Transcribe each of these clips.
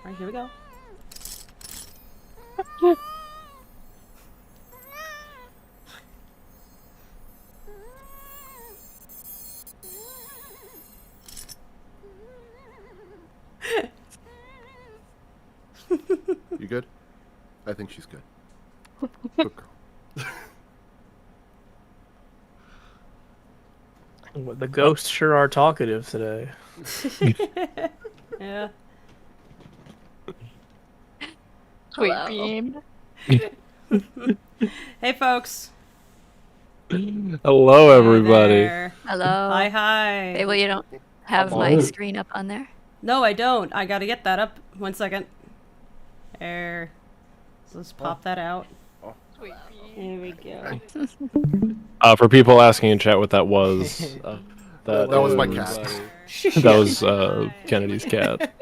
Alright, here we go. You good? I think she's good. Good girl. The ghosts sure are talkative today. Yeah. Sweet bean. Hey, folks. Hello, Hey everybody. there. Hello. Hi. Fable, you don't have my screen up on there? No, I don't. I gotta get that up. 1 second. There. So let's pop that out. Sweet There bean. we go. For people asking in chat what that was, That was my cat. That was Kennedy's cat.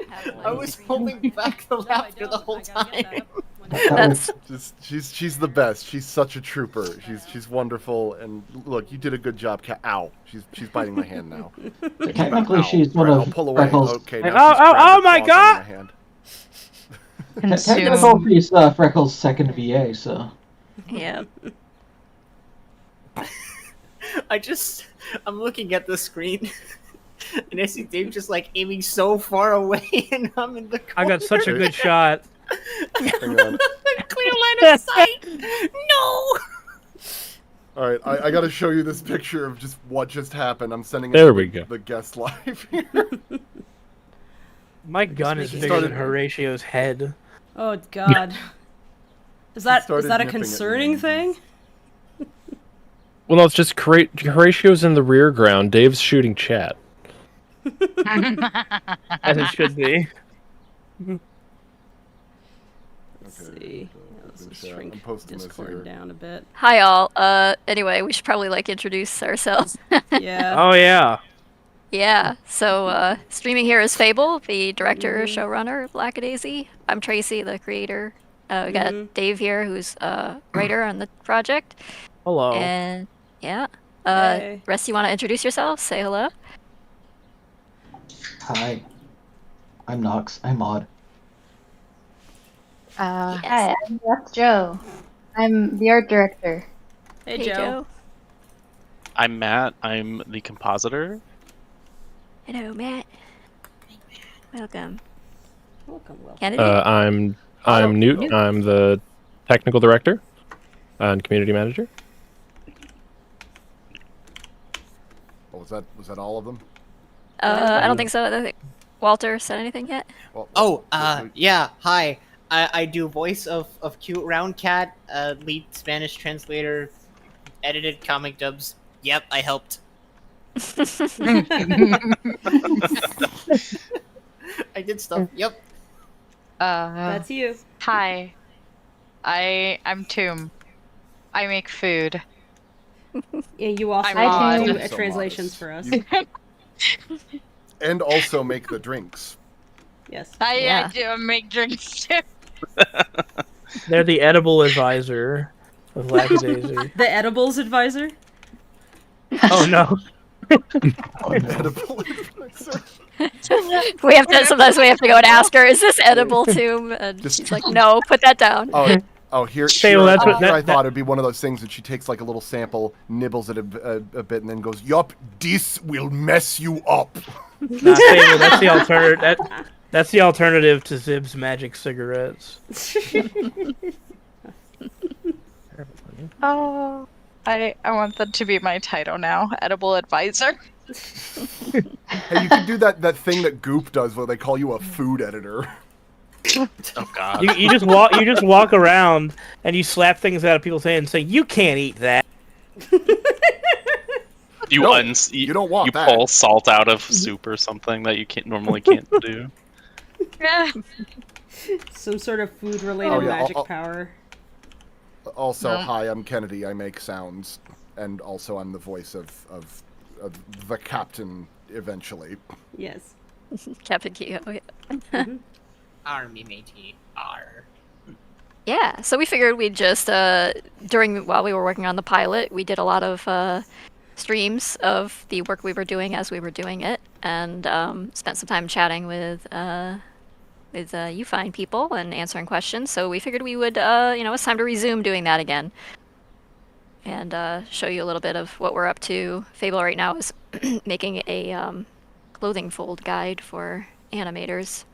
I was holding back the laughter the whole time. That's She's the best. She's such a trooper. She's wonderful. And look, you did a good job, cat. Ow! She's biting my hand now. Technically, Ow. she's one Right, of I'll pull away. Freckles. Okay. Oh, Now she's oh, grabbed oh her my claws God! on my hand. Technically, she's Freckles' second VA, so. yeah. I'm looking at the screen, and I see Dave just like aiming so far away, and I'm in the corner. I got such a good shot. Hang on. Clear line of sight. No. All right, I got to show you this picture of just what just happened. I'm sending it There to we go. the guest live here. My gun is bigger started- than Horatio's head. Oh, God. Is that started a nipping at me. concerning thing? Well, no, it's just Horatio's in the rear ground. Dave's shooting chat. As it should be. Let's see. Let's just I'm shrink posting this here. Discord down a bit. Hi all. Anyway, we should probably introduce ourselves. Yeah. Oh yeah. Yeah. So streaming here is Fable, the director, showrunner of Lackadaisy. I'm Tracy, the creator. We got Dave here, who's a writer on the project. Hello. And yeah. Hey. Rest, you want to introduce yourself? Say hello. Hi. I'm Nox. I'm Odd. Yes. Hi, that's Joe. I'm the art director. Hey, Joe. I'm Matt. I'm the compositor. Hello, Matt. Welcome. Welcome. Kennedy? I'm Newt. I'm the technical director and community manager. Oh, was that all of them? I don't think so. I don't think Walter said anything yet. Well, Oh, wait. yeah. Hi. I do voice of Cute Round Cat, lead Spanish translator, edited comic dubs. Yep, I helped. I did stuff. Yep. That's you. Hi. I'm Tomb. I make food. Yeah, you also I'm do Odd. So translations modest. for us. And also make the drinks. Yes. Yeah. I do make drinks too. They're the edible advisor of Lackadaisy. The edibles advisor? Oh no. Edible advisor. Sometimes we have to go and ask her, is this edible too? And Just- she's like, no, put that down. Here, Fable, that's what- I that- thought it'd be one of those things that she takes like a little sample, nibbles it a bit, and then goes, "Yup, this will mess you up." Nah, Fable, that's the alternative. That's the alternative to Zib's magic cigarettes. Oh, I want that to be my title now. Edible advisor. Hey, you can do that thing that Goop does, where they call you a food editor. Oh God. You just walk around and you slap things out of people's hands and say, "You can't eat that." You No, uns- you don't want you that. pull salt out of soup or something that you normally can't do. Yeah. Some sort of food-related Oh, yeah, magic I'll- power. Also, No. hi, I'm Kennedy. I make sounds, and also I'm the voice of the captain eventually. Yes. Captain Kehoe. Yeah. Army matey. R. Yeah, so we figured we'd just, while we were working on the pilot, we did a lot of streams of the work we were doing as we were doing it, and spent some time chatting with with you fine people and answering questions. So we figured we would, it's time to resume doing that again. And show you a little bit of what we're up to. Fable right now is making a clothing fold guide for animators.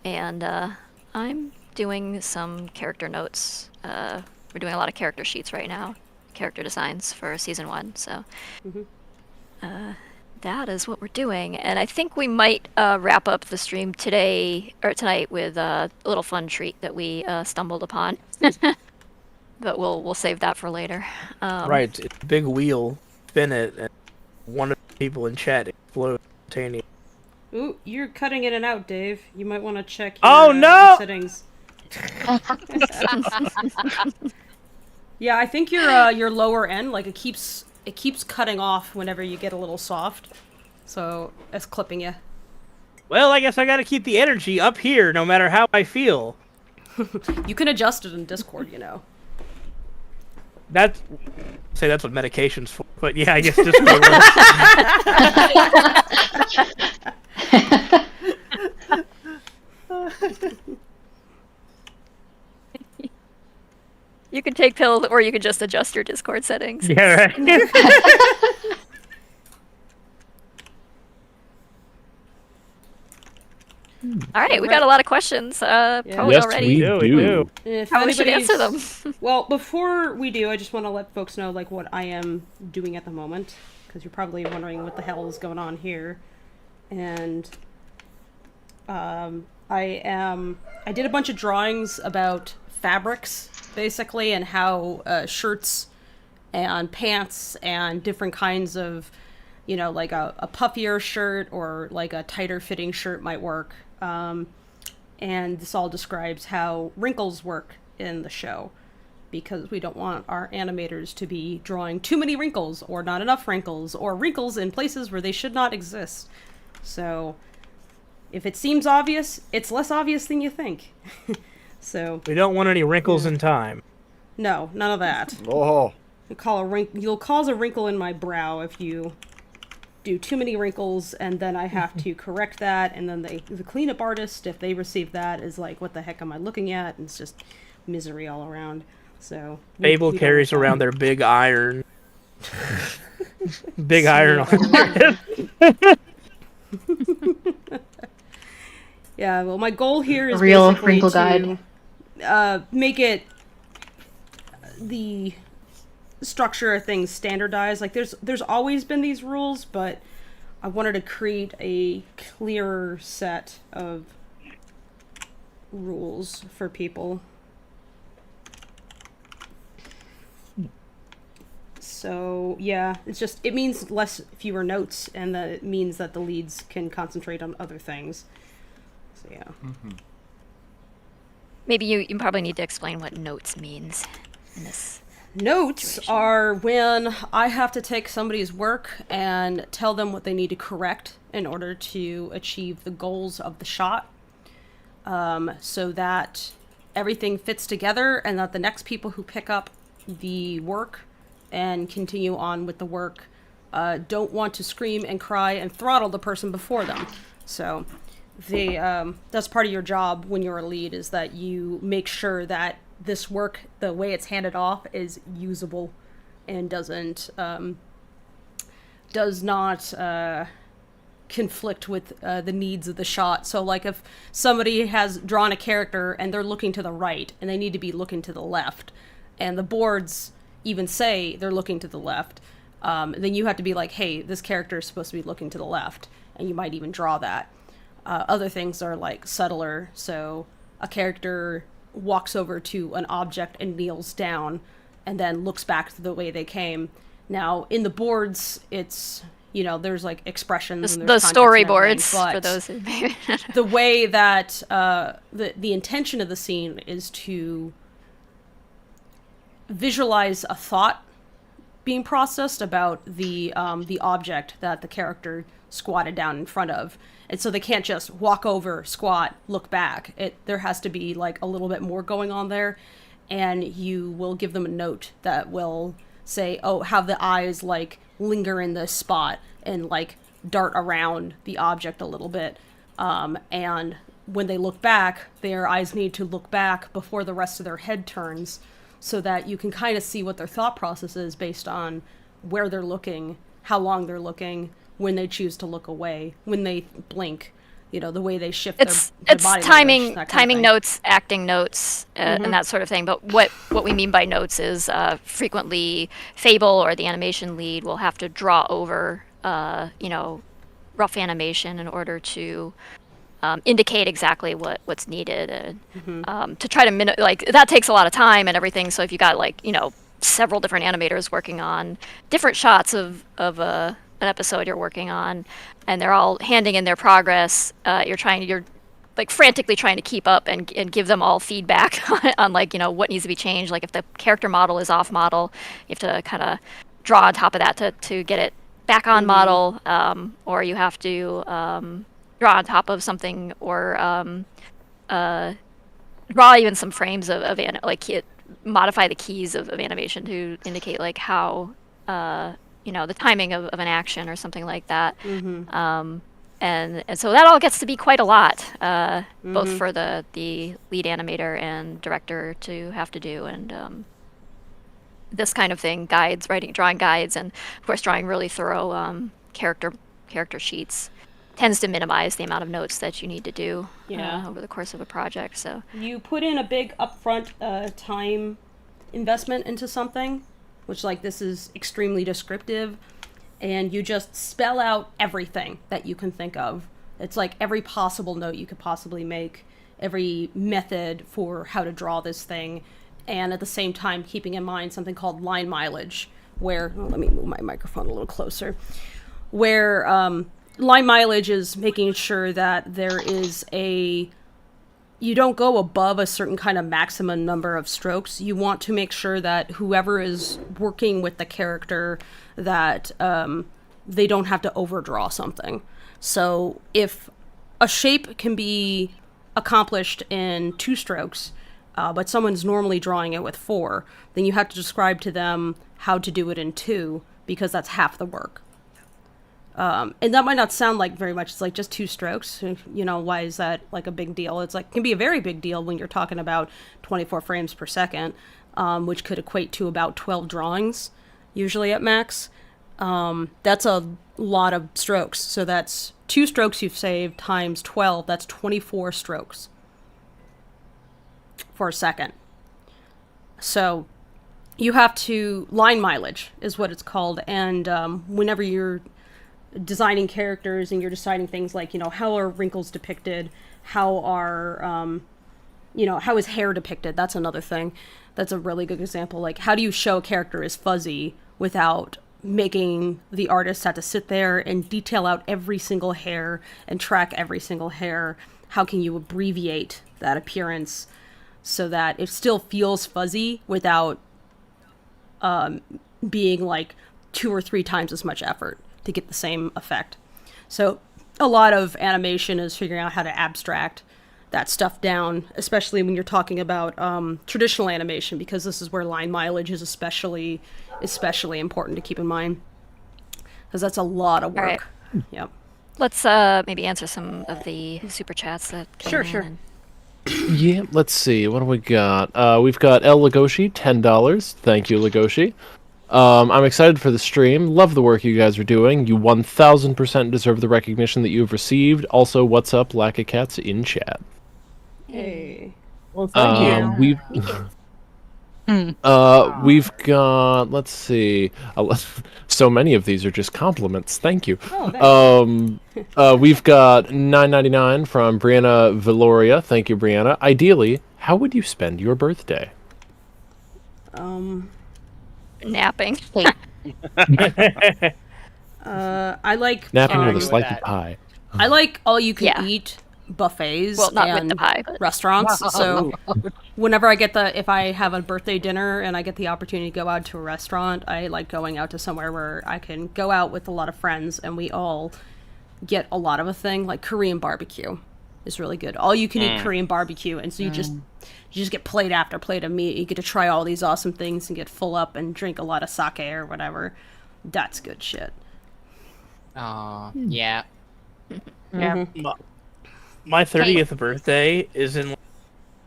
And I'm doing some character notes. We're doing a lot of character sheets right now, character designs for season 1. So that is what we're doing. And I think we might wrap up the stream tonight with a little fun treat that we stumbled upon. But we'll save that for later. Right, it's a big wheel, spin it, and one of the people in chat explodes instantaneously. Ooh, you're cutting in and out, Dave. You might want to check Oh, your, no! your settings. Yeah, I think your lower end, like it keeps cutting off whenever you get a little soft. So it's clipping you. Well, I guess I gotta keep the energy up here no matter how I feel. You can adjust it in Discord, you know. That's what medication's for, but yeah, I guess Discord works. You can take pills, or you can just adjust your Discord settings. Yeah, right. All right, we got a lot of questions probably Yes, already. we do. If Probably should answer anybody's- them. Well, before we do, I just want to let folks know like what I am doing at the moment, because you're probably wondering what the hell is going on here. And I did a bunch of drawings about fabrics, basically, and how shirts and pants and different kinds of, you know, like a puffier shirt or like a tighter fitting shirt might work. And this all describes how wrinkles work in the show, because we don't want our animators to be drawing too many wrinkles or not enough wrinkles or wrinkles in places where they should not exist. So if it seems obvious, it's less obvious than you think. So We don't want any wrinkles in time. no, none of that. Oh, You'll cause a wrinkle in my brow if you do too many wrinkles, and then I have to correct that, and then the cleanup artist, if they receive that, is like, what the heck am I looking at? And it's just misery all around. So Fable we don't carries want that. around their big iron. Big iron on Yeah, well, my goal here is Real basically wrinkle to guide. make it the structure of things standardized. Like there's always been these rules, but I wanted to create a clearer set of rules for people. So yeah, it means fewer notes, and that it means that the leads can concentrate on other things. So yeah. Maybe you probably need to explain what notes means in this. Notes are when I have to take somebody's work and tell them what they need to correct in order to achieve the goals of the shot, so that everything fits together and that the next people who pick up the work and continue on with the work don't want to scream and cry and throttle the person before them. So that's part of your job when you're a lead, is that you make sure that this work, the way it's handed off, is usable and does not conflict with the needs of the shot. So like if somebody has drawn a character and they're looking to the right and they need to be looking to the left, and the boards even say they're looking to the left, then you have to be like, hey, this character is supposed to be looking to the left, and you might even draw that. Other things are like subtler, so a character walks over to an object and kneels down and then looks back to the way they came. Now, in the boards, it's, there's like expressions. The storyboards, for those who may the way that the intention of the scene is to visualize a thought being processed about the object that the character squatted down in front of. And so they can't just walk over, squat, look back. There has to be like a little bit more going on there, and you will give them a note that will say, oh, have the eyes like linger in this spot and like dart around the object a little bit. And when they look back, their eyes need to look back before the rest of their head turns, so that you can kind of see what their thought process is based on where they're looking, how long they're looking, when they choose to look away, when they blink, the way they shift their body it's language, that kind of timing thing. notes, acting notes, and that sort of thing. But what we mean by notes is frequently Fable or the animation lead will have to draw over rough animation in order to indicate exactly what's needed, and to try to that takes a lot of time and everything. So if you got several different animators working on different shots of an episode you're working on, and they're all handing in their progress, you're like frantically trying to keep up and give them all feedback on what needs to be changed. Like if the character model is off model, you have to kind of draw on top of that to get it back on model, or you have to draw on top of something, or draw even some frames modify the keys of animation to indicate how the timing of an action or something like that. And so that all gets to be quite a lot, both for the lead animator and director to have to do, and this kind of thing, drawing guides, and of course drawing really thorough character sheets tends to minimize the amount of notes that you need to do over the course of a project. So you put in a big upfront time investment into something, which this is extremely descriptive, and you just spell out everything that you can think of. It's every possible note you could possibly make, every method for how to draw this thing, and at the same time keeping in mind something called line mileage, where, let me move my microphone a little closer, where line mileage is making sure that you don't go above a certain kind of maximum number of strokes. You want to make sure that whoever is working with the character, that they don't have to overdraw something. So if a shape can be accomplished in 2 strokes, but someone's normally drawing it with 4, then you have to describe to them how to do it in 2, because that's half the work. And that might not sound like very much. It's just 2 strokes. Why is that a big deal? It's can be a very big deal when you're talking about 24 frames per second, which could equate to about 12 drawings, usually at max. That's a lot of strokes. So that's 2 strokes you've saved times 12. That's 24 strokes for a second. So you have to, line mileage is what it's called. And whenever you're designing characters and you're deciding things how are wrinkles depicted, how is hair depicted, that's another thing. That's a really good example. How do you show a character is fuzzy without making the artist have to sit there and detail out every single hair and track every single hair? How can you abbreviate that appearance so that it still feels fuzzy without being 2 or 3 times as much effort to get the same effect? So a lot of animation is figuring out how to abstract that stuff down, especially when you're talking about traditional animation, because this is where line mileage is especially important to keep in mind, because that's a lot of work. All right. Yep. Let's maybe answer some of the super chats that came in. Sure. Yeah, let's see. What do we got? We've got El Lagoshi, $10. Thank you, Lagoshi. I'm excited for the stream. Love the work you guys are doing. You 1000% deserve the recognition that you've received. Also, what's up, Lackacats in chat? Hey. Well, thank you. We've got, let's see. So many of these are just compliments. Thank you. Oh, We've got $9.99 from Brianna Valoria. Thank you, Brianna. Ideally, how would you spend your birthday? Napping. I like Napping with a with slice that. of pie. I like all you can eat buffets Well, not with and the pie, but restaurants. So whenever if I have a birthday dinner and I get the opportunity to go out to a restaurant, I like going out to somewhere where I can go out with a lot of friends and we all get a lot of a thing. Like Korean barbecue is really good. All you can eat Korean barbecue, and so you just get plate after plate of meat. You get to try all these awesome things and get full up and drink a lot of sake or whatever. That's good shit. Yeah. Yeah. My 30th birthday is in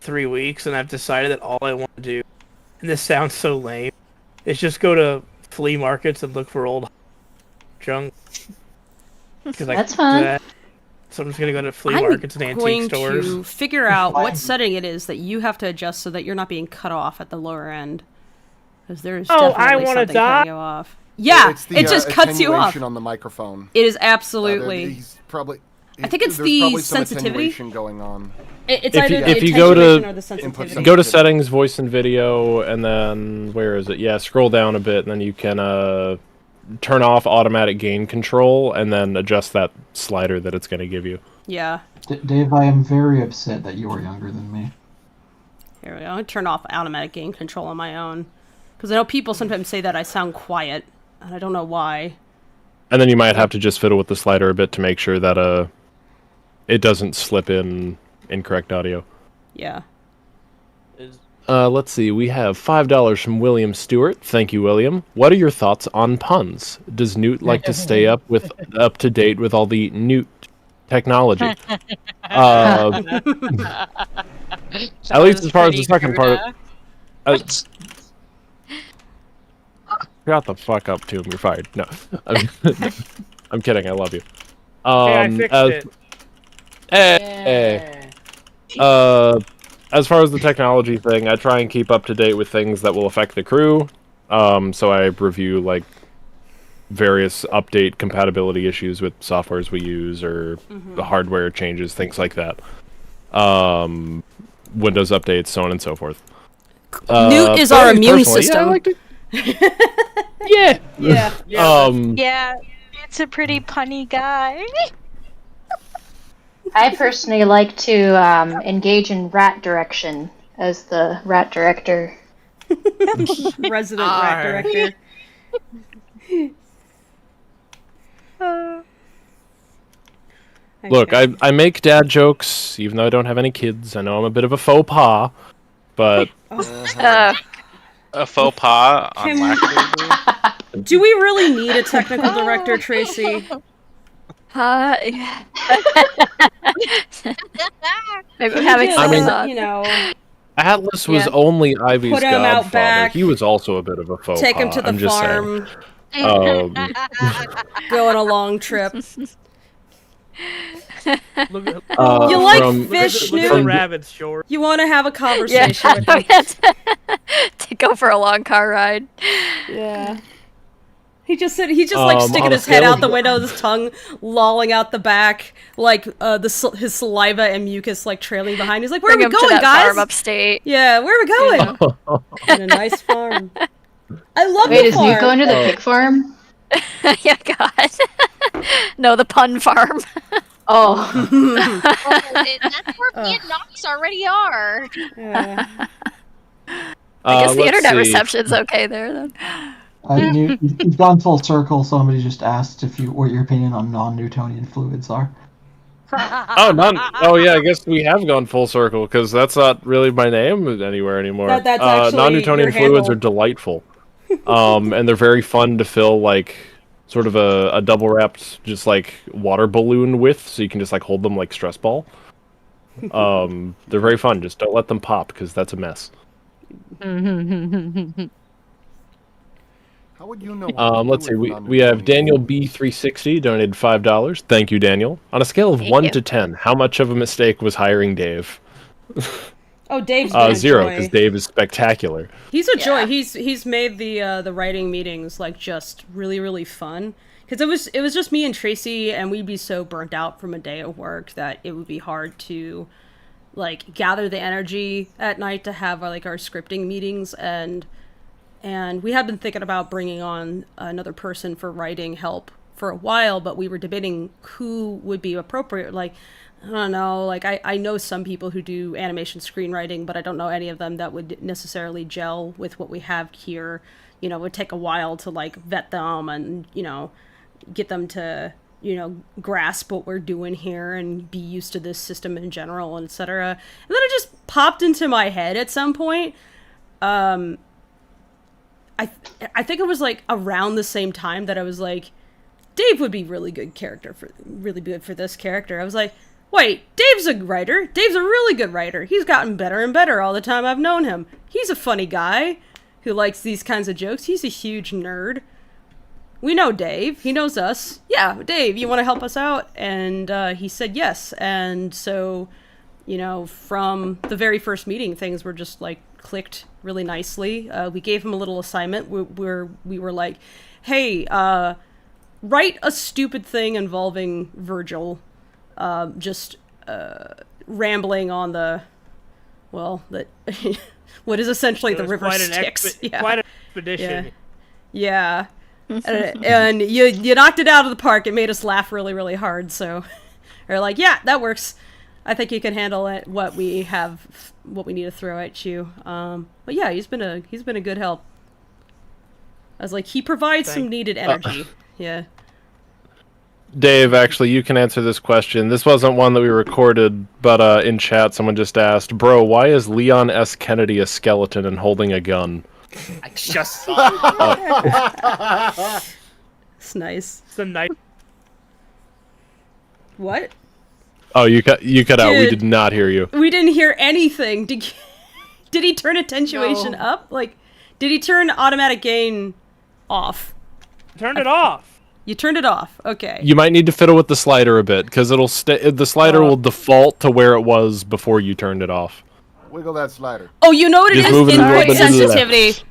3 weeks, and I've decided that all I want to do, and this sounds so lame, is just go to flea markets and look for old junk. That's fun. So I'm just gonna go to flea I'm markets and antique going stores. to figure out what setting it is that you have to adjust so that you're not being cut off at the lower end. Because there's definitely something cutting you off. Yeah, It's the, it just cuts you off. attenuation on the microphone. It is absolutely. He's probably. I think it's there's the probably some sensitivity attenuation going on. It's If either you- the if you go to attenuation or the sensitivity. Go to settings, voice and video, and then where is it? Yeah, scroll down a bit, and then you can turn off automatic gain control, and then adjust that slider that it's going to give you. Yeah. Dave, I am very upset that you are younger than me. Here we go. I turn off automatic gain control on my own. Because I know people sometimes say that I sound quiet, and I don't know why. And then you might have to just fiddle with the slider a bit to make sure that it doesn't slip in incorrect audio. Yeah. Let's see. We have $5 from William Stewart. Thank you, William. What are your thoughts on puns? Does Newt like to stay up to date with all the Newt technology? At least as far as the second part. Shut the fuck up, Tomb. You're fired. No, I'm kidding. I love you. I fixed it. As far as the technology thing, I try and keep up to date with things that will affect the crew. So I review like various update compatibility issues with softwares we use or the hardware changes, things like that. Windows updates, so on and so forth. Newt is our immune system. Yeah. Yeah, it's a pretty punny guy. I personally like to engage in rat direction as the rat director. Resident rat director. Look, I make dad jokes, even though I don't have any kids. I know I'm a bit of a faux pas, but A faux pas on Lackadaisy? Do we really need a technical director, Tracy? Maybe having Just, I mean, you know, Atlas was Yeah. only Ivy's Put him out godfather. back. He was also a bit of a faux take him pas, to the I'm just farm, saying. go on a long trip. Look at, You like from- fish, look at Newt? the rabbits, short. You want to have a Yeah, conversation with we him. had to go for a long car ride. Yeah. He just like sticking on a his head scale out of- the window, his tongue lolling out the back, like his saliva and mucus like trailing behind. He's like, "Where Bring are we him to going, that guys? farm upstate. Yeah, where are we going? In a nice farm. I love Wait, the is farm. Newt going to the pig farm? Yeah, God. No, the pun farm. Oh. That's where me and Knox already are. Yeah. I guess the let's internet see. reception's okay there then. Newt, you've gone full circle. Somebody just asked what your opinion on non-Newtonian fluids are. Oh yeah, I guess we have gone full circle because that's not really my name anywhere anymore. That's actually non-Newtonian your fluids handle. are delightful, and they're very fun to fill like sort of a double wrapped just like water balloon with, so you can just like hold them like stress ball. They're very fun. Just don't let them pop because that's a mess. How would you know? what to Let's do see. with We have non-Newtonian Daniel fluids? B360 donated $5. Thank you, Daniel. On a scale of Thank 1 you. to 10, how much of a mistake was hiring Dave? Oh, Dave's been a 0, joy. because Dave is spectacular. He's a joy. Yeah. He's made the writing meetings like just really really fun. Because it was just me and Tracy, and we'd be so burnt out from a day of work that it would be hard to like gather the energy at night to have like our scripting meetings, and we had been thinking about bringing on another person for writing help for a while, but we were debating who would be appropriate. Like, I don't know, like I know some people who do animation screenwriting, but I don't know any of them that would necessarily gel with what we have here. You know, it would take a while to like vet them and, you know, get them to, you know, grasp what we're doing here and be used to this system in general, and etc. And then it just popped into my head at some point. I think it was like around the same time that I was like, Dave would be really good for this character. I was like, wait, Dave Dave's a writer. Dave's a really good writer. He's gotten better and better all the time I've known him. He's a funny guy who likes these kinds of jokes. He's a huge nerd. We know Dave. He knows us. Yeah, Dave, you want to help us out? And he said yes. And so, you know, from the very first meeting, things were just like clicked really nicely. We gave him a little assignment where we were like, hey, write a stupid thing involving Virgil. Just rambling on the, well, what is essentially the river Styx. Quite an expedition. Yeah. And you knocked it out of the park. It made us laugh really, really hard. So we're like, yeah, that works. I think you can handle it. What we need to throw at you. But yeah, he's been a good help. I was like, he provides some needed energy. Yeah. Dave, actually, you can answer this question. This wasn't one that we recorded, but in chat, someone just asked, "Bro, why is Leon S. Kennedy a skeleton and holding a gun?" I just saw it. It's nice. It's a nice. What? Oh, you cut out. We did not hear you. We didn't hear anything. Did he turn attenuation up? Like, did he turn automatic gain off? Turned it off. You turned it off. Okay. You might need to fiddle with the slider a bit, because it'll the slider will default to where it was before you turned it off. Wiggle that slider. Oh, you know what it Just is? move it a little Input bit to the left. sensitivity.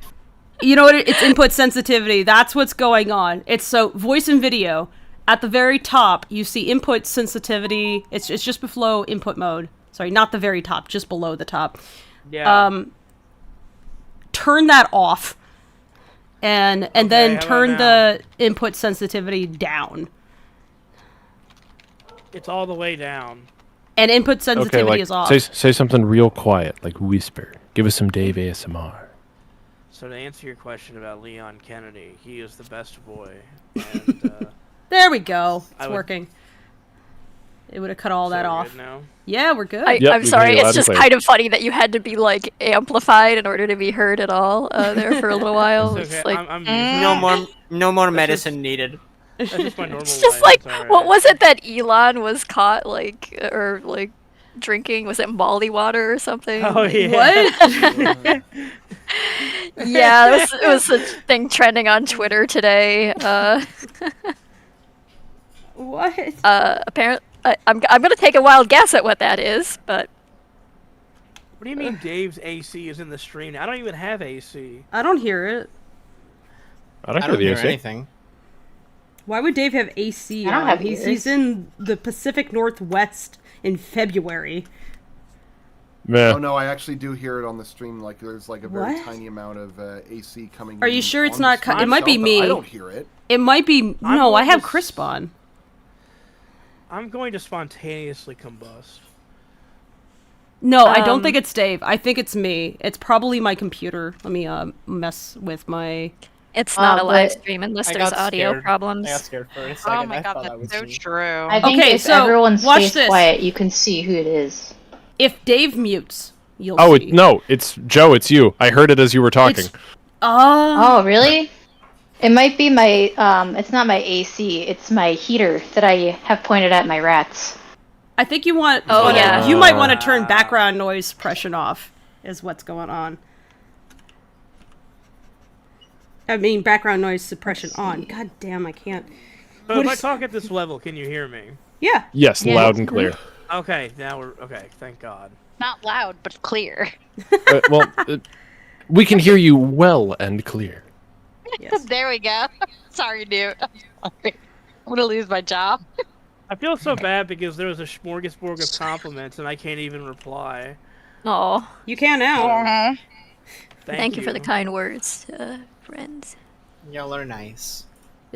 You know what? It's input sensitivity. That's what's going on. It's so voice and video. At the very top, you see input sensitivity. It's just below input mode. Sorry, not the very top, just below the top. Yeah. Turn that off. And then how turn about the input sensitivity down. It's all the way down. And input sensitivity is off. Say something real quiet, like whisper. Give us some Dave ASMR. So to answer your question about Leon Kennedy, he is the best boy. And, there we go. It's would- working. It would have cut all so that we're off. good now? Yeah, we're good. Yep, I'm we can sorry, hear you loud it's and just clear. kind of funny that you had to be like amplified in order to be heard at all there for a little while. It's It's okay. like I'm used to No more medicine needed. That's just my normal it's just life. like It's alright. what was it that Elon was caught like drinking? Was it Molly water or something? Oh yeah. What? Yeah, it was a thing trending on Twitter today. What? Apparently, I'm gonna take a wild guess at what that is, but What do you mean Dave's AC is in the stream? I don't even have AC. I don't hear it. I don't I hear don't the hear AC. anything. Why would Dave have AC? I don't on? have He's ears. in the Pacific Northwest in February. Yeah. Oh no, I actually do hear it on the stream. Like there's like a very What? tiny amount of AC coming. Are you in sure it's on not the co- stream it might be itself, but me. I don't hear it. It might be. I'm No, I going have to Crisp on. I'm going to spontaneously combust. No, I don't think it's Dave. I think it's me. It's probably my computer. Let me mess with my. it's not a live but- stream unless I there's got audio scared. problems. I got scared for a second. Oh my I god, thought that was that's so me. true. I think Okay, if so, everyone watch stays this. quiet, you can see who it is. If Dave mutes, you'll Oh see. no, it's Joe. It's you. I heard it as you were talking. It's- Oh. Oh, really? It might be my, it's not my AC, it's my heater that I have pointed at my rats. I think you want. Oh, yeah. You might want to turn background noise suppression off. Is what's going on. I mean, background noise suppression on. God damn, I can't. So What if I is- talk at this level, can you hear me? Yeah. Yes, Yeah. loud and clear. Okay, now we're okay. Thank God. Not loud, but clear. We can hear you well and clear. Yes. There we go. Sorry, dude. I'm gonna lose my job. I feel so bad because there was a smorgasbord of compliments and I can't even reply. Oh, You can now. thank you for the kind words, friends. Y'all are nice.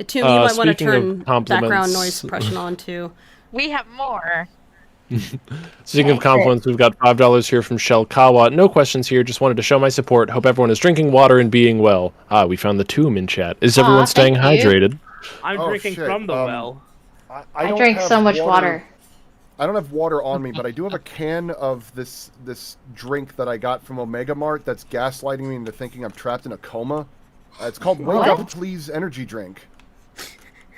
Tim, you might want to speaking of turn background compliments- noise suppression on too. We have more. Speaking of compliments, we've got $5 here from Shell Kawa. No questions here. Just wanted to show my support. Hope everyone is drinking water and being well. Ah, we found the tomb in chat. Is everyone staying thank you. hydrated? I'm Oh, drinking shit, from the well. I I don't drank have so much water. I don't have water on me, but I do have a can of this drink that I got from Omega Mart that's gaslighting me into thinking I'm trapped in a coma. It's called Wake What? Up Please Energy Drink.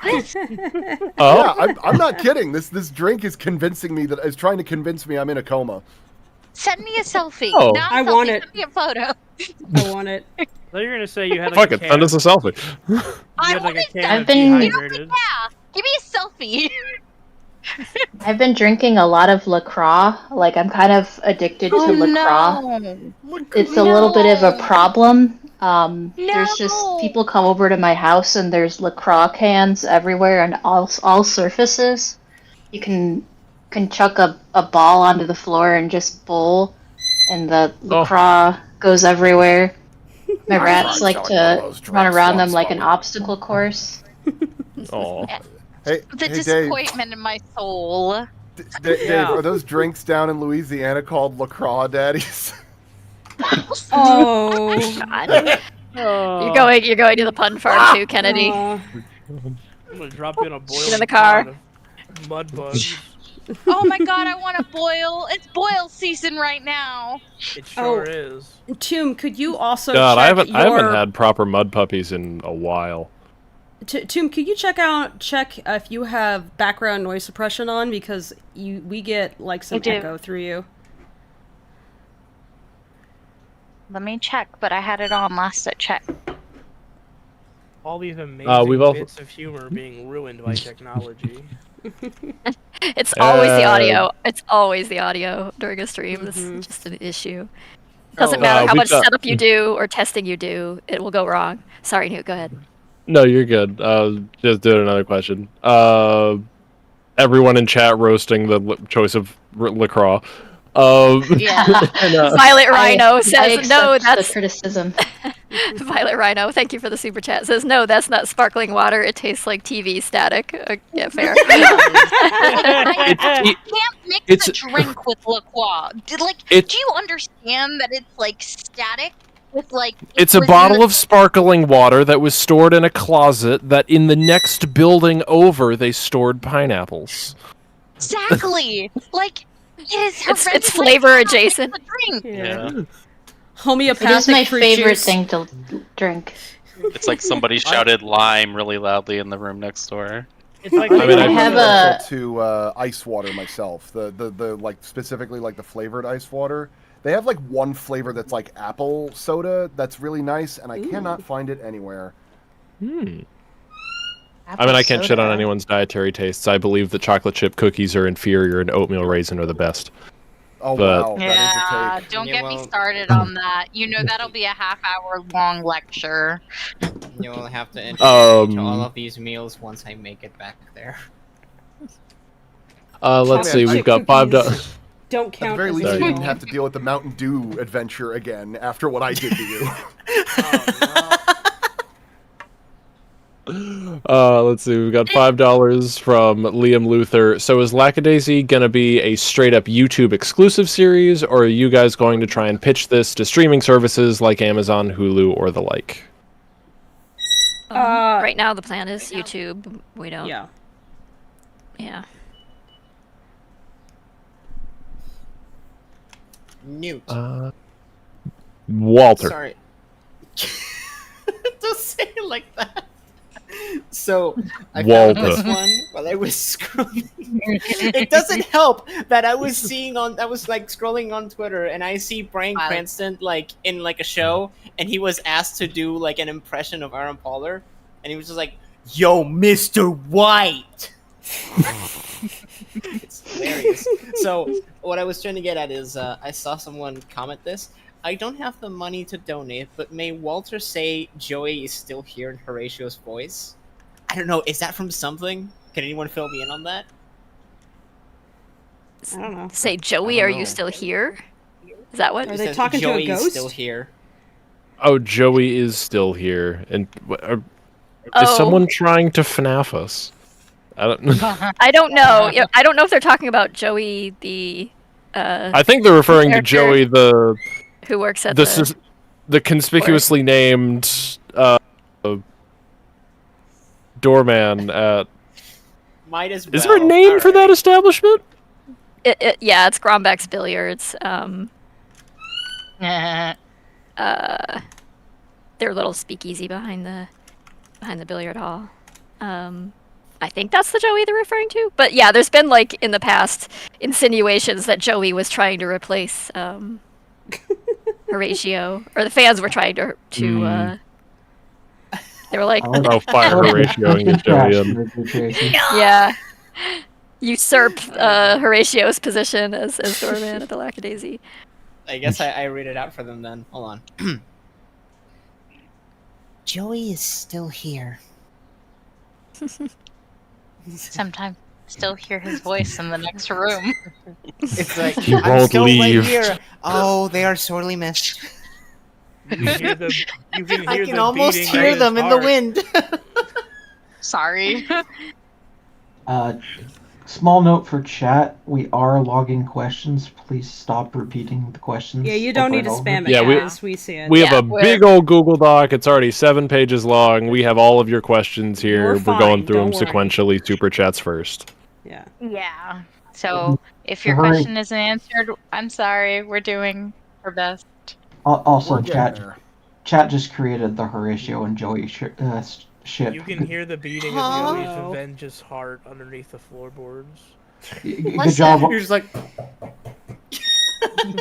Oh, Yeah, I'm not kidding. This drink is convincing me is trying to convince me I'm in a coma. Send me a selfie. Oh. Not a I selfie, want it. Send me a photo. I want it. I thought you were gonna say you had fuck like it, send us a selfie. you I had like a want can I've of been- dehydrated. Yeah, give me a selfie. I've been drinking a lot of LaCroix. Like, I'm kind of addicted to LaCroix. No. It's a little bit of a No. problem. There's just No. people come over to my house and there's LaCroix cans everywhere and all surfaces. You can chuck a ball onto the floor and just bowl, and the LaCroix goes everywhere. My rats like to run around them like an obstacle course. Oh, Hey, The hey Dave, disappointment in my soul. Dave, are those drinks down in Louisiana called LaCroix Daddies? Oh. God. Oh, You're going to the pun farm too, Kennedy. Aw. I'm gonna drop in a boiling Get in the car. pot of mud bugs. Oh my god, I want to boil. It's boil season right now. It sure Oh. is. Tomb, could you also God, check I haven't your... had proper mud puppies in a while. Tomb, could you check if you have background noise suppression on, because we get like some I do. echo through you. Let me check, but I had it on last I checked. All these amazing we've also- bits of humor being ruined by technology. It's always the audio. It's always the audio during a stream. This is just an issue. Doesn't matter how we've much got- setup you do or testing you do, it will go wrong. Sorry, Newt, go ahead. No, you're good. Just doing another question. Everyone in chat roasting the choice of LaCroix. Yeah. and, Violet Rhino I says, no, accept that's... the criticism. Violet Rhino, thank you for the super chat. Says, no, that's not sparkling water. It tastes like TV static. Yeah, fair. I can't mix it's- a drink with LaCroix. Do you understand that it's like static? It's like It's a bottle of sparkling water that was stored in a closet that in the next building over they stored pineapples. Exactly. Like it is. It's flavor adjacent. Drink. Yeah. It Homeopathic is my fruit favorite juice. thing to drink. It's like somebody shouted lime really loudly in the room next door. It's like I mean, I have a- to ice water myself. The like specifically like the flavored ice water. They have like one flavor that's like apple soda that's really nice, and I cannot find it anywhere. I mean, I can't shit on anyone's dietary tastes. I believe that chocolate chip cookies are inferior and oatmeal raisin are the best. Oh But- wow, that Yeah, is a take. don't You get me won't- started on that. You know that'll be a half-hour long lecture. You will have to introduce me to all Um, of these meals once I make it back there. Let's see. Chocolate We've got chip $5. cookies. Don't At the count very as least, a you Sorry. didn't have to deal with the Mountain Dew adventure again after what I did to you. Let's see. We've got $5 from Liam Luther. So is Lackadaisy gonna be a straight up YouTube exclusive series, or are you guys going to try and pitch this to streaming services like Amazon, Hulu, or the like? Right now, the plan is YouTube. We don't. Yeah. Yeah. Newt. Walter. Sorry. Don't say it like that. So I found Walter. this one while I was scrolling. It doesn't help that I was like scrolling on Twitter and I see Bryan Cranston like in like a show and he was asked to do like an impression of Aaron Poller and he was just like, "Yo, Mr. White." It's hilarious. So what I was trying to get at is I saw someone comment this. I don't have the money to donate, but may Walter say Joey is still here in Horatio's voice? I don't know. Is that from something? Can anyone fill me in on that? I don't know. Say, Joey, I are don't you know. still here? Is that what? Are It they says talking to a Joey is ghost? still here. Oh, Joey is still here. And is Oh. someone trying to FNAF us? I don't. I don't know. Yeah, I don't know if they're talking about Joey, the I think they're referring to Character. Joey, the who works at the conspicuously named doorman at. Might as well. Is there a name for that establishment? yeah, it's Grombeck's Billiards. Their little speakeasy behind the billiard hall. I think that's the Joey they're referring to. But yeah, there's been like in the past insinuations that Joey was trying to replace Horatio, or the fans were trying to. They were like, "Oh, fire Horatio and get Joey in." Yeah, usurp Horatio's position as doorman at the Lackadaisy. I guess I read it out for them then. Hold on. Joey is still here. Sometimes still hear his voice in the next room. It's like, He I'm won't still leave. right here. Oh, they are sorely missed. You can hear the, I can almost hear them in the wind. Sorry. Small note for chat: we are logging questions. Please stop repeating the questions. Yeah, you don't over need to and over. spam it, Yeah, guys. We see it. We have a big old Google Doc. It's already 7 pages long. We have all of your questions here. You're We're fine, going through them don't worry. sequentially. Super chats first. Yeah. Yeah. So if your Hooray. question isn't answered, I'm sorry. We're doing our best. Also, We're getting chat. there. Chat just created the Horatio and Joey ship. You can hear the beating of Joey's Hello. Avenge's heart underneath the floorboards. Good job. You're just like,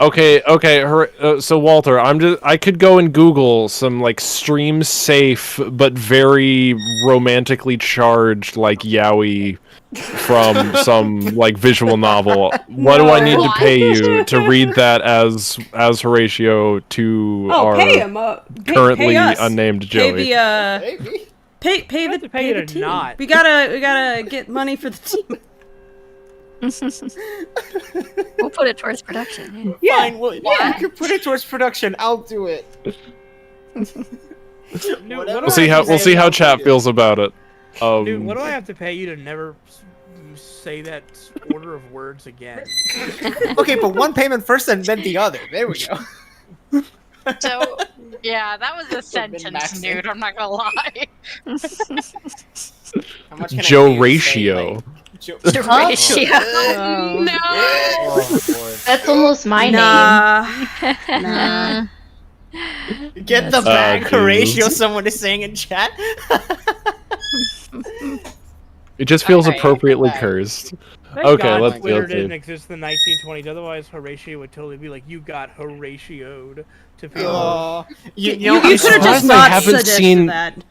Okay. So Walter, I could go and Google some like stream safe but very romantically charged like yaoi from some like visual novel. What do I need to pay you to read that as Horatio to our pay him. currently pay us. unnamed Joey? maybe. Pay have the to pay you to team. not. We gotta get money for the team. We'll put it towards production. Yeah. Fine, well, you can put it towards production. I'll do it. We'll see how chat feels about it. Dude, what do I have to pay you to never say that order of words again? Okay, but one payment first and then the other. There we go. So, yeah, that was a sentence, maxing. dude. I'm not gonna lie. How much can I Joe do to say, ratio. like, Horatio. No. Oh, boy. That's almost my name. Nah. Get the bag, Jesus. Horatio, someone is saying in chat. It just feels Alright, appropriately bye. cursed. Thank Okay, God let's Twitter go. didn't exist in the 1920s. Otherwise, Horatio would totally be like, "You got Horatioed to people." Oh, You know, could have just surprised I not haven't suggested seen- that.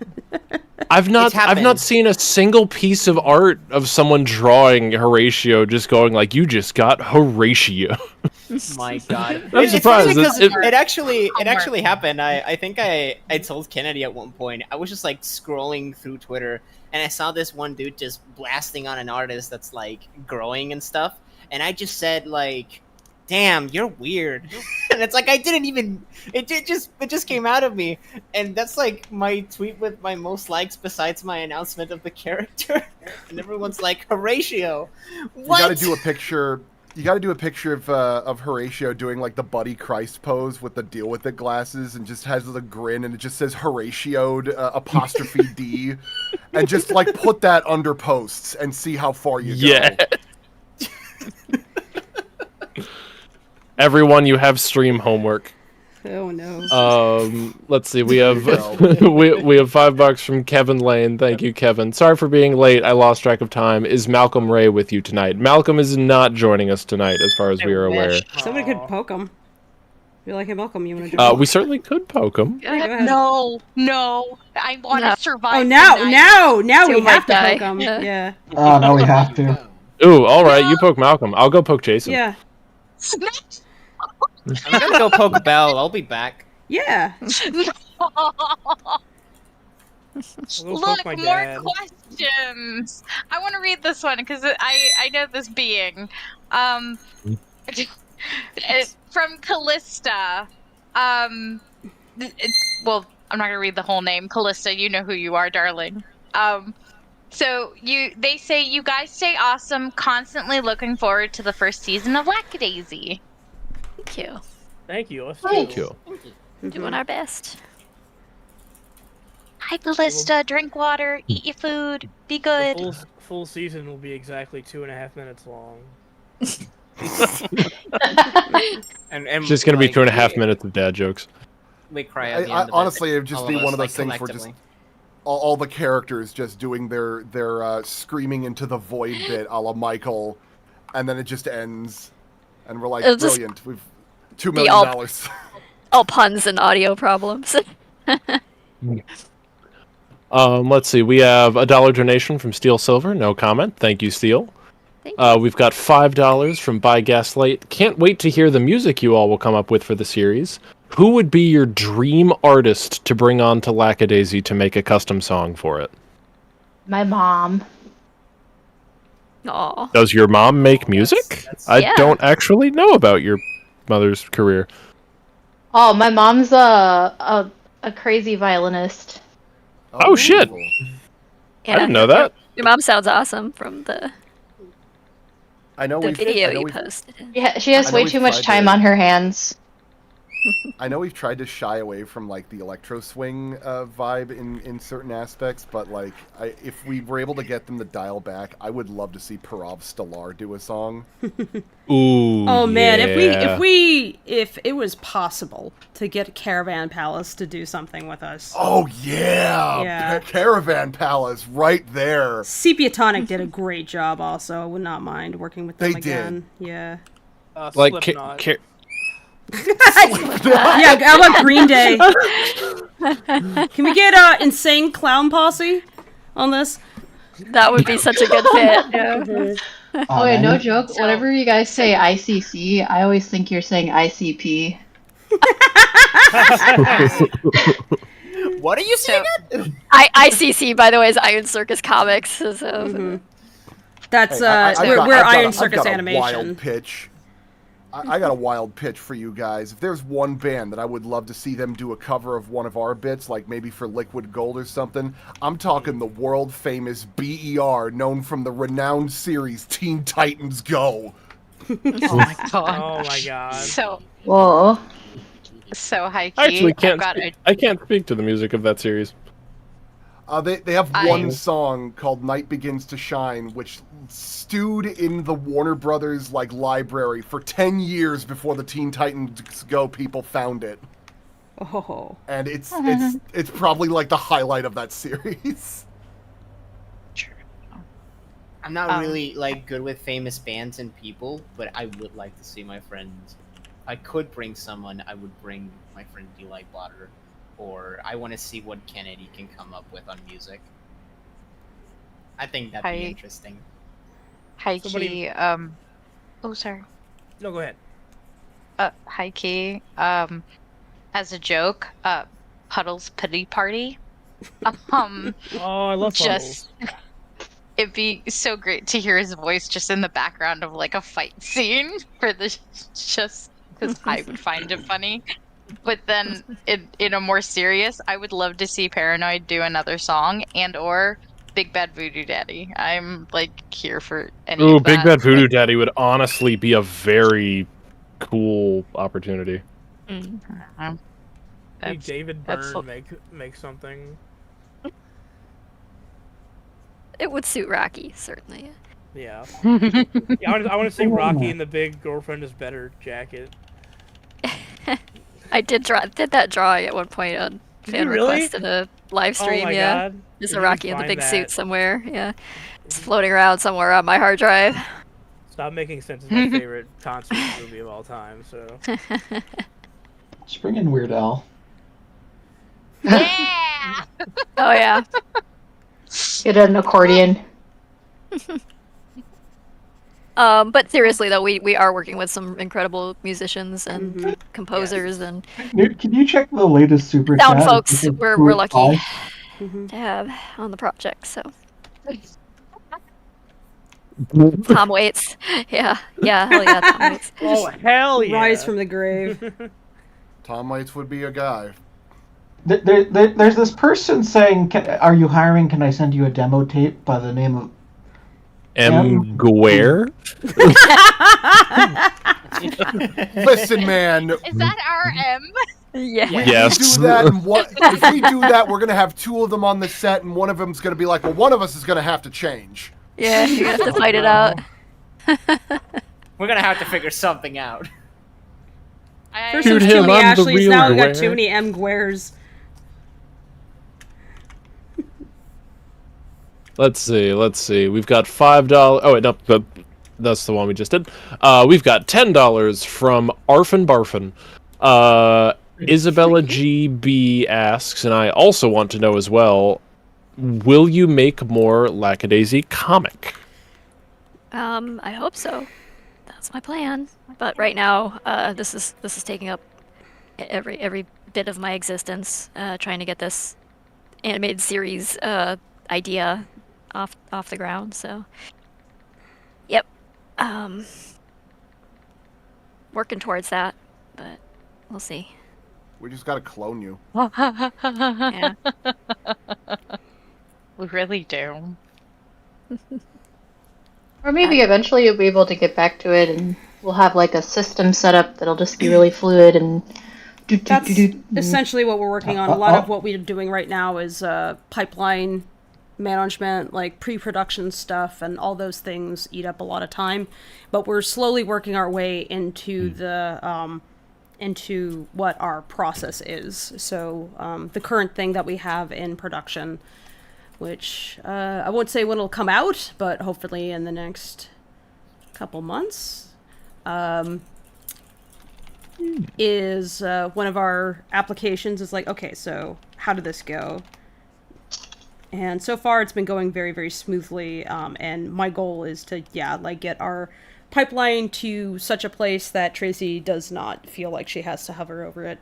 I've not happened. seen a single piece of art of someone drawing Horatio just going like, "You just got Horatio." My God, I'm It's surprised. funny because It- it actually happened. I think I told Kennedy at one point. I was just like scrolling through Twitter and I saw this one dude just blasting on an artist that's like growing and stuff, and I just said like, "Damn, you're weird," and it's like I didn't even. It just came out of me, and that's like my tweet with my most likes besides my announcement of the character, and everyone's like, "Horatio, what?" You got to do a picture. You got to do a picture of Horatio doing like the Buddy Christ pose with the deal with it glasses, and just has the grin, and it just says Horatio'd apostrophe D, and just like put that under posts and see how far you go. Yeah. Everyone, you have stream homework. Oh no. Let's see. We have we have $5 from Kevin Lane. Thank you, Kevin. Sorry for being late. I lost track of time. Is Malcolm Ray with you tonight? Malcolm is not joining us tonight, as far as we are aware. Somebody could poke him. You're like, "Hey, Malcolm, you want to join?" We certainly could poke him. Yeah, go ahead. No. I want to survive. Oh, now Two we might have to die. poke him. Yeah. Oh, no, we have to. Ooh, all right. You poke Malcolm. I'll go poke Jason. Yeah. I'm gonna go poke Belle. I'll be back. Yeah. Look, more questions. I want to read this one because I know this being. From Callista. Well, I'm not gonna read the whole name. Callista, you know who you are, darling. So they say you guys stay awesome. Constantly looking forward to the first season of Lackadaisy. Thank you. Thank you. Thank you. Doing our best. Hi, Callista. Drink water. Eat your food. Be good. The full season will be exactly 2.5 minutes long. And Just gonna be like, 2.5 minutes of dad jokes. We cry at the end of Honestly, it. it would just All be of one us, of those like, things where just collectively. all the characters just doing their screaming into the void bit a la Michael, and then it just ends, and we're like, It'll just brilliant, we've $2 be million. all puns and audio problems. Let's see. We have a $1 donation from Steel Silver. No comment. Thank you, Steel. Thank you. We've got $5 from By Gaslight. Can't wait to hear the music you all will come up with for the series. Who would be your dream artist to bring on to Lackadaisy to make a custom song for it? My mom. Aw. Does your mom make music? I yeah. don't actually know about your mother's career. Oh, my mom's a crazy violinist. Oh, shit. Yeah. I didn't know that. Your mom sounds awesome from the I know video you posted. Yeah, she has I know way we've too much tried time to- on her hands. I know we've tried to shy away from like the electro swing vibe in certain aspects, but like if we were able to get them to dial back, I would love to see Parav Stellar do a song. Ooh. Oh man, yeah. if it was possible to get Caravan Palace to do something with us. Oh yeah, Yeah. Caravan Palace right there. Sepia Tonic did a great job. Also, I would not mind working with them They again. Yeah. Like, Slipknot. Yeah. How about Green Day? Can we get Insane Clown Posse on this? That would be such a good fit. Yeah. Oh wait, no joke. Whenever you guys say ICC, I always think you're saying ICP. What are you saying? ICC, by the way, is Iron Circus Comics. So. That's Hey, I've we're got- Iron I've Circus got a Animation. wild pitch. I got a wild pitch for you guys. If there's one band that I would love to see them do a cover of one of our bits, like maybe for Liquid Gold or something, I'm talking the world famous BER, known from the renowned series Teen Titans Go. Oh my god. Oh my god. So Whoa. high key. I actually I've got I can't speak to the music of that series. They have one song called Night Begins to Shine, which stewed in the Warner Brothers like library for 10 years before the Teen Titans Go people found it. Oh. And it's probably like the highlight of that series. I'm not really like good with famous bands and people, but I would like to see my friends. If I could bring someone, I would bring my friend Eli Blotter, or I want to see what Kennedy can come up with on music. I think that'd be interesting. high Somebody- key. Oh, sorry. No, go ahead. High key. As a joke, Puddle's Pity Party. Oh, I love Just. It'd be so great to hear his voice just in the background of like a fight scene for the just because I would find it funny. But then in a more serious, I would love to see Paranoid do another song and or Big Bad Voodoo Daddy. I'm like here for any Ooh, of that. Big Bad Voodoo Daddy would honestly be a very cool opportunity. Hey, That's- David that's Byrne make something. It would suit Rocky, certainly. Yeah. Yeah, I want to see Rocky in the big girlfriend is better jacket. I did that drawing at one point on Did fan you really? request in a live stream. Oh my yeah, god. there's If a you Rocky in the find big that- suit somewhere. Yeah, it's floating around somewhere on my hard drive. Stop Making Sense is my favorite concert movie of all time. So Just bring in Weird Al. Yeah. Oh yeah. Get an accordion. But seriously though, we are working with some incredible musicians and composers and Newt, can you check the latest super sound chat? folks. If We're it's lucky live? to have on the project. So Tom Waits. Yeah, hell yeah, Tom Waits. oh hell yeah! Rise from the grave. Tom Waits would be a guy. There's this person saying, "Are you hiring? Can I send you a demo tape by the name of M. Guare? Listen, man. Is that our M? Yeah. Yes. If we do that, if we do that, we're gonna have two of them on the set, and one of them's gonna be like, "Well, one of us is gonna have to change." Yeah, you have to fight it out. We're gonna have to figure something out. First Shoot it was too him, many I'm the Ashleys, real now we got Guare. too many M. Guares. Let's see. We've got $5. Oh wait, no, that's the one we just did. We've got $10 from Arfin Barfin. Isabella GB asks, and I also want to know as well, will you make more Lackadaisy comic? I hope so. That's my plan. But right now, this is taking up every bit of my existence, trying to get this animated series idea off the ground. So, yep, working towards that, but we'll see. We just gotta clone you. Yeah. We really do. Or maybe eventually you'll be able to get back to it, and we'll have like a system set up that'll just be really fluid and. That's essentially what we're working on. A lot of what we're doing right now is pipeline management, like pre-production stuff, and all those things eat up a lot of time. But we're slowly working our way into the into what our process is. So the current thing that we have in production, which I won't say when it'll come out, but hopefully in the next couple months. Is one of our applications is like, okay, so how did this go? And so far it's been going very, very smoothly, and my goal is to get our pipeline to such a place that Tracy does not feel like she has to hover over it,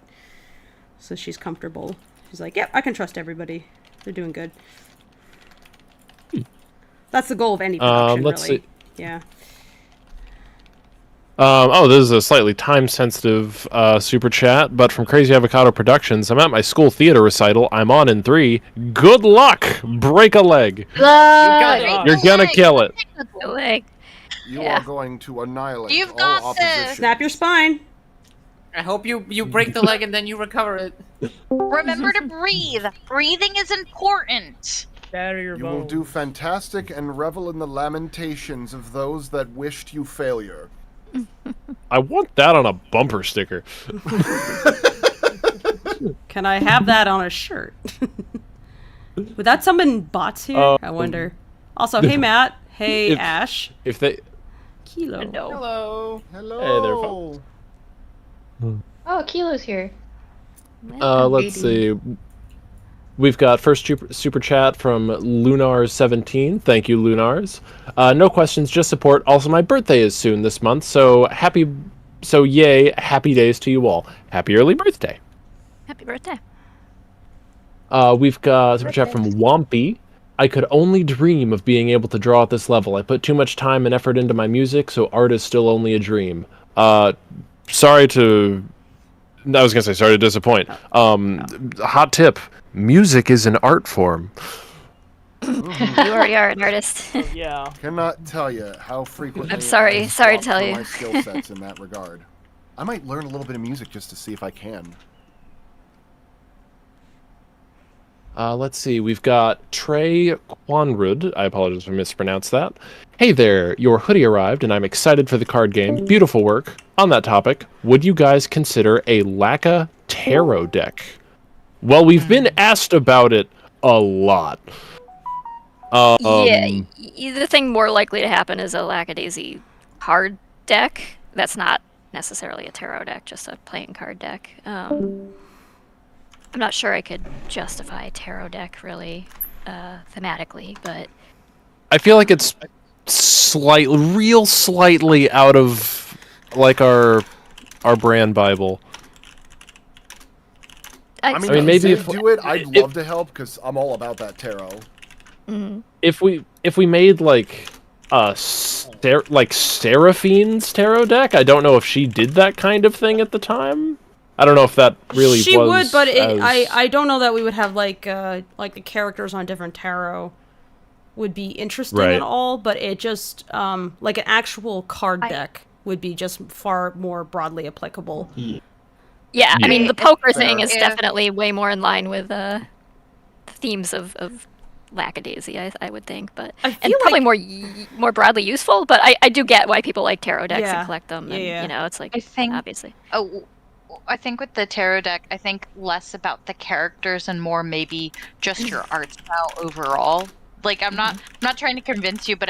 so she's comfortable. She's like, yep, I can trust everybody, they're doing good. That's the goal of any production. Let's really see. Yeah. This is a slightly time-sensitive super chat, but from Crazy Avocado Productions, I'm at my school theater recital. I'm on in 3. Good luck! Break a leg. You're gonna kill it. You are going to annihilate You've all got opposition. this. Snap your spine. I hope you break the leg and then you recover it. Remember to breathe. Breathing is important. Shatter your You will do fantastic and revel in the lamentations of those that wished you failure. I want that on a bumper sticker. Can I have that on a shirt? Would that summon bots here? I wonder. Also, hey Matt. Hey Ash. If they... Kilo. Hello. Hello. Hey there, folks. Oh, Kilo's here. Let's see. We've got first super chat from Lunars17. Thank you, Lunars. No questions, just support. Also, my birthday is soon this month, so yay, happy days to you all. Happy early birthday. Happy birthday. We've got super chat from Wampy. I could only dream of being able to draw at this level. I put too much time and effort into my music, so art is still only a dream. Sorry to disappoint. Hot tip. Music is an art form. You already are an artist. Yeah. Cannot tell you how frequently I'm sorry I've to swapped tell for you. my skill sets in that regard. I might learn a little bit of music just to see if I can. Let's see. We've got Trey Quanrud. I apologize if I mispronounced that. Hey there, your hoodie arrived, and I'm excited for the card game. Beautiful work. On that topic, would you guys consider a Lacka tarot deck? Well, we've been asked about it a lot. The thing more likely to happen is a Lackadaisy card deck. That's not necessarily a tarot deck, just a playing card deck. I'm not sure I could justify a tarot deck really thematically, but I feel like it's slightly out of like our brand Bible. I mean, maybe maybe if do it, I'd love to help because I'm all about that tarot. If we made like Seraphine's tarot deck, I don't know if she did that kind of thing at the time. I don't know if that really she was. Would, but I don't know that we would have like the characters on different tarot would be interesting at all. But it just like an actual card deck would be just far more broadly applicable. Yeah, I mean the poker thing is definitely way more in line with the themes of Lackadaisy, I would think, but and probably more broadly useful. But I do get why people like tarot decks and collect them. And, you know, it's like I think obviously. I think with the tarot deck, I think less about the characters and more maybe just your art style overall like I'm not trying to convince you, but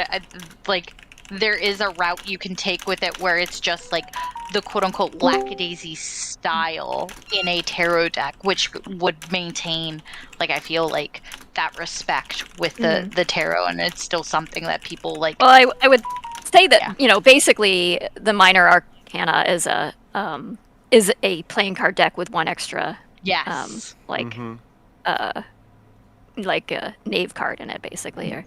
like there is a route you can take with it where it's just like the quote unquote Lackadaisy style in a tarot deck, which would maintain, like, I feel like that respect with the tarot, and it's still something that people like. Well, I would say that basically the minor arcana is a playing card deck with one extra like a knave card in it, basically. Or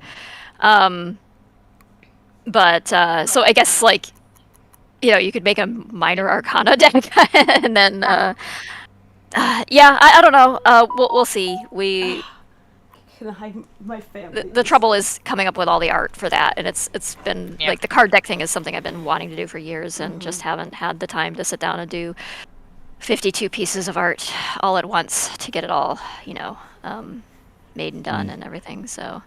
but so I guess, like, you could make a minor arcana deck and then I don't know. We'll see. My family. The trouble is coming up with all the art for that, and it's been like the card deck thing is something I've been wanting to do for years, and just haven't had the time to sit down and do 52 pieces of art all at once to get it all, made and done and everything. So,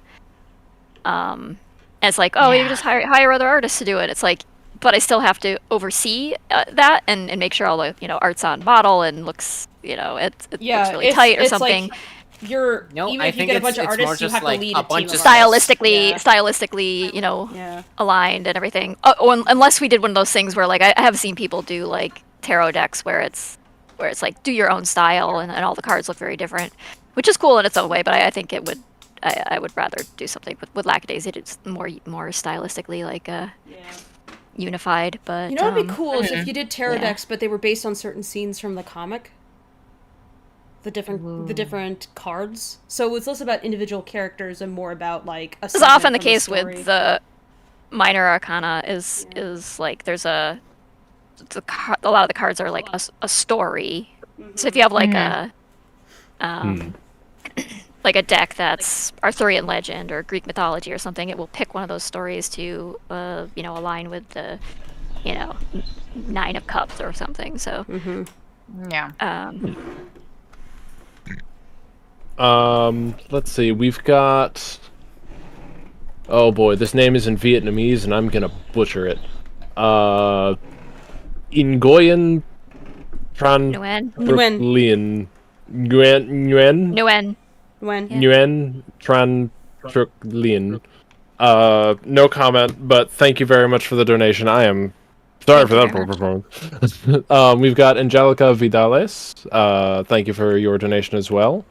and it's like, you just hire other artists to do it. It's like, but I still have to oversee that and make sure all the art's on model and looks, it looks really tight or something. Like, even if you get a bunch of artists, you have to lead a team of stylistically, aligned and everything. Unless we did one of those things where, like, I have seen people do like tarot decks where it's like do your own style and all the cards look very different, which is cool in its own way. But I think it would. I would rather do something with Lackadaisy. It's more stylistically like unified. But what'd be cool is if you did tarot decks, but they were based on certain scenes from the comic. The different cards. So it's less about individual characters and more about like a. It's often the case with the minor arcana is like there's a lot of the cards are like a story. So if you have like a like a deck that's Arthurian legend or Greek mythology or something, it will pick one of those stories to align with the Nine of Cups or something. So let's see. We've got. Oh boy, this name is in Vietnamese, and I'm gonna butcher it. Nguyen Tran Lien Nguyen Tran Truk Lien. No comment, but thank you very much for the donation. I am sorry for that performance. We've got Angelica Vidales. Thank you for your donation as well.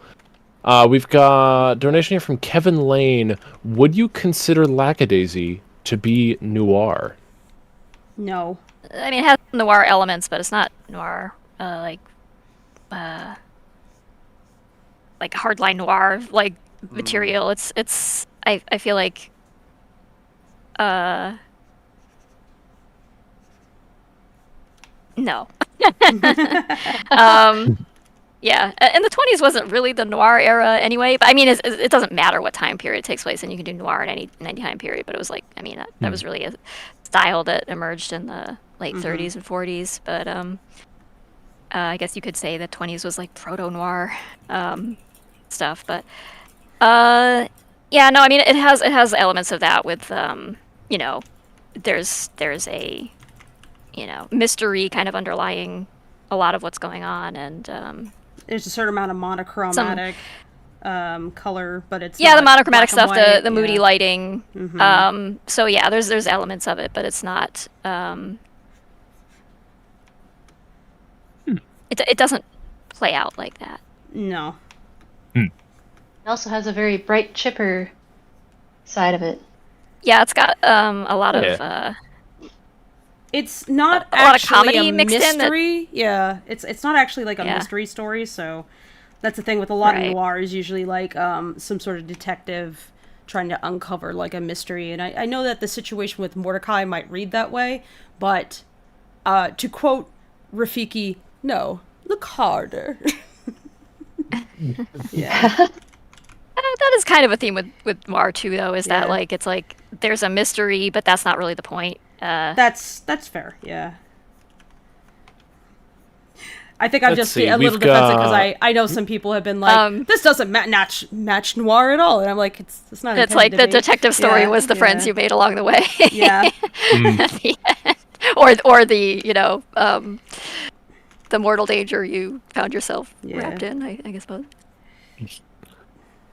We've got donation here from Kevin Lane. Would you consider Lackadaisy to be noir? No. I mean, it has noir elements, but it's not noir like hardline noir like material. It's I feel like no. Yeah, and the 20s wasn't really the noir era anyway, but I mean, it doesn't matter what time period it takes place, and you can do noir in any time period, but it was like, I mean, that was really a style that emerged in the late 30s and 40s, but I guess you could say the 20s was like proto-noir stuff, but yeah, no, I mean, it has elements of that with, there's a, mystery kind of underlying a lot of what's going on, and there's a certain amount of monochromatic color, but it's the monochromatic stuff, the moody lighting. So yeah, there's elements of it, but it's not. It doesn't play out like that. No. It also has a very bright, chipper side of it. Yeah, it's got a lot of. It's not a lot of actually comedy a mixed mystery. in. Yeah, it's not actually like a mystery story. So that's the thing with a lot of noir is usually like some sort of detective trying to uncover like a mystery. And I know that the situation with Mordecai might read that way, but to quote Rafiki, no, look harder. Yeah. That is kind of a theme with noir too, though. Is that like it's like there's a mystery, but that's not really the point. That's fair. Yeah. I think I'm just a little defensive because I know some people have been like, this doesn't match noir at all, and I'm like, it's not. It's like the detective story was the friends you made along the way. Yeah. Or the the mortal danger you found yourself wrapped in. I suppose.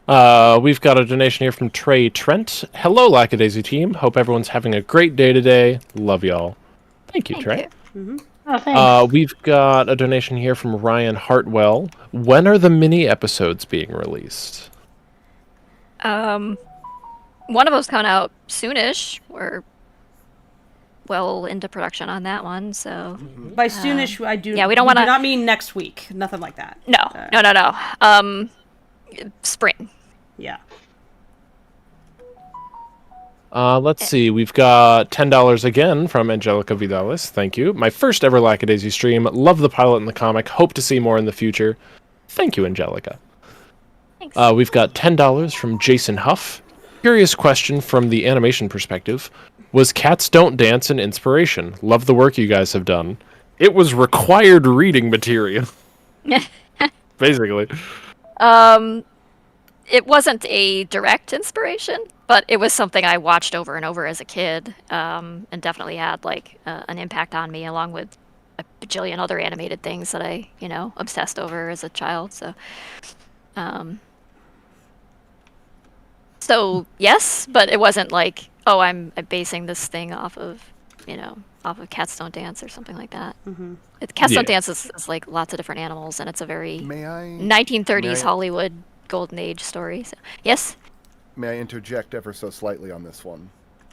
We've got a donation here from Trey Trent. Hello, Lackadaisy team. Hope everyone's having a great day today. Love y'all. Thank you, Trey. Oh, thanks. We've got a donation here from Ryan Hartwell. When are the mini episodes being released? One of them's coming out soonish. We're well into production on that one, so By soonish, I do. yeah, we don't do wanna- not mean next week. Nothing like that. no. Spring. Yeah. Let's see. We've got $10 again from Angelica Vidalis. Thank you. My first ever Lackadaisy stream. Love the pilot and the comic. Hope to see more in the future. Thank you, Angelica. Thanks. We've got $10 from Jason Huff. Curious question from the animation perspective. Was Cats Don't Dance an inspiration? Love the work you guys have done. It was required reading material. Basically. It wasn't a direct inspiration, but it was something I watched over and over as a kid, and definitely had like an impact on me, along with a bajillion other animated things that I, obsessed over as a child. So yes, but it wasn't like, oh, I'm basing this thing off of Cats Don't Dance or something like that. Mm-hmm. Cats Don't Dance is like lots of different animals, and it's a very 1930s Hollywood golden age story. So yes. May I interject ever so slightly on this one?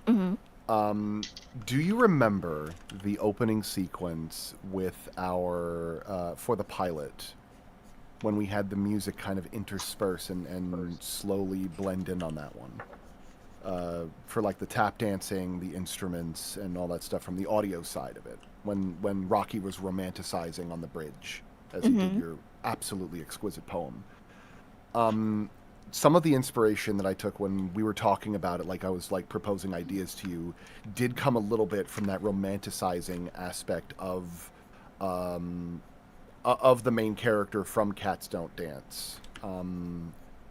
Mm-hmm. Do you remember the opening sequence with our for the pilot, when we had the music kind of intersperse and slowly blend in on that one? For like the tap dancing, the instruments, and all that stuff from the audio side of it, when Rocky was romanticizing on the bridge as he did your absolutely exquisite poem. Some of the inspiration that I took when we were talking about it, like I was like proposing ideas to you, did come a little bit from that romanticizing aspect of the main character from Cats Don't Dance.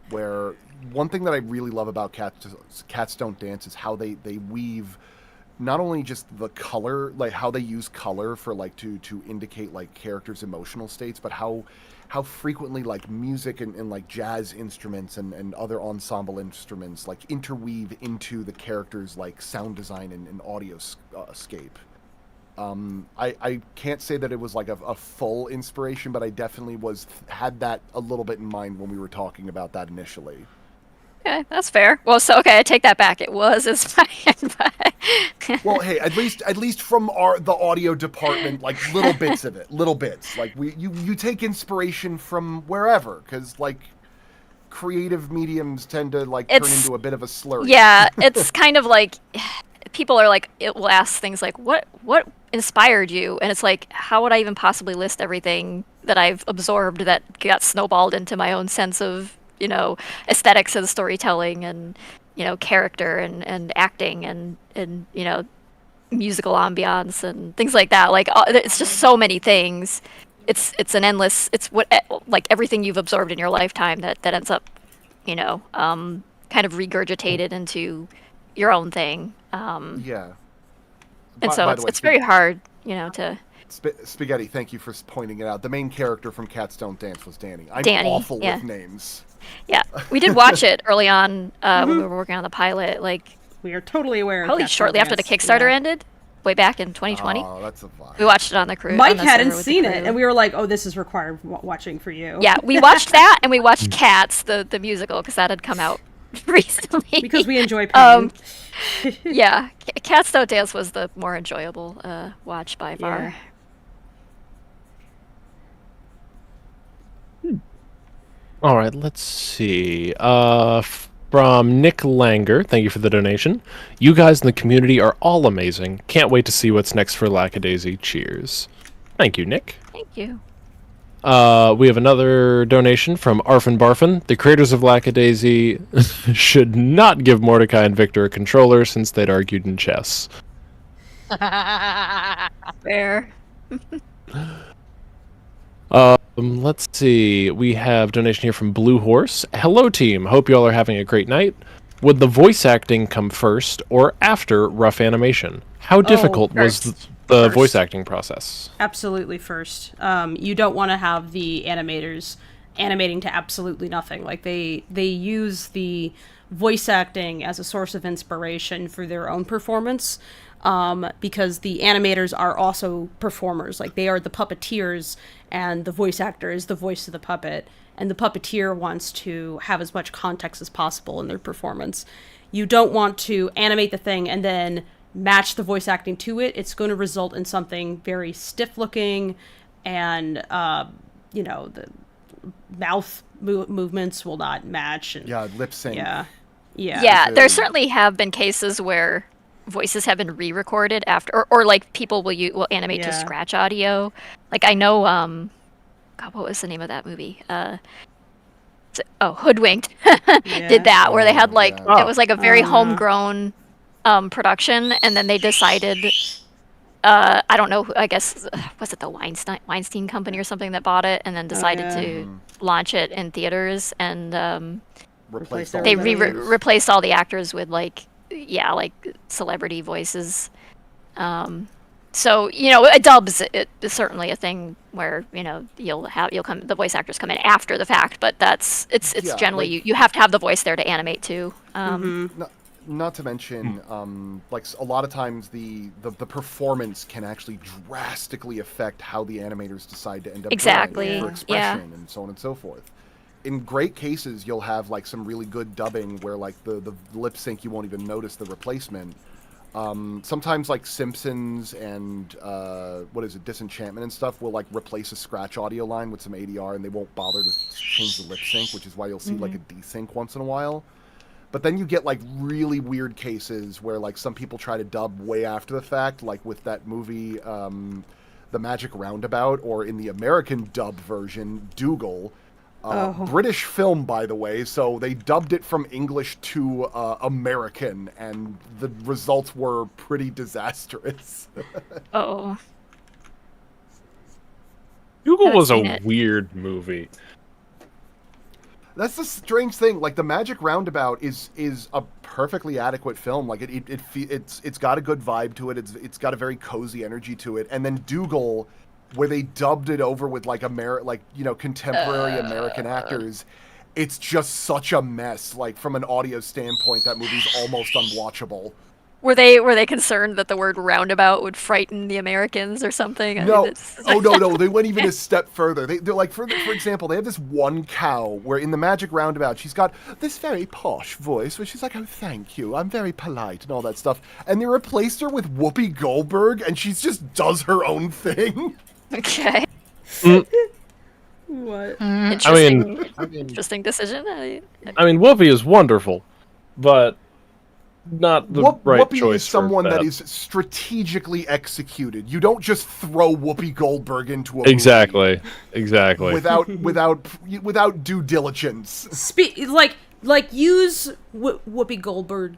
Where one thing that I really love about Cats Don't Dance is how they weave not only just the color, like how they use color for like to indicate like characters' emotional states, but how frequently like music and like jazz instruments and other ensemble instruments like interweave into the characters' like sound design and audio scape. I can't say that it was like a full inspiration, but I definitely had that a little bit in mind when we were talking about that initially. Okay, that's fair. Well, I take that back. It was inspired by. Well, hey, at least from the audio department, like little bits of it, little bits. Like you take inspiration from wherever, because like creative mediums tend to like turn into a bit of a slurry. Yeah, it's kind of like people are like, it will ask things like, what inspired you? And it's like, how would I even possibly list everything that I've absorbed that got snowballed into my own sense of, aesthetics and storytelling and, character and acting and musical ambiance and things like that. Like, it's just so many things. It's an endless, like everything you've absorbed in your lifetime that ends up, kind of regurgitated into your own thing. Yeah. And so it's very hard, to... Spaghetti, thank you for pointing it out. The main character from Cats Don't Dance was Danny. I'm Danny, awful with names. Yeah, we did watch it early on when we were working on the pilot. Like, we are totally aware of probably shortly after the Kickstarter ended, way back in 2020. Oh, that's a vibe. We watched it on the crew. Mike hadn't seen it, and we were like, "Oh, this is required watching for you." Yeah, we watched that, and we watched Cats, the musical, because that had come out recently. Because we enjoy pain. Yeah, Cats Don't Dance was the more enjoyable watch by far. Yeah. All right, let's see. From Nick Langer, thank you for the donation. You guys in the community are all amazing. Can't wait to see what's next for Lackadaisy. Cheers. Thank you, Nick. Thank you. We have another donation from Arfin Barfin. The creators of Lackadaisy should not give Mordecai and Victor a controller since they'd argued in chess. Fair. Let's see. We have donation here from Blue Horse. Hello, team. Hope you all are having a great night. Would the voice acting come first or after rough animation? How difficult was the voice acting process? Absolutely first. You don't want to have the animators animating to absolutely nothing. Like they use the voice acting as a source of inspiration for their own performance, because the animators are also performers. Like they are the puppeteers, and the voice actor is the voice of the puppet, and the puppeteer wants to have as much context as possible in their performance. You don't want to animate the thing and then match the voice acting to it. It's going to result in something very stiff looking, and the mouth movements will not match. And, Yeah, lip sync. Yeah. There certainly have been cases where voices have been re-recorded after, or like people will animate to scratch audio. Like I know, God, what was the name of that movie? Hoodwinked did that, where they had like it was like a very homegrown production, and then they decided, I don't know, I guess was it the Weinstein Company or something that bought it, and then decided to launch it in theaters, and they replaced all the actors with like celebrity voices. So dubs it is certainly a thing where the voice actors come in after the fact, but it's generally you have to have the voice there to animate too. Not to mention, like a lot of times the performance can actually drastically affect how the animators decide to end up drawing for expression and so on and so forth. In great cases, you'll have like some really good dubbing where like the lip sync, you won't even notice the replacement. Sometimes like Simpsons and Disenchantment and stuff will like replace a scratch audio line with some ADR, and they won't bother to change the lip sync, which is why you'll see like a desync once in a while. But then you get like really weird cases where like some people try to dub way after the fact, like with that movie, The Magic Roundabout, or in the American dub version, Dougal. British film, by the way, so they dubbed it from English to American, and the results were pretty disastrous. Dougal was a weird movie. That's the strange thing. Like, The Magic Roundabout is a perfectly adequate film. Like, it's got a good vibe to it. It's got a very cozy energy to it. And then Dougal, where they dubbed it over with like contemporary American actors, it's just such a mess. Like, from an audio standpoint, that movie's almost unwatchable. Were they concerned that the word roundabout would frighten the Americans or something? No. No. They went even a step further. They're like, for example, they have this one cow where in the Magic Roundabout, she's got this very posh voice where she's like, oh, thank you, I'm very polite and all that stuff. And they replaced her with Whoopi Goldberg, and she just does her own thing. Okay. What? Interesting decision. I mean, Whoopi is wonderful, but not the right Whoopi choice. Is someone that is strategically executed. You don't just throw Whoopi Goldberg into a movie exactly without due diligence. Use Whoopi Goldberg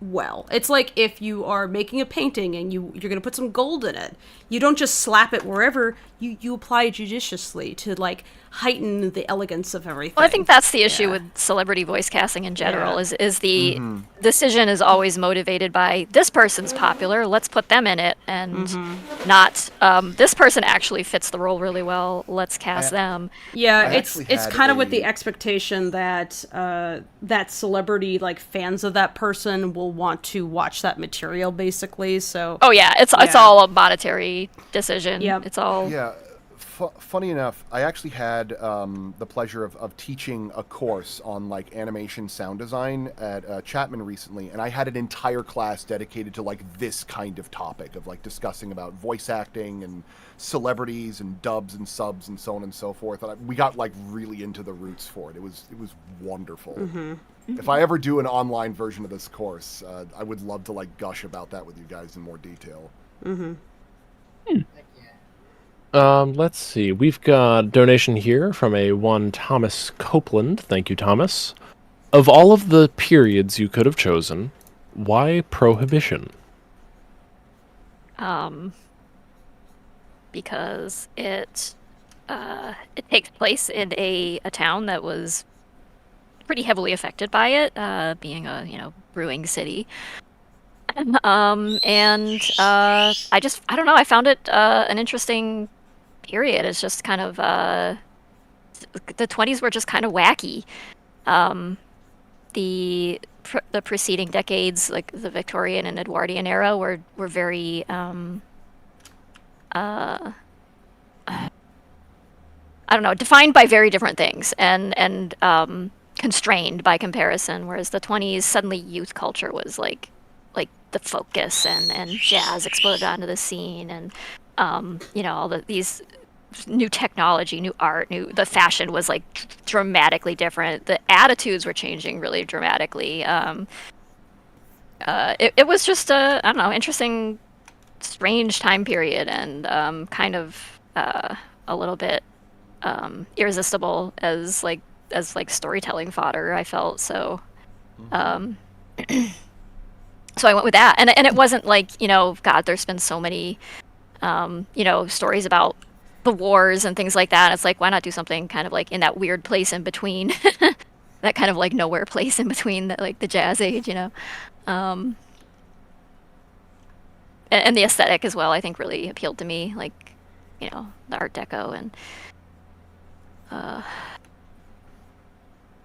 well. It's like if you are making a painting and you're going to put some gold in it. You don't just slap it wherever. You apply it judiciously to like heighten the elegance of everything. Well, I think that's the issue with celebrity voice casting in general. Is the decision is always motivated by this person's popular, let's put them in it, and not this person actually fits the role really well, let's cast them. Yeah, it's kind of with the expectation that that celebrity, like fans of that person, will want to watch that material basically. So it's all a monetary decision. Yeah, it's all funny enough, I actually had the pleasure of teaching a course on like animation sound design at Chapman recently, and I had an entire class dedicated to like this kind of topic of like discussing about voice acting and celebrities and dubs and subs and so on and so forth. And we got like really into the roots for it. It was wonderful. If I ever do an online version of this course, I would love to like gush about that with you guys in more detail. Let's see. We've got donation here from a one Thomas Copeland. Thank you, Thomas. Of all of the periods you could have chosen, why Prohibition? Because it takes place in a town that was pretty heavily affected by it, being a brewing city. And I don't know, I found it an interesting period. It's just kind of the 20s were just kind of wacky. The preceding decades, like the Victorian and Edwardian era, were very I don't know, defined by very different things and constrained by comparison. Whereas the 20s, suddenly youth culture was like the focus, and jazz exploded onto the scene, and all these new technology, new art, the fashion was like dramatically different. The attitudes were changing really dramatically. It was just a, I don't know, interesting, strange time period, and kind of a little bit irresistible as storytelling fodder, I felt. So so I went with that, and it wasn't like, God, there's been so many stories about the wars and things like that. It's like, why not do something kind of like in that weird place in between, that kind of like nowhere place in between, the Jazz Age, and the aesthetic as well, I think, really appealed to me, like, the Art Deco and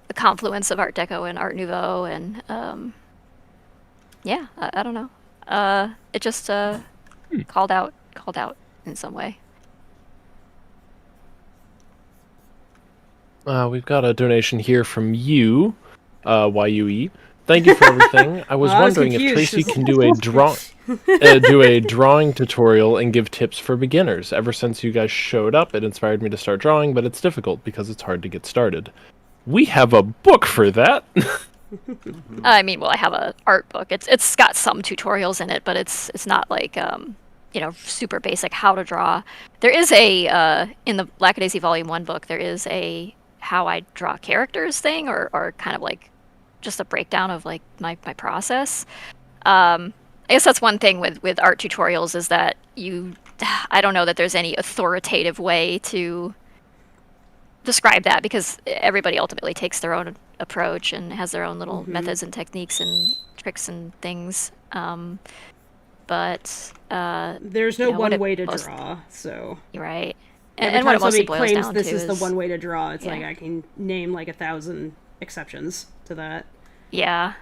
the confluence of Art Deco and Art Nouveau, and I don't know. It just called out in some way. We've got a donation here from you, YUE. Thank you for everything. I was wondering if Tracy can do a drawing tutorial and give tips for beginners. Ever since you guys showed up, it inspired me to start drawing, but it's difficult because it's hard to get started. We have a book for that. I mean, well, I have an art book. It's got some tutorials in it, but it's not like super basic how to draw. There is a in the Lackadaisy Volume 1 book, there is a how I draw characters thing, or kind of like just a breakdown of like my process. I guess that's one thing with art tutorials, is that I don't know that there's any authoritative way to describe that, because everybody ultimately takes their own approach and has their own little methods and techniques and tricks and things. But there's no one way to draw, so you're right. And what it somebody mostly boils claims down this to is the one way to draw, it's like I can name like 1,000 exceptions to that. Yeah.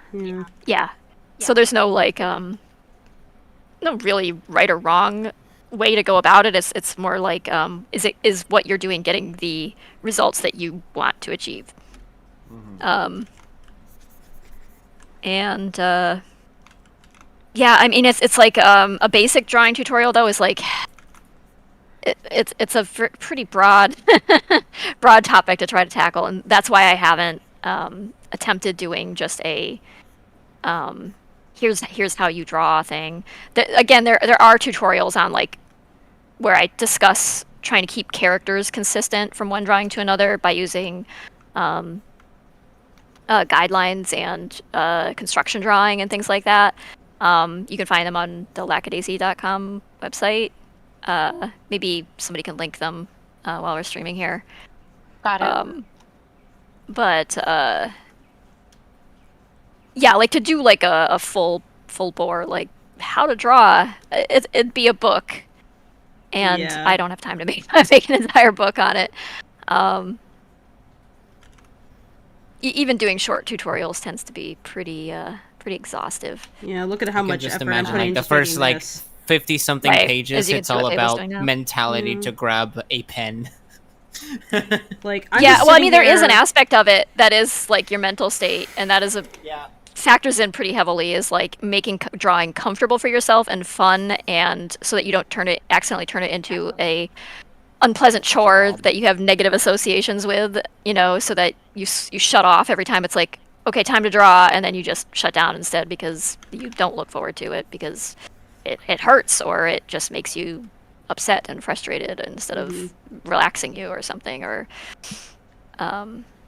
So there's no like no really right or wrong way to go about it. It's more like is what you're doing getting the results that you want to achieve. And I mean, it's like a basic drawing tutorial though is like it's a pretty broad topic to try to tackle, and that's why I haven't attempted doing just a here's how you draw thing. Again, there are tutorials on like where I discuss trying to keep characters consistent from one drawing to another by using guidelines and construction drawing and things like that. You can find them on the Lackadaisy.com website. Maybe somebody can link them while we're streaming here. Got it. But like to do like a full bore like how to draw, it'd be a book, and I don't have time to make an entire book on it. Even doing short tutorials tends to be pretty exhaustive. Yeah, look at how much just effort imagine I'm putting like the into first making like this. 50-something Right. pages. As you can It's see all what Fable's about doing now. mentality to grab a pen. Like I'm Yeah, just well, I sitting mean, there is an here- aspect of it that is like your mental state, and that is Yeah. factors in pretty heavily, is like making drawing comfortable for yourself and fun, and so that you don't accidentally turn it into a unpleasant chore that you have negative associations with, so that you shut off every time it's like, okay, time to draw, and then you just shut down instead because you don't look forward to it because it hurts, or it just makes you upset and frustrated instead of relaxing you or something, or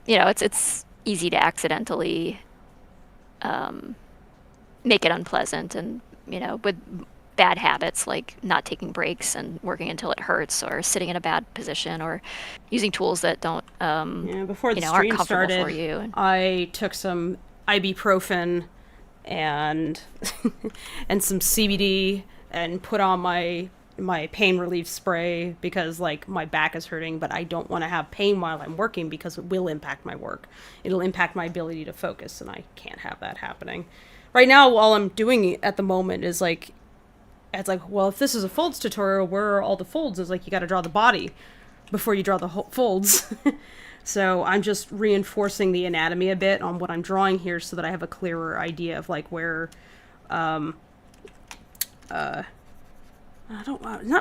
it's easy to accidentally make it unpleasant, and with bad habits like not taking breaks and working until it hurts, or sitting in a bad position, or using tools that don't before the aren't stream comfortable started, for you. I took some ibuprofen and and some CBD and put on my my pain relief spray because like my back is hurting, but I don't want to have pain while I'm working because it will impact my work. It'll impact my ability to focus, and I can't have that happening. Right now, all I'm doing at the moment is like, it's like, well, if this is a folds tutorial, where are all the folds? It's like, you got to draw the body before you draw the folds. So I'm just reinforcing the anatomy a bit on what I'm drawing here so that I have a clearer idea of like where, not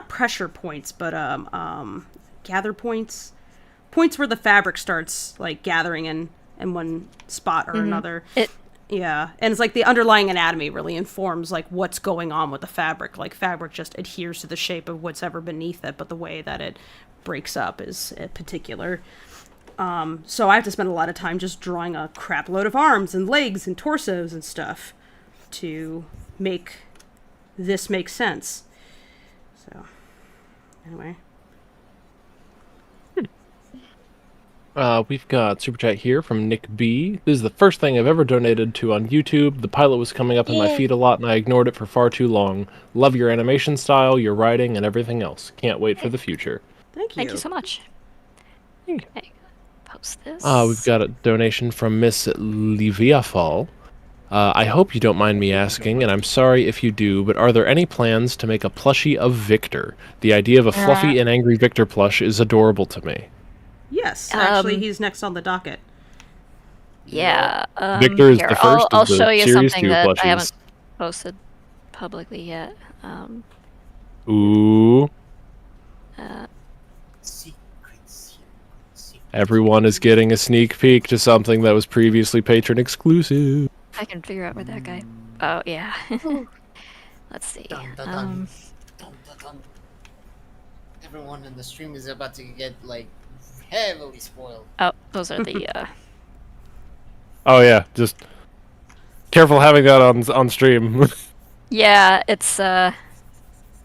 pressure points, but gather points. Points where the fabric starts like gathering in one spot or another. Yeah, and it's like the underlying anatomy really informs like what's going on with the fabric. Like fabric just adheres to the shape of what's ever beneath it, but the way that it breaks up is particular. So I have to spend a lot of time just drawing a crap load of arms and legs and torsos and stuff to make this make sense. So, anyway. We've got Super Chat here from Nick B. This is the first thing I've ever donated to on YouTube. The pilot was coming up in my feed a lot, and I ignored it for far too long. Love your animation style, your writing, and everything else. Can't wait for the future. Thank you. Thank you so much. Okay, post this. We've got a donation from Miss Livia Fall. I hope you don't mind me asking, and I'm sorry if you do, but are there any plans to make a plushie of Victor? The idea of a fluffy and angry Victor plush is adorable to me. Yes, actually, he's next on the docket. Yeah. Victor is here, the first I'll of the show you Series something 2 that plushies. I haven't posted publicly yet. Ooh. Everyone is getting a sneak peek to something that was previously patron exclusive. I can figure out where that guy... Oh, yeah. Let's see. Everyone in the stream is about to get, like, heavily spoiled. Oh, those are the... Oh yeah, just careful having that on stream. Yeah, it's... I'm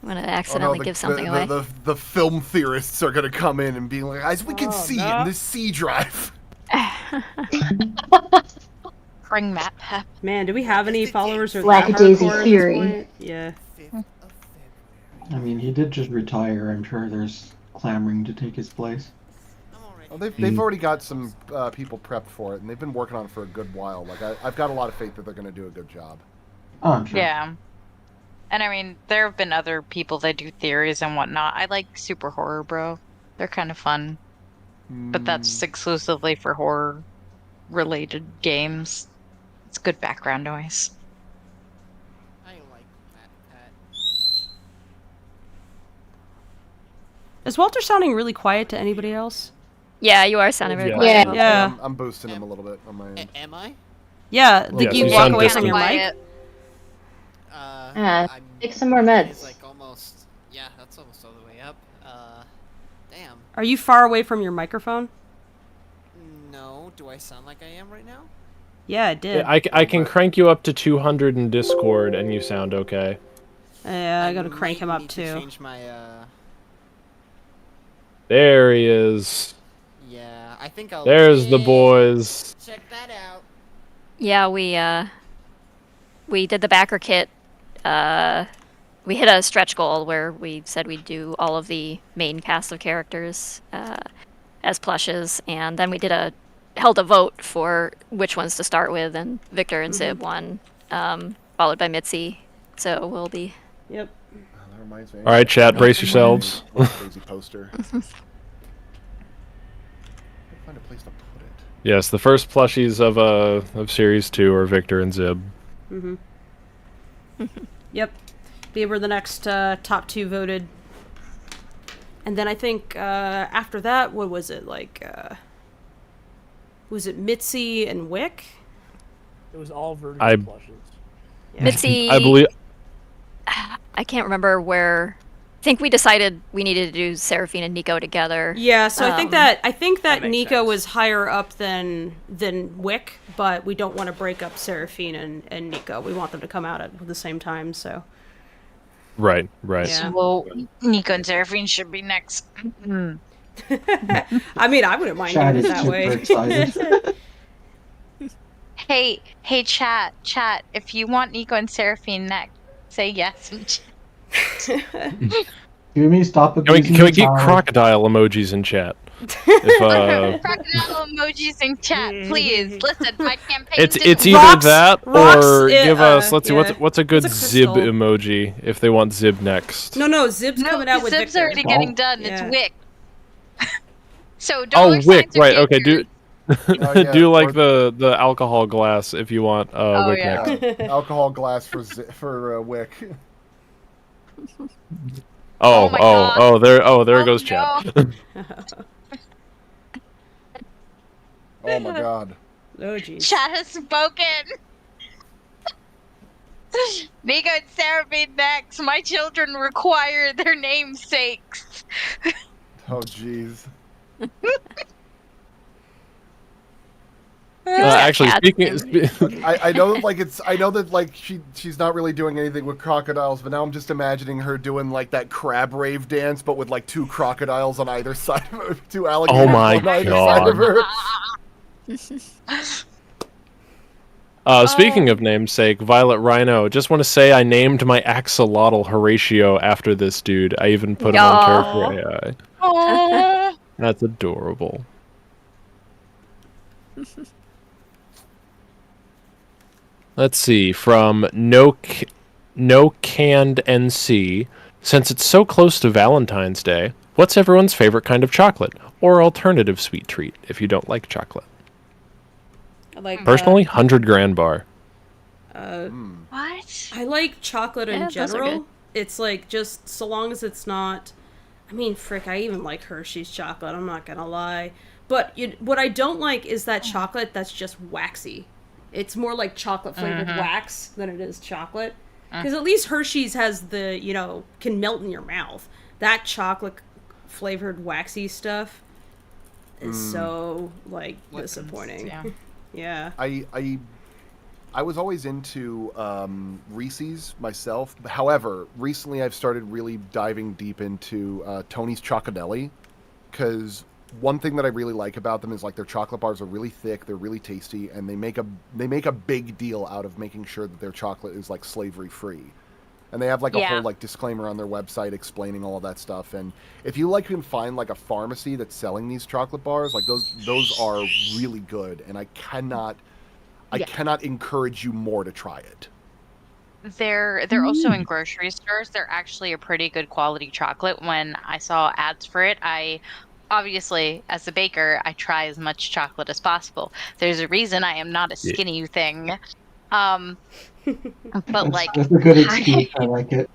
gonna accidentally give something away. The film theorists are gonna come in and be like, as we can see in this C drive. Bring map pep. Man, do we have any followers or Lackadaisy hardcore at this theory. point? Yeah. I mean, he did just retire. I'm sure there's clamoring to take his place. Well, they've already got some people prepped for it, and they've been working on it for a good while. Like I've got a lot of faith that they're going to do a good job. Oh, I'm sure. Yeah. And I mean, there have been other people that do theories and whatnot. I like Super Horror Bro. They're kind of fun. But that's exclusively for horror-related games. It's good background noise. I like that. Is Walter sounding really quiet to anybody else? Yeah, you are sounding very Yeah. quiet. Yeah. Yeah. I'm boosting him a little bit on my end. Am I? Yeah, Yes, did you you walk sound away from distant. your mic? Quiet. I'm Take some more It's meds. like almost... Yeah, that's almost all the way up. Damn. Are you far away from your microphone? No, do I sound like I am right now? Yeah, it did. I can crank you up to 200 in Discord and you sound okay. Yeah, I gotta might crank him up need to too. change my, There he is. Yeah, I think I'll... There's the Yay! boys. Check that out. Yeah, we did the backer kit. We hit a stretch goal where we said we'd do all of the main cast of characters as plushes, and then we held a vote for which ones to start with, and Victor and Zib won, followed by Mitzi. So we'll be... Yep. That reminds me. All right, chat, brace yourselves. Crazy poster. Find a place to put it. Yes, the first plushies of Series 2 are Victor and Zib. Yep. They were the next top two voted. And then I think after that, what was it? Like, was it Mitzi and Wick? It was all vertical plushes. Yeah. Mitzi... I believe. I can't remember where... I think we decided we needed to do Seraphine and Nico together. Yeah, so I think that that makes Nico sense. was higher up than Wick, but we don't want to break up Seraphine and Nico. We want them to come out at the same time, so... Right. Yeah. Well, Nico and Seraphine should be next. I mean, I wouldn't mind Chad doing it is that super way. excited. Hey, chat. If you want Nico and Seraphine next, say yes. Jimmy, stop Can we abusing keep the child. crocodile emojis in chat? If, Crocodile emojis in chat, please. Listen, my campaign. it's didn't- either Rocks- that rocks, or give us. Let's see yeah. what's a good What's a Zib crystal? emoji if they want Zib next. No, Zib's No, coming out with Zib's Victor. already getting done. Yeah. It's Wick. So Oh, dollar Wick, signs are right? Okay, do yeah, do like or- the alcohol glass if you want Wick yeah. next. Alcohol glass for Wick. Oh my God. There goes no. chat. Oh my God. Oh jeez. Chat has spoken. Nico and Sarah be next. My children require their namesakes. Oh jeez. Actually, Cats speaking. I know that I know that like she's not really doing anything with crocodiles, but now I'm just imagining her doing like that crab rave dance, but with like two crocodiles on either side of her, two alligators my on either side of her. Speaking of namesake, Violet Rhino, just want to say I named my axolotl Horatio after this dude. I even put him on character AI. Oh. That's adorable. Let's see, from No Canned NC. Since it's so close to Valentine's Day, what's everyone's favorite kind of chocolate or alternative sweet treat if you don't like chocolate? I like Personally, 100 Grand Bar. What? I like chocolate in Yeah, those are general. good. It's like just so long as it's not. I mean, frick, I even like Hershey's chocolate. I'm not gonna lie. But what I don't like is that chocolate that's just waxy. It's more like chocolate flavored wax than it is chocolate. Because at least Hershey's has the, can melt in your mouth. That chocolate flavored waxy stuff is so, disappointing. Yeah. I was always into Reese's myself. However, recently I've started really diving deep into Tony's Chocodelli, because one thing that I really like about them is like their chocolate bars are really thick, they're really tasty, and they make a big deal out of making sure that their chocolate is like slavery free. And they have like a whole like disclaimer on their website explaining all of that stuff. And if you can find like a pharmacy that's selling these chocolate bars, like those are really good, and I cannot encourage you more to try it. They're also in grocery stores. They're actually a pretty good quality chocolate. When I saw ads for it, obviously, as a baker, I try as much chocolate as possible. There's a reason I am not a skinny thing. But like, That's a good excuse. I like it.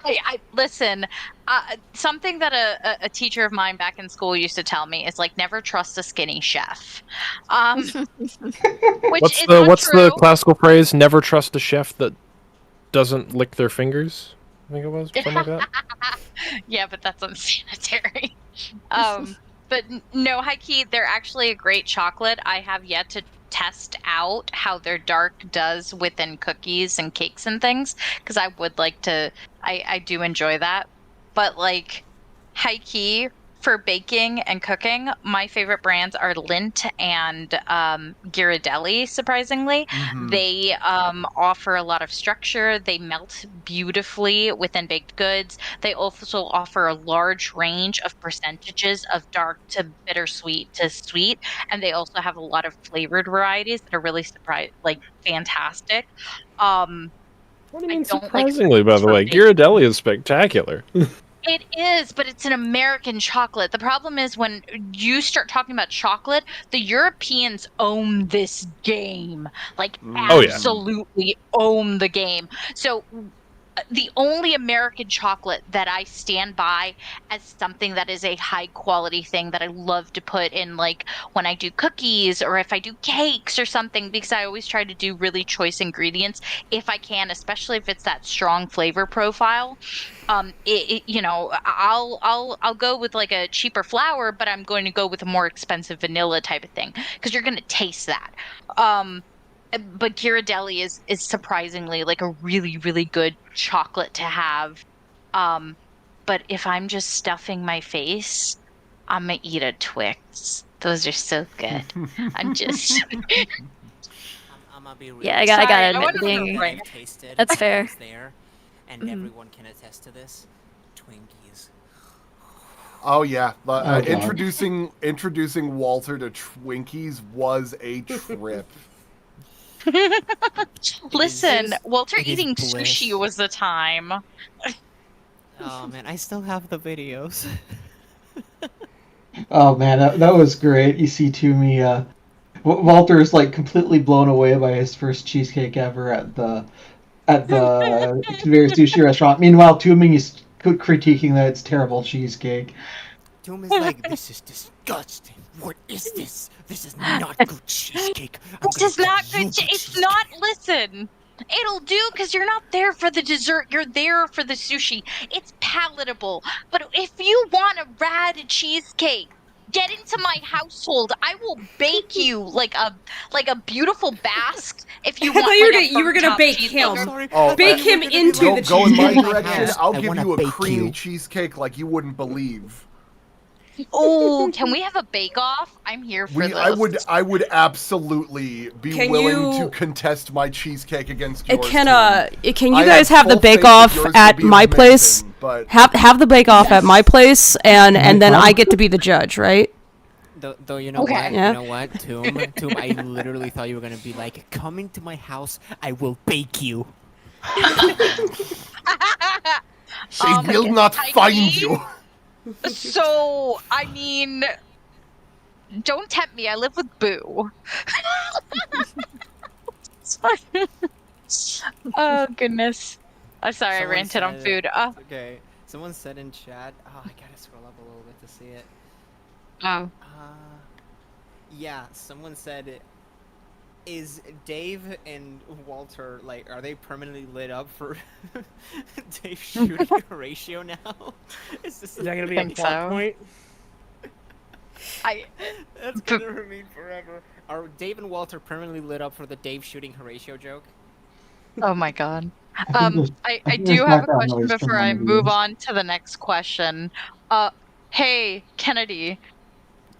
I listen. Something that a teacher of mine back in school used to tell me is like, never trust a skinny chef. Which What's is the not what's true. the classical phrase? Never trust a chef that doesn't lick their fingers. I think it was something like that. Yeah, but that's unsanitary. But no, high key, they're actually a great chocolate. I have yet to test out how their dark does within cookies and cakes and things, because I would like to. I do enjoy that, but like high key for baking and cooking, my favorite brands are Lindt and Ghirardelli. Surprisingly, they offer a lot of structure. They melt beautifully within baked goods. They also offer a large range of percentages of dark to bittersweet to sweet, and they also have a lot of flavored varieties that are really fantastic. What do you mean don't like surprisingly, by the way? baking. Ghirardelli is spectacular. It is, but it's an American chocolate. The problem is when you start talking about chocolate, the Europeans own this game. Like, Oh, yeah. absolutely own the game. So the only American chocolate that I stand by as something that is a high quality thing that I love to put in, like when I do cookies or if I do cakes or something, because I always try to do really choice ingredients if I can, especially if it's that strong flavor profile. I'll go with like a cheaper flour, but I'm going to go with a more expensive vanilla type of thing because you're going to taste that. But Ghirardelli is surprisingly like a really, really good chocolate to have. But if I'm just stuffing my face, I'm gonna eat a Twix. Those are so good. I'm just. I'm gonna be Yeah, I gotta I admit, wanna know being Frank. tasted. That's I fair. was there, and everyone can attest to this. Twinkies. Oh yeah, God. introducing Walter to Twinkies was a trip. Listen, Walter it is eating bliss. sushi was the time. Oh man, I still have the videos. Oh man, that was great. You see Toomey, Walter's like completely blown away by his first cheesecake ever at the conveyor sushi restaurant. Meanwhile, Toomey is critiquing that it's terrible cheesecake. Doom is like, this is disgusting. What is this? This is not good cheesecake. This is not good. It's not. Listen, it'll do because you're not there for the dessert. You're there for the sushi. It's palatable. But if you want a rad cheesecake, get into my household. I will bake you like a beautiful basque. If you I want, thought you were gonna bake him. Bake him into the Go in my cheesecake. direction. I'll I give wanna you a bake creamy you. cheesecake like you wouldn't believe. Oh, can we have a bake-off? I'm here for this. I would absolutely be Can willing you- to contest my cheesecake against yours. Can Tim. you I guys have the full faith bake that off yours will at be my place? amazing, but Have the bake off at my place, and then I get to be the judge, right? Though you know Okay. what? Yeah. You know what, Toom, I literally thought you were gonna be like, coming to my house, I will bake you. they will not find you. So, I mean, don't tempt me. I live with Boo. Oh, goodness. I'm sorry, I Someone ranted on said- food. Okay. Someone said in chat, oh, I gotta scroll up a little bit to see it. Oh. Yeah, someone said, is Dave and Walter, like, are they permanently lit up for Dave shooting Horatio now? Is Is that gonna be a think plot so. point? That's gonna remain forever. Are Dave and Walter permanently lit up for the Dave shooting Horatio joke? Oh my god. I think I there's do have a background question noise from before one I of move these. on to the next question. Hey, Kennedy.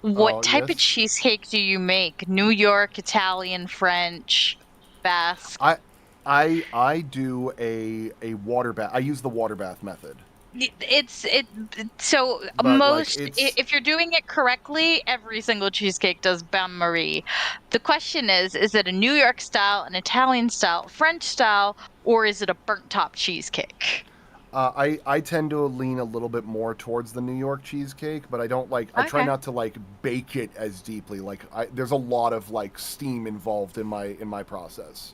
What Oh, type of yes? cheesecake do you make? New York, Italian, French, Basque? I do a water bath. I use the water bath method. So But, like, most it's- if you're doing it correctly, every single cheesecake does bain marie. The question is it a New York style, an Italian style, French style, or is it a burnt top cheesecake? I tend to lean a little bit more towards the New York cheesecake, but I don't like. I try Okay. not to like bake it as deeply. Like there's a lot of like steam involved in my process.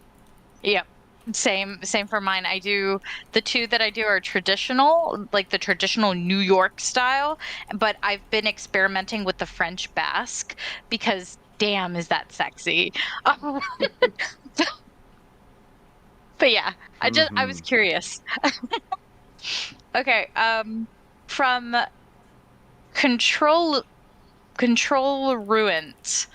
Yep. Same for mine. I do the two that I do are traditional, like the traditional New York style, but I've been experimenting with the French Basque because damn is that sexy. But yeah, I was curious. Okay, from Control Ruins.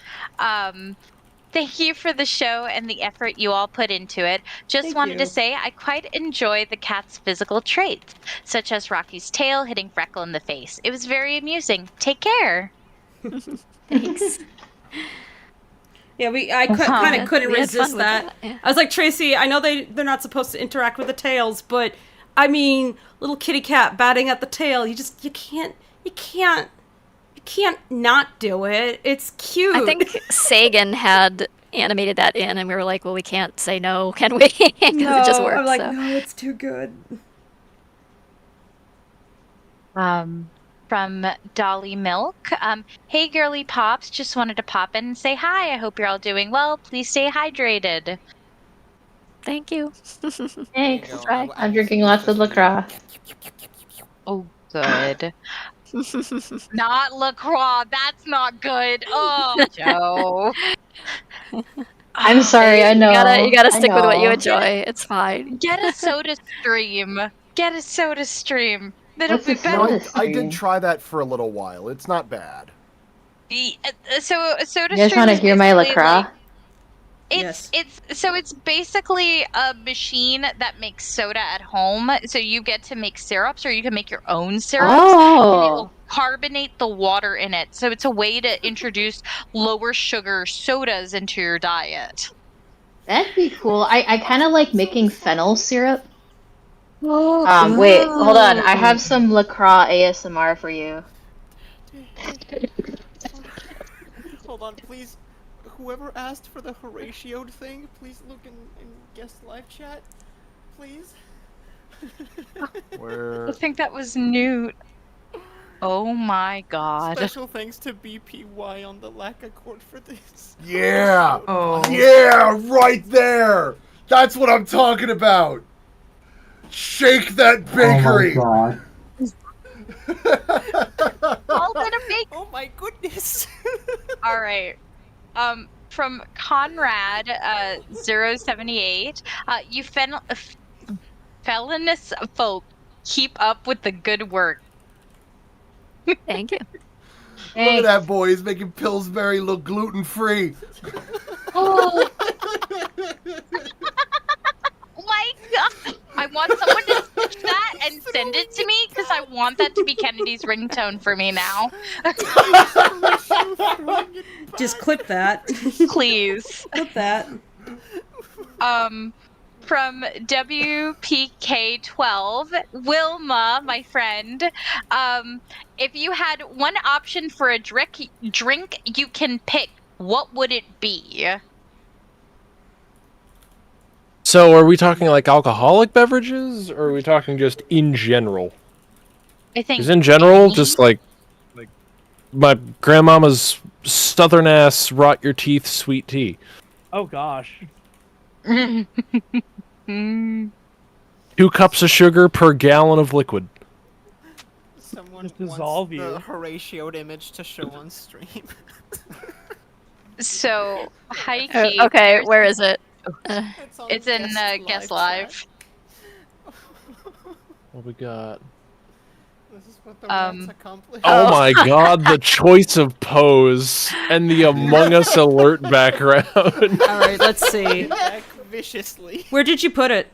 Thank you for the show and the effort you all put into it. Just Thank wanted to you. say I quite enjoy the cat's physical traits, such as Rocky's tail hitting Freckle in the face. It was very amusing. Take care. Thanks. Yeah, I kind of couldn't We had fun resist with that. that, yeah. I was like, Tracy, I know they're not supposed to interact with the tails, but I mean, little kitty cat batting at the tail, you can't not do it. It's cute. I think Sagan had animated that in, and we were like, well, we can't say no, can we? 'Cause no, it just works. I'm like, so. no, it's too good. From Dolly Milk. Hey, girly pops. Just wanted to pop in and say hi. I hope you're all doing well. Please stay hydrated. Thank you. Thanks. go. Try. I'm drinking lots of LaCroix. Oh, good. Not LaCroix. That's not good. Oh, Joe. I'm sorry, I know. You gotta I stick with what you know. enjoy. It's fine. Get a soda stream. Get a soda stream. That'll What's be a better. soda I did stream? try that for a little while. It's not bad. So a soda You guys stream want to is hear my basically, LaCroix? like, Yes. It's basically a machine that makes soda at home. So you get to make syrups, or you can make your own syrups. And it Oh, will carbonate the water in it. So it's a way to introduce lower sugar sodas into your diet. that'd be cool. I kind of like making fennel syrup. Wait, hold on. I have some LaCroix ASMR for you. Hold on, please. Whoever asked for the Horatio thing, please look in guest live chat, please. Where? I think that was Newt. Oh my god. Special thanks to BPY on the Lacka court for this. Yeah! Oh. Yeah, right there! That's what I'm talking about! Shake that bakery! Oh my god. All gonna make. Oh my goodness. All right. From Conrad 078, you felonious folk, keep up with the good work. Thank you. Look at that boy, he's making Pillsbury look gluten-free. Oh. Oh my god! I want someone to sketch that and send it to me because I want that to be Kennedy's ringtone for me now. Just clip that. Please. Clip that. From WPK12, Wilma, my friend, if you had one option for a drink you can pick, what would it be? So, are we talking like alcoholic beverages, or are we talking just in general? I think. Because in general, just like my grandmama's southern ass rot your teeth sweet tea. Oh gosh. 2 cups of sugar per gallon of liquid. Someone Just dissolve wants you. the Horatio'd image to show on stream. So, Heike. Okay, where is it? It's in Guest Live. What we got? This is what the rats accomplish. Oh my god, the choice of pose and the Among Us alert background. Alright, let's see. Back viciously. Where did you put it?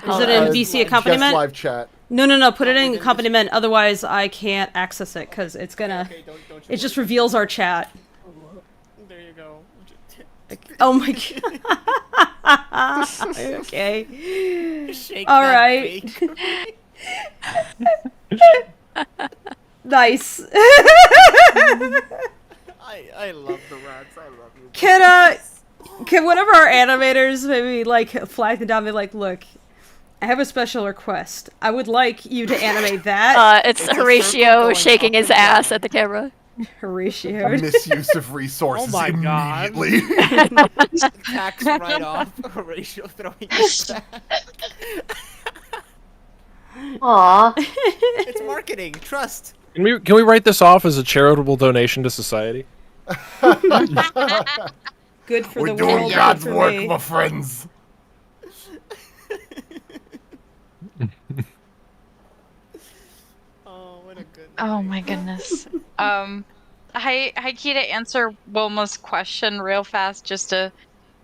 Is it in DC accompaniment? Guest live chat. No, put it in accompaniment, otherwise I can't access it, because it's gonna... It just reveals our chat. There you go. Oh my god. Okay. Shake Alright. Nice. I love the rats. I love you. Can one of our animators maybe like flag them down and be like, look, I have a special request. I would like you to animate that. It's Horatio shaking his ass at the camera. Horatio. Misuse of resources Oh my God. immediately. Tax write-off. Horatio throwing it back. Aw. It's marketing. Trust. Can we write this off as a charitable donation to society? Good for We're the doing world. God's good for work, me. my friends. Oh, what a good. Oh my goodness. Heike, to answer Wilma's question real fast, just to,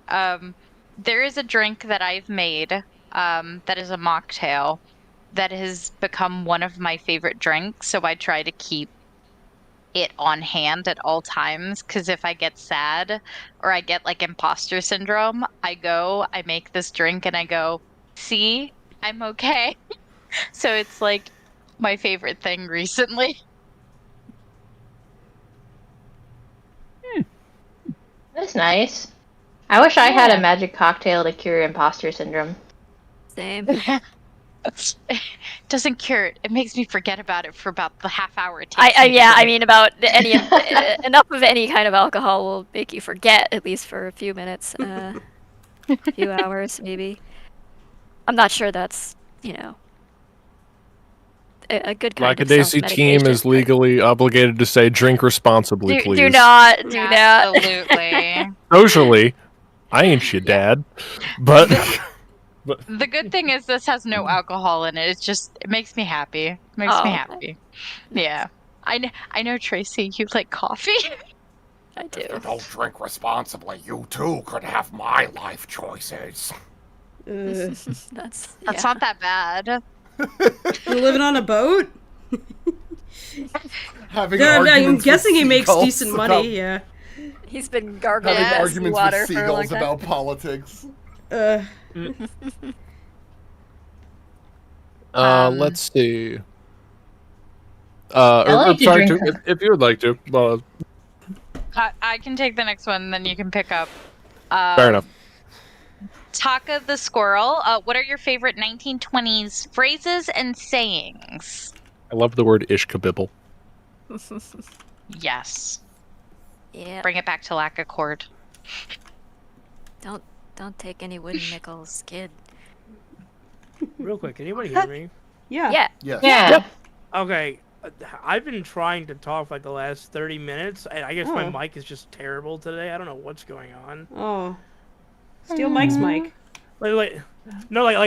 there is a drink that I've made, that is a mocktail, that has become one of my favorite drinks, so I try to keep it on hand at all times, because if I get sad, or I get, like, imposter syndrome, I make this drink, and I go, see, I'm okay. So it's, like, my favorite thing recently. That's nice. I wish I had a magic cocktail to cure imposter syndrome. Same. It doesn't cure it. It makes me forget about it for about the half hour it takes. I mean, about any enough of any kind of alcohol will make you forget, at least for a few minutes, a few hours, maybe. I'm not sure that's, a good kind of Lackadaisy team self-medication, is legally obligated to say drink responsibly, please. do not do that. Absolutely. Socially, I ain't your dad, but The good thing is this has no alcohol in it. It makes me happy. It makes me happy. Yeah. I know, Tracy, you like coffee. I do. If you don't drink responsibly, you too could have my life choices. That's not that bad. You're living on a boat? Having I'm arguments guessing with he makes seagulls decent about- money, yeah. He's been gargling Having his arguments water with for a long seagulls time. about politics. Let's see. I like to sorry, drink- if you would like to. I can take the next one, and then you can pick up. Fair enough. Taka the squirrel. What are your favorite 1920s phrases and sayings? I love the word ishkabibble. Yes. Yeah. Bring it back to Lackaccord. Don't take any wooden nickels, kid. Real quick, can anybody hear me? Yeah. Yeah. Yes. Yeah. Okay, I've been trying to talk for like the last 30 minutes, and I guess my mic is just terrible today. I don't know what's going on. Oh. Steal Mike's mic. Like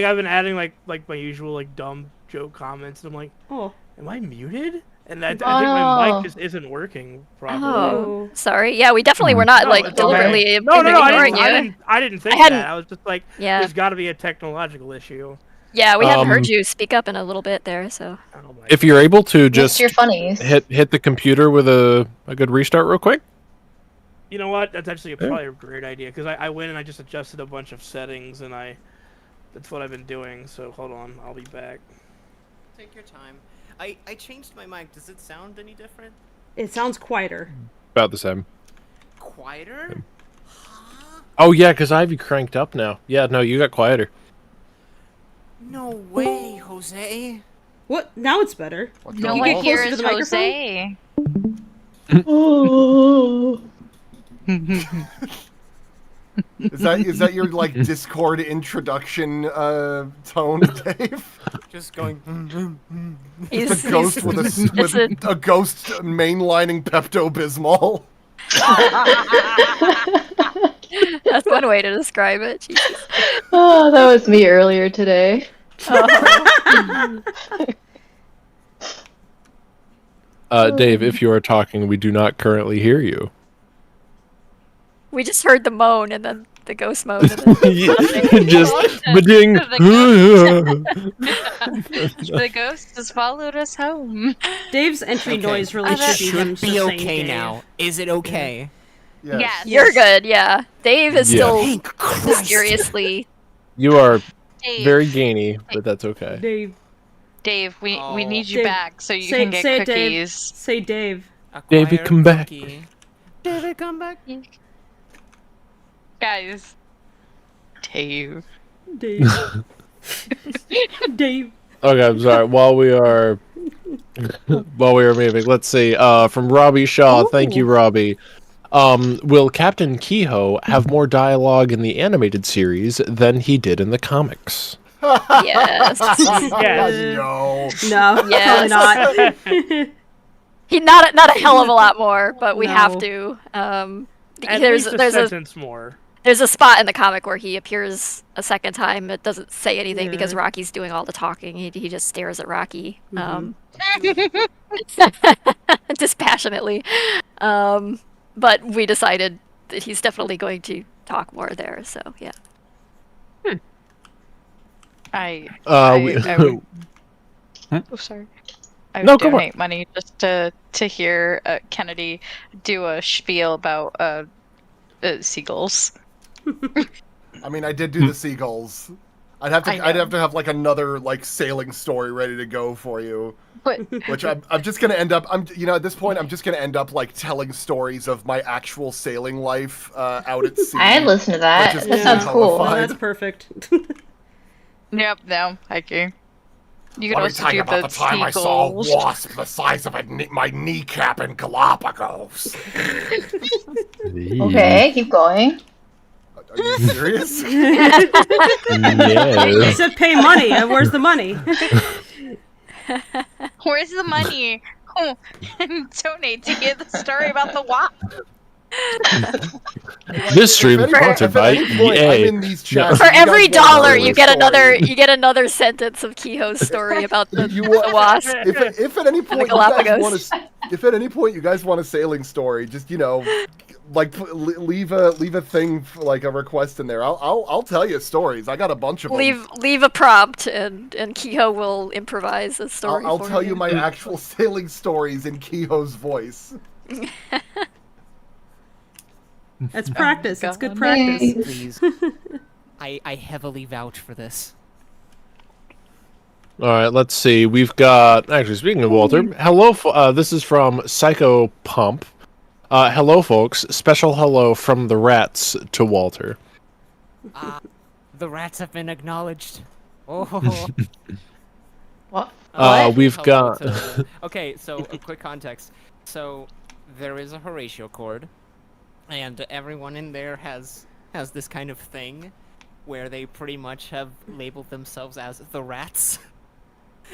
I've been adding like my usual like dumb joke comments, and I'm like, Oh. am I muted? And I think my mic just isn't working properly. Oh, sorry. Yeah, we definitely were not No, like it's deliberately okay. No, ignoring you. I didn't think hadn't- that. I was just like, Yeah. there's got to be a technological issue. Yeah, we hadn't heard you speak up in a little bit there, so. Oh my If you're able to Missed just your funnies. hit the computer with a good restart real quick. You know what? That's actually probably a great idea, because I went and I just adjusted a bunch of settings, and that's what I've been doing. So hold on, I'll be back. Take your time. I changed my mic. Does it sound any different? It sounds quieter. About the same. Quieter? Oh yeah, because I have you cranked up now. Yeah, no, you got quieter. No way, Jose. What? Now it's better. No you one get closer to hears the microphone? Jose. Is that your like Discord introduction tone, Dave? Just going. It's a ghost with a ghost mainlining Pepto Bismol. That's one way to describe it. Jesus. Oh, that was me earlier today. Dave, if you are talking, we do not currently hear you. We just heard the moan and then the ghost moan. And then... Just ba-ding. The ghost has followed us home. Dave's entry noise really should be him Should just be saying okay Dave. now. Is it okay? Yes. You're good, yeah. Dave is Yeah. still Thank Christ. mysteriously. You are Dave, very gainy, but that's okay. Dave. we Oh. need you Dave, back so you say- can get say it, Dave. cookies. Say Dave. David, Acquire come back. cookie. David, come back. Guys. Dave. Dave. Dave. Okay, I'm sorry. While we are moving, let's see. From Robbie Shaw, thank you, Robbie. Will Captain Kehoe have more dialogue in the animated series than he did in the comics? Yes. Yes. No. No, Yes. probably not. He not a hell of a lot more, but we have No. to. At There's least a there's a sentence more. there's a spot in the comic where he appears a second time. It doesn't say anything because Yeah. Rocky's doing all the talking. He just stares at Rocky, dispassionately. But we decided that he's definitely going to talk more there. So yeah. I We- would, oh, sorry. I would No, go on. donate money just to hear Kennedy do a spiel about seagulls. I mean, I did do the seagulls. I'd have to have like another like sailing story ready to go for you. But Which I'm just gonna end up. At this point, I'm just gonna end up like telling stories of my actual sailing life out at sea. I'd listen to that. Which is That sounds cool. Oh, horrifying. that's perfect. yep, no, thank you. You can Let me also tell you do about the the time I saw a seagulls. wasp the size of my kneecap in Galapagos. Okay, keep going. Are you serious? Yes. You said pay money. Where's the money? Where's the money? Oh, donate to hear the story about the wasp. This stream If sponsored by at any point I'm EA. in these chats, For you guys every want a dollar, sailing you get story. another sentence of Kehoe's story about the, You the want- wasp. If at any point Galapagos. if at any point you guys want a sailing story, just like leave a thing like a request in there. I'll tell you stories. I got a bunch of them. Leave a prompt, and Kehoe will improvise a story. I'll for tell you my actual sailing stories in Kehoe's voice. That's practice. It's good God. practice. Please. I heavily vouch for this. All right, let's see. We've got actually speaking of Walter. Hello, this is from Psycho Pump. Hello, folks. Special hello from the rats to Walter. The rats have been acknowledged. Oh. What? We've Hello got. to- Okay, so a quick context. So there is a Horatio cord, and everyone in there has this kind of thing where they pretty much have labeled themselves as the rats.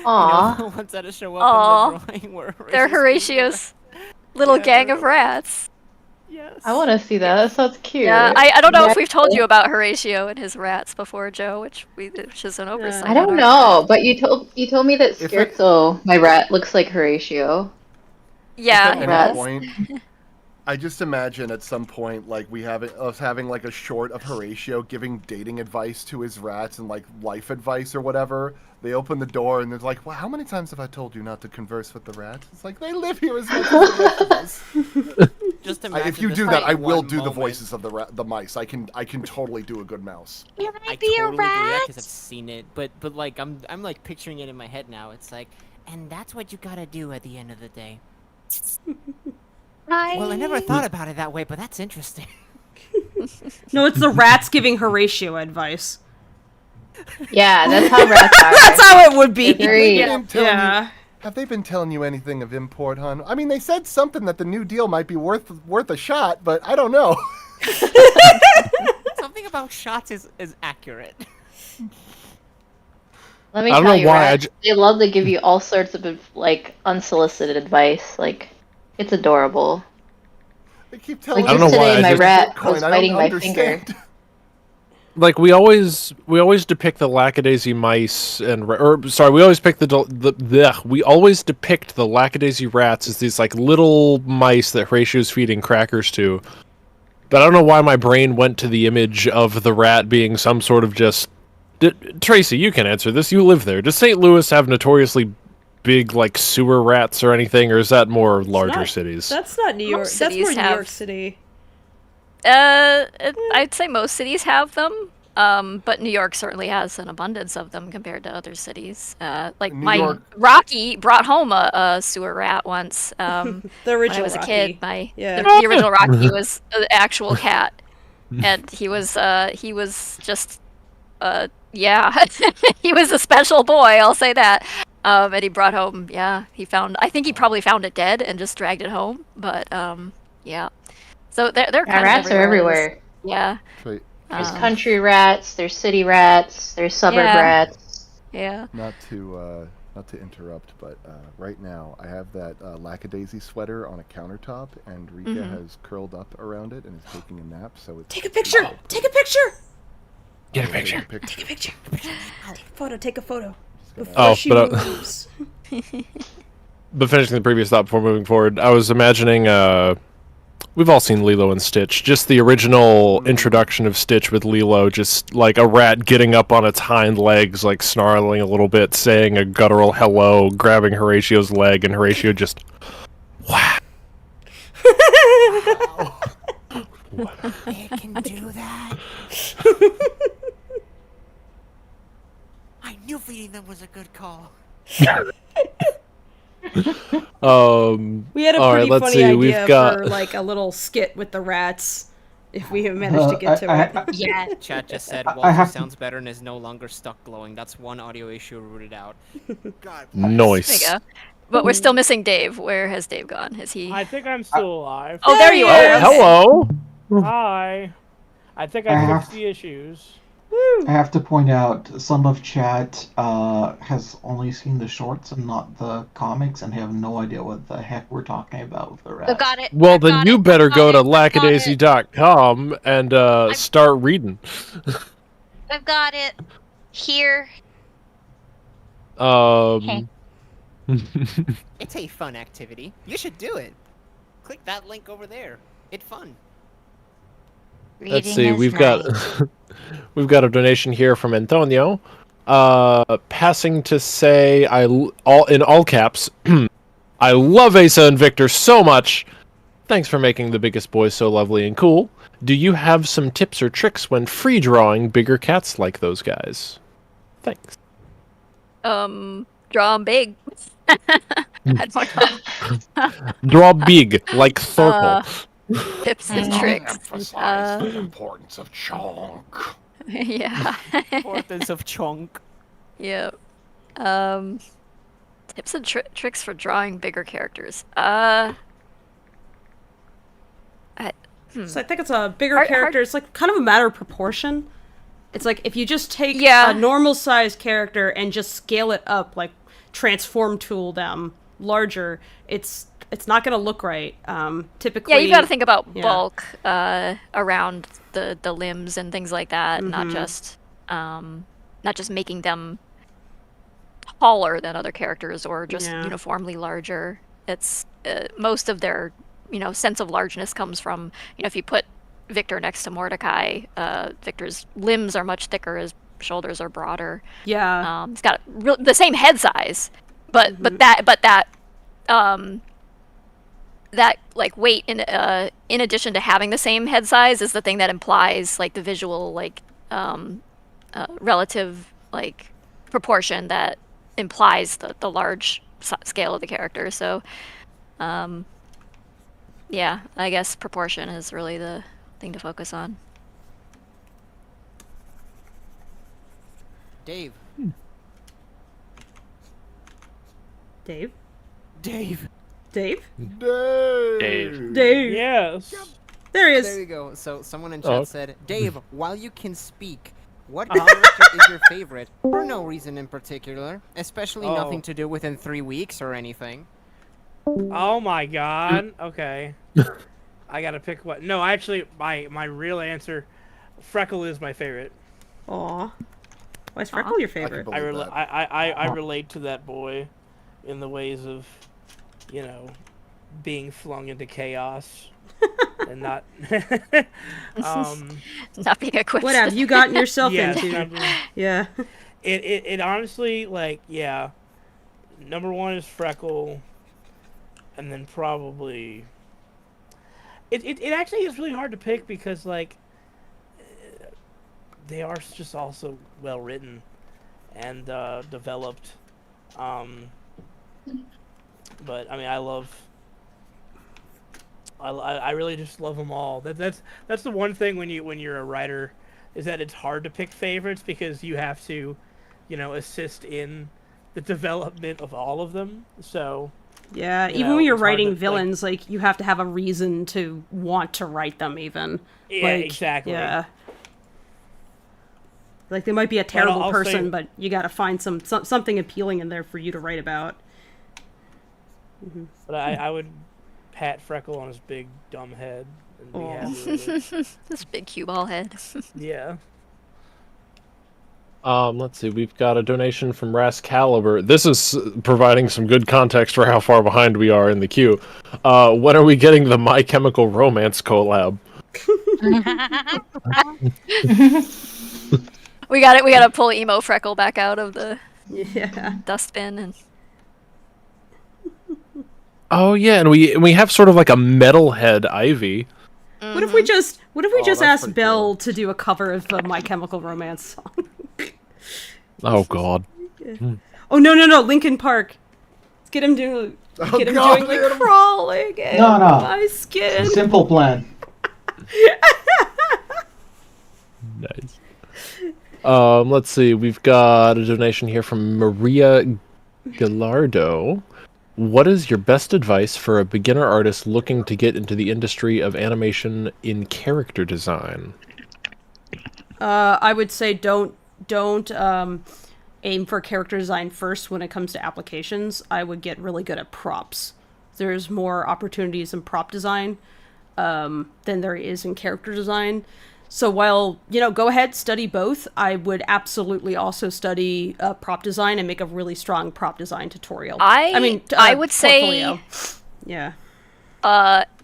Aw. The ones that show Aw. up in the drawing were They're Horatio's little gang of rats. Yes. I want to see that. That sounds cute. Yeah, I don't know if we've told you about Horatio and his rats before, Joe, which is an oversight. I don't on our know, but you told me that If it- Scherzo, my rat, looks like Horatio. Yeah, At he any Rats. does. point, I just imagine at some point, like us having like a short of Horatio giving dating advice to his rats and like life advice or whatever. They open the door and they're like, "Well, how many times have I told you not to converse with the rats?" It's like they live here as much as the rest of us. Just imagine If you this do for that, I will one do the moment. voices of the mice. I can totally do a good mouse. Can I I be a totally do that rat? because I've seen it, but like I'm like picturing it in my head now. It's like, and that's what you gotta do at the end of the day. Well, I never thought about it that way, but that's interesting. No, it's the rats giving Horatio advice. Yeah, that's how rats are. That's how it would be. They're very- Yeah. Have they been telling you anything of import, hon? I mean, they said something that the New Deal might be worth a shot, but I don't know. Something about shots is accurate. Let me I don't tell know you, why, rats, they love to give you all sorts of like unsolicited advice. Like, it's adorable. They keep telling Like I me don't know just why, today, I my just- rat Bitcoin, was I don't biting my understand. finger. Like we always depict the Lackadaisy mice and we always pick we always depict the Lackadaisy rats as these like little mice that Horatio's feeding crackers to. But I don't know why my brain went to the image of the rat being some sort of just. Tracy, you can answer this. You live there. Does St. Louis have notoriously big like sewer rats or anything, or is that more larger not- cities? That's not New York. Most That's more cities New have- York City. I'd say most cities have them. But New York certainly has an abundance of them compared to other cities. Like New my York- Rocky brought home a sewer rat once. The When I original was a Rocky. kid, Yeah. the original Rocky was an actual cat, and he was just yeah, he was a special boy. I'll say that. And he brought home, I think he probably found it dead and just dragged it home. But yeah, so they're Yeah, kind rats of are everywhere. everywhere. Yeah. Wait, There's Um, country rats, there's city rats, there's suburb Yeah. rats. Yeah. not to interrupt, but right now I have that Lackadaisy sweater on a countertop, and Rika has curled up around it and is taking a nap. So it's Take a picture. Take a picture. Get a picture. Take a picture. Take a photo. Take a photo. gonna- Before Oh, she but moves. But finishing the previous thought before moving forward, I was imagining, we've all seen Lilo and Stitch, just the original introduction of Stitch with Lilo, just like a rat getting up on its hind legs, like snarling a little bit, saying a guttural hello, grabbing Horatio's leg, and Horatio just, wow. It can do that. I knew feeding them was a good call. We had a All pretty right, let's funny see, idea we've got- for like a little skit with the rats. If we have managed to get to it. Yeah. Chat just said I Walter have to- sounds better and is no longer stuck glowing. That's one audio issue rooted out. God. Nice. There you go. But we're still missing Dave. Where has Dave gone? Is he? I think I'm still alive. Oh, there you There are. he Okay. Hello! Hi. I think I I have- fixed the issues. I have to point out, some of chat has only seen the shorts and not the comics, and have no idea what the heck we're talking about with the rats. I got it. Well, I then got you it, better I got go to it, I got it. lackadaisy.com and start reading. I've got it. Here. Um, It's a fun activity. You should do it. Click that link over there. It's fun. let's see, we've got we've got a donation here from Antonio, passing to say all in all caps, I love Asa and Victor so much. Thanks for making the biggest boys so lovely and cool. Do you have some tips or tricks when free drawing bigger cats like those guys? Thanks. Draw 'em big. I don't know. Draw big, like Thorple. Tips and tricks. Emphasize the importance of chunk. Yeah. Importance of chunk. Yep. Tips and tricks for drawing bigger characters. So I think it's a bigger character. It's like kind of a matter of proportion. It's like if you just take a normal sized character and just scale it up, like transform tool them larger, it's not gonna look right. Typically, you got to think about bulk around the limbs and things like that, not just making them taller than other characters or just uniformly larger. It's most of their sense of largeness comes from if you put Victor next to Mordecai, Victor's limbs are much thicker, his shoulders are broader. Yeah. He's got the same head size, but that like weight in addition to having the same head size is the thing that implies like the visual like relative like proportion that implies the large scale of the character. So yeah, I guess proportion is really the thing to focus on. Dave. Dave. Dave. Yes. There he is. There you go. So someone in chat said, Dave, while you can speak, what character is your favorite? For no reason in particular, especially nothing to do within 3 weeks or anything. Oh my god. Okay. I gotta pick what. No, actually, my real answer, Freckle is my favorite. Aw. Why is Freckle your favorite? I relate to that boy in the ways of, being flung into chaos and not not being equipped. What have you gotten yourself into? Yeah. It honestly, like, yeah. Number one is Freckle, and then probably it actually is really hard to pick because like they are just also well written and developed. But I mean, I really just love them all. That's the one thing when you're a writer is that it's hard to pick favorites because you have to, assist in the development of all of them. So yeah, even when you're writing villains, like you have to have a reason to want to write them. Even exactly. Yeah. Like they might be a terrible person, but you got to find something appealing in there for you to write about. Mm-hmm. But I would pat Freckle on his big dumb head and be happy with it. This big cue ball head. Yeah. Let's see. We've got a donation from Rascalibur. This is providing some good context for how far behind we are in the queue. When are we getting the My Chemical Romance collab? We gotta pull emo Freckle back out of the dustbin and. Oh yeah, and we have sort of like a metalhead Ivy. What if we just asked Belle to do a cover of the My Chemical Romance song? Oh god. Oh no, Linkin Park. Let's get him doing doing like crawling in my skin. Simple plan. Nice. Let's see. We've got a donation here from Maria Gallardo. What is your best advice for a beginner artist looking to get into the industry of animation in character design? I would say don't aim for character design first when it comes to applications. I would get really good at props. There's more opportunities in prop design than there is in character design. So while, go ahead, study both, I would absolutely also study prop design and make a really strong prop design tutorial. I would portfolio. Say, yeah.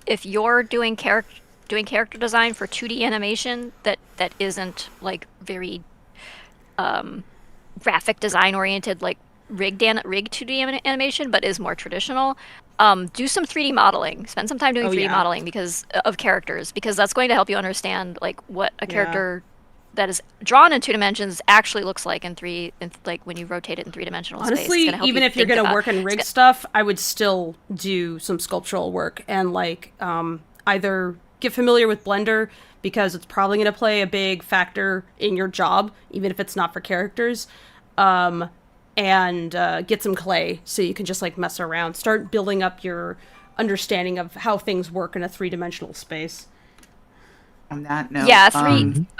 If you're doing character design for 2D animation that isn't like very graphic design oriented, like rigged 2D animation, but is more traditional, do some 3D modeling. Spend some time doing 3D modeling because of characters, because that's going to help you understand like what a character that is drawn in 2 dimensions actually looks like like when you rotate it in 3-dimensional space. Honestly, even if you're going to work in rig stuff, I would still do some sculptural work and like either get familiar with Blender, because it's probably going to play a big factor in your job, even if it's not for characters, and get some clay so you can just like mess around, start building up your understanding of how things work in a 3-dimensional space. On that note, yeah,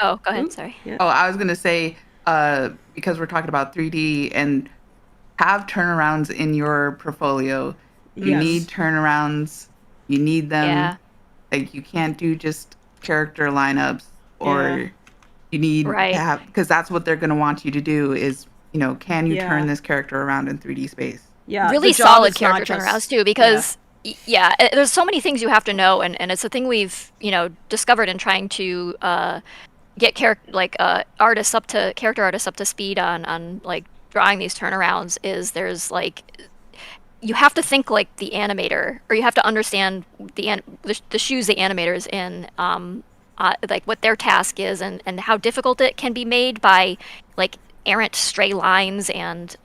oh, go ahead. Sorry. Yeah. Oh, I was gonna say, because we're talking about 3D and have turnarounds in your portfolio. You Yes. need turnarounds. You need them. Yeah. Like you can't do just character lineups, or Yeah. you need Right. to have, because that's what they're gonna want you to do. Is can you Yeah. turn this character around in 3D space? Yeah, Really the job solid is not character just- turnarounds too, because there's so many things you have to know, and it's a thing we've discovered in trying to get character artists up to speed on like drawing these turnarounds. Is there's like you have to think like the animator, or you have to understand the shoes the animator's in, like what their task is, and how difficult it can be made by like errant stray lines and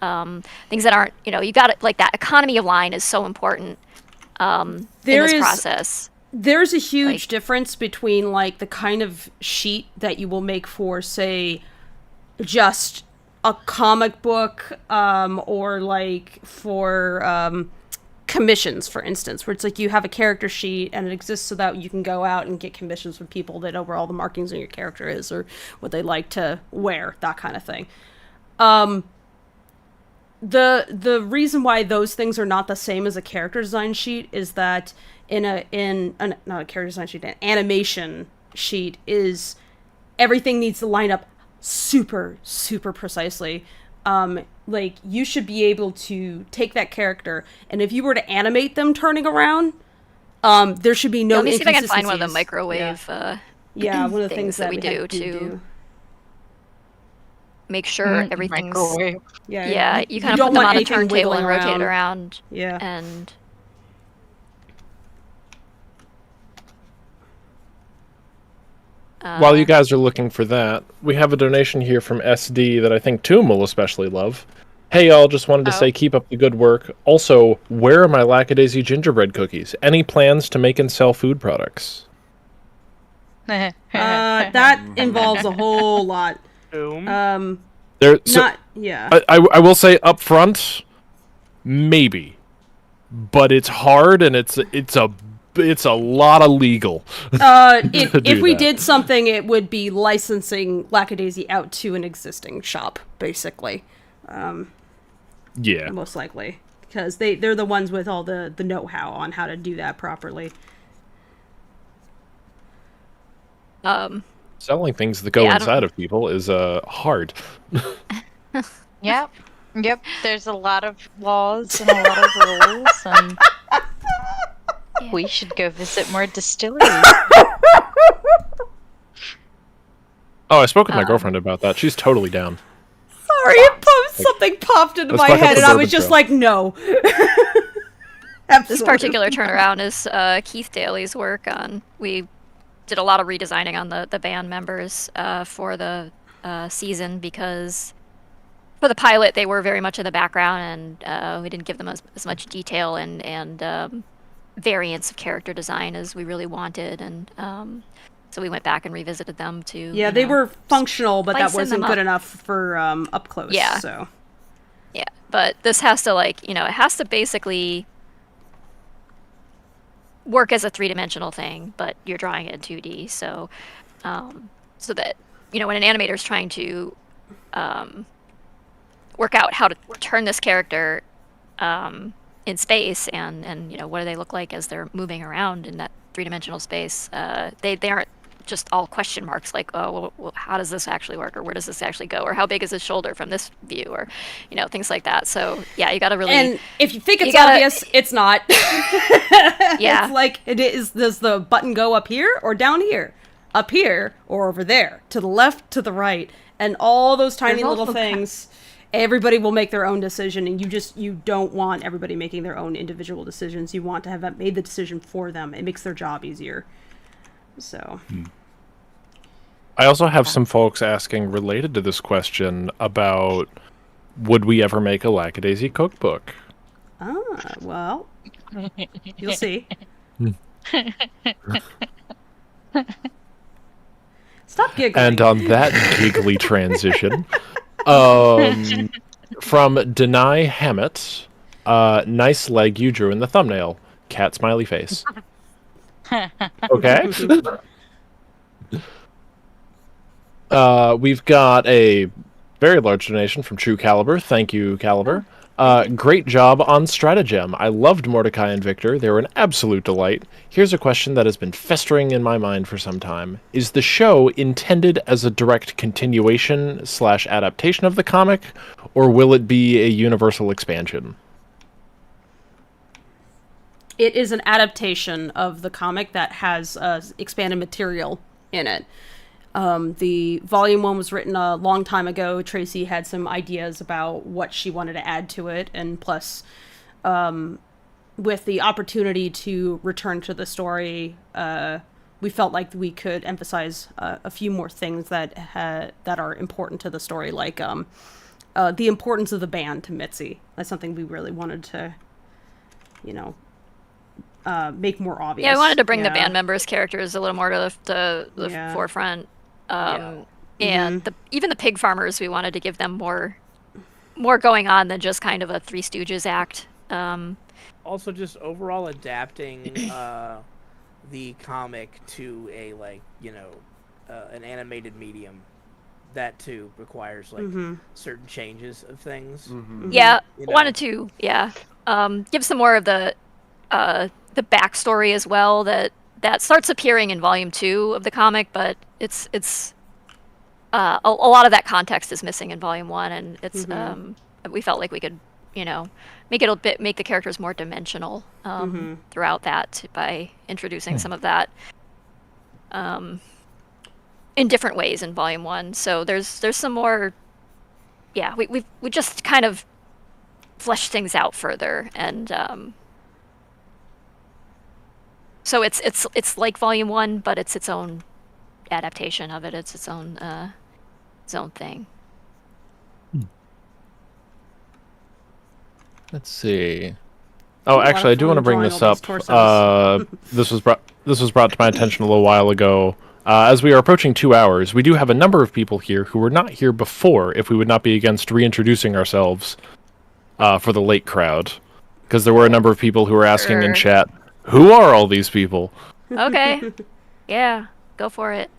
things that aren't, you got it, like that economy of line is so important in this process. There's a huge difference between like the kind of sheet that you will make for, say, just a comic book, or like for commissions, for instance, where it's like you have a character sheet and it exists so that you can go out and get commissions from people that know where all the markings on your character is or what they like to wear, that kind of thing. The reason why those things are not the same as a character design sheet is that not a character design sheet, an animation sheet, is everything needs to line up super, super precisely. Like, you should be able to take that character, and if you were to animate them turning around, there should be no Let me see if I can find inconsistencies. one of the microwave yeah, one of the things that we we do had to make sure everything's Microwave. yeah, you kind of don't put them want on a anything turntable wiggling and rotate it around. around. Yeah. And While you guys are looking for that, we have a donation here from SD that I think Toom will especially love. Hey y'all, just wanted to say keep up the good work. Also, where are my Lackadaisy gingerbread cookies? Any plans to make and sell food products? That involves a whole lot. Boom. I will say up front, maybe, but it's hard and it's a lot of legal. If we did something, it would be licensing Lackadaisy out to an existing shop, basically. Yeah, most likely, because they're the ones with all the know-how on how to do that properly. Selling things that go inside of people is hard. Yep. There's a lot of laws and a lot of rules, and we should go visit more distilleries. Oh, I spoke with my girlfriend about that. She's totally down. Sorry, something popped into let's my talk about head, the and I bourbon was just trail. like, no. this particular turnaround is Keith Daly's work on. We did a lot of redesigning on the band members for the season, because for the pilot they were very much in the background, and we didn't give them as much detail and variance of character design as we really wanted, and so we went back and revisited them to. Yeah, they were functional, but that spicing wasn't them good up. enough for up close. Yeah. So. Yeah, but this has to it has to basically work as a 3-dimensional thing, but you're drawing it in 2D, so so that when an animator is trying to work out how to turn this character in space, and what do they look like as they're moving around in that 3-dimensional space, they aren't just all question marks like, oh, well, how does this actually work, or where does this actually go, or how big is his shoulder from this view, or things like that. So yeah, you got to really. And if you think it's obvious, it's not. Yeah, it's like it is. Does the button go up here or down here, up here or over there, to the left, to the right, and all those tiny There's little also things. Everybody will make their own decision, and you don't want everybody making their own individual decisions. You want to have that made the decision for them. It makes their job easier. So. I also have some folks asking related to this question about would we ever make a Lackadaisy cookbook? Well, you'll see. Stop giggling. And on that giggly transition, from Denai Hammett, nice leg you drew in the thumbnail. Cat smiley face. Okay. We've got a very large donation from True Caliber. Thank you, Caliber. Great job on Stratagem. I loved Mordecai and Victor. They were an absolute delight. Here's a question that has been festering in my mind for some time. Is the show intended as a direct continuation / adaptation of the comic, or will it be a universal expansion? It is an adaptation of the comic that has expanded material in it. The volume 1 was written a long time ago. Tracy had some ideas about what she wanted to add to it, and plus, with the opportunity to return to the story, we felt like we could emphasize a few more things that are important to the story, like the importance of the band to Mitzi. That's something we really wanted to, make more obvious. Yeah, I wanted to bring the band members' characters a little more to the forefront. And even the pig farmers, we wanted to give them more going on than just kind of a Three Stooges act. Also, just overall adapting the comic to a an animated medium. That too requires certain changes of things. Yeah, wanted to give some more of the backstory as well that starts appearing in volume 2 of the comic, but it's a lot of that context is missing in volume 1, and it's we felt like we could make the characters more dimensional throughout that by introducing some of that in different ways in volume 1. So there's some more. Yeah, we just kind of fleshed things out further, and so it's like volume 1, but it's its own adaptation of it. It's its own thing. Let's see. Oh, actually, I do want to bring this up. This was brought to my attention a little while ago. As we are approaching 2 hours, we do have a number of people here who were not here before. If we would not be against reintroducing ourselves for the late crowd, because there were a number of people who were asking in chat, "Who are all these people?" Okay. Yeah, go for it.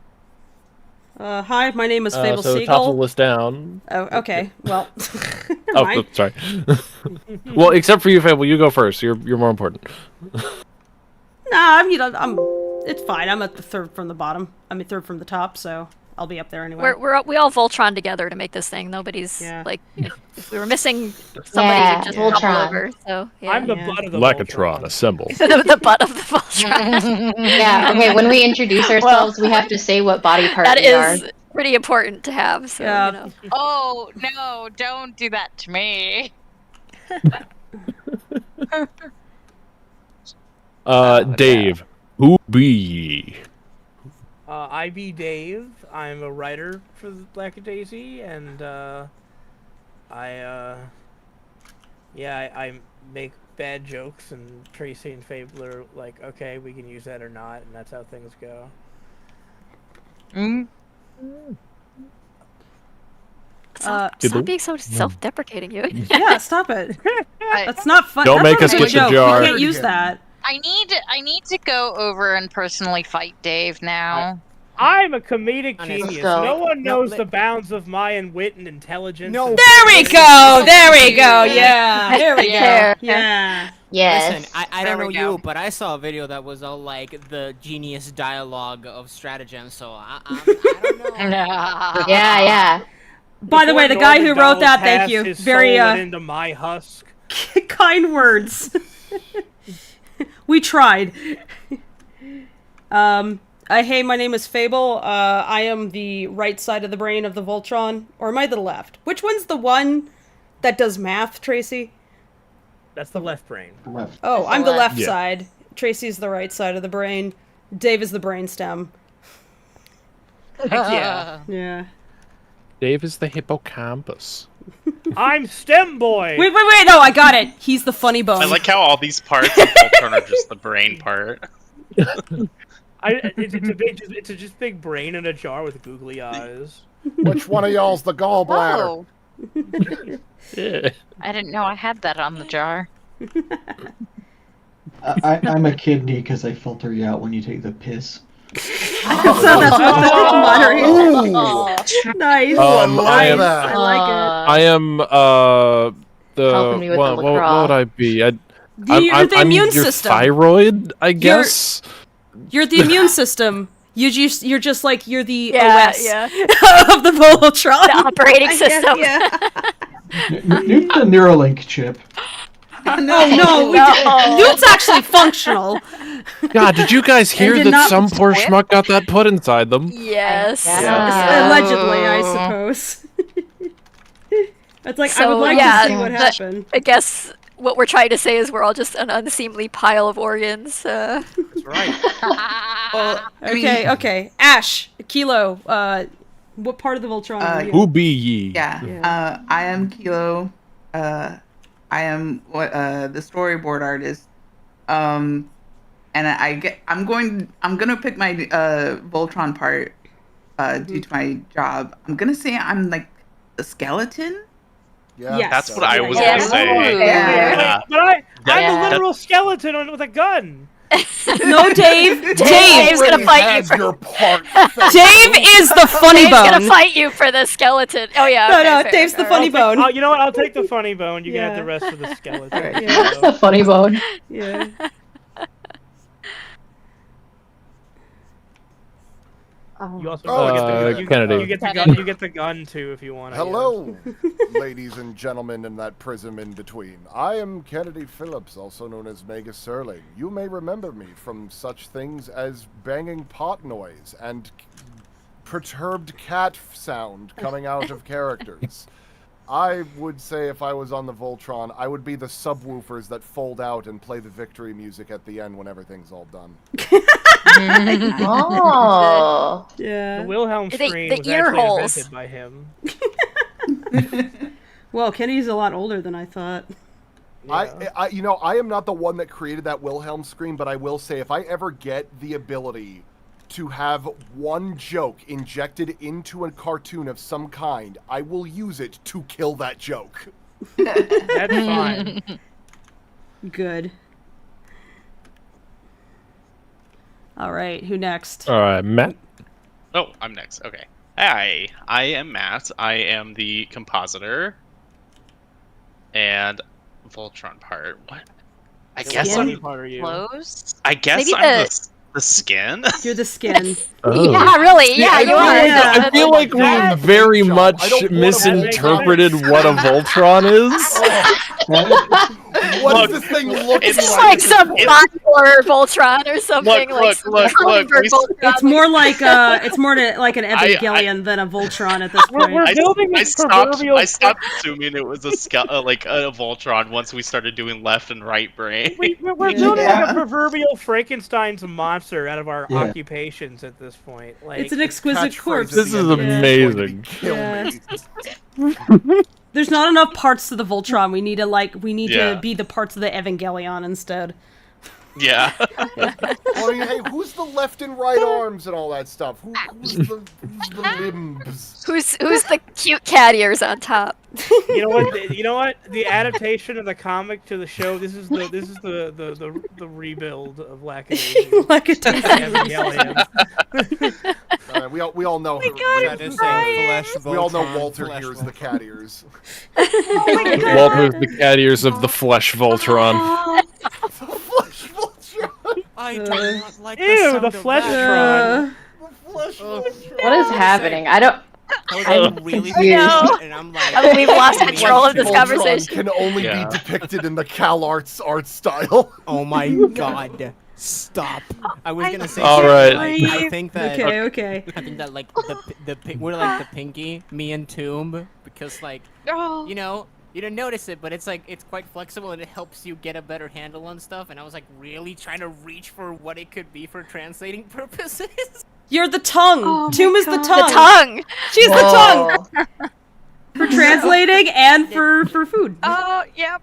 Hi, my name is Fable so Siegel. top of the list down. Oh, okay. Well. Oh, sorry. Well, except for you, Fable, you go first. You're more important. Nah, it's fine. I'm at the third from the bottom. Third from the top, so I'll be up there anyway. We all Voltron together to make this thing. Nobody's like, if we were missing somebody, we'd just Voltron over. So I'm the butt of the Lackatron, assemble. The butt of the Voltron. Yeah. Okay. When we introduce ourselves, we have to say what body part we are. That is pretty important to have. So, Oh no! Don't do that to me. Dave, who be ye? I be Dave. I'm a writer for Lackadaisy, and I make bad jokes, and Tracy and Fable are like, okay, we can use that or not, and that's how things go. Stop being so self-deprecating, you. Yeah, stop it. That's not fun. Don't make us get the jar. You can't use that. I need to go over and personally fight Dave now. I'm a comedic genius. go. No one knows the bounds of my wit and intelligence. No. and There we go. There we go. Yeah. There we go. Yeah. Yeah. Yes. Listen, I don't There know we go. you, but I saw a video that was all like the genius dialogue of Stratagem, so I don't know. Yeah. By the way, the guy who wrote that, thank you. Very into my husk. kind words. We tried. Hey, my name is Fable. I am the right side of the brain of the Voltron. Or am I the left? Which one's the one that does math, Tracy? That's the left brain. Left. Oh, I'm the left Yeah. side. Tracy's the right side of the brain. Dave is the brainstem. Yeah. Yeah. Dave is the hippocampus. I'm STEM boy. Wait, no, I got it. He's the funny bone. I like how all these parts of Voltron are just the brain part. It's a just big brain in a jar with googly eyes. Which one of y'all's the gallbladder? Whoa. Yeah. I didn't know I had that on the jar. I'm a kidney because I filter you out when you take the piss. That's what Nice. I am. that. I like it. I am. Helping me with the What would LaCroix. I be? You're the I'm immune your system. thyroid, I guess. You're the immune system. You're the Yeah, OS yeah. of the Voltron. The operating I guess, system. yeah. Newt's a Neuralink chip. Oh no, Newt's actually functional. God, did you guys hear did that not some poor schmuck got that put inside them? Yes. Allegedly, I suppose. It's like I would like to see what happened. I guess what we're trying to say is we're all just an unseemly pile of organs. That's right. Okay. Ash, Kilo, what part of the Voltron are you? Who be ye? Yeah. I am Kilo. I am the storyboard artist. And I'm gonna pick my Voltron part due to my job. I'm gonna say I'm like the skeleton. Yeah, Yes. That's what I was Yeah. gonna say. Yeah. But I'm Yeah. a literal skeleton with a gun. No, Dave. Dave's gonna fight you. Has your part. Dave is the funny Dave's bone. gonna fight you for the skeleton. Oh yeah. No, okay, no, fair, Dave's the fair. funny bone. Oh, you know what? I'll take the funny bone. You can Yeah. have the rest of the skeleton. Alright, That's the funny bone. Yeah. You also Kennedy. you get the gun. You get the gun too if you want. I guess. Hello, ladies and gentlemen in that prism in between. I am Kennedy Phillips, also known as Mega Serling. You may remember me from such things as banging pot noise and perturbed cat sound coming out of characters. I would say if I was on the Voltron, I would be the subwoofers that fold out and play the victory music at the end when everything's all done. Oh. Yeah. The Wilhelm The- scream the was ear actually holes. invented by him. Well, Kennedy's a lot older than I thought. Yeah. I am not the one that created that Wilhelm scream, but I will say if I ever get the ability to have one joke injected into a cartoon of some kind, I will use it to kill that joke. That's fine. Good. All right, who next? All right, Matt. Oh, I'm next. Okay. Hi, I am Matt. I am the compositor. And Voltron part. What? I guess Skin? I'm. Part of you. Clothes? I guess Maybe I'm the skin. You're the skin. Oh. Yeah, really. Yeah, you are. Yeah. I feel like we That- very I much don't wanna misinterpreted what a Voltron is. What Look, does this thing look it's It's like? like some body horror Voltron or something. Look, like some look, hummingbird we- Voltron. It's more like like an Evangelion than a Voltron at this point. We're building I this stopped proverbial. assuming it was a Voltron once we started doing left and right brain. We're building Yeah. like a proverbial Frankenstein's monster out of our Yeah. occupations at this point. Like, It's an exquisite Catchphrase corpse. at This the is end of it is going to be amazing. Kill Yeah. me. There's not enough parts to the Voltron. We need Yeah. to be the parts of the Evangelion instead. Yeah. Well, I mean, hey, who's the left and right arms and all that stuff? Who's the limbs? Who's the cute cat ears on top? you know what? You know what? The adaptation of the comic to the show. This is the rebuild of Lackadaisy. Lackadaisy. Evangelion. We all know her. That is saying flesh. We all know Voltron, Walter flesh here is the Voltron. cat ears. Walter's the cat ears of the flesh Voltron. Flesh Voltron. I do not like Ew, the sound the of flesh that. Flesh Voltron. What is happening? I don't. I was I'm really confused. confused, and I'm like, We've lost control of this Voltron conversation. can only Yeah. be depicted in the Cal Arts art style. oh my god, stop! I was gonna say, All something right. like, I think that Okay. I think that like we're like the Pinky, me and Tomb, because like Oh. you know. You don't notice it, but it's like it's quite flexible and it helps you get a better handle on stuff. And I was like really trying to reach for what it could be for translating purposes. You're the tongue. Oh Tomb my is the God. tongue. The tongue. She's the tongue Whoa. for translating and for food. Oh, yep.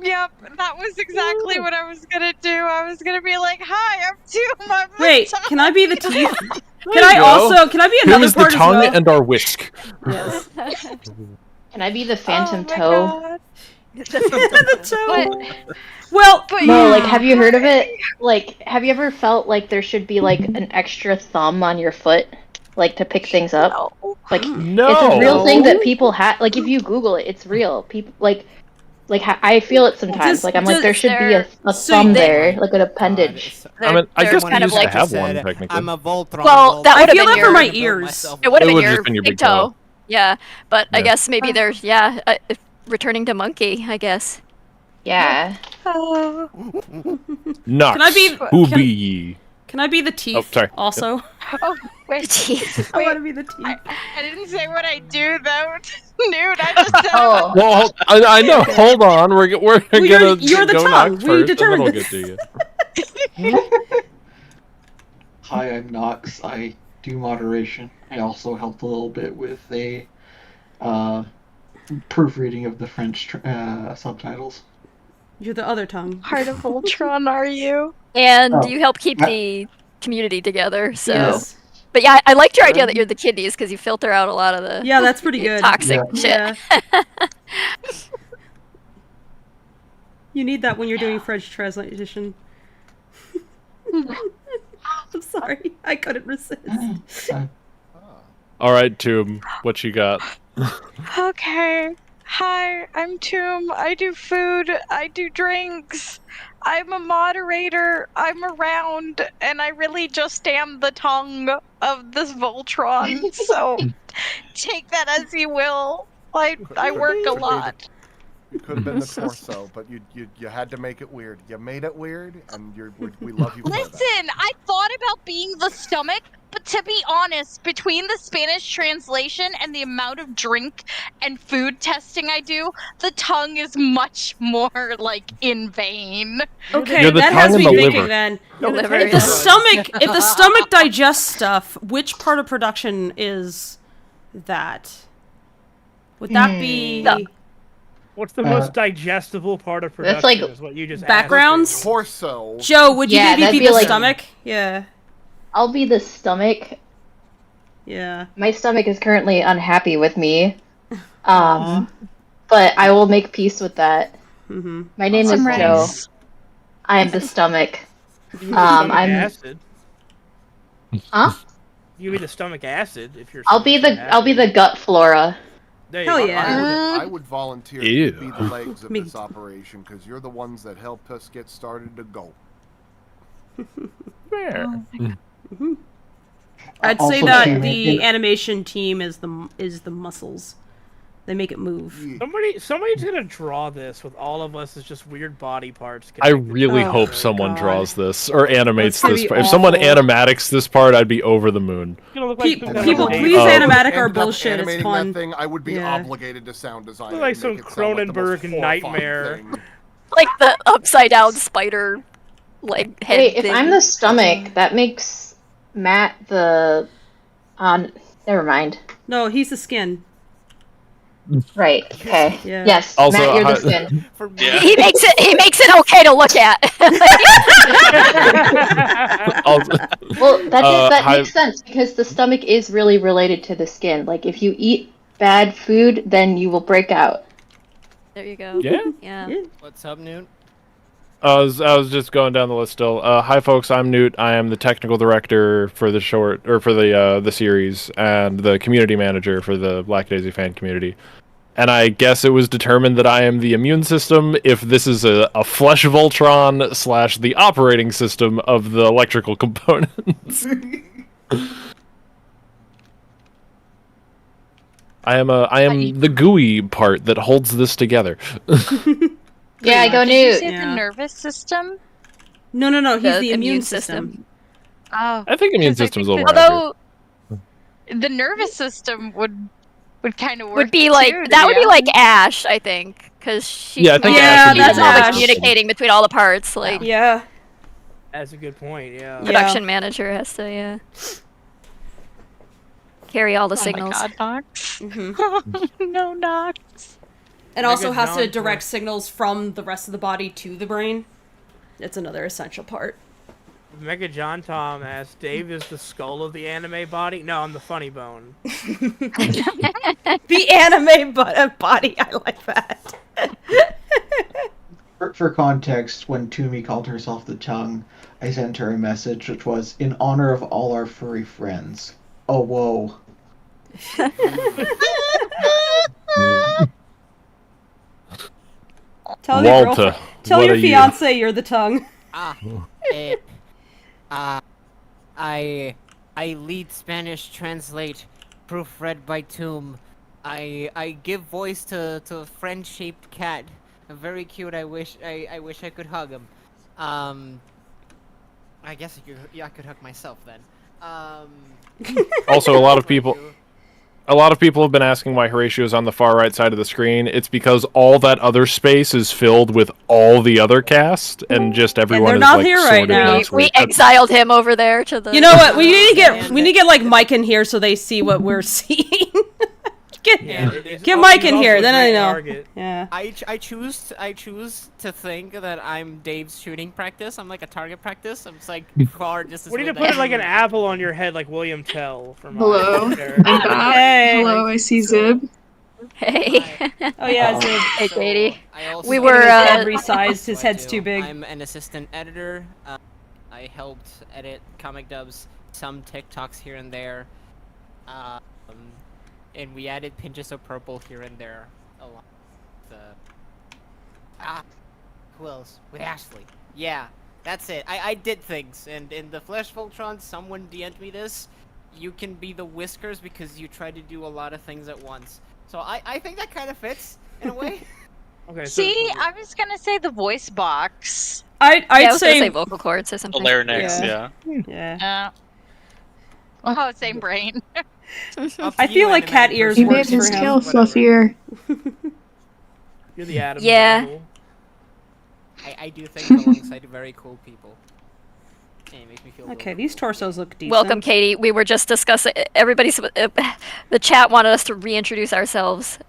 Yep, that was exactly what I was gonna do. I was gonna be like, "Hi, I'm Tomb. I'm the Wait, tongue." can I be the teeth? There Can I you go. also? Can I be Tomb another is the part as tongue well? and our whisk. Yes. Can I be the phantom Oh my toe? God. The toe. But, Well, but No, yeah. like, have you heard of it? Like, have you ever felt like there should be like an extra thumb on your foot, like to pick things up? No. Like, No. it's a real thing that people have. Like, if you Google it, it's real. People like I feel it sometimes. Does- Like, I'm like, does there should be a so thumb they- there, like an appendage. I mean, I They're guess kind we of used like to have said, one, technically. I'm a Voltron. Well, that I would've feel been that for your- my ears. It would have It been would've your just been your big big toe. toe. Yeah, but I Yeah. guess maybe there's returning to monkey. I guess. Yeah. Oh. Nox, Can I be- who can- be ye? Can I be the teeth? Oh, sorry. Also, Oh, wait. Teeth. I want to be the teeth. I didn't say what I do, though. Nude, I just said Oh. Well, I know. Hold on. We're gonna you're the go tongue. Nox We first, and then determined we'll this. get to you. Hi, I'm Nox. I do moderation. I also helped a little bit with a proofreading of the French subtitles. You're the other tongue. Heart of Voltron, are you? And Oh. you help keep the community together. So, Yes. but yeah, I liked your idea that you're the kiddies because you filter out a lot of the Yeah, that's pretty good. toxic shit. Yeah. You need that when you're doing French translation. I'm sorry, I couldn't resist. All right, Tomb. What you got? Okay. Hi, I'm Tomb. I do food. I do drinks. I'm a moderator. I'm around, and I really just am the tongue of this Voltron. So take that as you will. I work a lot. You could have been the torso, but you had to make it weird. You made it weird, and we love you for that. Listen, I thought about being the stomach, but to be honest, between the Spanish translation and the amount of drink and food testing I do, the tongue is much more like in vain. Okay, You're the that has tongue me and the thinking liver. then. The liver, If the stomach digests stuff, which part of production is that? Would that be The- What's the most digestible part of production? That's like is what you just backgrounds? asked. Torso. Joe? Would you Yeah, maybe that'd be be the like- stomach? Yeah, I'll be the stomach. yeah. My stomach is currently unhappy with me. But I will make peace with that. Mm-hmm. My name is Some Joe. rice. I am the stomach. Stomach I'm acid. Huh? You be the stomach acid if you're. I'll be the gut flora. There you Hell go. yeah. I would volunteer Ew. to be the legs of Me this operation because you're the ones that helped us get started to go. There. I'd say Also, that too, the in- animation team is the muscles. They make it move. Somebody's gonna draw this with all of us as just weird body parts. I connected really Oh, hope someone God. draws this or animates That's gonna this be part. If someone awful. animatics this part, I'd be over the moon. It's gonna look like Pe- some kind people, of please Oh. animatic our Ended up bullshit. It's animating fun. That thing, I would be Yeah. obligated to sound design. Look it like and some make it sound like the most Cronenberg horrifying nightmare. thing. like the upside down spider, like head Wait, if thing. I'm the stomach, that makes Matt the. Never mind. No, he's the skin. Right. Okay. Yeah. Yes, Also, Matt, you're the how- skin. Yeah. He makes it okay to look at. Also- Well, that hi- makes sense because the stomach is really related to the skin. Like, if you eat bad food, then you will break out. There you go. Yeah. Yeah. Yeah. What's up, Newt? I was just going down the list still. Hi folks, I'm Newt. I am the technical director for the short or for the series and the community manager for the Lackadaisy fan community. And I guess it was determined that I am the immune system if this is a flesh Voltron / the operating system of the electrical components. I am the gooey part that holds this together. Yeah, go Did you Newt. say Yeah. the nervous system? No, he's The the immune immune system. Oh. I think immune 'Cause I system's think a that- little Although the nervous system would kind of work. Would be like too, to that would be be like Ash, I think, because she. Yeah, I think Yeah, Ash would be that's the nervous Ash. system. communicating between all the parts. Like Yeah. That's a good point. Yeah. Yeah. production manager has to. Yeah. Carry all the Oh my signals. god, Nox. Mm-hmm. No, Nox. And also has to Mega direct John- signals from the rest of the body to the brain. It's another essential part. Mega John Tom asks, Dave is the skull of the anime body? No, I'm the funny bone. The anime body, I like that. For context, when Toomey called herself the tongue, I sent her a message which was, in honor of all our furry friends. Oh, whoa. Tell your Walter, girlfriend, tell what your are you? fiance you're the tongue. I lead Spanish, translate, proofread by Tomb. I give voice to a friend-shaped cat. Very cute. I wish I could hug him. I guess I could hug myself then. Also, a lot of people have been asking why Horatio's on the far right side of the screen. It's because all that other space is filled with all the other cast, and just everyone is not like here right sorted now. into We it. exiled him over there to the. You know what? We need to get like Mike in here so they see what we're seeing. Get Mike in here, then I know. Target. Yeah. I choose to think that I'm Dave's shooting practice. I'm like a target practice. I'm just like far just. We need to put like an apple on your head, like William Tell from. Hello, I'm back. Hey. Hello, I see Zib. Hey. Oh yeah, Zib. Hey, Katie. We His head resized. His head's too big. I'm an assistant editor. I helped edit comic dubs, some TikToks here and there, and we added pinches of purple here and there along with who else? With Ashley. Yeah, that's it. I did things, and in the Flesh Voltron, someone DM'd me this. You can be the whiskers because you try to do a lot of things at once. So I think that kind of fits in a way. Okay. See, I was gonna say the voice box. I'd I was gonna say say vocal cords or something. Larynx, Yeah. yeah. Oh, same brain. I feel like cat ears He made works for his him. tail fluffier. You're the Adam. Yeah. Devil. I do things alongside very cool people. And it makes me feel Okay, these torsos look decent. Welcome, Katie. We were just discussing. The chat wanted us to reintroduce ourselves.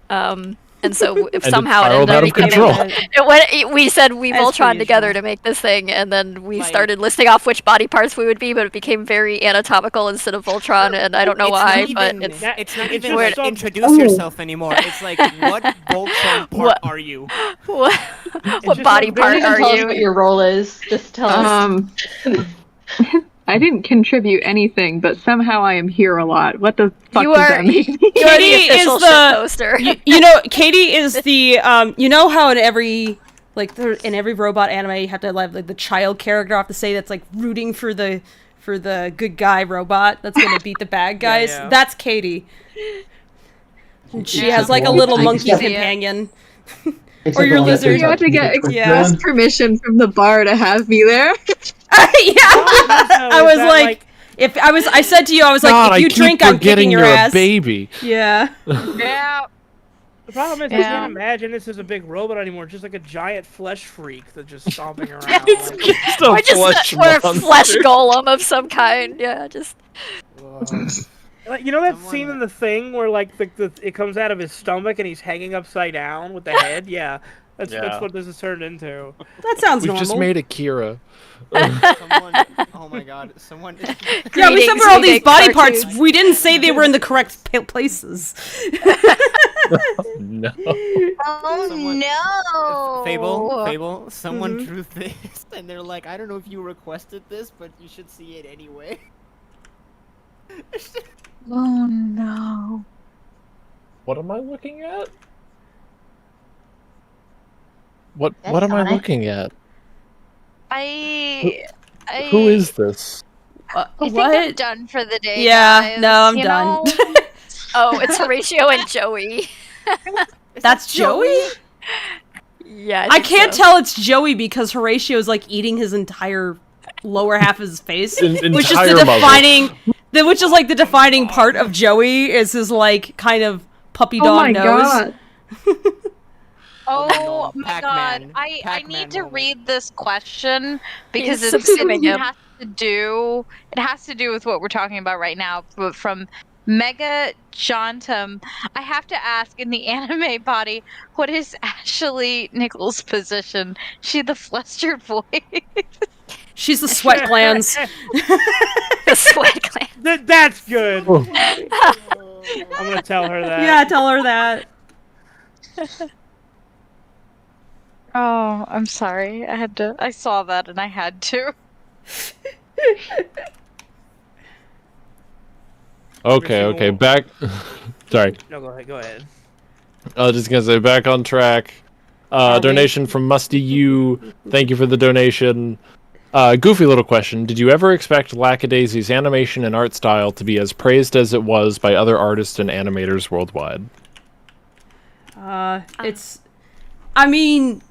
And so if And it somehow spiraled ended out up of control. we said we As per Voltron together usual. to make this thing, and then we Like- started listing off which body parts we would be, but it became very anatomical instead of Voltron, and I don't know why, but it's it's not it's even just like so- introduce yourself anymore. It's like, what Voltron part What- are you? what just body a part very- Even are tell us you? what your role is. Just tell us. I didn't contribute anything, but somehow I am here a lot. What the fuck You does are- that mean? You are the Katie official is the- shitposter. You know, Katie is the you know how in every in every robot anime you have to have like the child character have to say that's like rooting for the good guy robot that's gonna beat the bad guys. yeah. That's Katie. And she Yeah. has like a little I monkey guess- companion. It's Or like your the one that lizard. turns You out have to be get the twist express villain. permission from the bar to have me there. I was like, if I said to you, I was like, God, if you I keep drink, I'm forgetting kicking your you're ass. a baby. Yeah. Yeah. The problem is, I Yeah. can't imagine this is a big robot anymore. It's just like a giant flesh freak that's just stomping around. It's like- just a Or just flesh or a monster. flesh golem of some kind. Yeah, just Like, you know that Someone- scene in The Thing where like it comes out of his stomach and he's hanging upside down with the head? Yeah, that's Yeah. what this has turned into. That sounds We've normal. just made Akira. Someone, oh my god, someone. Yeah, we said Greetings, for all we these make body cartoons. parts, we didn't say they were in the correct places. No. Oh Someone- no. Fable, someone Mhm. drew this, and they're like, I don't know if you requested this, but you should see it anyway. Oh no. What am I looking at? What That's am I Sonic. looking at? I Who is this? I think what? I'm done for the day. Yeah, guys, no, I'm you done. know? oh, it's Horatio and Joey. That's Joey? Yeah, I think can't so. tell it's Joey because Horatio is like eating his entire lower half of his face, which is the Entire muzzle. defining, which is like the defining part of Joey is his like kind of puppy Oh dog my nose. god. Oh my Pac-Man. god. I Pac-Man need to moment. read this question because He's it subsuming him. has to do with what we're talking about right now, but from Mega Jontum. I have to ask, in the anime body, what is Ashley Nichols' position? She the flustered voice? She's the sweat glands. The sweat gland. That's good. Oh. I'm gonna tell her that. Yeah, tell her that. Oh, I'm sorry. I saw that and I had to. Okay, back. Sorry. No, go ahead. I was just gonna say, back on track. Donation from Musty U. Thank you for the donation. Goofy little question. Did you ever expect Lackadaisy's animation and art style to be as praised as it was by other artists and animators worldwide? I mean,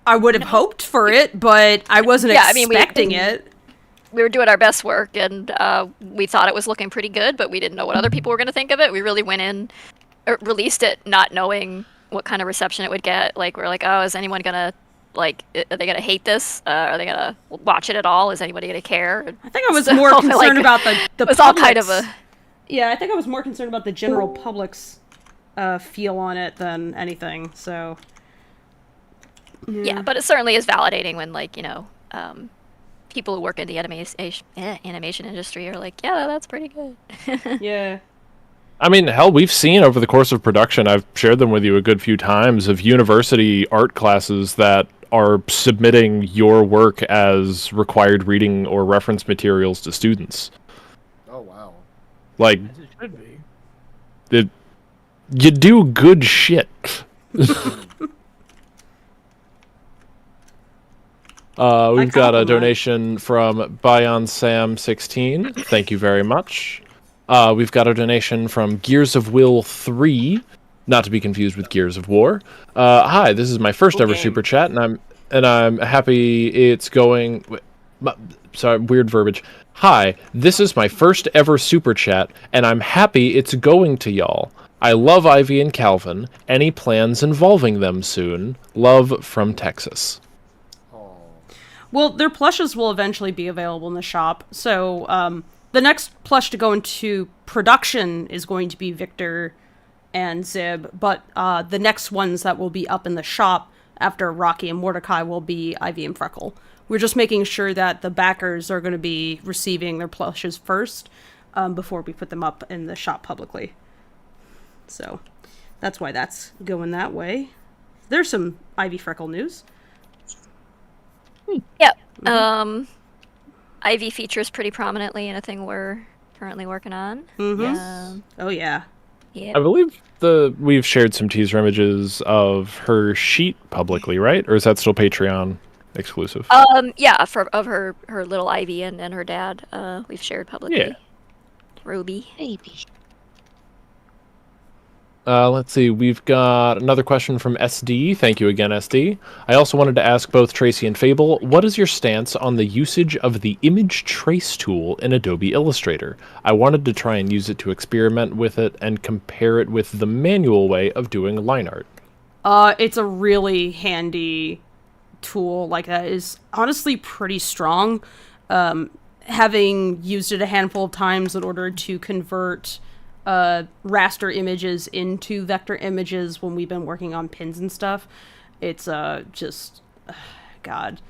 I would have hoped for it, but I wasn't expecting it. We were doing our best work, and we thought it was looking pretty good, but we didn't know what other people were going to think of it. We really went in, released it not knowing what kind of reception it would get. Like, we're like, oh, is anyone going to, like, are they going to hate this? Are they going to watch it at all? Is anybody going to care? I think I was more concerned about the it was all kind of a... Yeah, I think I was more concerned about the general public's feel on it than anything, so... Yeah, but it certainly is validating when, like, you know, people who work in the animation industry are like, yeah, that's pretty good. Yeah. I mean, hell, we've seen over the course of production, I've shared them with you a good few times, of university art classes that are submitting your work as required reading or reference materials to students. Oh, wow. Like, As it should be. You do good shit. We've got a donation from BionSam16. Thank you very much. We've got a donation from Gears of Will 3, not to be confused with Gears of War. Hi, this is my first ever super chat, and I'm happy it's going. Sorry, weird verbiage. Hi, this is my first ever super chat, and I'm happy it's going to y'all. I love Ivy and Calvin. Any plans involving them soon? Love from Texas. Well, their plushes will eventually be available in the shop. So the next plush to go into production is going to be Victor and Zib, but the next ones that will be up in the shop after Rocky and Mordecai will be Ivy and Freckle. We're just making sure that the backers are going to be receiving their plushes first before we put them up in the shop publicly. So that's why that's going that way. There's some Ivy Freckle news. Yep. Ivy features pretty prominently in a thing we're currently working on. Mm-hmm. Oh, yeah. Yeah. I believe we've shared some teaser images of her sheet publicly, right? Or is that still Patreon exclusive? Yeah, of her little Ivy and her dad. We've shared publicly. Yeah. Ruby. Baby. Let's see, we've got another question from SD. Thank you again, SD. I also wanted to ask both Tracy and Fable, what is your stance on the usage of the image trace tool in Adobe Illustrator? I wanted to try and use it to experiment with it and compare it with the manual way of doing line art. It's a really handy tool. Like, that is honestly pretty strong. Having used it a handful of times in order to convert raster images into vector images when we've been working on pins and stuff, it's just God,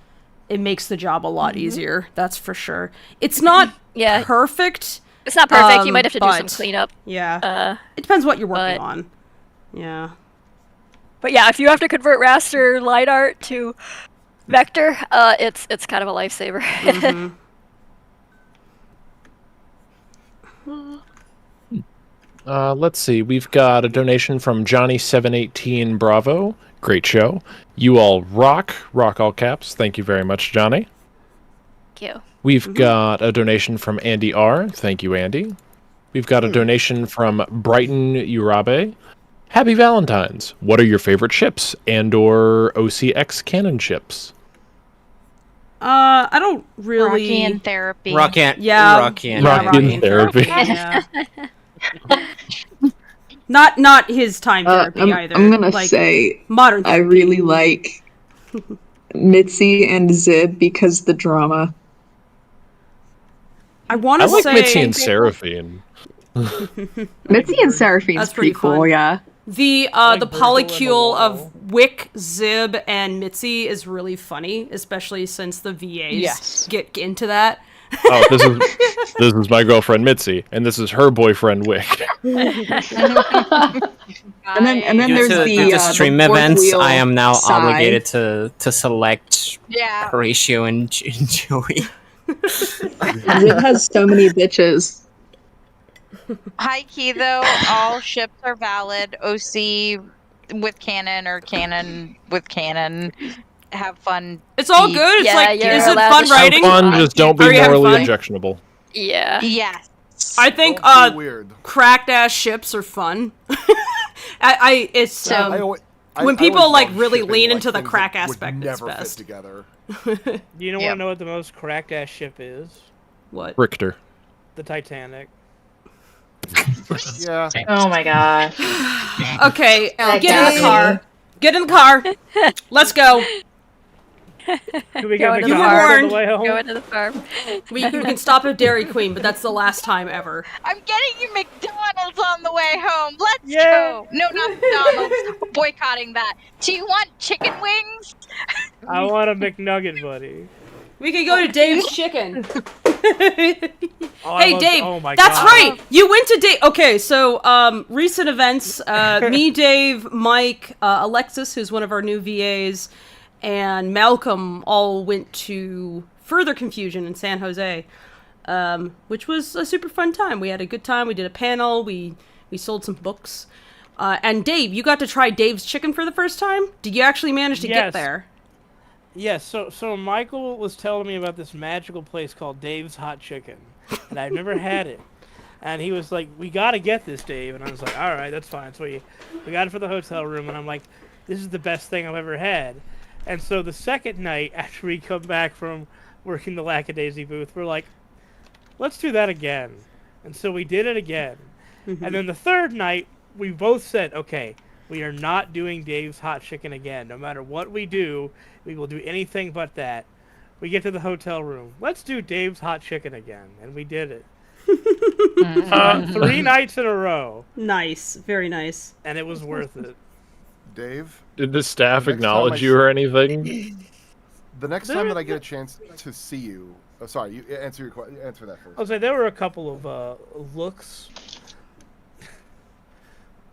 it makes the job a lot easier, that's for sure. It's not perfect. It's not perfect. You might have to do some cleanup. Yeah. It depends what you're working on. Yeah. But yeah, if you have to convert raster line art to vector, it's kind of a lifesaver. Mm-hmm. Let's see, we've got a donation from Johnny718 Bravo. Great show. You all rock all caps. Thank you very much, Johnny. Thank you. We've got a donation from Andy R. Thank you, Andy. We've got a donation from Brighton Urabe. Happy Valentine's. What are your favorite ships and/or OCX canon ships? I don't really. Rocky and Therapy. Rocky and Rocky and Therapy. Yeah. Not his time therapy either. I'm gonna like, say modern therapy. I really like Mitzi and Zib because the drama. I want to like say Mitzi and Seraphine. Mitzi and Seraphine's That's pretty cool, fun. yeah. The Like the Virgil and the polycule Wall. of Wick, Zib, and Mitzi is really funny, especially since the VAs Yes. get into that. Oh, this is my girlfriend Mitzi, and this is her boyfriend Wick. And then Due there's to, the due to stream the fourth events, wheel I am now side. obligated to select Yeah. Horatio and Joey. Zib has so many bitches. High key though, all ships are valid. OC with canon or canon with canon. Have fun. It's all good. It's Yeah, like, you're is it allowed fun to show writing? Fun, just don't Are be you having morally fun? objectionable. Yeah. Yes. I think Don't be weird. cracked ass ships are fun. It's I always- when I people always like love really shipping, lean like, into the things crack that would aspect. It's never best. fit together. You don't Yeah. want to know what the most cracked ass ship is? What? Richter. The Titanic. Yeah. Oh my gosh. Okay, That get in got the car. me. Get in the car. Let's go. Can we Go get into the You were McDonald's on warned. the way home? Go into the farm. We can stop at Dairy Queen, but that's the last time ever. I'm getting you McDonald's on the way home. Let's Yeah. go. No, not McDonald's. Boycotting that. Do you want chicken wings? I want a McNugget, buddy. We could go to Dave's Chicken. Oh, I Hey love- Dave, oh my that's God. right. You went to Dave. Okay, so recent events. Me, Dave, Mike, Alexis, who's one of our new VAs, and Malcolm all went to Further Confusion in San Jose, which was a super fun time. We had a good time. We did a panel. We sold some books. And Dave, you got to try Dave's Chicken for the first time. Did you actually manage to get Yes. there? Yes, so Michael was telling me about this magical place called Dave's Hot Chicken, and I've never had it. And he was like, "We gotta get this, Dave." And I was like, "All right, that's fine." So we got it for the hotel room, and I'm like, "This is the best thing I've ever had." And so the second night after we come back from working the Lackadaisy booth, we're like, "Let's do that again." And so we did it again. And then the third night, we both said, "Okay, we are not doing Dave's Hot Chicken again. No matter what we do, we will do anything but that." We get to the hotel room. Let's do Dave's Hot Chicken again. And we did it. 3 nights in a row. Nice, very nice. And it was worth it. Dave, Did the staff The next acknowledge time I you or anything? the next time that I get a chance to see you, oh, sorry, you answer that first. I'll say there were a couple of looks.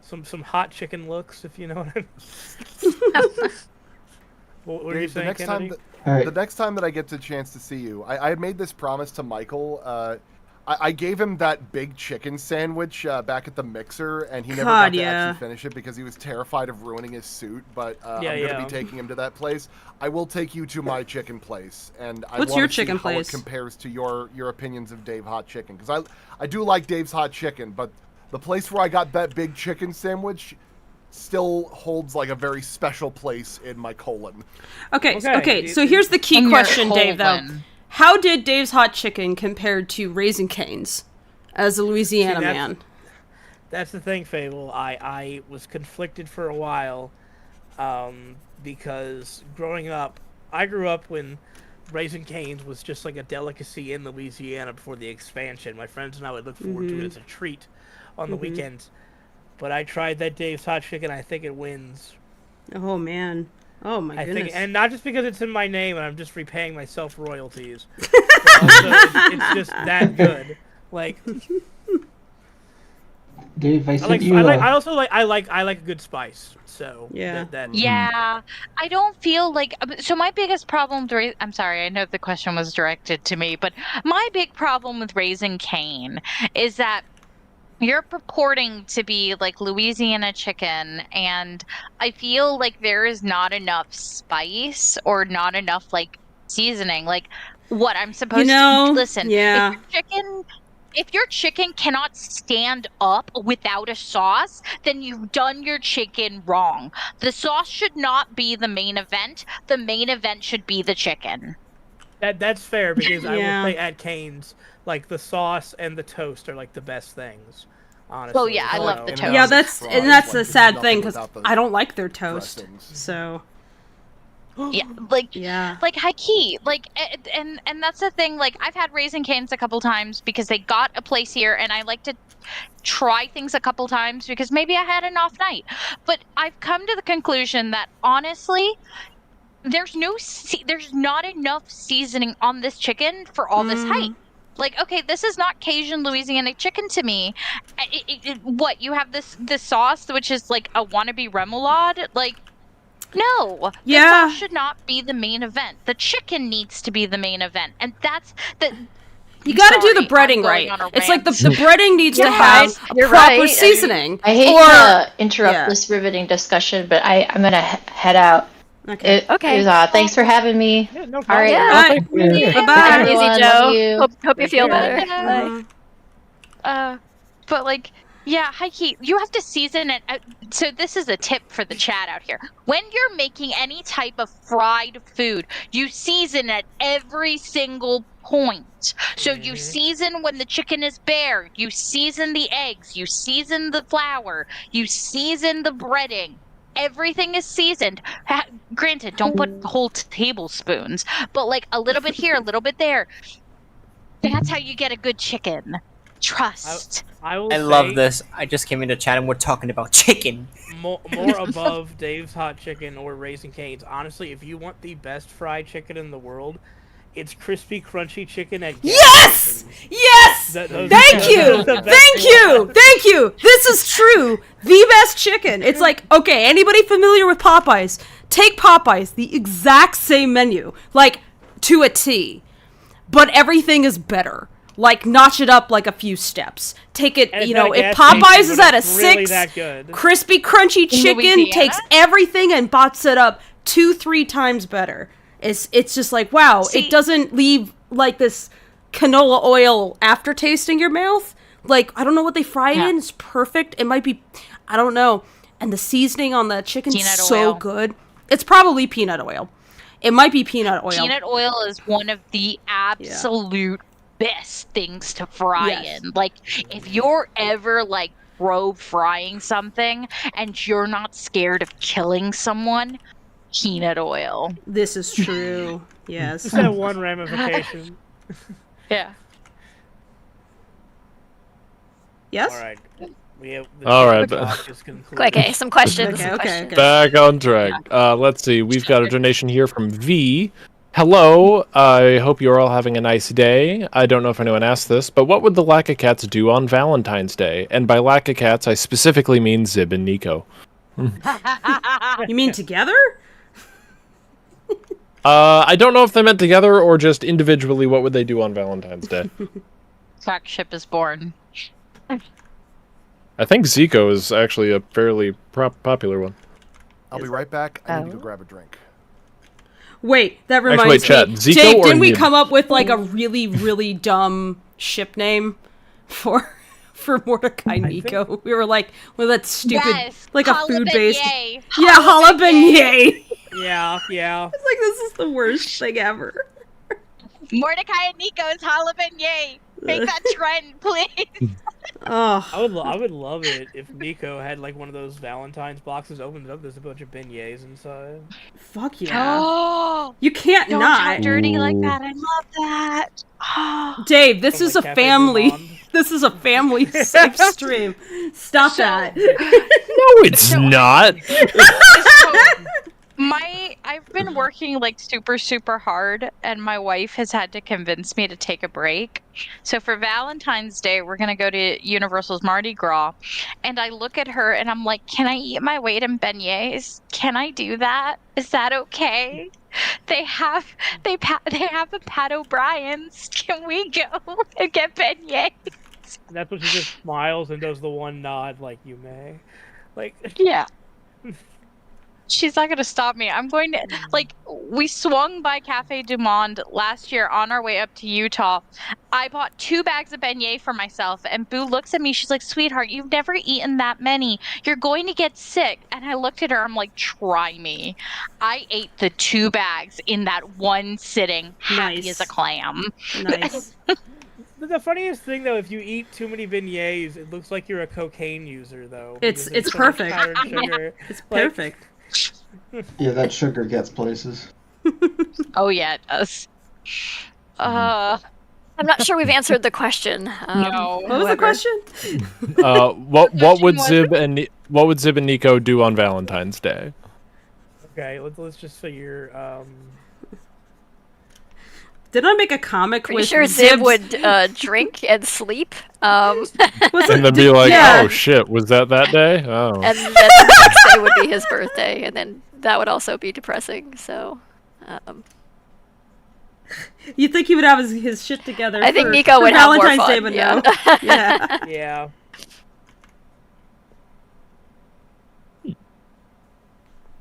Some hot chicken looks, if you know what I mean. What were you Dave, saying, Kennedy? the next time that I get the chance to see you, I had made this promise to Michael. I gave him that big chicken sandwich back at the mixer, and he never got to actually finish it because he was terrified of ruining his suit. But I'm going to be taking him to that place. I will take you to my chicken place, and I What's want your to see chicken how place? it compares to your opinions of Dave Hot Chicken, because I do like Dave's Hot Chicken, but the place where I got that big chicken sandwich still holds like a very special place in my colon. Okay. So here's the key question, Dave. Though, how did Dave's Hot Chicken compare to Raising Cane's as a Louisiana man? That's the thing, Fable. I was conflicted for a while because growing up, I grew up when Raising Cane's was just like a delicacy in Louisiana before the expansion. My friends and I would look forward to it as a treat on the weekends. But I tried that Dave's Hot Chicken. I think it wins. Oh man! Oh my goodness! And not just because it's in my name and I'm just repaying myself royalties. But also, it's just that good. Like, Dave, I I sent like. you. I like a good spice. So Yeah. Yeah, I don't feel like. So my biggest problem with I'm sorry, I know the question was directed to me, but my big problem with Raising Cane is that you're purporting to be like Louisiana chicken, and I feel like there is not enough spice or not enough like seasoning. Like, what I'm supposed to listen. Yeah. If your chicken cannot stand up without a sauce, then you've done your chicken wrong. The sauce should not be the main event. The main event should be the chicken. That's fair because I Yeah. will say at Cane's, like the sauce and the toast are like the best things. Honestly. Oh yeah, I love the toast. Yeah, that's the sad thing because without the I don't like their toast. dressings. So Yeah, like Yeah. like high key, like and that's the thing. Like I've had Raising Cane's a couple times because they got a place here, and I like to try things a couple times because maybe I had an off night. But I've come to the conclusion that honestly, there's not enough seasoning on this chicken for all this hype. Like, okay, this is not Cajun Louisiana chicken to me. What you have this sauce, which is like a wannabe remoulade, like. No, the sauce should not be the main event. The chicken needs to be the main event, and that's the. You got to do the breading right. It's like the breading needs to have proper seasoning. I hate to interrupt this riveting discussion, but I'm gonna head out. Okay. Thanks for having me. Yeah, no problem. All right. Yeah. Bye-bye. Everyone, Easy, love Joe. you. Hope you feel better. But like, yeah, Heike, you have to season it. So this is a tip for the chat out here. When you're making any type of fried food, you season at every single point. So you season when the chicken is bare, you season the eggs, you season the flour, you season the breading. Everything is seasoned. Granted, don't put whole tablespoons, but like a little bit here, a little bit there. That's how you get a good chicken. Trust. I love this. I just came into chat and we're talking about chicken. More above Dave's Hot Chicken or Raising Cane's. Honestly, if you want the best fried chicken in the world, it's crispy, crunchy chicken at Yes! Yes! Thank you! Thank you! Thank you! This is true! The best chicken! It's like, okay, anybody familiar with Popeyes? Take Popeyes, the exact same menu. Like, to a T. But everything is better. Like, notch it up like a few steps. Take it, and you know, if Popeyes is at a really 6, crispy, crunchy chicken takes everything and bots it up 2-3 times better. It's just like, wow, it doesn't leave, like, this canola oil aftertaste in your mouth. Like, I don't know what they fry it in. It's perfect. It might be, I don't know. And the seasoning on the chicken's so good. It's probably peanut oil. It might be peanut oil. Peanut oil is one of the absolute best things to fry in. Like, if you're ever, like, frying something and you're not scared of killing someone, peanut oil. This is true. Yes. Just that one ramification. Yeah. Yes? Alright. Okay, some questions. Okay. Back on track. Let's see. We've got a donation here from V. Hello. I hope you're all having a nice day. I don't know if anyone asked this, but what would the Lackacats do on Valentine's Day? And by Lackacats, I specifically mean Zib and Nico. You mean together? I don't know if they meant together or just individually. What would they do on Valentine's Day? Crack ship is born. I think Zico is actually a fairly popular one. I'll be right back. I need to go grab a drink. Wait, that reminds wait, chat, me. Zico Jake, or didn't we Nib? come up with like a really, really dumb ship name for Mordecai Nico? We were like, well, that's stupid, like a food-based. Yeah, Hala Beignet. Yeah. It's like, this is the worst thing ever. Mordecai and Nico's Hala Beignet. Make that trend, please. Oh, I would love it if Nico had like one of those Valentine's boxes, opened it up, there's a bunch of beignets inside. Fuck yeah. Oh, You can't don't not. talk dirty like that. I love that. Oh. Dave, this From is like a Cafe family. Du Monde. This is a family safe stream. Stop that. No, it's not. I've been working like super hard, and my wife has had to convince me to take a break. So for Valentine's Day, we're gonna go to Universal's Mardi Gras, and I look at her and I'm like, "Can I eat my weight in beignets? Can I do that? Is that okay?" They have a Pat O'Brien's. Can we go and get beignets? And that's when she just smiles and does the one nod, like, you may. Like, yeah. She's not gonna stop me. I'm going to, like, we swung by Cafe Du Monde last year on our way up to Utah. I bought 2 bags of beignets for myself, and Boo looks at me. She's like, "Sweetheart, you've never eaten that many. You're going to get sick." And I looked at her. I'm like, "Try me." I ate the 2 bags in that one sitting, happy as a clam. Nice. the funniest thing though, if you eat too many beignets, it looks like you're a cocaine user though. It's so much perfect. powdered sugar. It's Like, perfect. Yeah, that sugar gets places. Oh yeah, it does. I'm not sure we've answered the question. No. What was the question? What would was- Zib and Nico do on Valentine's Day? Okay, let's just figure. Didn't I make a comic Pretty with sure Zib Zib's- would drink and sleep. Was And it- then be like, yeah. oh shit, was that day? Oh. And then the next day would be his birthday, and then that would also be depressing. So, You think he would have his shit together? I think for- Nico for would have more Valentine's Day, fun, but yeah. no. Yeah.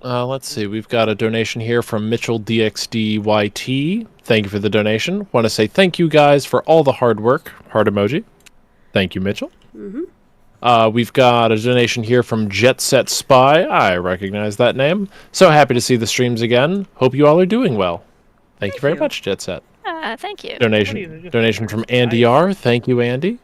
Yeah. Let's see. We've got a donation here from Mitchell DXDYT. Thank you for the donation. Want to say thank you guys for all the hard work. Heart emoji. Thank you, Mitchell. We've got a donation here from Jet Set Spy. I recognize that name. So happy to see the streams again. Hope you all are doing well. Thank you very much, Jet Set. thank you. Donation from Andy R. Thank you, Andy.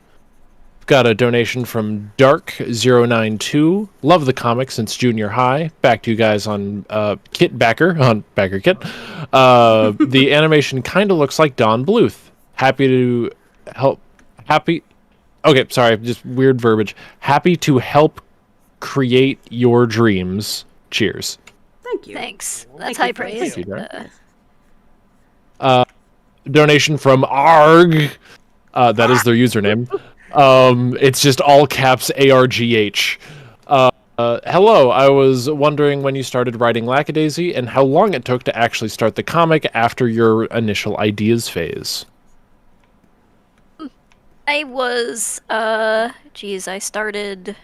Got a donation from Dark092. Love the comic since junior high. Back to you guys on Kit Backer, on Backer Kit. The animation kind of looks like Don Bluth. Happy to help. Okay, sorry, just weird verbiage. Happy to help create your dreams. Cheers. Thank you. Thanks. Thank That's you high for praise. Thank you, Dark. Donation from ARG. That is their username. It's just all caps ARGH. Hello, I was wondering when you started writing Lackadaisy and how long it took to actually start the comic after your initial ideas phase. I was, I started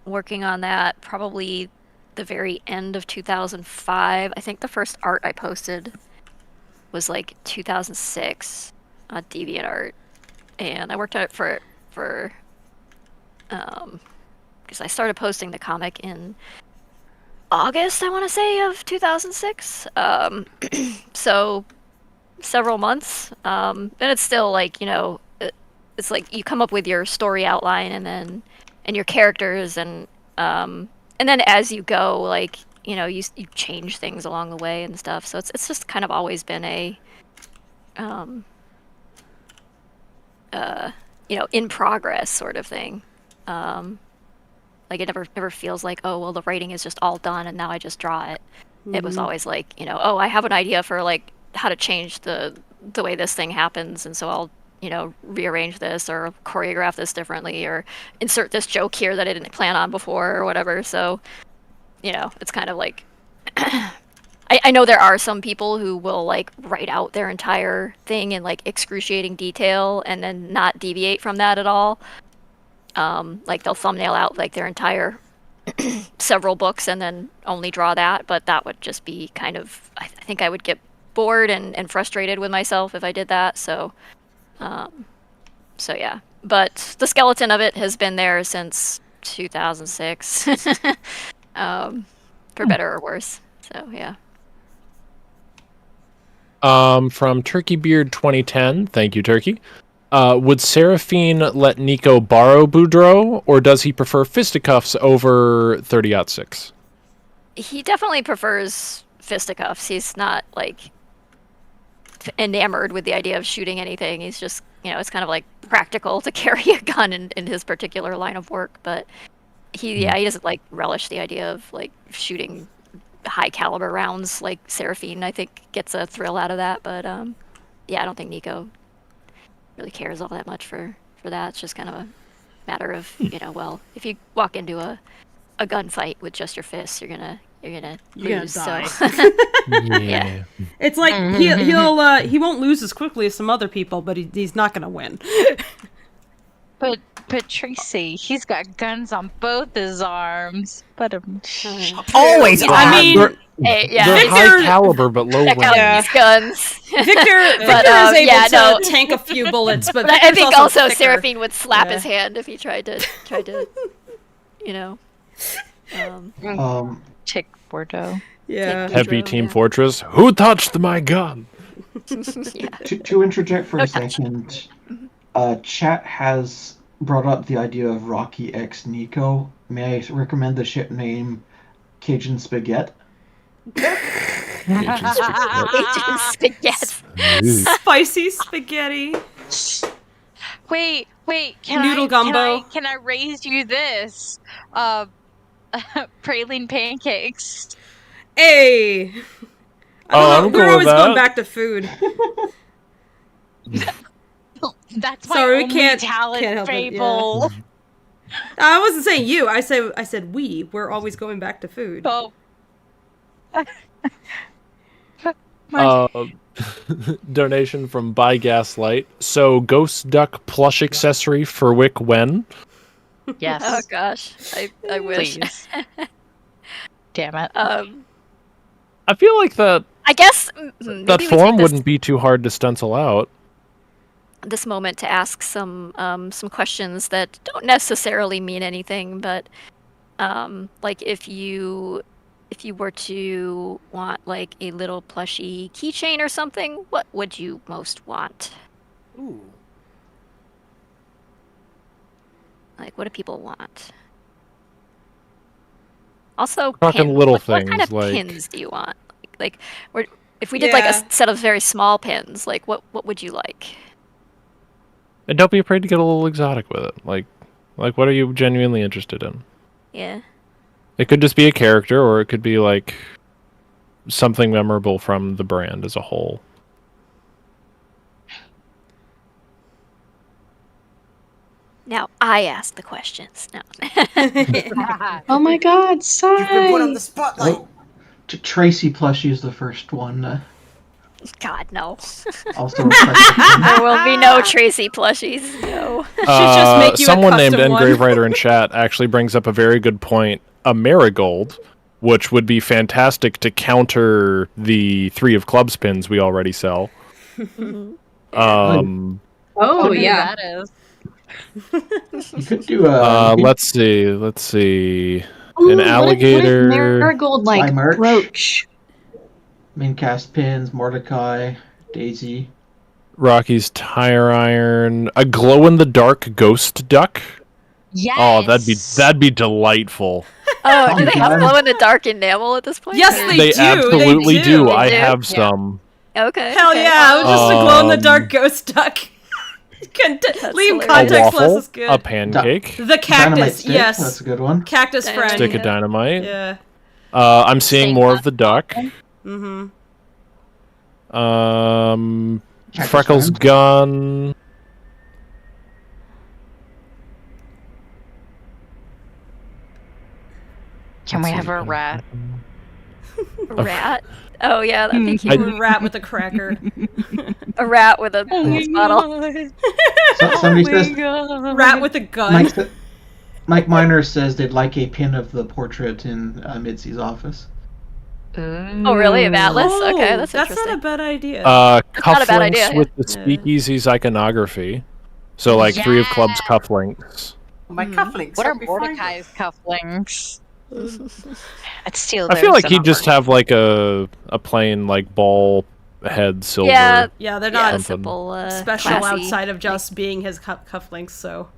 working on that probably the very end of 2005. I think the first art I posted was like 2006 on DeviantArt. And I worked on it for because I started posting the comic in August, I want to say, of 2006. So several months. And it's still like, it's like you come up with your story outline and your characters and then as you go, like, you change things along the way and stuff. So it's just kind of always been a in progress sort of thing. Like it never feels like, oh, well, the writing is just all done and now I just draw it. It was always like, oh, I have an idea for like how to change the way this thing happens, and so I'll, rearrange this or choreograph this differently or insert this joke here that I didn't plan on before or whatever. So, it's kind of like I know there are some people who will like write out their entire thing in like excruciating detail and then not deviate from that at all. Like they'll thumbnail out like their entire several books and then only draw that, but that would just be kind of, I think I would get bored and frustrated with myself if I did that. So yeah, but the skeleton of it has been there since 2006, for better or worse. So yeah. From Turkey Beard 2010, thank you, Turkey. Would Seraphine let Nico borrow Boudreaux, or does he prefer fisticuffs over 30-06? He definitely prefers fisticuffs. He's not like enamored with the idea of shooting anything. He's just, it's kind of like practical to carry a gun in his particular line of work. But he doesn't like relish the idea of like shooting high caliber rounds like Seraphine, I think, gets a thrill out of that. But yeah, I don't think Nico really cares all that much for that. It's just kind of a matter of, well, if you walk into a gunfight with just your fists, you're gonna lose. die. So Yeah. It's like he won't lose as quickly as some other people, but he's not gonna win. But Tracy, he's got guns on both his arms. But Always. I mean, hey, yeah, They're Victor- high caliber, but low check range. out these guns. Victor But, is able yeah, to no. tank a few bullets, but But I Victor's think also thicker. Seraphine would slap Yeah. his hand if he tried to Chick Bordeaux. Yeah. Heavy Boudreaux, Team yeah. Fortress. Who touched my gun? Yeah. To interject for No a touch. second, chat has brought up the idea of Rocky X Nico. May I recommend the ship name Cajun spaghetti. Cajun spaghetti. Cajun spaghetti. Spicy spaghetti. Wait, Noodle gumbo. Can I raise you this? Praline pancakes. Hey. I'm We're cool with always going that. back to food. That's my Sorry, we only can't talent, help it, Fable. I wasn't saying you. I said we. We're always going back to food. Oh. Donation from Buy Gaslight. So, Ghost Duck plush accessory for Wick when? Yes. Oh gosh, I wish. Please. Damn it. I feel like that I guess that form wouldn't be too hard to stencil out. this moment to ask some questions that don't necessarily mean anything, but like if you were to want like a little plushy keychain or something, what would you most want? Ooh. Like, what do people want? Also, Talking pins. little What kind things, of like- pins do you want? Like, if we did like a Yeah. set of very small pins, like what would you like? And don't be afraid to get a little exotic with it. Like what are you genuinely interested in? Yeah. It could just be a character, or it could be like something memorable from the brand as a whole. Now I ask the questions. No. Oh my god, You've been put on sigh! the spotlight. Oh, Tracy plushie is the first one. God, no. Also requested. There will be no Tracy plushies. No. Should just make you a Someone named custom one. Engrave Writer in chat actually brings up a very good point. A marigold, which would be fantastic to counter the 3 of clubs pins we already sell. Oh yeah. That is. You could do a Let's see. Ooh, An what if alligator. marigold Fly like merch? brooch? main cast pins, Mordecai, Daisy. Rocky's tire iron. A glow in the dark ghost duck. Yes. Oh, that'd be delightful. Oh, do they have God. glow in the dark enamel at this point? Yes, or- they do. absolutely They do. I They do? have Yeah. some. Okay. Hell okay. yeah! It was just a glow in the dark Um, ghost duck. Leave hilarious. A context less waffle. is good. A pancake. The Dynamite cactus, stick, yes. that's a good one. Cactus Dynamite. friend. Stick of dynamite. Yeah. I'm seeing Same more duck. of the duck. Mm-hmm. Cactus Freckles friend. gun. Can we have a rat? Rat. Oh yeah, that'd be cute. A rat with a cracker. A rat with a bottle. Somebody says Rat with a gun. Mike Miner says they'd like a pin of the portrait in Mitzi's office. Oh really? Of Atlas? Okay, that's interesting. not a bad idea. not a bad Cufflinks idea, yeah. with the speakeasy's iconography. So like 3 of clubs Yeah. cufflinks. My cufflinks. What are that'd be fine. Mordecai's cufflinks? I'd steal I those feel like and he'd I'll just burn have like a plain like ball head silver. Yeah, yeah, they're yeah, not something. simple, special classy. outside of just being his cufflinks, so.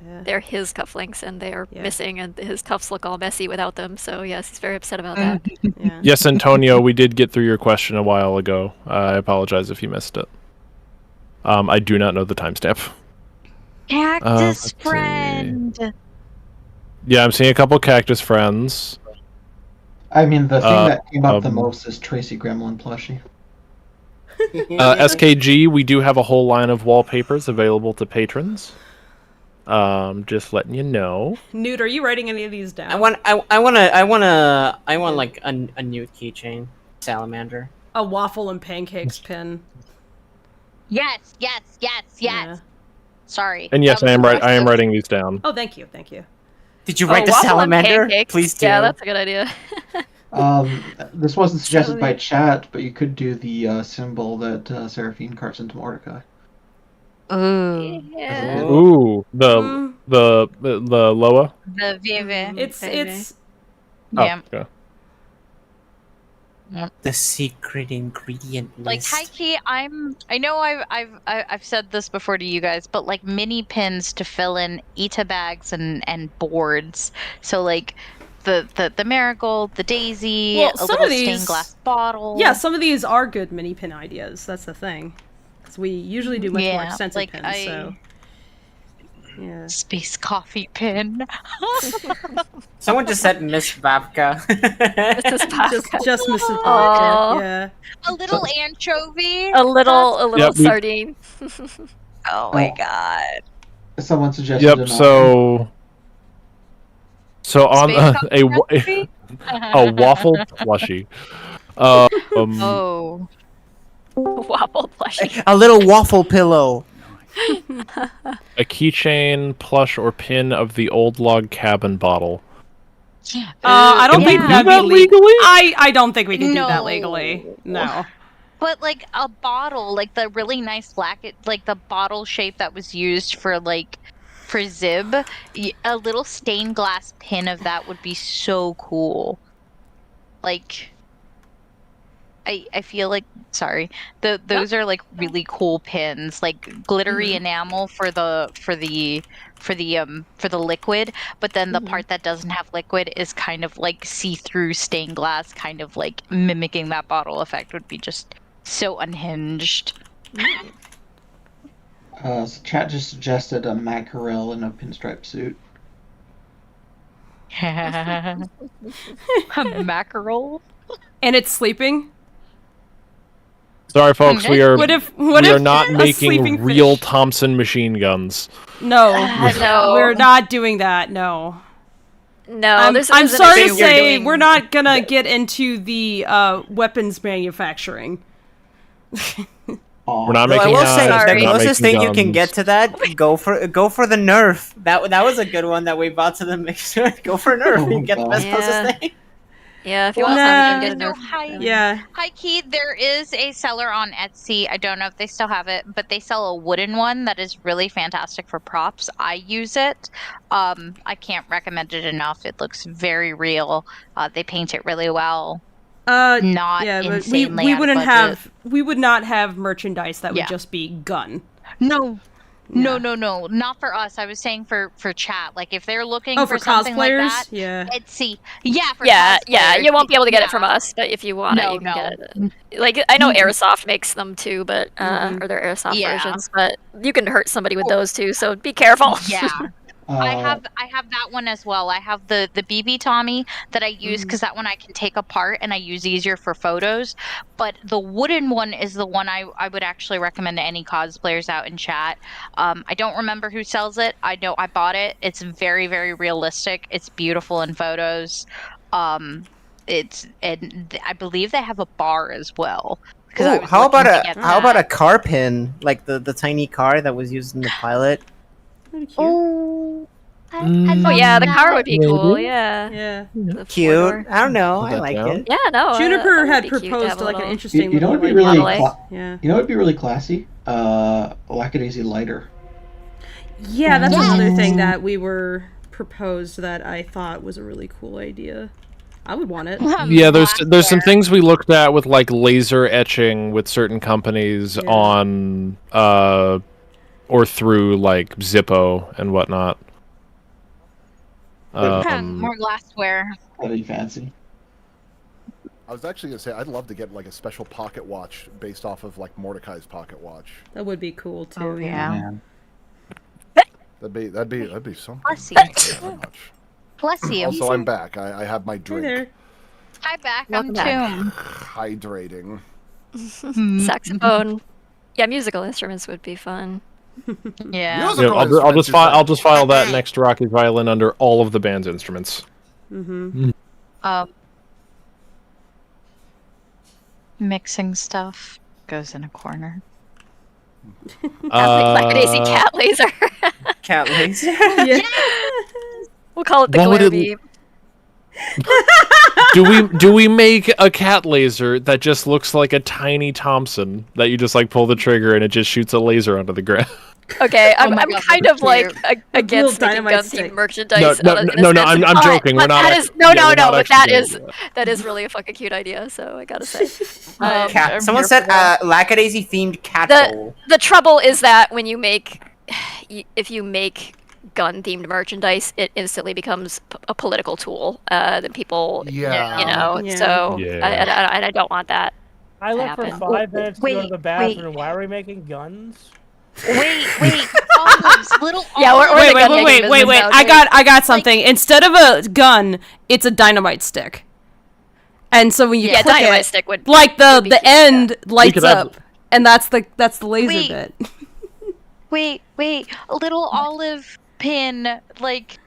Yeah. They're his cufflinks, and they are Yeah. missing, and his cuffs look all messy without them. So yes, he's very upset about that. Yeah. Yes, Antonio, we did get through your question a while ago. I apologize if you missed it. I do not know the timestamp. Cactus let's see. friend. Yeah, I'm seeing a couple cactus friends. I mean, the thing that came up the um, most is Tracy Gremlin plushie. SKG, we do have a whole line of wallpapers available to patrons. Just letting you know. Newt, are you writing any of these down? I want like a Newt keychain, salamander. A waffle and pancakes pin. Yes. Yeah. Sorry. And yes, that was I am aggressive. writing these down. Oh, thank you. Did you write the waffle and salamander? pancakes. Please do. Yeah, that's a good idea. This wasn't suggested Silly. by chat, but you could do the symbol that Seraphine carves into Mordecai. Ooh. Yeah. Ooh, Mm. the Loa. The Vive. It's Oh, Yeah. okay. The secret ingredient Like list. high key, I know I've said this before to you guys, but like mini pins to fill in ETA bags and boards. So like the marigold, the daisy, Well, a some little of these- stained glass bottle. Yeah, some of these are good mini pin ideas. That's the thing. Because we usually do much more extensive like pins, so... Yeah. Space coffee pin. Someone just said Miss Babka. Mrs. Babka. Just Mrs. Aw. Babka, yeah. A little anchovy. A little Yep, we- sardine. Oh my god. Someone suggested. Yep. an So on Space a waffle plushie. Oh. Waffle plushie. A little waffle pillow. A keychain, plush, or pin of the old log cabin bottle. I don't Can think we that'd do be that legally? I don't think we can do that No. legally. No. But like a bottle, like the really nice like the bottle shape that was used for Zib, a little stained glass pin of that would be so cool. Like, I feel like those are like really cool pins, like glittery enamel for the liquid, but then the part that doesn't have liquid is kind of like see-through stained glass, kind of like mimicking that bottle effect would be just so unhinged. So chat just suggested a mackerel in a pinstripe suit. A mackerel? And it's sleeping? Sorry, folks. We are What if not a sleeping making real fish- Thompson machine guns. No. No. We're not doing that, no. No, I'm this sorry isn't to a thing you're say doing. we're not gonna get into the weapons manufacturing. We're not Though I making. will say we're the not closest making thing you can guns. get to that, go for the Nerf. That was a good one that we brought to the mixer. Go for a Nerf. You get the best Yeah. closest thing. Yeah, if you Well, want something, you can No, get a hi, Yeah. hi, Key. There is a seller on Etsy. I don't know if they still have it, but they sell a wooden one that is really fantastic for props. I use it. I can't recommend it enough. It looks very real. They paint it really well. Not yeah, but insanely we out of wouldn't budget. have we would not have merchandise that would Yeah. just be gun. No, not for us. I was saying for chat. Like if they're looking Oh, for for something like cosplayers? that, Yeah. Etsy. Yeah, for yeah, cosplayers. you won't be able to get it Yeah. from us, but if you want No, it, you can no. get it. Like I know Airsoft makes them too, but or their Airsoft Yeah. versions, but you can hurt somebody with those too, so be careful. Yeah. I have that one as well. I have the BB Tommy that I use because that one I can take apart and I use easier for photos. But the wooden one is the one I would actually recommend to any cosplayers out in chat. I don't remember who sells it. I know I bought it. It's very, very realistic. It's beautiful in photos. And I believe they have a bar as well. 'Cause I Ooh, was how about looking to get how about that. a car pin, like the tiny car that was used in the pilot? Oh, Oh yeah, the car would be cool. Maybe. Yeah. Yeah. The Cute. four-door. I don't know. Put I that like down. it. Yeah, no. Juniper that had would be cute to proposed have to a like an little- interesting You know little, what'd be like, really Model A. yeah. You know what'd be really classy? Lackadaisy lighter. Yeah, that's another thing that we were proposed that I thought was a really cool idea. I would want it. Yeah, there's some things we looked at with like laser etching with certain companies Yeah. on or through like Zippo and whatnot. More glassware. Really fancy. I was actually gonna say I'd love to get like a special pocket watch based off of like Mordecai's pocket watch. That would be cool too. Oh, yeah. Man. That'd be something. Bless you. Thank you very much. Bless you. Also, I'm back. I have my Hey drink. there. Hi, back. Welcome I'm Tomb. Hydrating. Saxophone. Yeah, musical instruments would be fun. Yeah. Yeah, I'll just file that next to Rocky's violin under all of the band's instruments. Mixing stuff goes in a corner. Lackadaisy cat laser. Cat laser. Yeah. We'll call it the What would glare it- beam. Do we make a cat laser that just looks like a tiny Thompson that you just like pull the trigger and it just shoots a laser onto the ground? Okay, I'm my I'm God, kind that's of like cute. against Little making dynamite gun stick. themed merchandise. No, in a no, sense, I'm but- joking. We're but not that act- is no, yeah, no, we're no. not But actually that doing that is really a fucking cute idea. So I gotta say. I'm Someone here said for that. Lackadaisy themed cat The bowl. the trouble is that when you make, if you make gun-themed merchandise, it instantly becomes a political tool that people, Yeah. So Yeah. I don't want that. I left for happen. 5 minutes to go to Wait, the bathroom. Why are we making guns? Wait, olives, little Yeah, we're olives. the gun making business Wait. nowadays. I got something. Instead of a gun, it's a dynamite stick. And so when you click dynamite it, stick would like would be the cute, end We lights could have- up, and that's the laser Wait. bit. Wait, a little olive pin, like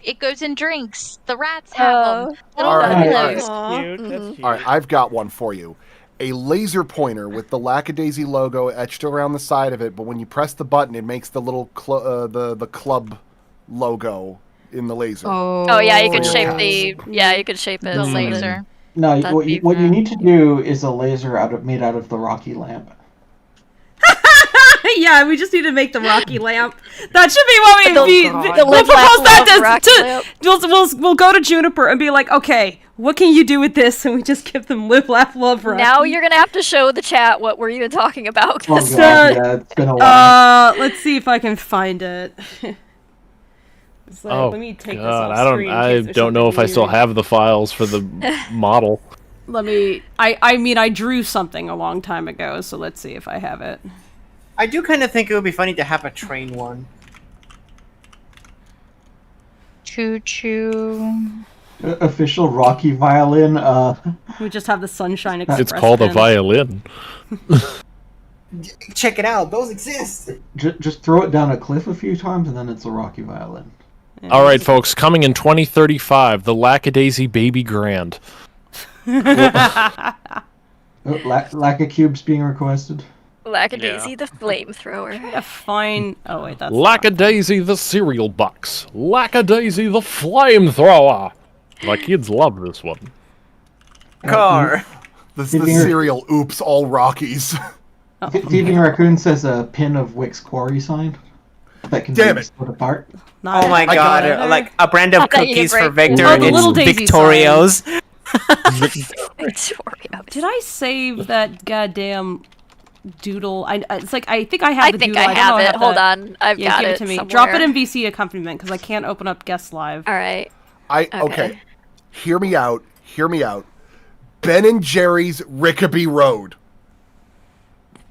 it goes in drinks. The rats have them. Little All right, olives. all Cute. That's cute. All right, I've got one for you. A laser pointer with the Lackadaisy logo etched around the side of it, but when you press the button, it makes the little the club logo in the laser. Oh yeah, you could your shape cats. you could shape it. The so that- laser. No, That'd what be you, what you need to do is a laser made out of the Rocky lamp. Yeah, we just need to make the Rocky lamp. That should be what The we'll live, propose laugh, that love Rocky lamp. we'll go to Juniper and be like, okay, what can you do with this? And we just give them live, laugh, love Rocky. Now you're gonna have to show the chat what we're even talking about. Oh 'cause- god, yeah, it's been a while. Let's see if I can find it. It's like, Oh let me take god, this off screen in I case there's don't know if something I still weird. have the files for the model. Let me. I mean, I drew something a long time ago, so let's see if I have it. I do kind of think it would be funny to have a train one. Choo choo. Official Rocky violin. We just have the Sunshine Express. It's called a pin. violin. Check it out; those exist. Just throw it down a cliff a few times, and then it's a Rocky violin. All right, folks, coming in 2035, the Lackadaisy Baby Grand. Lacka cubes being requested. Lackadaisy the flamethrower. A fine. Oh wait, that's Lackadaisy the cereal box. Lackadaisy the flamethrower. My kids love this one. Car. This is the cereal. Oops, all Rockies. Thieving Raccoon says a pin of Wick's quarry sign that can Damn be it. split apart. Oh my I got god! it. Like a brand of I thought you cookies did for great. Victor Oh, and the it's little daisy Victorios. Victoria. Did I save that goddamn doodle? It's like I think I have I the think doodle. I don't know have it. how Hold to- on, I've Yeah, got give it it to me. somewhere. Drop it in VC accompaniment because I can't open up guest live. All right. Okay. Hear me out. Ben and Jerry's Rickaby Road.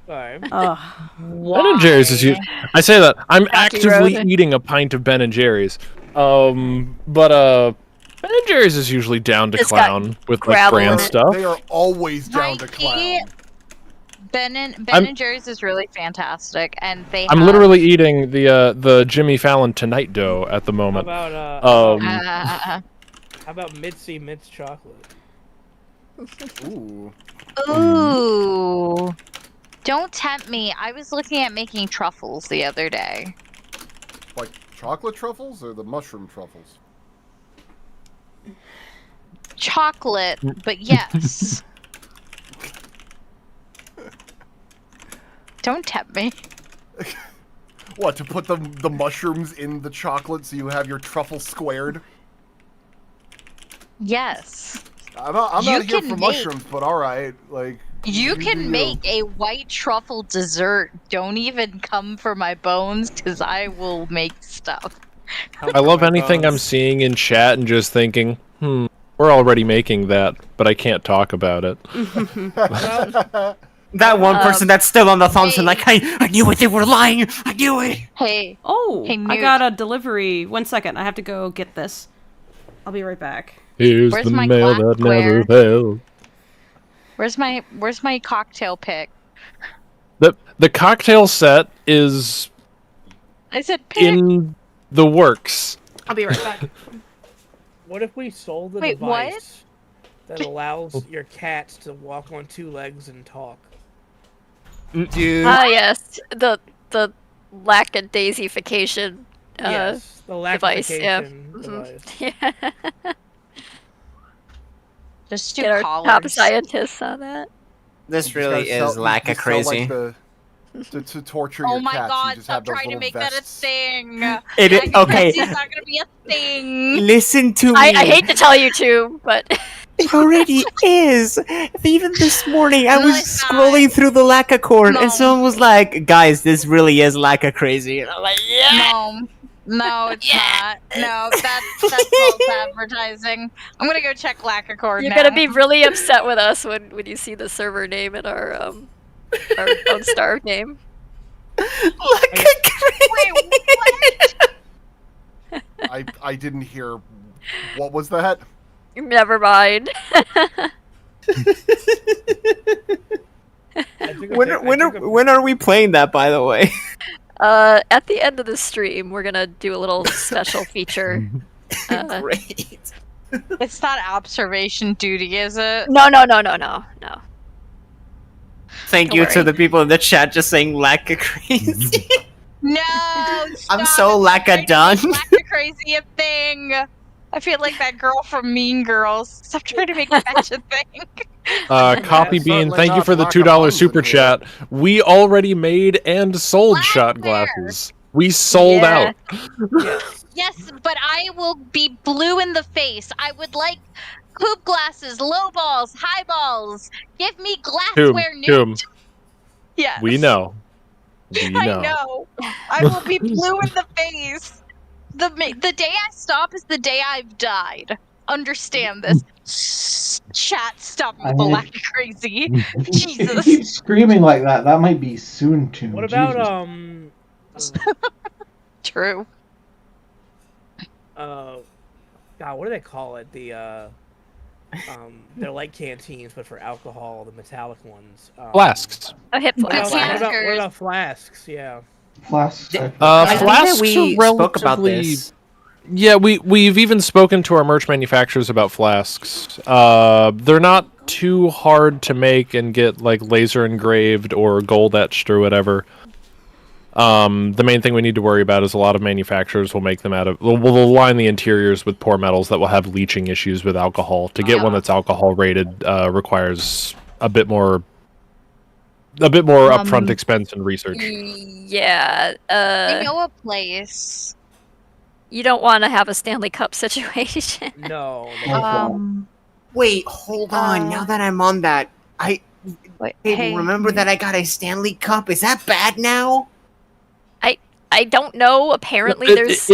Sorry. Ugh. Ben and Jerry's is I say that I'm Rocky actively Road. eating a pint of Ben and Jerry's. But Ben and Jerry's is usually down to It's got clown with like gravel brand in it. stuff. They are always down to clown. Ben and Jerry's is really fantastic, and they. I'm have, literally eating the Jimmy Fallon Tonight dough at the How moment. about Uh, how about Mitzi Mints chocolate? Ooh. ooh, don't tempt me. I was looking at making truffles the other day. Like chocolate truffles or the mushroom truffles? Chocolate, but yes. Don't tempt me. What, to put the mushrooms in the chocolate so you have your truffle squared? Yes. I'm not You here can for make- mushrooms, but alright. Like, You do can make a white truffle dessert. Don't even come for my bones, because I will make stuff. I love anything I'm seeing in chat and just thinking, we're already making that, but I can't talk about it. That one person that's still on the thumbs and like, I knew it, they were lying. I knew it. Hey. Oh, Hey, I Newt. got a delivery. 1 second, I have to go get this. I'll be right back. Here's Where's the my mail glassware? that never fails. Where's my cocktail pick? The cocktail set is I said pick. in the works. I'll be right back. What if we sold a Wait, what? device that allows your cats to walk on 2 legs and talk? Dude. Ah, yes, the lackadaisification Yes, the device. Yeah. lactification device. Yeah. Just do Get our collars. top scientists on that. This you just really gotta is sell- Lacka you just sell, crazy. like, to torture Oh your my cats. god, you just stop have those trying to little make that a vests. thing. Okay. It's not gonna be a thing. Listen to me. I hate to tell you to, but It already is. Even this morning, I No, was it's not. scrolling through the Lacka cord, No. and someone was like, "Guys, this really is Lacka crazy." And I'm like, "Yeah." No, it's not. No, that's false advertising. I'm gonna go check Lackacord You're now. gonna be really upset with us when you see the server name and our own star name. Wait, what? I didn't hear. What was that? Never mind. When are we playing that, by the way? At the end of the stream, we're gonna do a little special feature. Great. It's not observation duty, is it? No. Thank Don't you worry. to the people in the chat just saying Lacka crazy. No, I'm stop. so It's trying to Lacka-done. make Lacka crazy a thing. I feel like that girl from Mean Girls. Stop trying to make fetch a thing. Copy Bean, thank you for the $2 super chat. We already made and sold shot glasses. We sold out. Yes, but I will be blue in the face. I would like hoop glasses, low balls, high balls. Give me glassware Coom. nude. Yes. We know. I know. I will be blue in the face. The day I stop is the day I've died. Understand this. Chat, stop I the mean, lack of crazy. If Jesus. you keep screaming like that, that might be soon too. What about True. God, what do they call it? They're like canteens, but for alcohol, the metallic ones. Flasks. Oh, hip What flask. about flasks? Yeah. Flasks? Flasks we are relatively... spoke about this. Yeah, we've even spoken to our merch manufacturers about flasks. They're not too hard to make and get like laser engraved or gold etched or whatever. The main thing we need to worry about is a lot of manufacturers will make them out of will line the interiors with poor metals that will have leaching issues with alcohol. To get one that's alcohol rated requires a bit more upfront expense and research. Yeah. I know a place. You don't want to have a Stanley Cup situation. No. Wait, hold on. Now that I'm on that, hey. remember that I got a Stanley Cup? Is that bad now? I don't know. Apparently, there's.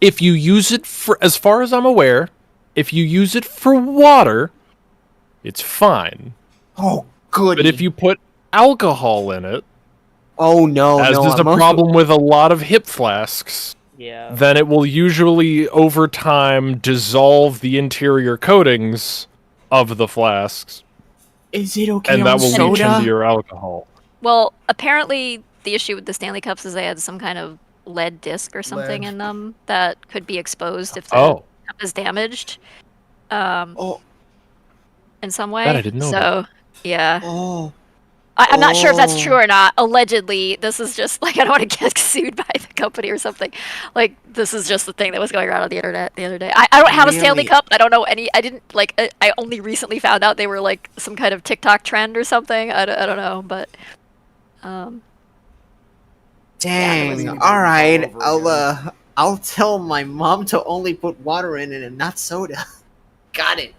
If you use it for, as far as I'm aware, if you use it for water, it's fine. Oh, good. But if you put alcohol in it, oh no, as is a problem with a lot of hip flasks, then it will usually over time dissolve the interior coatings of the flasks. Is it okay? And that will leach soda? into your alcohol. Well, apparently, the issue with the Stanley Cups is they had some kind of lead disc or something in them that could be exposed if the cup is damaged. In some way. That I didn't know so, about. yeah. Oh. I'm not sure if that's true or not. Allegedly, this is just like I don't want to get sued by the company or something. Like this is just the thing that was going around on the internet the other day. I don't have a Stanley Cup. I don't know any. I didn't like. I only recently found out they were like some kind of TikTok trend or something. I don't know, but. Dang. All right. I'll tell my mom to only put water in it and not soda. Got it.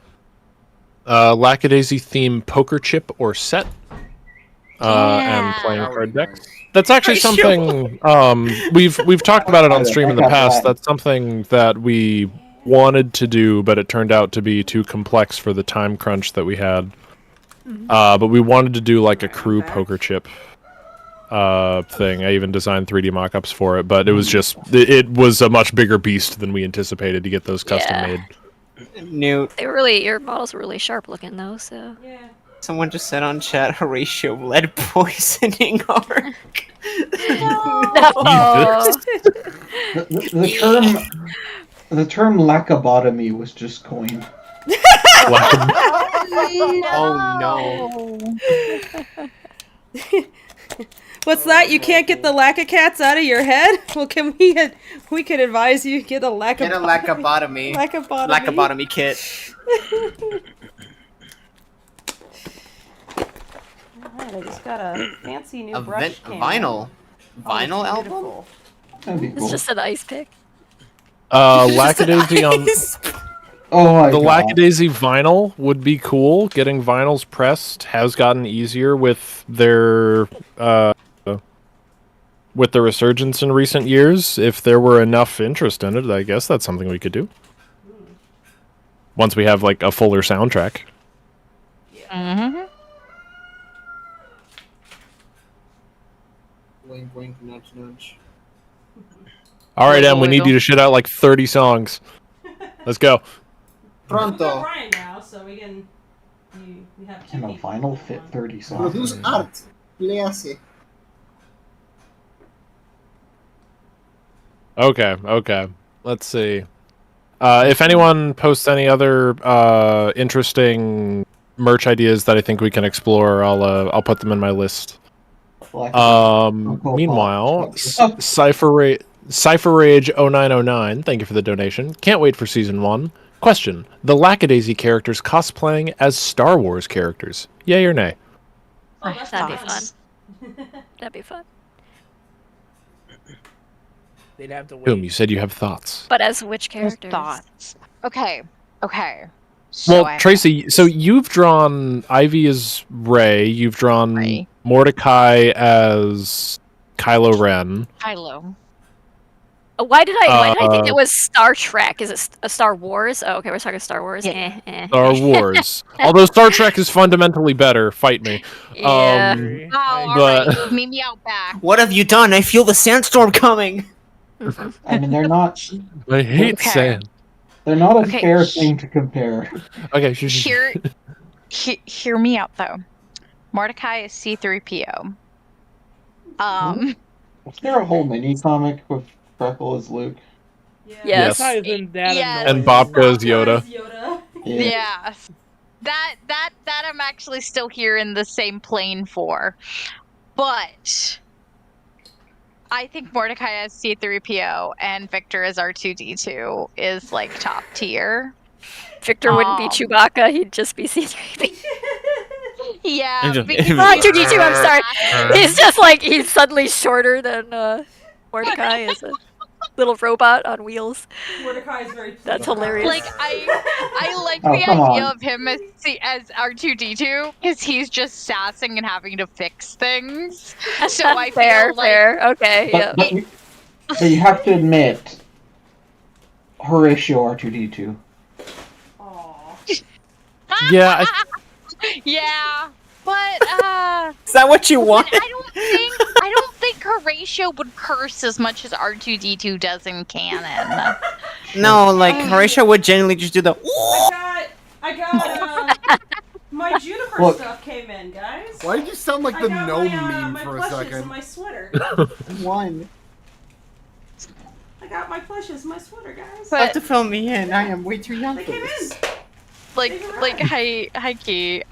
Lackadaisy theme poker chip or set. And playing card decks. That's actually something we've talked about it on stream in the past. That's something that we wanted to do, but it turned out to be too complex for the time crunch that we had. But we wanted to do like a crew poker chip thing. I even designed 3D mock-ups for it, but it was just it was a much bigger beast than we anticipated to get those custom made. Newt. They were really your models were really sharp looking though. So yeah. Someone just said on chat Horatio lead poisoning arc. The term lackabotomy was just coined. Oh no. What's that? You can't get the lackacats out of your head? Well, can we could advise you get a lackabotomy. Lackabotomy kit. Alright, I just got a fancy new brush can. Vinyl album? That'd be cool. it's just an ice pick. Lackadaisy on the Lackadaisy vinyl would be cool. Getting vinyls pressed has gotten easier with their with the resurgence in recent years, if there were enough interest in it, I guess that's something we could do. Once we have like a fuller soundtrack. Mm-hmm. Wink, wink, nudge, nudge. All right, Em, we Wiggle, need you to shit out like 30 songs. Let's go. We've Pronto. got Ryan now, so we can. We have two Can a people vinyl on fit one. 30 songs? Produce art. Please. Okay. Let's see. If anyone posts any other interesting merch ideas that I think we can explore, I'll put them in my list. Meanwhile, Cypher Rage 0909, thank you for the donation. Can't wait for season 1. Question: the Lackadaisy characters cosplaying as Star Wars characters. Yay or nay? Oh, that's That'd be fun. That'd be fun. They'd have to wait. Boom, you said you have thoughts. But as which characters? Thoughts. Okay. So Well, Tracy, so you've drawn Ivy as Rey, you've drawn Rey. Mordecai as Kylo Ren. Kylo. Why did I think it was Star Trek? Is it Star Wars? Oh, okay, we're talking Star Wars. Yeah. Star Wars. Although Star Trek is fundamentally better, fight me. Yeah. Agree. Oh, But- alright. Meet me out back. What have you done? I feel the sandstorm coming. I mean, they're not. I hate Okay. sand. They're not a Okay. fair thing to compare. Okay, Hear me out though. Mordecai is C-3PO. Was there a whole mini comic with Freckle as Luke? Yes. Mordecai isn't that Yes. annoying. And Bobka as Yoda. Yeah. That I'm actually still here in the same plane for. But I think Mordecai as C-3PO and Victor as R2-D2 is like top tier. Victor wouldn't be Chewbacca; he'd just be C-3PO. Yeah, just- because R2-D2. I'm sorry. He's just like he's suddenly shorter than Mordecai as a little robot on wheels. Mordecai is very. That's hilarious. like I like Oh, the come idea on. of him as R2-D2 because he's just sassing and having to fix things. So I fair, feel like fair. Okay, yeah. But you have to admit, Horatio R2D2. Yeah, yeah, but Is that what you want? I don't think Horatio would curse as much as R2-D2 does in canon. No, like Horatio would genuinely just do the. I got my Juniper Look. stuff came in, guys. Why did you sound like I the got gnome my, meme my for a plushes second? and my sweater. One. I got my plushes, my sweater, guys. Have to fill me in. I am way too young They for came this. in. like hi Key.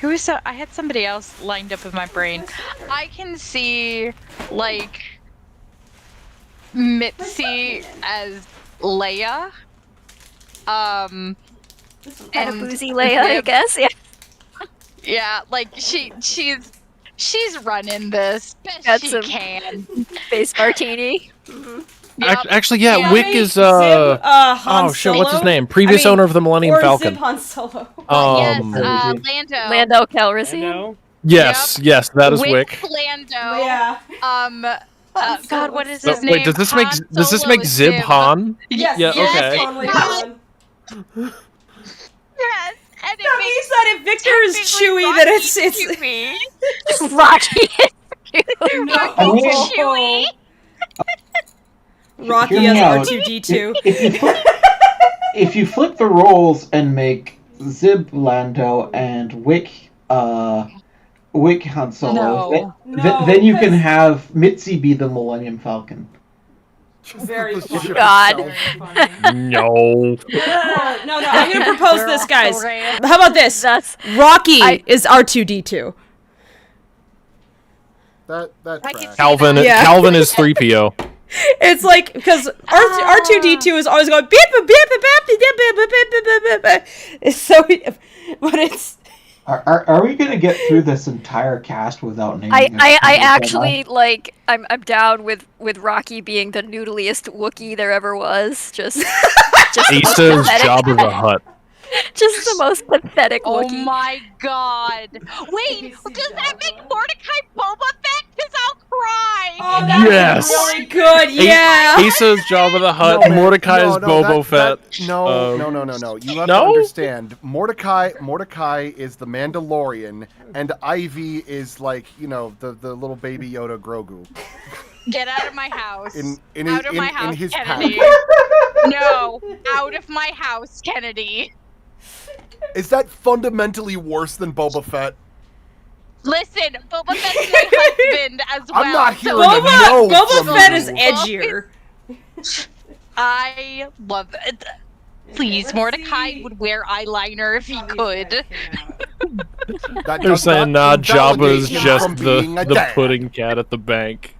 Who is I had somebody else lined up in my brain. I can see like Mitzi as Leia. Kind of boozy Leia, I guess. Yeah. Yeah, like she's running this best Got she some can. Face martini. Yep. Actually, yeah, Yeah, Wick maybe is Han oh shit, what's his Solo? name? Previous I mean, owner of the Millennium or Falcon. Zib Han Solo. Yes, Lando. Lando. Calrissian. Lando? Yes, yes, that is Wick. Lando. Yeah. God, what is So, his name? wait, does this make Han Solo is Zib Han? Yes, Yeah, yes, okay. totally Han. Yes, and That means that if Victor is Chewy, that it's Rocky. I mean, Rocky Hear as me out. R2-D2. if you flip the roles and make Zib Lando and Wick Han Solo, No. then you can have Mitzi be the Millennium Falcon. Very funny. God. Very funny. No. No, I'm gonna propose this, guys. How about this? That's Rocky is R2-D2. That tracks. Calvin Yeah. Calvin is 3PO. It's like because R2-D2 is always going beep beep beep beep beep beep beep beep beep beep. It's so, but it's. Are we gonna get through this entire cast without naming? I actually like I'm down with Rocky being the noodliest Wookiee there ever was. Just the most Asa's pathetic- Jabba the Hutt. Just the most pathetic Oh Wookiee. my god. Wait, does that make Mordecai Boba Fett? Because I'll cry. Oh, that Yes! was really good. Yeah. Asa's Jabba the Hutt. No, man. Mordecai is Boba Fett. No. You have to No? understand. Mordecai is the Mandalorian, and Ivy is like, the little baby Yoda Grogu. Get out of my house. Out of my house, in his Kennedy. pack. No, out of my house, Kennedy. Is that fundamentally worse than Boba Fett? Listen, Boba Fett's my husband as well. I'm not hearing Boba Fett is edgier. I love it. Please, Mordecai would wear eyeliner if he could. They're saying, nah, Jabba's him just from being a the dad. pudding cat at the bank.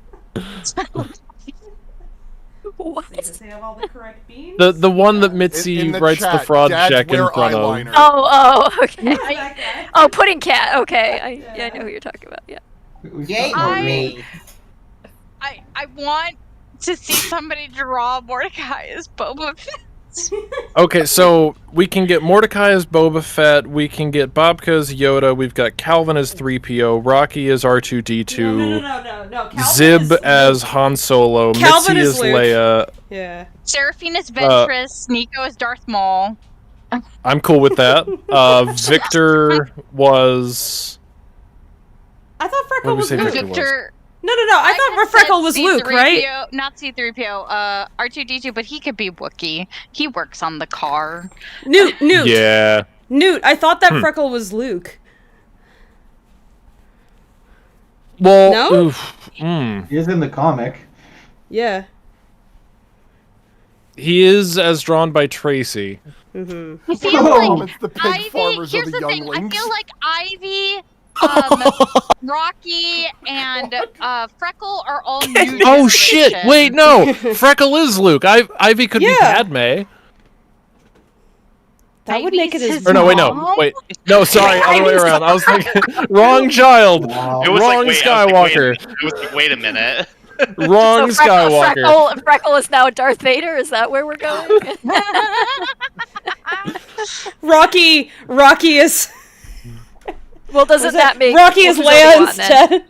What? Does he have all the correct beans? The one that Mitzi In the writes chat, the fraud dads check in wear front eyeliner. of. Oh, okay. Oh, pudding cat. Okay, I know who you're talking about. Yeah. Yay or me? I want to see somebody draw Mordecai as Boba Fett. Okay, so we can get Mordecai as Boba Fett, we can get Bobka as Yoda, we've got Calvin as 3PO, Rocky as R2-D2, No. Zib as Han Solo, Calvin Mitzi is as Luke. Leia. Yeah. Seraphine is Ventress, Nico is Darth Maul. I'm cool with that. Victor was... I thought What Freckle did we was say Luke. Victor was? No. I thought Freckle was Luke, right? Not C-3PO, R2-D2, but he could be Wookiee. He works on the car. Newt. Yeah. Newt, I thought that Freckle was Luke. Well, No? oof, He is in the comic. Yeah. he is as drawn by Tracy. Mm-hmm. I feel like It's the pig Ivy, farmers here's of the the thing, I younglings. feel like Ivy, Rocky, and Freckle are all new. Oh shit! generation. Wait, no! Freckle is Luke. Ivy could be Padme. That would make it Ivy's his his Or no, wait, mom? no, wait, no, sorry, other way around. I was thinking, wrong child, It was wrong like, Skywalker, wait a minute. wrong So Skywalker. Freckle is now Darth Vader. Is that where we're going? Rocky is... Well, doesn't that make Rocky is who's Leia Obi-Wan, then? instead?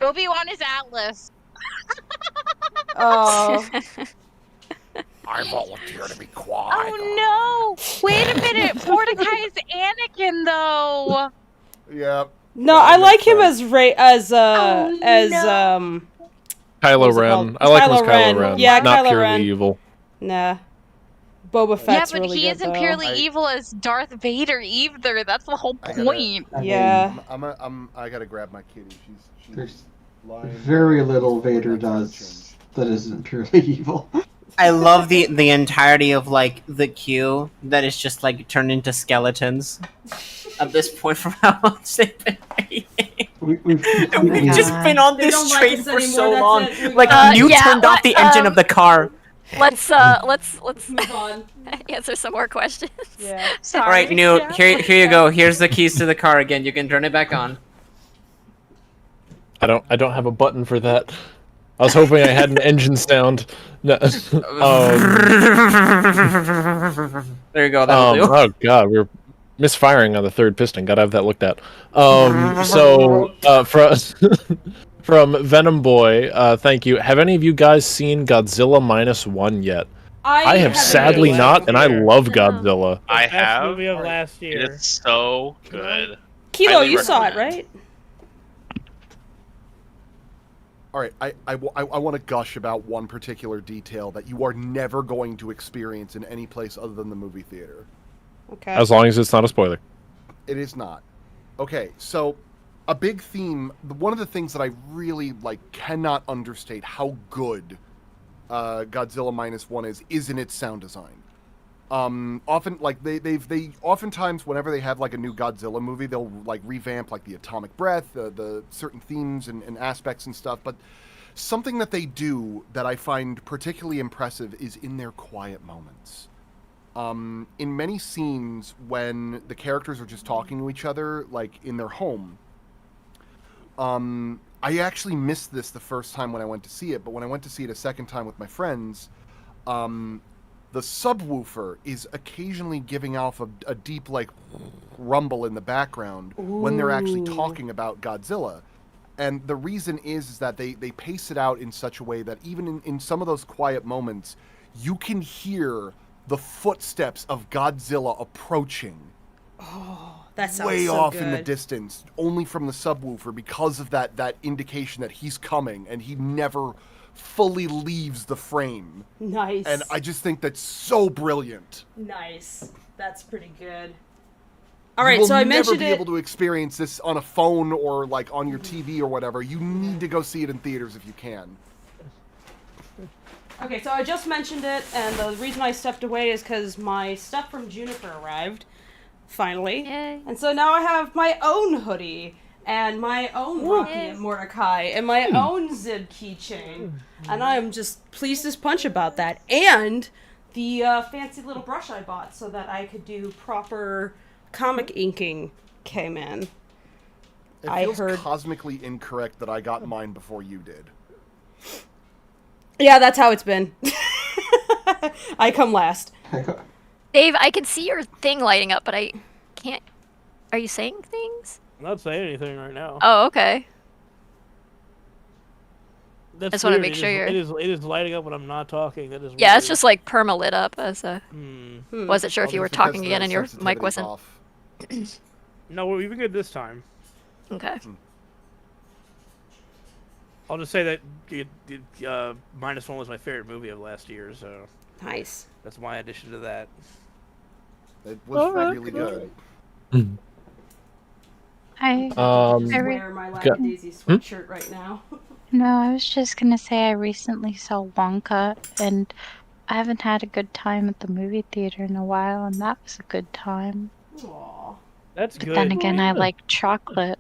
Obi-Wan is Atlas. Oh. I volunteer to be quiet. Oh no! Wait a minute, Mordecai is Anakin though. Yeah. No, I like him as Kylo Ren. I like him as Kylo Ren. Kylo Ren. Yeah, not Kylo purely Ren. evil. Nah. Boba Yeah, Fett's but really he good, isn't though. purely evil as Darth Vader either. That's the whole point. Yeah. I gotta grab my kitty. She's There's lying. very little Vader does that isn't purely evil. I love the entirety of like the queue that is just like turned into skeletons at this point from how much they've been waiting. We've just been on They this don't like train us for anymore, so that's long. it. We Like got- you Yeah, turned off the engine of the car. Let's Move on. answer some more questions. Yeah. Sorry. All right, Newt. Here you go. Here's the keys to the car again. You can turn it back on. I don't have a button for that. I was hoping I had an engine sound. No. There you go. That'll do. Oh god, we're misfiring on the third piston. Gotta have that looked at. So from Venom Boy, thank you. Have any of you guys seen Godzilla -1 yet? I have sadly not, and I love Godzilla. I Best have. movie of last year. It's so good. Kilo, Highly you saw it, recommend. right? All right, I want to gush about one particular detail that you are never going to experience in any place other than the movie theater. Okay. As long as it's not a spoiler. It is not. Okay, so a big theme, one of the things that I really cannot understate how good Godzilla -1 is in its sound design. Often they oftentimes whenever they have a new Godzilla movie, they'll revamp the atomic breath, the certain themes and aspects and stuff, but something that they do that I find particularly impressive is in their quiet moments. In many scenes when the characters are just talking to each other, in their home, I actually missed this the first time when I went to see it, but when I went to see it a second time with my friends, the subwoofer is occasionally giving off a deep rumble in the background when they're actually talking about Godzilla. And the reason is that they pace it out in such a way that even in some of those quiet moments, you can hear the footsteps of Godzilla approaching. Oh, that sounds way so off good. in the distance, only from the subwoofer, because of that indication that he's coming, and he never fully leaves the frame. Nice. And I just think that's so brilliant. Nice. That's pretty good. All right, so I mentioned You'll never be able to experience this on a phone or like on your TV or whatever. You need to go see it in theaters if you can. Okay, so I just mentioned it, and the reason I stepped away is because my stuff from Juniper arrived, finally. Yay. And so now I have my own hoodie, and my own Rocky and Mordecai, and my own Zib keychain. And I am just pleased as punch about that. And the fancy little brush I bought so that I could do proper comic inking came in. It feels cosmically incorrect that I got mine before you did. Yeah, that's how it's been. I come last. Dave, I can see your thing lighting up, but I can't. Are you saying things? I'm not saying anything right now. Oh, okay. That's just want to weird. make sure It is lighting up when I'm not talking. That is Yeah, weird. it's just like perma lit up. As a wasn't sure if you were talking again and your mic wasn't. No, we've been good this time. Okay. I'll just say that -1 was my favorite movie of last year, so nice. That's my addition to that. It was really good. I wear my Lackadaisy sweatshirt right now. No, I was just gonna say I recently saw Wonka, and I haven't had a good time at the movie theater in a while, and that was a good time. Aww. That's But good. then again, I like chocolate.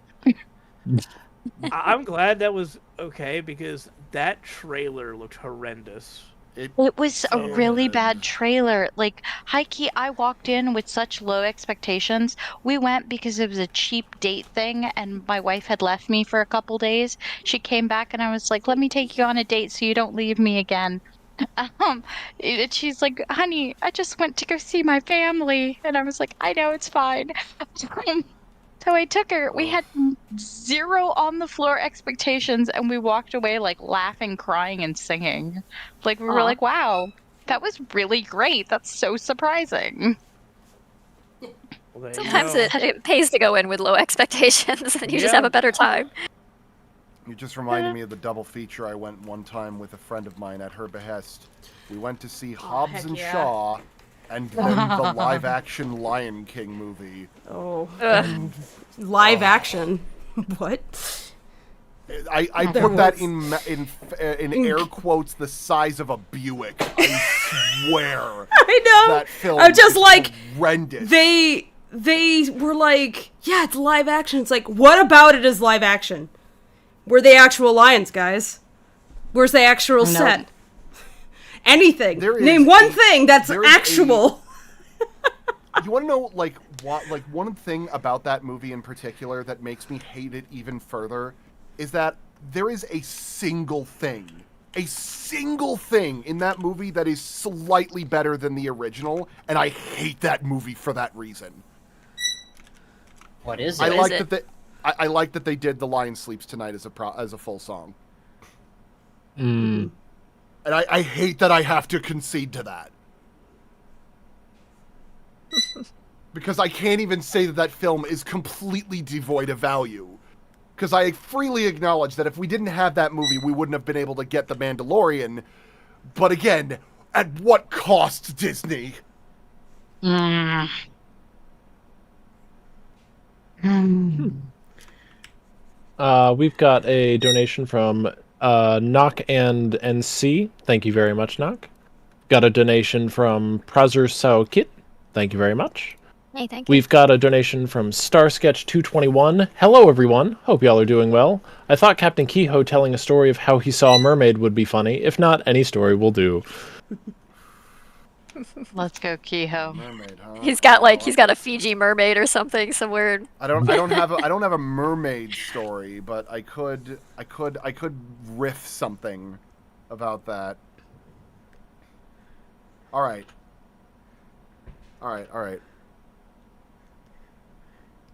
I'm glad that was okay because that trailer looked horrendous. It was a really bad trailer. Like, high-key, I walked in with such low expectations. We went because it was a cheap date thing, and my wife had left me for a couple days. She came back, and I was like, let me take you on a date so you don't leave me again. And she's like, honey, I just went to go see my family. And I was like, I know, it's fine. So I took her. We had 0 on-the-floor expectations, and we walked away, like, laughing, crying, and singing. Like, we were like, wow, that was really great. That's so surprising. Well, Sometimes it pays to go in with low expectations, and you just have a better time. You just reminded me of the double feature I went one time with a friend of mine at her behest. We went to see Hobbs and Shaw, and then the live-action Lion King movie. Oh. Live action? What? I put that in air quotes the size of a Buick. I swear. I know. That film I'm just is like horrendous. They were like, yeah, it's live action. It's like, what about it is live action? We're the actual lions, guys. Where's the actual set? Anything. Name one thing that's actual. You want to know, like, one thing about that movie in particular that makes me hate it even further is that there is a single thing in that movie that is slightly better than the original, and I hate that movie for that reason. What is it? I like that they did "The Lion Sleeps Tonight" as a full song. Mm. And I hate that I have to concede to that. Because I can't even say that film is completely devoid of value. Because I freely acknowledge that if we didn't have that movie, we wouldn't have been able to get The Mandalorian. But again, at what cost, Disney? We've got a donation from Knock and NC. Thank you very much, Knock. Got a donation from Prazer Saokit. Thank you very much. Hey, thank you. We've got a donation from Starsketch221. Hello, everyone. Hope y'all are doing well. I thought Captain Kehoe telling a story of how he saw a mermaid would be funny. If not, any story will do. Let's go, Kehoe. Mermaid, huh? He's got a Fiji mermaid or something somewhere. I don't have a mermaid story, but I could riff something about that. All right.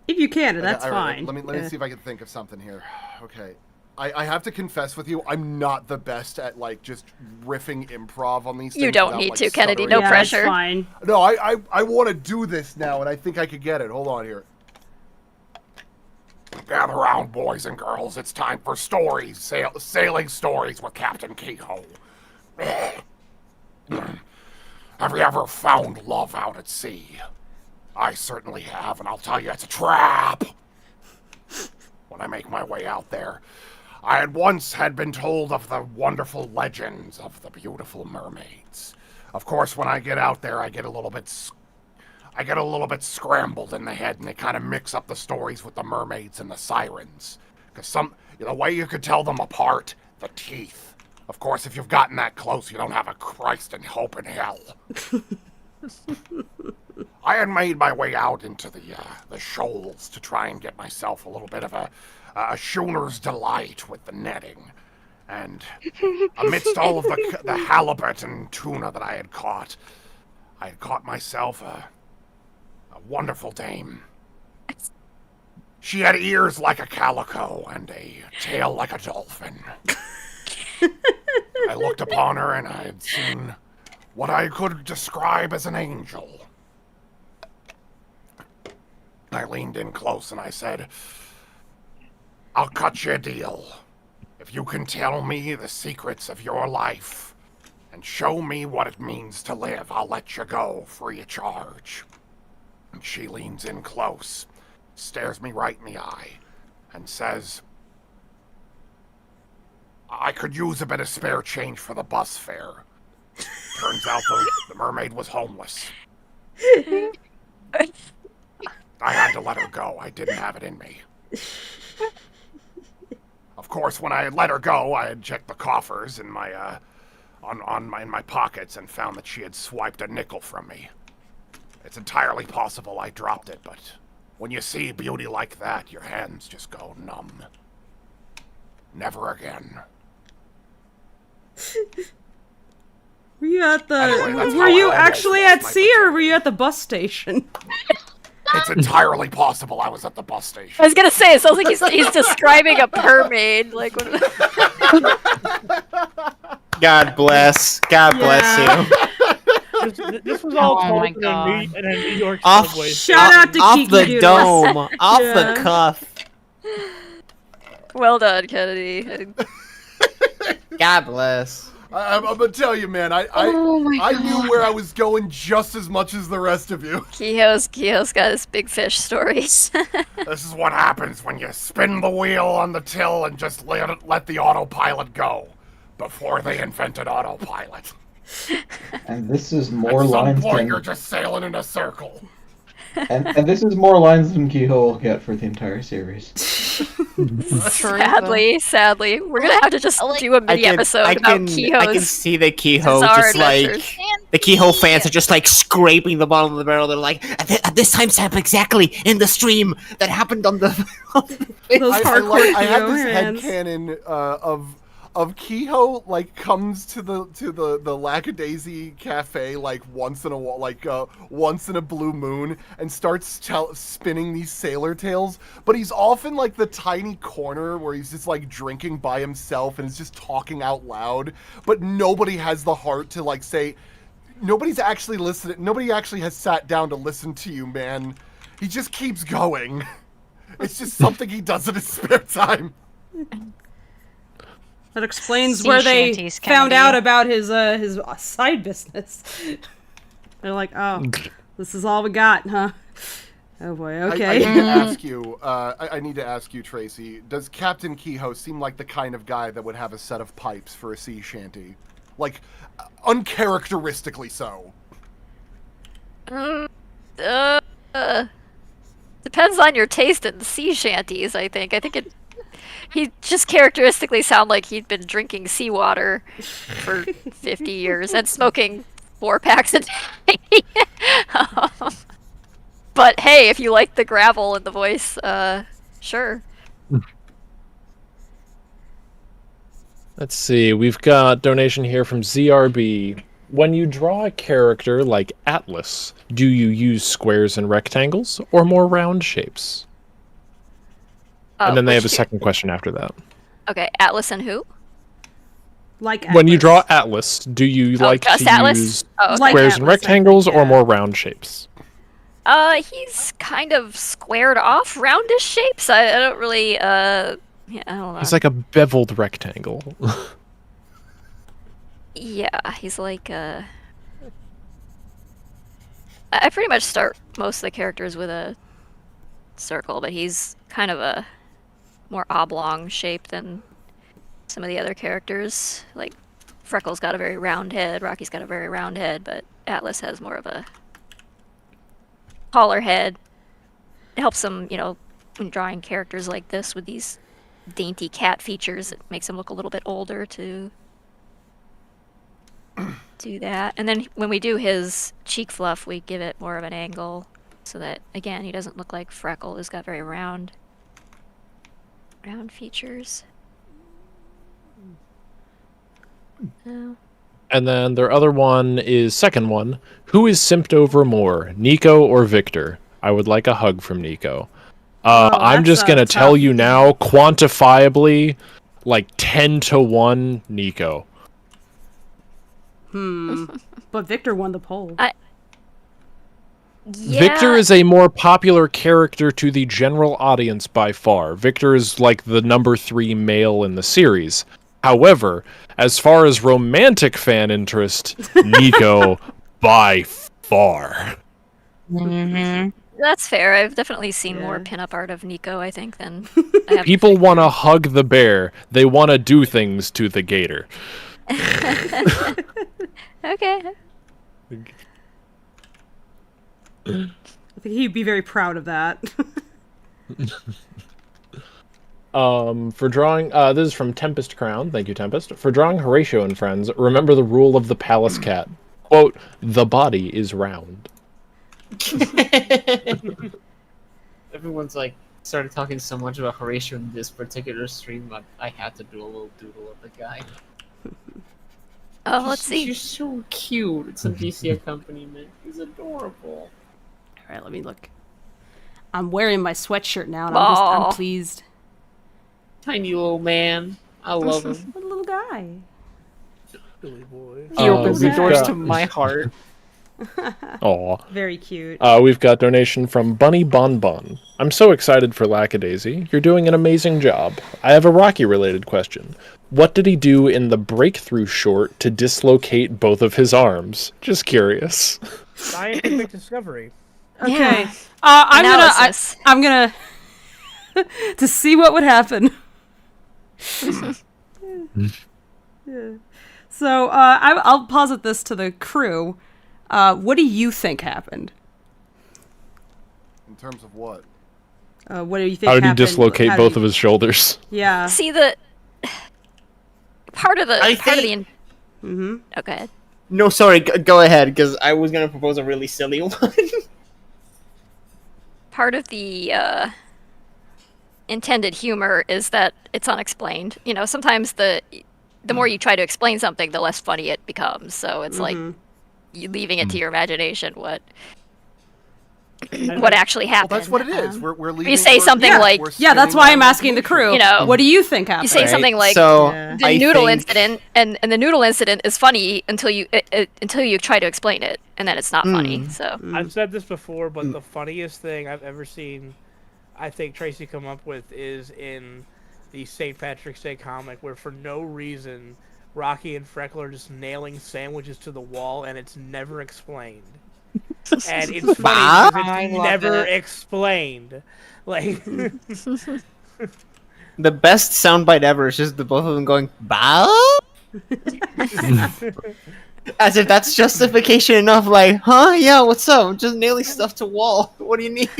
If you can, that's All right, fine. let me see if I can think of something here. Okay. I have to confess with you, I'm not the best at like just riffing improv on these things. You don't without, need like, to, Kennedy. stuttering. No pressure. It's fine. No, I want to do this now, and I think I could get it. Hold on here. Gather round, boys and girls. It's time for stories, sailing stories with Captain Kehoe. Have you ever found love out at sea? I certainly have, and I'll tell you, it's a trap. When I make my way out there, I had been told of the wonderful legends of the beautiful mermaids. Of course, when I get out there, I get a little bit scrambled in the head, and they kind of mix up the stories with the mermaids and the sirens. Because the way you could tell them apart, the teeth. Of course, if you've gotten that close, you don't have a Christ and hope in hell. I had made my way out into the shoals to try and get myself a little bit of a schooner's delight with the netting. And amidst all of the halibut and tuna that I had caught myself a wonderful dame. She had ears like a calico and a tail like a dolphin. I looked upon her and I had seen what I could describe as an angel. I leaned in close and I said, I'll cut you a deal. If you can tell me the secrets of your life and show me what it means to live, I'll let you go free of charge. And she leans in close, stares me right in the eye, and says, I could use a bit of spare change for the bus fare. Turns out the mermaid was homeless. I had to let her go. I didn't have it in me. Of course, when I had let her go, I had checked the coffers in my in my pockets and found that she had swiped a nickel from me. It's entirely possible I dropped it, but when you see beauty like that, your hands just go numb. Never again. Were you at the? Anyway, were you actually at sea, or were you at the bus station? It's entirely possible I was at the bus station. I was gonna say, it sounds like he's describing a mermaid. Like, God bless. God bless you. This was all Oh told my in God. a New York Off, subway. Shout out to off Kiki the Doodles. dome, off Yeah. the cuff. well done, Kennedy. God bless. I'm gonna tell you, man. I knew where I was going just as much as the rest of you. Kehoe's got his big fish stories. This is what happens when you spin the wheel on the till and just let the autopilot go. Before they invented autopilot. And this is more At some lines point, than you're just sailing in a circle. and this is more lines than Kehoe will get for the entire series. Sadly, we're gonna have to just do a mini episode about Kehoe's. I can see the Kehoe bizarre just adventures. like the Kehoe fans are just like scraping the bottom of the barrel. They're like, at this time stamp exactly in the stream that happened on the. Those hardcore I had Kehoe this fans. headcanon of Kehoe like comes to the Lackadaisy cafe like once in a blue moon and starts spinning these sailor tales, but he's often like the tiny corner where he's just like drinking by himself and is just talking out loud, but nobody has the heart to like say, nobody's actually listening, nobody actually has sat down to listen to you, man. He just keeps going. It's just something he does in his spare time. That explains Sea where they shanties, found Kennedy. out about his side business. They're like, oh, this is all we got, huh? Oh boy, okay. I need to ask you. I need to ask you, Tracy. Does Captain Kehoe seem like the kind of guy that would have a set of pipes for a sea shanty, like uncharacteristically so? Depends on your taste in sea shanties. I think he just characteristically sound like he'd been drinking seawater for 50 years and smoking 4 packs a day. But hey, if you like the gravel in the voice, sure. Let's see. We've got donation here from ZRB. When you draw a character like Atlas, do you use squares and rectangles or more round shapes? And then they have a second question after that. Okay, Atlas and who? Like Atlas. When you draw Atlas, do you like to just Atlas? use Oh, okay. Like squares Atlas, and I think, rectangles or yeah. more round shapes? He's kind of squared off, roundish shapes. I don't really, yeah, I don't know. He's like a beveled rectangle. Yeah, he's like, I pretty much start most of the characters with a circle, but he's kind of a more oblong shape than some of the other characters. Like, Freckles got a very round head, Rocky's got a very round head, but Atlas has more of a taller head. It helps him, you know, when drawing characters like this with these dainty cat features. It makes him look a little bit older to do that. And then when we do his cheek fluff, we give it more of an angle so that, again, he doesn't look like Freckle, who's got very round features. Oh. And then their other one is second one. Who is simped over more, Nico or Victor? I would like a hug from Nico. I'm just going to tell you now, quantifiably, like 10-1 Nico. But Victor won the poll. Yeah. Victor is a more popular character to the general audience by far. Victor is like the number 3 male in the series. However, as far as romantic fan interest, Nico by far. Mm-hmm. That's fair. I've definitely seen more pinup art of Nico, I think, than I have. People want to hug the bear. They want to do things to the gator. Okay. I think he'd be very proud of that. For drawing, this is from Tempest Crown. Thank you, Tempest. For drawing Horatio and friends, remember the rule of the palace cat. Quote, the body is round. Everyone's like started talking so much about Horatio in this particular stream, I had to do a little doodle of the guy. Oh, let's see. She's so cute. It's a DC accompaniment. He's adorable. All right, let me look. I'm wearing my sweatshirt now, and I'm pleased. Tiny little man. I love him. What a little guy. Billy boy. He opens the doors to my heart. Aw. Very cute. We've got donation from Bunny Bon Bon. I'm so excited for Lackadaisy. You're doing an amazing job. I have a Rocky-related question. What did he do in the breakthrough short to dislocate both of his arms? Just curious. Scientific discovery. Okay. Yeah. I'm gonna to see what would happen. Yeah. So I'll posit this to the crew. What do you think happened? In terms of what? What do you think How did he happened? dislocate both of his shoulders? Yeah. See, the part of the Mm-hmm. Okay. No, sorry, go ahead, because I was gonna propose a really silly one. Part of the intended humor is that it's unexplained. You know, sometimes the more you try to explain something, the less funny it becomes. So it's like you leaving it to your imagination what actually happened. Well, that's what it is. We're leaving. You say something like, yeah, that's why I'm asking the crew. You know, what do you think happened? You say something like the noodle incident, and the noodle incident is funny until you try to explain it, and then it's not funny. So I've said this before, but the funniest thing I've ever seen, I think Tracy come up with, is in the St. Patrick's Day comic, where for no reason Rocky and Freckle are just nailing sandwiches to the wall, and it's never explained. And it's funny because it's never explained. Like The best soundbite ever is just the both of them going "bow," as if that's justification enough. Like, huh? Yeah, what's up? Just nailing stuff to wall. What do you need?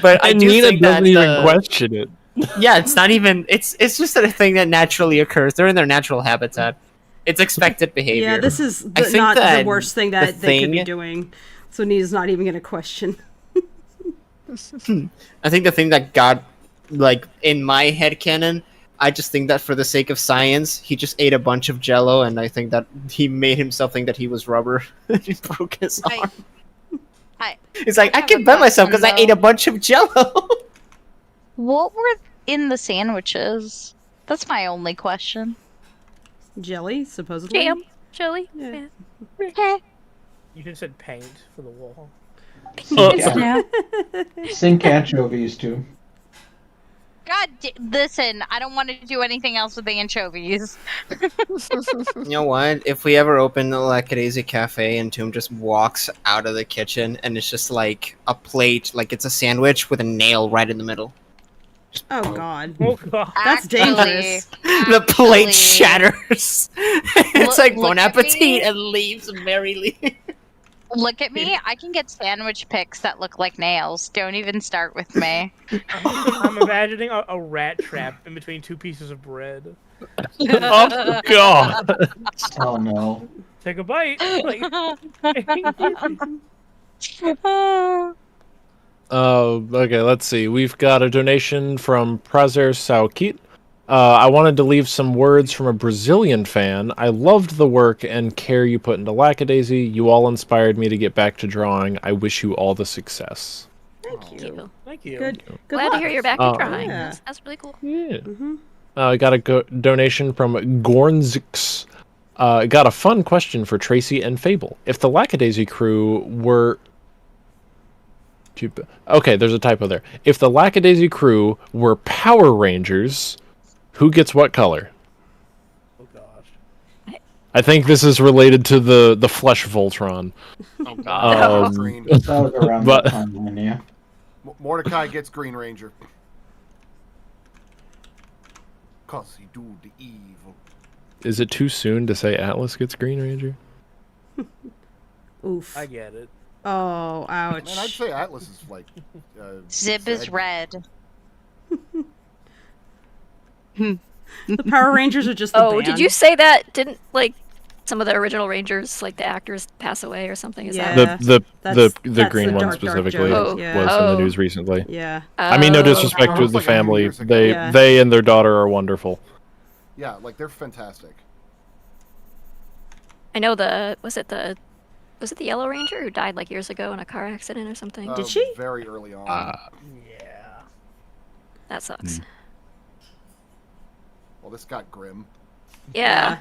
But I do Nina think doesn't that even question it. Yeah, it's not even. It's just a thing that naturally occurs. They're in their natural habitat. It's expected behavior. Yeah, this is I think not that the worst thing that the they could be thing- doing. So Nina's not even going to question. I think the thing that got, like, in my headcanon, I just think that for the sake of science, he just ate a bunch of Jello, and I think that he made himself think that he was rubber. And he broke his arm. It's like, I can bet myself because I ate a bunch of Jello. What were in the sandwiches That's my only question. Jelly, supposedly. Jam. Jelly. Yeah. You just said paint for the wall. Sink anchovies too. Listen, I don't want to do anything else with the anchovies. You know what? If we ever open the Lackadaisy Cafe and Toom just walks out of the kitchen and it's just like a plate, like it's a sandwich with a nail right in the middle. Oh god. Oh god. That's dangerous. The plate shatters. It's like look bon at me. appetit and leaves merrily. Look at me. I can get sandwich picks that look like nails. Don't even start with me. I'm imagining a rat trap in between two pieces of bread. Oh god. Oh no. Take a bite. Like... Okay, let's see. We've got a donation from Prazer Saukit. I wanted to leave some words from a Brazilian fan. I loved the work and care you put into Lackadaisy. You all inspired me to get back to drawing. I wish you all the success. Thank you. Thank you. Good Glad luck. to hear you're back to drawing. Yeah. That's really cool. Yeah. Mm-hmm. I got a donation from Gornzix. Got a fun question for Tracy and Fable. If the Lackadaisy crew were... Okay, there's a typo there. If the Lackadaisy crew were Power Rangers, who gets what color? Oh gosh. I think this is related to the Flesh Voltron. Oh god. Green. That was around But- that time, when, yeah. Mordecai gets Green Ranger. Cause he do the evil. Is it too soon to say Atlas gets Green Ranger? Oof. I get it. Oh, ouch. Man, I'd say Atlas is like. Zib is red. The Power Rangers are just the Oh, band. did you say that? Didn't like some of the original Rangers, like the actors, pass away or something? Is Yeah. that The That's green the one dark specifically joke, was yeah. in the Oh. news recently. Yeah. I mean, no Oh. disrespect That to was the like a few family. years ago. Yeah. They and their daughter are wonderful. Yeah, like they're fantastic. I know was it the Yellow Ranger who died like years ago in a car accident or something? Did she? Very early on. Yeah. That sucks. Well, this got grim. Yeah.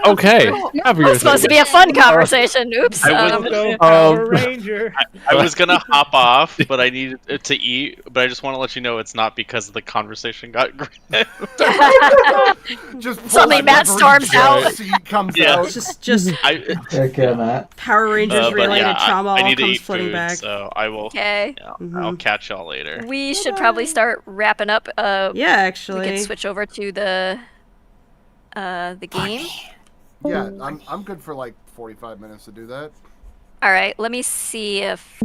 Okay. Happy It's supposed to be a fun conversation. Oops. I was- Go Power Ranger. I was gonna hop off, but I needed to eat. But I just want to let you know it's not because the conversation got grim. Just pull Suddenly out Matt every storms jet out. seat comes Yeah. out. Just Okay, Matt. Power Rangers But related yeah, trauma I all need to comes eat flooding food, back. so I will. Okay. Yeah, Mhm. I'll catch y'all later. We should probably start wrapping up. Yeah, We actually. can switch over to the game. Yeah, I'm good for like 45 minutes to do that. All right. Let me see if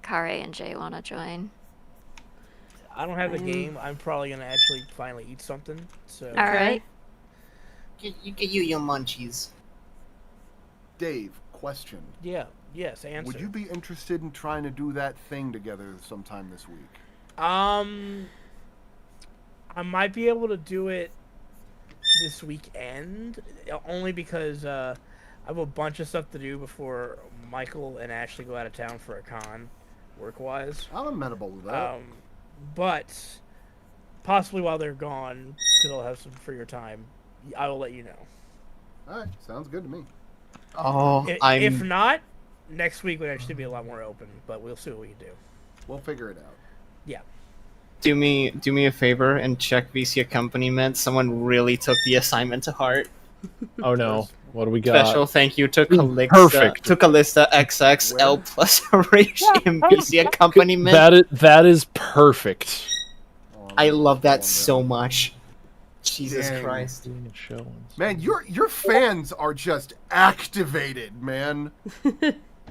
Kare and Jay want to join. I don't have the game. I'm probably gonna actually finally eat something. So. All right. You get your munchies. Dave, question. Yeah. Yes. Answer. Would you be interested in trying to do that thing together sometime this week? I might be able to do it this weekend, only because I have a bunch of stuff to do before Michael and Ashley go out of town for a con, work-wise. I'm amenable to that. But possibly while they're gone, because I'll have some freer time, I will let you know. All right, sounds good to me. Oh, If not, next week would actually be a lot more open, but we'll see what we can do. We'll figure it out. Yeah. do me a favor and check VC accompaniment. Someone really took the assignment to heart. Oh no. What do we got? Special thank you to Calixta. Perfect. To Calista XXL plus Horatio VC accompaniment. That is perfect. I love that so much. Jesus Dang. Christ. Man, your fans are just activated, man.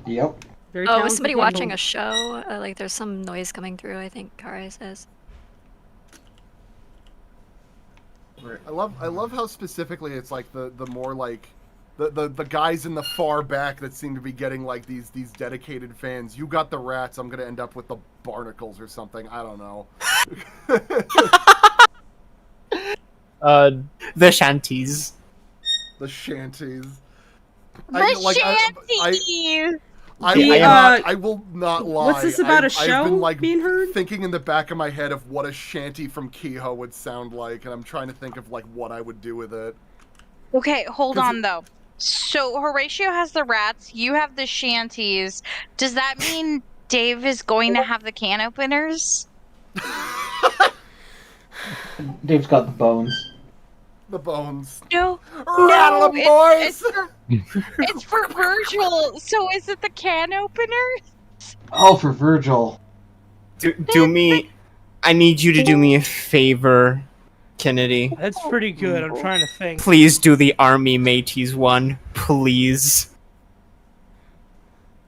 Yep. Very Oh, talented was somebody people. watching a show? Like, there's some noise coming through. I think Kare says. I love how specifically it's like the more like the guys in the far back that seem to be getting like these dedicated fans. You got the rats, I'm gonna end up with the barnacles or something. I don't know. The shanties. The shanties. The shanties! I will not lie. What's this about, a I've show been, like, being heard? thinking in the back of my head of what a shanty from Kehoe would sound like, and I'm trying to think of like what I would do with it. Okay, hold on though. So Horatio has the rats, you have the shanties. Does that mean Dave is going to have the can openers? Dave's got the bones. The bones. No. Rattle 'em, boys! It's for Virgil. So is it the can openers? Oh, for Virgil. Do me. I need you to do me a favor, Kennedy. That's pretty good. I'm trying to think. Please do the Army Mateys one, please.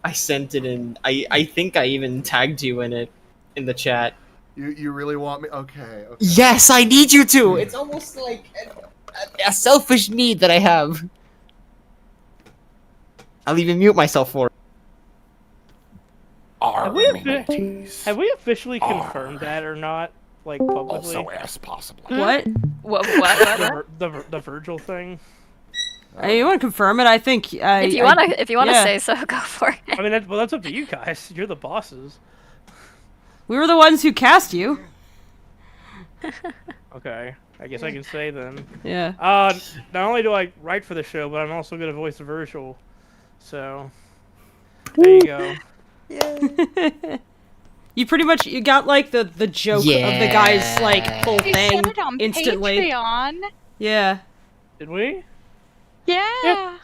I sent it in. I think I even tagged you in it, in the chat. You really want me? Okay. Yes, I need you to. It's almost like a selfish need that I have. I'll even mute myself for it. Have we officially confirmed that or not? Like publicly? Also asked possibly. What? The Virgil thing. You want to confirm it? I think. If you want to say so, go for it. I mean, that's up to you guys. You're the bosses. We were the ones who cast you. Okay, I guess I can say then. Yeah. Not only do I write for the show, but I'm also gonna voice the Virgil. So there you go. You pretty much got like the joke of the guy's like full We thing said it on instantly. Patreon. Yeah. Did we? Yeah.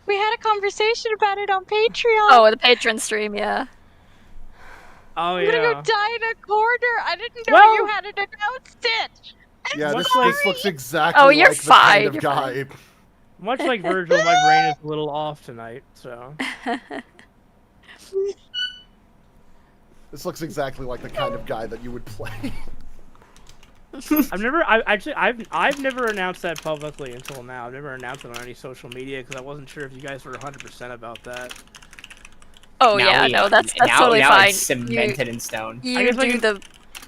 We had a conversation about it on Patreon. Oh, the patron stream, yeah. Oh I'm gonna go die in a corner. I didn't know Well- you hadn't announced it. Yeah, this sorry. looks exactly Oh, you're like the fine. kind of You're guy. Much like Virgil, my brain is a little off tonight. So This looks exactly like the kind of guy that you would play. I've never announced that publicly until now. I've never announced it on any social media because I wasn't sure if you guys were 100% about that. Oh yeah, no, that's totally now fine. It's cemented in stone. You do the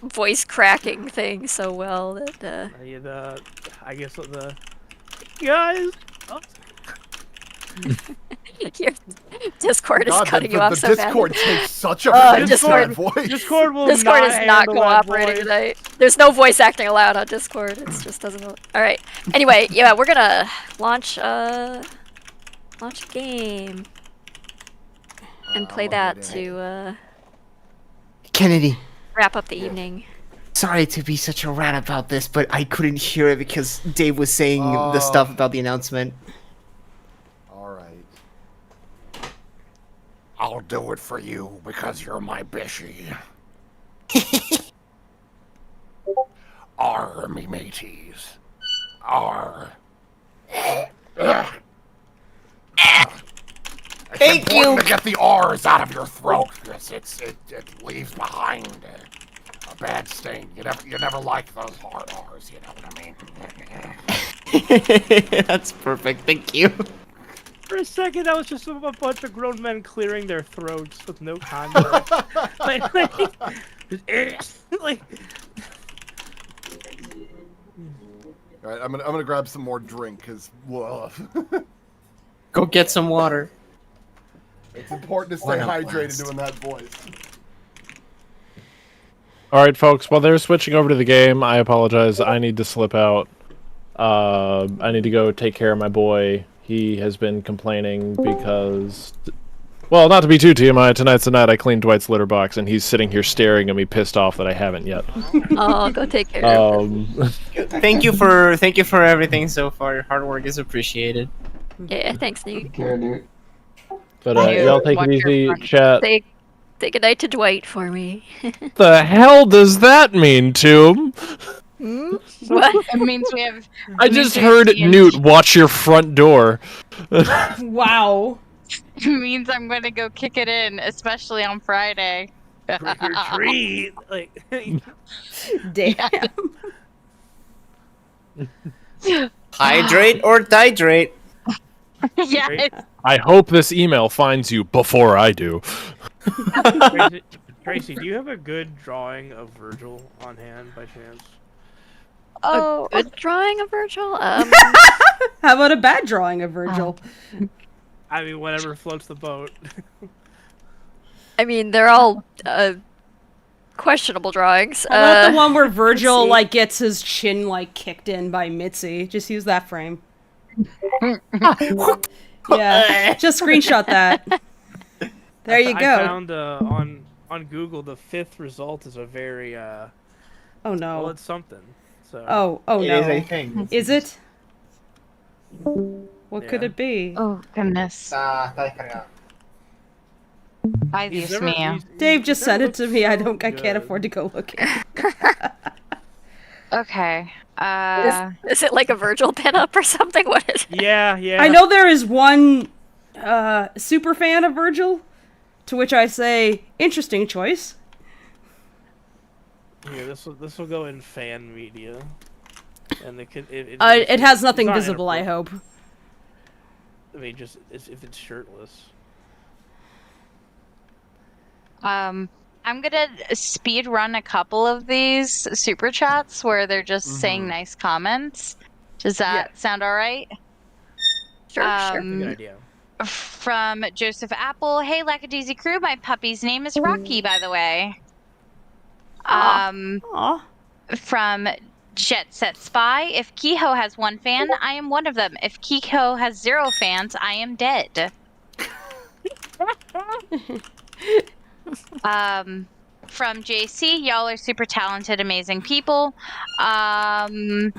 voice cracking thing so well that. I guess the guys. Oh. Your Discord is God, cutting the you off so Discord bad. takes such a bad Discord voice. Discord will Discord not is not handle that cooperating voice. tonight. There's no voice acting allowed on Discord. It just doesn't. All right. Anyway, yeah, we're gonna launch a game and play that to Kennedy, wrap up the evening. sorry to be such a rat about this, but I couldn't hear it because Dave was saying the stuff about the announcement. Alright. I'll do it for you because you're my bishy. Army mateys. Thank you. To get the R's out of your throat. It leaves behind a bad stain. You never like those hard R's. You know what I mean? That's perfect. Thank you. For a second, that was just a bunch of grown men clearing their throats with no context. like, All right, I'm gonna grab some more drink because Go get some water. It's important to stay What a hydrated blast. doing that voice. All right, folks. While they're switching over to the game, I apologize. I need to slip out. I need to go take care of my boy. He has been complaining because, well, not to be too TMI, tonight's the night I cleaned Dwight's litter box, and he's sitting here staring at me, pissed off that I haven't yet. Oh, go take care of him. Thank you for everything so far. Your hard work is appreciated. Yeah, thanks, Newt. Take care, Newt. But y'all take it easy, chat. Say good night to Dwight for me. The hell does that mean, Tomb? What? It means we have. I just heard Newt watch your front door. Wow. It means I'm going to go kick it in, especially on Friday. trick or treat. Like, Damn. Hydrate or dihydrate. Yes. I hope this email finds you before I do. Tracy, do you have a good drawing of Virgil on hand by chance? Oh, A good drawing of Virgil? How about a bad drawing of Virgil? I mean, whatever floats the boat. I mean, they're all questionable drawings. How about the one where Virgil like gets his chin like kicked in by Mitzi? Just use that frame. Yeah, just screenshot that. There you go. I found on Google the 5th result is a very oh no. Well, it's something. So oh It no. is a thing. Is it? What could it be? Oh goodness. Ay, He's Dios never- mío. he's- Dave just he's sent never it to me. I looked can't good. afford to go looking. Okay. Is it like a Virgil pinup or something? What is it? Yeah. I know there is one super fan of Virgil, to which I say, interesting choice. Yeah, this will go in fan media, and It has nothing it's not visible, I hope. I mean, just if it's shirtless. I'm gonna speed run a couple of these super chats where they're just saying nice comments. Does that sound all right? Sure. That's a good idea. From Joseph Apple, hey Lackadaisy crew, my puppy's name is Rocky, by the way. Aw. From Jet Set Spy, if Kehoe has one fan, I am one of them. If Kehoe has 0 fans, I am dead. From JC, y'all are super talented, amazing people. From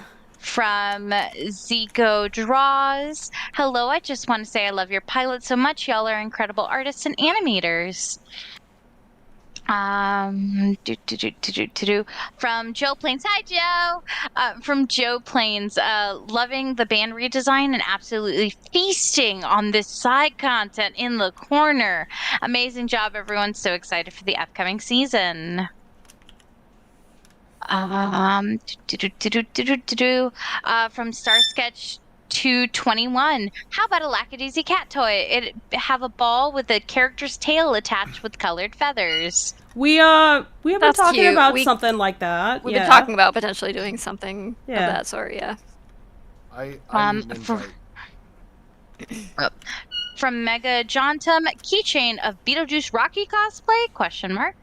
Zico Draws, hello, I just want to say I love your pilot so much. Y'all are incredible artists and animators. From Joe Plains, hi Joe. From Joe Plains, loving the band redesign and absolutely feasting on this side content in the corner. Amazing job, everyone. So excited for the upcoming season. From Starsketch 221, how about a Lackadaisy cat toy? It have a ball with a character's tail attached with colored feathers. We have been That's talking cute. about something like that. We've been talking about potentially doing something of Yeah. that sort, yeah. I need an invite. From Mega Jontum, keychain of Beetlejuice Rocky cosplay? Question mark.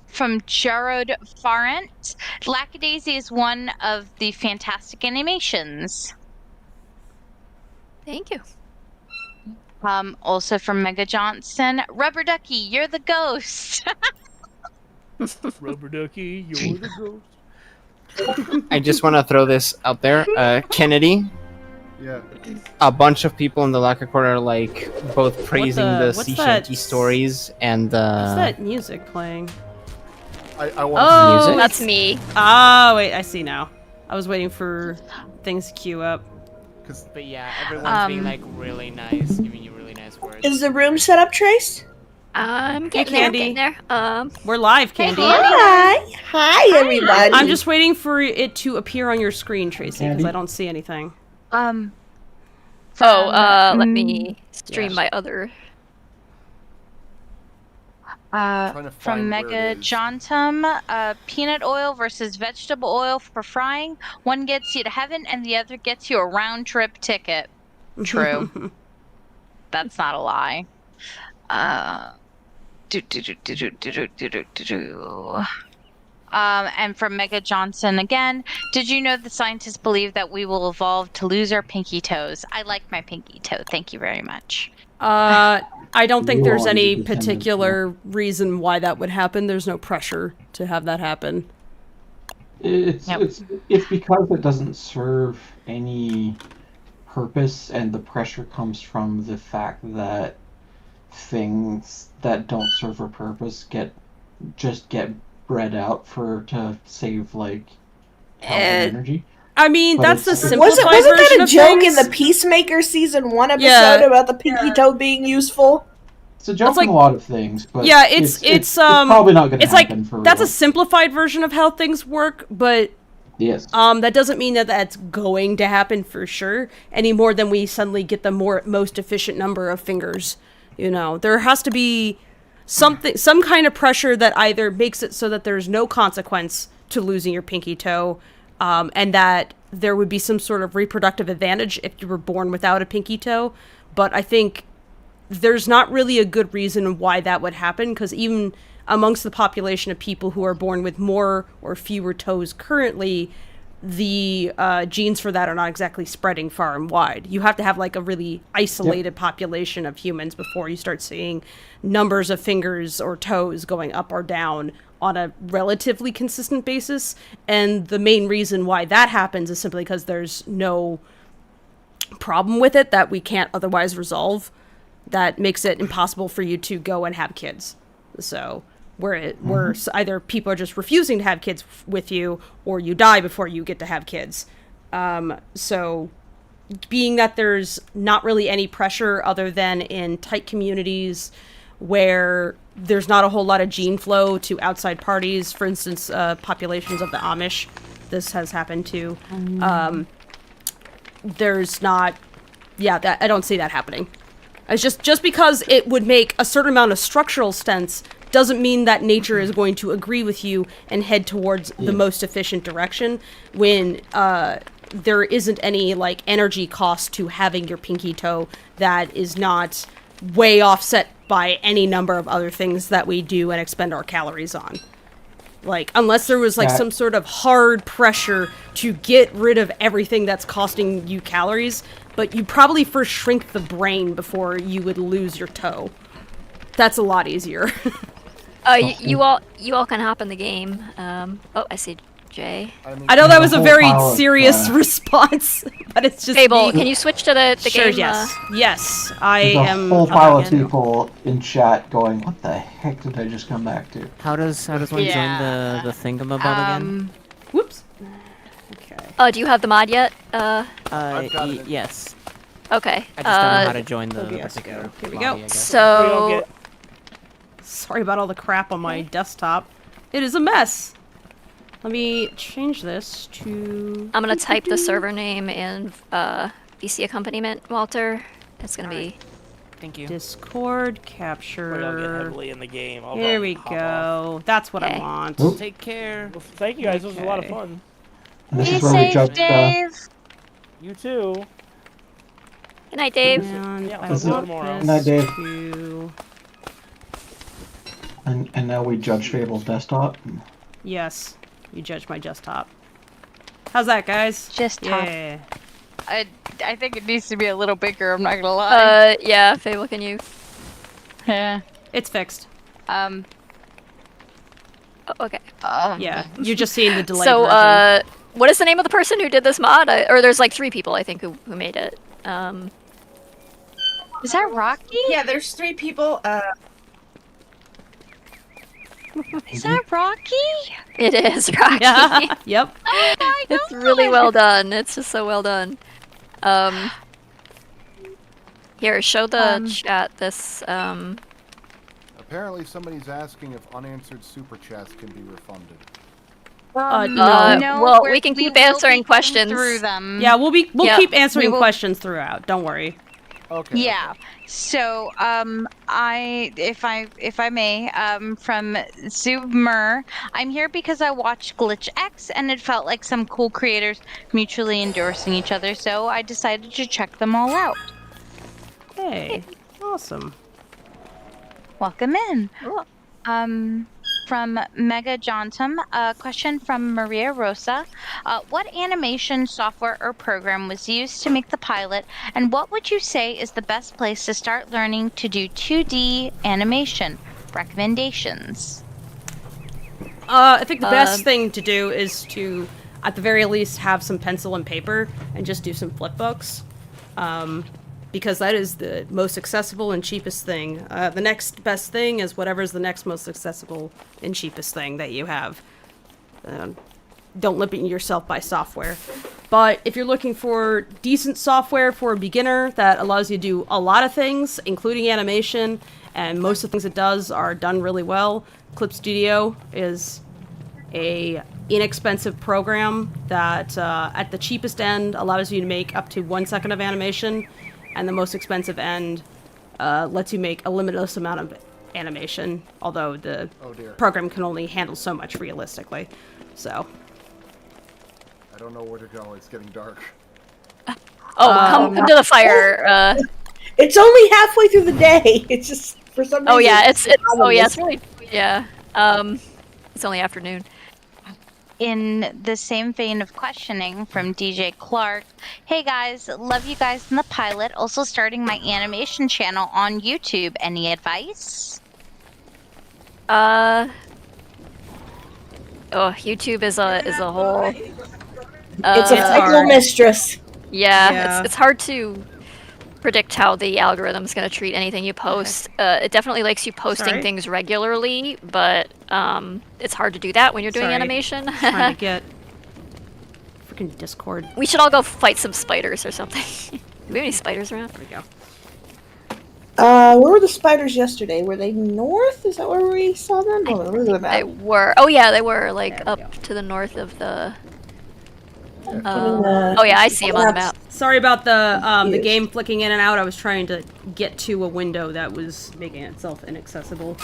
From Jarrod Farrant, Lackadaisy is one of the fantastic animations. Thank you. Also from Mega Johnson, Rubber Ducky, you're the ghost. Rubber Ducky, you're the ghost. I just want to throw this out there. Kennedy, Yeah. a bunch of people in the Lacka Court are like both praising the what's sea that? shanty stories and What's that music playing? I want Oh, music? That's me. Oh, wait, I see now. I was waiting for things to queue up. But yeah, everyone's being like really nice, giving you really nice words. Is the room set up, Trace? I'm Hey, getting there, Candy. getting there. We're live, Candy. Hi, everybody. I'm just waiting for it to appear on your screen, Tracy, because I don't see anything. Let me stream my other. From Mega Jontum, peanut oil versus vegetable oil for frying. One gets you to heaven and the other gets you a round trip ticket. True. That's not a lie. And from Mega Johnson again, did you know the scientists believe that we will evolve to lose our pinky toes? I like my pinky toe. Thank you very much. I don't think there's any 100% particular reason why that would happen. There's no pressure to have that happen. It's because it doesn't serve any purpose, and the pressure comes from the fact that things that don't serve a purpose get bred out to save like health and energy. I mean, But that's the it's- simplified Wasn't version that a of joke things. in the Peacemaker season 1 episode Yeah. about the pinky toe being useful? It's a joke like- in a lot of things, but Yeah, it's probably not going to it's like happen for that's real. a simplified version of how things work, but Yes. that doesn't mean that that's going to happen for sure any more than we suddenly get the most efficient number of fingers. You know, there has to be some kind of pressure that either makes it so that there's no consequence to losing your pinky toe, and that there would be some sort of reproductive advantage if you were born without a pinky toe. But I think there's not really a good reason why that would happen, because even amongst the population of people who are born with more or fewer toes currently, the genes for that are not exactly spreading far and wide. You have to have like a really isolated population of humans before you start seeing numbers of fingers or toes going up or down on a relatively consistent basis. And the main reason why that happens is simply because there's no problem with it that we can't otherwise resolve that makes it impossible for you to go and have kids. So where either people are just refusing to have kids with you, or you die before you get to have kids. So being that there's not really any pressure other than in tight communities where there's not a whole lot of gene flow to outside parties, for instance, populations of the Amish, this has happened to. There's not, I don't see that happening. It's just because it would make a certain amount of structural sense doesn't mean that nature is going to agree with you and head towards the most efficient direction when there isn't any like energy cost to having your pinky toe that is not way offset by any number of other things that we do and expend our calories on. Like, unless there was like some sort of hard pressure to get rid of everything that's costing you calories, but you probably first shrink the brain before you would lose your toe. That's a lot easier. You all can hop in the game. I see Jay. I know that was a very serious response, but it's just Fable, can you switch to the sure, game? Yes, I There's am. a whole pile of people in chat going, "What the heck did I just come back to?" How does one join the thingamabob again? Whoops. Okay. Do you have the mod yet? Yes. Okay. I just don't know how to join the particular Here we lobby, go. I guess. So, sorry about all the crap on my desktop. It is a mess. Let me change this to... I'm gonna type the server name and VC accompaniment, Walter. It's gonna be... Thank you. Discord capture. I'll get heavily in the game. Here we go. That's what I want. Oop. Take care. Well, thank you guys. This was a lot of fun. And this Be is where we safe, judge Dave. You too. Good night, Dave. And I This is- want Good this night, Dave. to... And now we judge Fable's desktop. Yes, you judge my desktop. How's that, guys? Just top. Yeah. I think it needs to be a little bigger. I'm not gonna lie. Yeah, Fable, can you? Yeah. It's fixed. Oh, okay. Yeah, you're just seeing the delay. So, version. what is the name of the person who did this mod? Or there's like 3 people, I think, who made it. Is that Rocky? Yeah, there's 3 people. Is that Rocky? It is Rocky. Yeah. Yep. Oh my god! It's really well done. It's just so well done. Here, show the chat this. Apparently, somebody's asking if unanswered super chats can be refunded. No. Well, we can keep answering questions through them. Yeah, we'll keep answering we will- questions throughout. Don't worry. Okay. Yeah. So, if I may, from Zubmer, I'm here because I watched Glitch X and it felt like some cool creators mutually endorsing each other, so I decided to check them all out. Hey, awesome. Welcome in. From Mega Jontum, a question from Maria Rosa. What animation software or program was used to make the pilot, and what would you say is the best place to start learning to do 2D animation? Recommendations. I think the best thing to do is to, at the very least, have some pencil and paper and just do some flipbooks. Because that is the most accessible and cheapest thing. The next best thing is whatever's the next most accessible and cheapest thing that you have. Don't limit yourself by software. But if you're looking for decent software for a beginner that allows you to do a lot of things, including animation, and most of the things it does are done really well, Clip Studio is a inexpensive program that at the cheapest end allows you to make up to 1 second of animation, and the most expensive end lets you make a limitless amount of animation, although the program can only handle so much realistically. So. I don't know where to go. It's getting dark. Come to the fire. It's only halfway through the day. It's just for some reason. Oh yeah, it's problem it's is- really yeah. It's only afternoon. In the same vein of questioning from DJ Clark, hey guys, love you guys in the pilot. Also starting my animation channel on YouTube. Any advice? YouTube is a whole. It's a fickle mistress. Yeah, it's hard to predict how the algorithm's going to treat anything you post. It definitely likes you posting Sorry. things regularly, but it's hard to do that when you're doing Sorry. animation. Trying to get freaking Discord. We should all go fight some spiders or something. Do we have any spiders around? There we go. Where were the spiders yesterday? Were they north? Is that where we saw them? Hold on, look at They that. were. Oh yeah, they were like up to the north of the. Oh yeah, I see them on the map. Sorry about the game flicking in and out. I was trying to get to a window that was making itself inaccessible.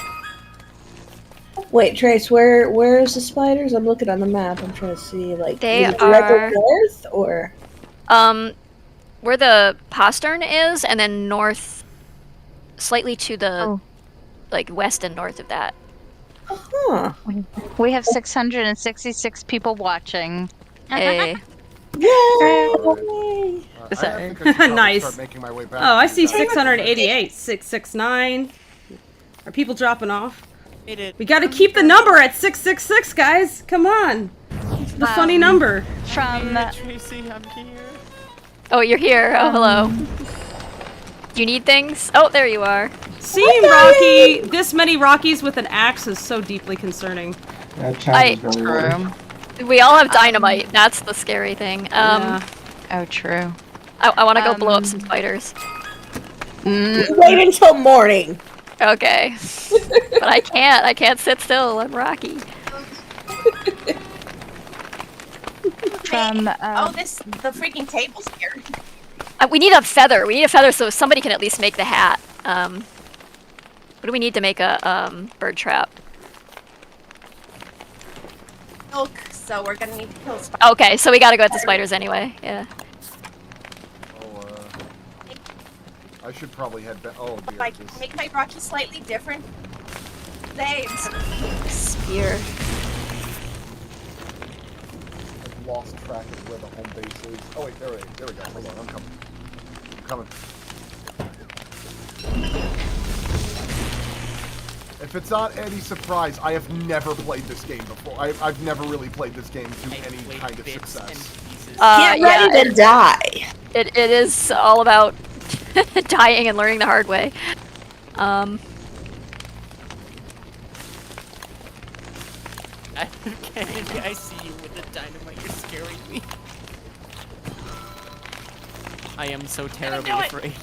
Wait, Trace, where is the spiders? I'm looking on the map. I'm trying to see, like, They is it directly are- north or? Where the postern is, and then north, slightly to the, like west and north of that. Huh. We have 666 people watching. Hey. Yay! Nice. Start making my way back. Oh, I see 688, 669. Are people dropping off? We got to keep the number at 666, guys. Come on. The funny number. From Tracy, I'm here. Oh, you're here. Oh, hello. Do you need things? Oh, there you are. Seeing Rocky, this many Rockies with an axe is so deeply concerning. That chat is very weird. We all have dynamite. That's the scary thing. Oh, true. I want to go blow up some spiders. Wait until morning. Okay. But I can't. I can't sit still. I'm Rocky. From the freaking table's here. We need a feather. We need a feather so somebody can at least make the hat. What do we need to make a bird trap? Milk, so we're gonna need to kill spiders. Okay, so we gotta go at the spiders anyway. Yeah. I should probably head back. Oh dear. Like, make my Rocky slightly different names. Spear. I've lost track of where the home base is. Oh wait, there we go. Hold on, I'm coming. If it's not any surprise, I have never played this game before. I've never really played this game to any kind of success. Get ready to die. It is all about dying and learning the hard way. I see you with the dynamite. You're scaring me. I am so terribly afraid.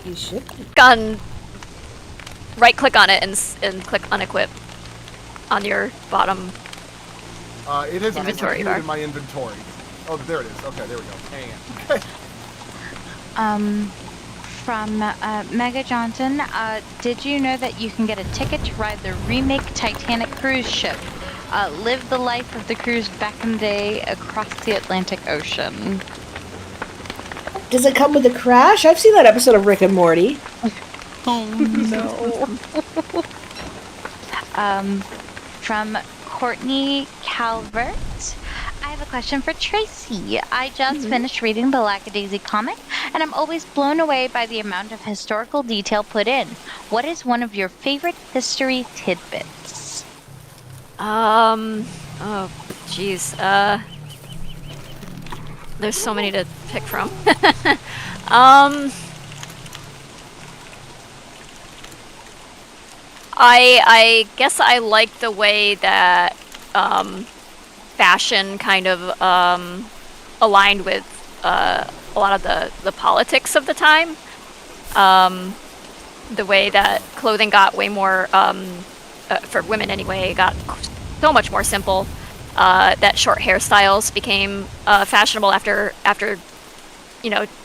You should. Gun. Right click on it and click unequip on your bottom It has inventory disappeared bar. in my inventory. Oh, there it is. Okay, there we go. There you go. From Mega Johnson, did you know that you can get a ticket to ride the remake Titanic cruise ship? Live the life of the cruise back in the day across the Atlantic Ocean. Does it come with a crash? I've seen that episode of Rick and Morty. Oh no. From Courtney Calvert. I have a question for Tracy. I just finished reading the Lackadaisy comic, and I'm always blown away by the amount of historical detail put in. What is one of your favorite history tidbits? Oh, jeez. There's so many to pick from. I guess I like the way that fashion kind of aligned with a lot of the politics of the time. The way that clothing got way more, for women anyway, got so much more simple. That short hairstyles became fashionable after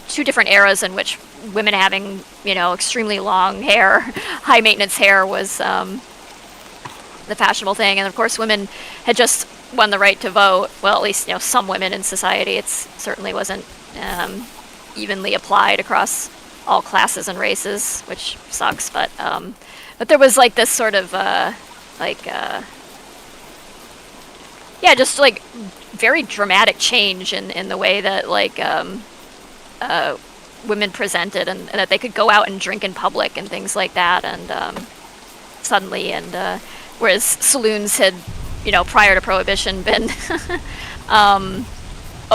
two different eras in which women having extremely long hair, high maintenance hair was the fashionable thing, and of course women had just won the right to vote. Well, at least some women in society. It certainly wasn't evenly applied across all classes and races, which sucks. But there was like this sort of just like very dramatic change in the way that like women presented, and that they could go out and drink in public and things like that, and suddenly, and whereas saloons had, prior to Prohibition been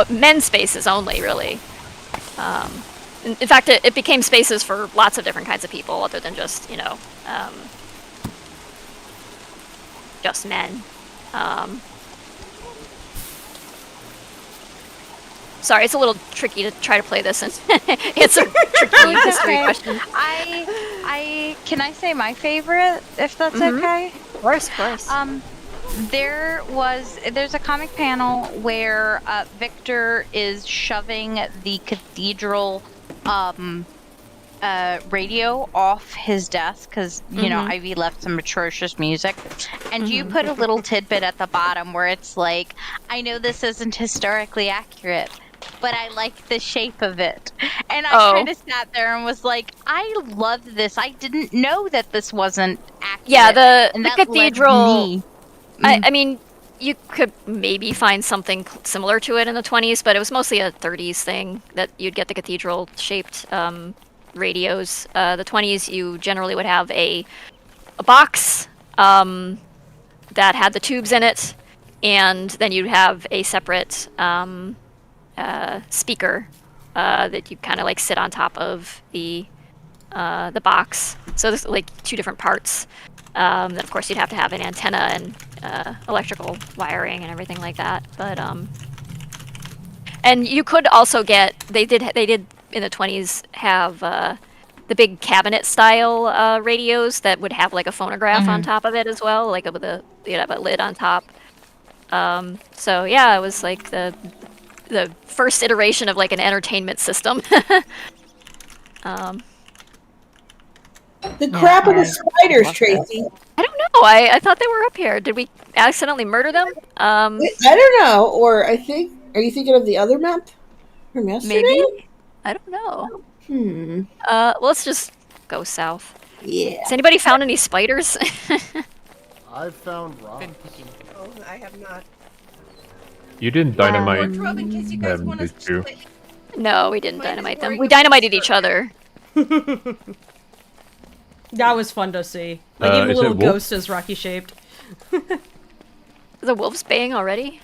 men's spaces only, really. In fact, it became spaces for lots of different kinds of people, other than just, just men. Sorry, it's a little tricky to try to play this and answer tricky history questions. Can I say my favorite, if that's okay? Of course, of course. There's a comic panel where Victor is shoving the cathedral radio off his desk because Ivy left some atrocious music, and you put a little tidbit at the bottom where it's like, I know this isn't historically accurate, but I like the shape of it. And I kind of sat there and was like, I love this. I didn't know that this wasn't accurate. Yeah, the that cathedral. I mean, you could maybe find something similar to it in the 20s, but it was mostly a 30s thing that you'd get the cathedral-shaped radios. The 20s, you generally would have a box that had the tubes in it, and then you'd have a separate speaker that you kind of like sit on top of the box. So there's like two different parts. Then of course you'd have to have an antenna and electrical wiring and everything like that. But and you could also get they did in the 20s have the big cabinet style radios that would have like a phonograph on top of it as well, like with you'd have a lid on top. So yeah, it was like the first iteration of like an entertainment system. The crap of the spiders, Tracy. I don't know. I thought they were up here. Did we accidentally murder them? I don't know. Or are you thinking of the other map from yesterday? Maybe. I don't know. Well, let's just go south. Yeah. Has anybody found any spiders? I've found rocks. Oh, I have not. You didn't dynamite Wardrobe in case you guys them, want us did to you? split. No, we didn't dynamite them. We dynamited each other. That was fun to see. Like even a little ghost is Rocky shaped. The wolves baying already?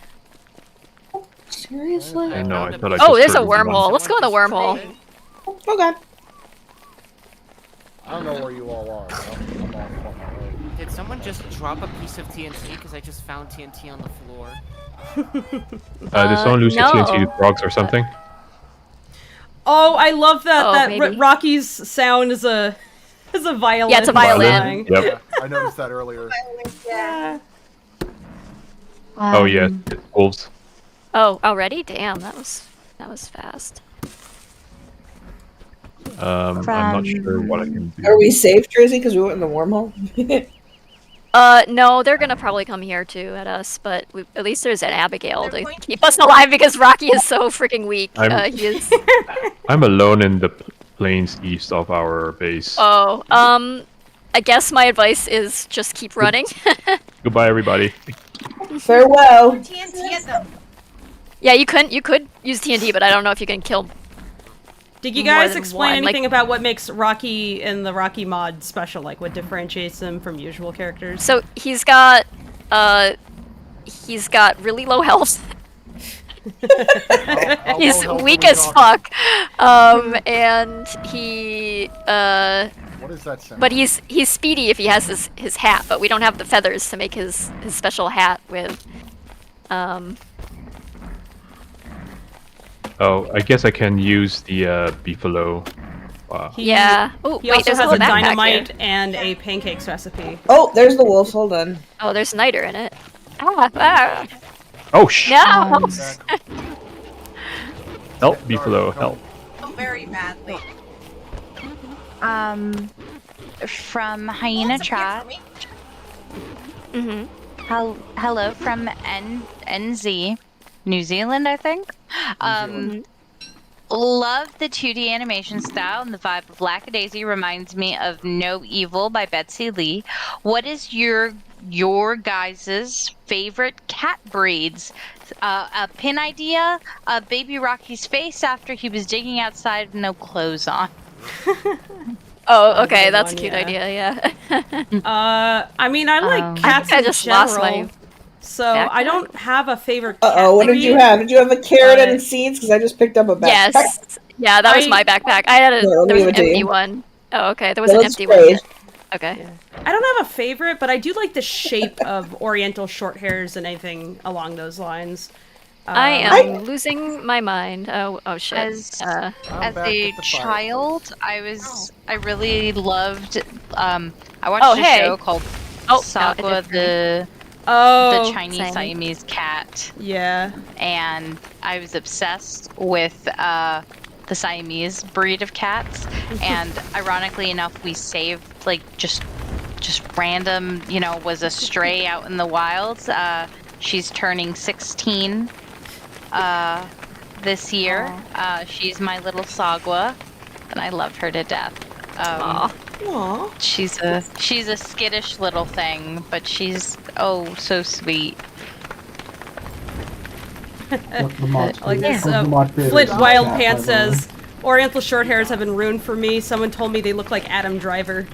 Seriously? I know. I thought I. Oh, just there's a heard one. wormhole. Let's go in the wormhole. Okay. I don't know where you all are. I'm off on my own. Did someone just drop a piece of TNT? Because I just found TNT on the floor. Did someone lose no. their TNT frogs or something? Oh, I love that. Oh, that maybe. Rocky's sound is a violin. Yeah, it's a violin. Yep. Yeah, I noticed that earlier. Yeah. Oh yes, it's wolves. Oh, already? Damn, that was fast. I'm not sure what I can do. Are we safe, Tracy? Because we went in the wormhole. No, they're gonna probably come here too at us, but at least there's an Abigail to keep us alive because Rocky is so freaking weak. He is. I'm alone in the plains east of our base. Oh, I guess my advice is just keep running. Goodbye, everybody. Farewell. TNT at them. Yeah, you could use TNT, but I don't know if you can kill. Did you more guys than explain one, anything about what makes Rocky in the Rocky mod special? Like what differentiates him from usual characters? So he's got really low health. He's weak as fuck, and he What is that sound? But he's speedy if he has his hat, but we don't have the feathers to make his special hat with. Oh, I guess I can use the beefalo. Wow. Yeah. Oh, He wait, also there's has a a backpack dynamite here. and a pancakes recipe. Oh, there's the wolves. Hold on. Oh, there's niter in it. Ah. Oh shit! No. Help, beefalo, help! Oh, very badly. From Hyena Chat. Hello from NZ, New Zealand, I think. Love the 2D animation style, and the vibe of Lackadaisy reminds me of No Evil by Betsy Lee. What is your guys' favorite cat breeds? A pin idea? Baby Rocky's face after he was digging outside with no clothes on. Oh, okay, that's a cute idea. Yeah. I mean, I like cats I in just general, lost my so backpack. I don't have a favorite cat. Uh-oh, what did you breed, have? Did you have a carrot but- and seeds? Because I just picked up a backpack. Yes. Yeah, that was my backpack. I had Here, let there me was an give it to empty you. one. Oh, okay. There was Yeah, an let's empty trade. one. Okay. I don't have a favorite, but I do like the shape of Oriental short hairs and anything along those lines. I am losing my mind. Oh shit. As Uh, a child, I really loved I Oh, watched a hey. show called Oh, no, Sakwa it did the Chinese Same. Siamese cat. Yeah. And I was obsessed with the Siamese breed of cats. And ironically enough, we saved like just random, was a stray out in the wilds. She's turning 16 this year. She's my little Sagwa, and I love her to death. Aww. She's a skittish little thing, but she's so sweet. Like this, Flint Wild Pants says, Oriental short hairs have been ruined for me. Someone told me they look like Adam Driver.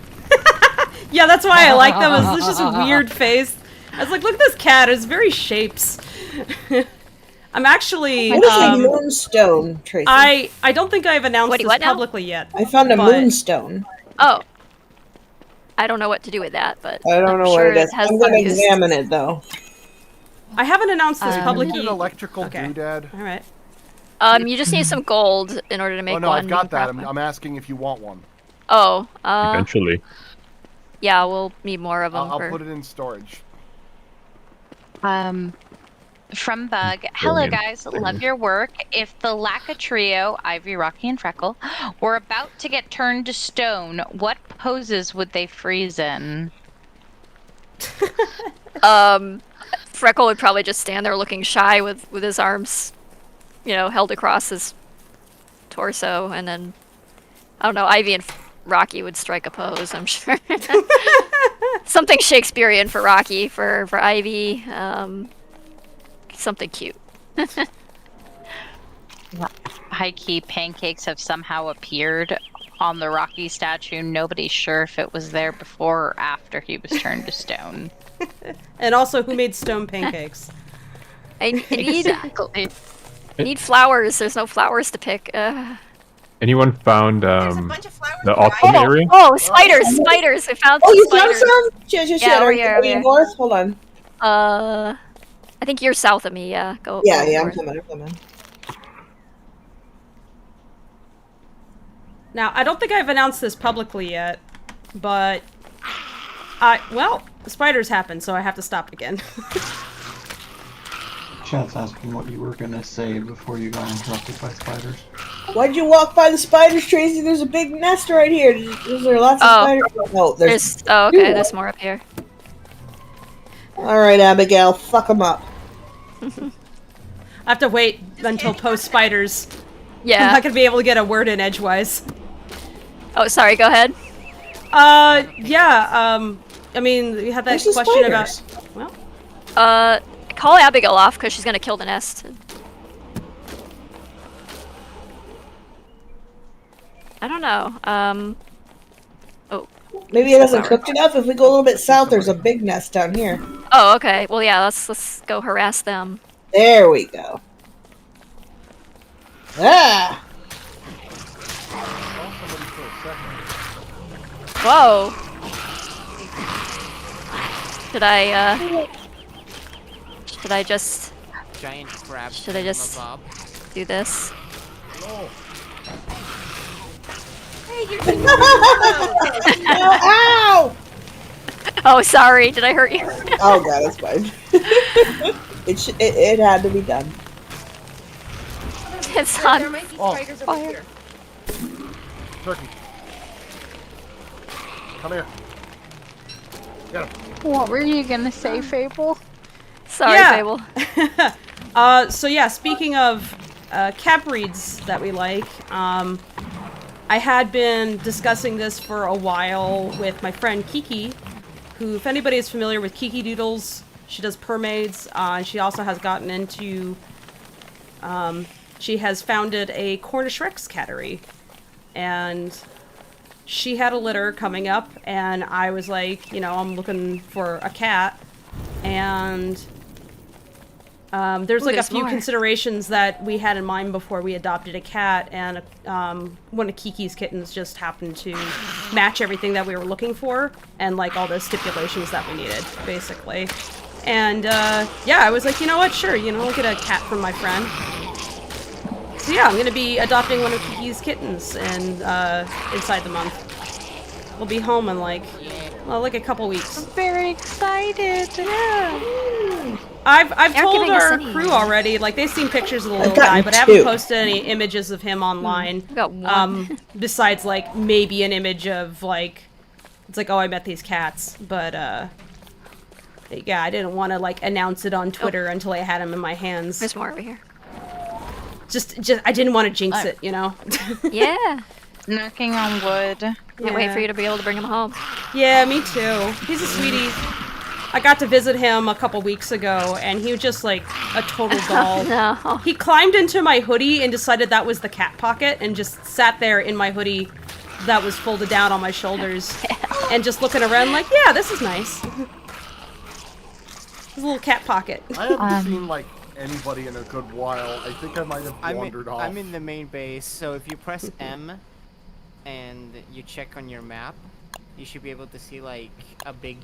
Yeah, that's why I like them. It's just a weird face. I was like, look at this cat. It's very shapes. I'm actually. What is a moonstone, Tracy? I don't think I've announced What, this what now? publicly yet. I found a but- moonstone. Oh. I don't know what to do with that, but I don't I'm know sure what it is. has I'm some gonna use. examine it though. I haven't announced this You publicly. need an electrical doodad. All right. You just need some gold in order to make Oh no, one. I've got that. I'm asking if you want one. Oh, Eventually. yeah, we'll need more of them. I'll for... put it in storage. From Bug, hello guys, love your work. If the Lacka trio, Ivy, Rocky, and Freckle, were about to get turned to stone, what poses would they freeze in? Freckle would probably just stand there looking shy with his arms, held across his torso, and then I don't know. Ivy and Rocky would strike a pose, I'm sure. Something Shakespearean for Rocky, for Ivy. Something cute. High-key pancakes have somehow appeared on the Rocky statue. Nobody's sure if it was there before or after he was turned to stone. And also, who made stone pancakes? I need Exactly. I need flowers. There's no flowers to pick. Anyone found the autumn area? Oh, spiders! Spiders! I found some You found spiders. some? Shit. Yeah, Are over you here, going north? Hold on. I think you're south of me. Yeah, go. Yeah, go I'm north. coming. I'm coming. Now, I don't think I've announced this publicly yet, but well, the spiders happened, so I have to stop again. Chat's asking what you were gonna say before you got interrupted by spiders. Why'd you walk by the spiders, Tracy? There's a big nest right here. Is there lots of spiders? No, there's. Oh, okay. There's more up here. All right, Abigail, fuck them up. I have to wait until post spiders. Yeah. I'm not gonna be able to get a word in edgewise. Oh, sorry. Go ahead. Yeah. I mean, you had that Where's the question spiders? about. Well, Call Abigail off because she's gonna kill the nest. I don't know. Oh. Maybe it hasn't cooked enough. If we go a little bit south, there's a big nest down here. Oh, okay. Well, yeah. Let's go harass them. There we go. Ah! Whoa. Should I just Giant crab. Should I just do this? Hey, you're Ow! Oh, sorry. Did I hurt you? Oh god, it's fine. It had to be done. It's on. There might be spiders over here. Turkey. Come here. Get him. What were you gonna say, Fable? Sorry, Yeah. Fable. So yeah, speaking of cat breeds that we like. I had been discussing this for a while with my friend Kiki, who, if anybody is familiar with Kiki Doodles, she does permaids. She also has gotten into, she has founded a Cornish Rex cattery. And she had a litter coming up, and I was like, you know, I'm looking for a cat. And there's like a few considerations that we had in mind before we adopted a cat, and one of Kiki's kittens just happened to match everything that we were looking for, and like all the stipulations that we needed, basically. And yeah, I was like, you know what, sure, you know, I'll get a cat from my friend. So yeah, I'm gonna be adopting one of Kiki's kittens and inside the month. We'll be home in like a couple weeks. I'm very excited. Yeah. I've told our crew already, like they've seen pictures of the little guy, but I haven't posted any images of him online. Got one. Besides like maybe an image of like, it's like, oh, I met these cats, but yeah, I didn't want to like announce it on Twitter until I had him in my hands. There's more over here. Just I didn't want to jinx it, you know? Yeah. Knocking on wood. Can't wait for you to be able to bring him home. Yeah, me too. He's a sweetie. I got to visit him a couple weeks ago, and he was just like a total doll. No. He climbed into my hoodie and decided that was the cat pocket, and just sat there in my hoodie that was folded down on my shoulders, and just looking around like, yeah, this is nice. His little cat pocket. I haven't seen like anybody in a good while. I think I might have wandered off. I'm in the main base, so if you press M and you check on your map, you should be able to see like a big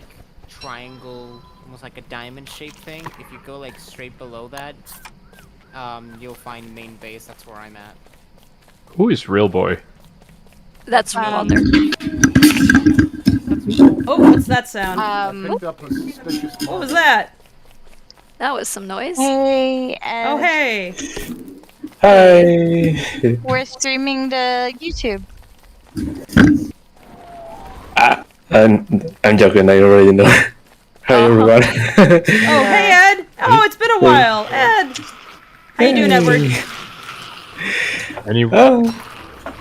triangle, almost like a diamond shaped thing. If you go like straight below that, you'll find main base. That's where I'm at. Who is Real Boy? That's Walter. Oh, what's that sound? I picked up a suspicious What was that? That was some noise. Hey, Oh, hey. Hi. We're streaming to YouTube. I'm joking. I already know. Hi everyone. Oh, hey Ed. Oh, it's been a while, Ed. How you doing, Edward? Any? You want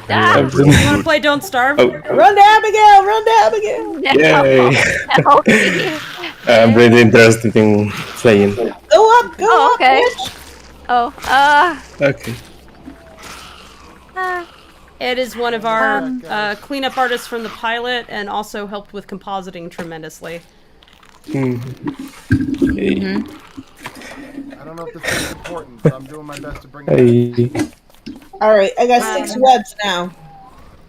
to play Don't Starve? Run to Abigail! Run to Abigail! Yay! I'm really interested in playing. Go up! Go up! Okay. Bitch. Oh, Okay. Ed is one of our cleanup artists from the pilot, and also helped with compositing tremendously. Okay. I don't know if this is important, but I'm doing my best to bring it back. Alright, I got 6 webs now.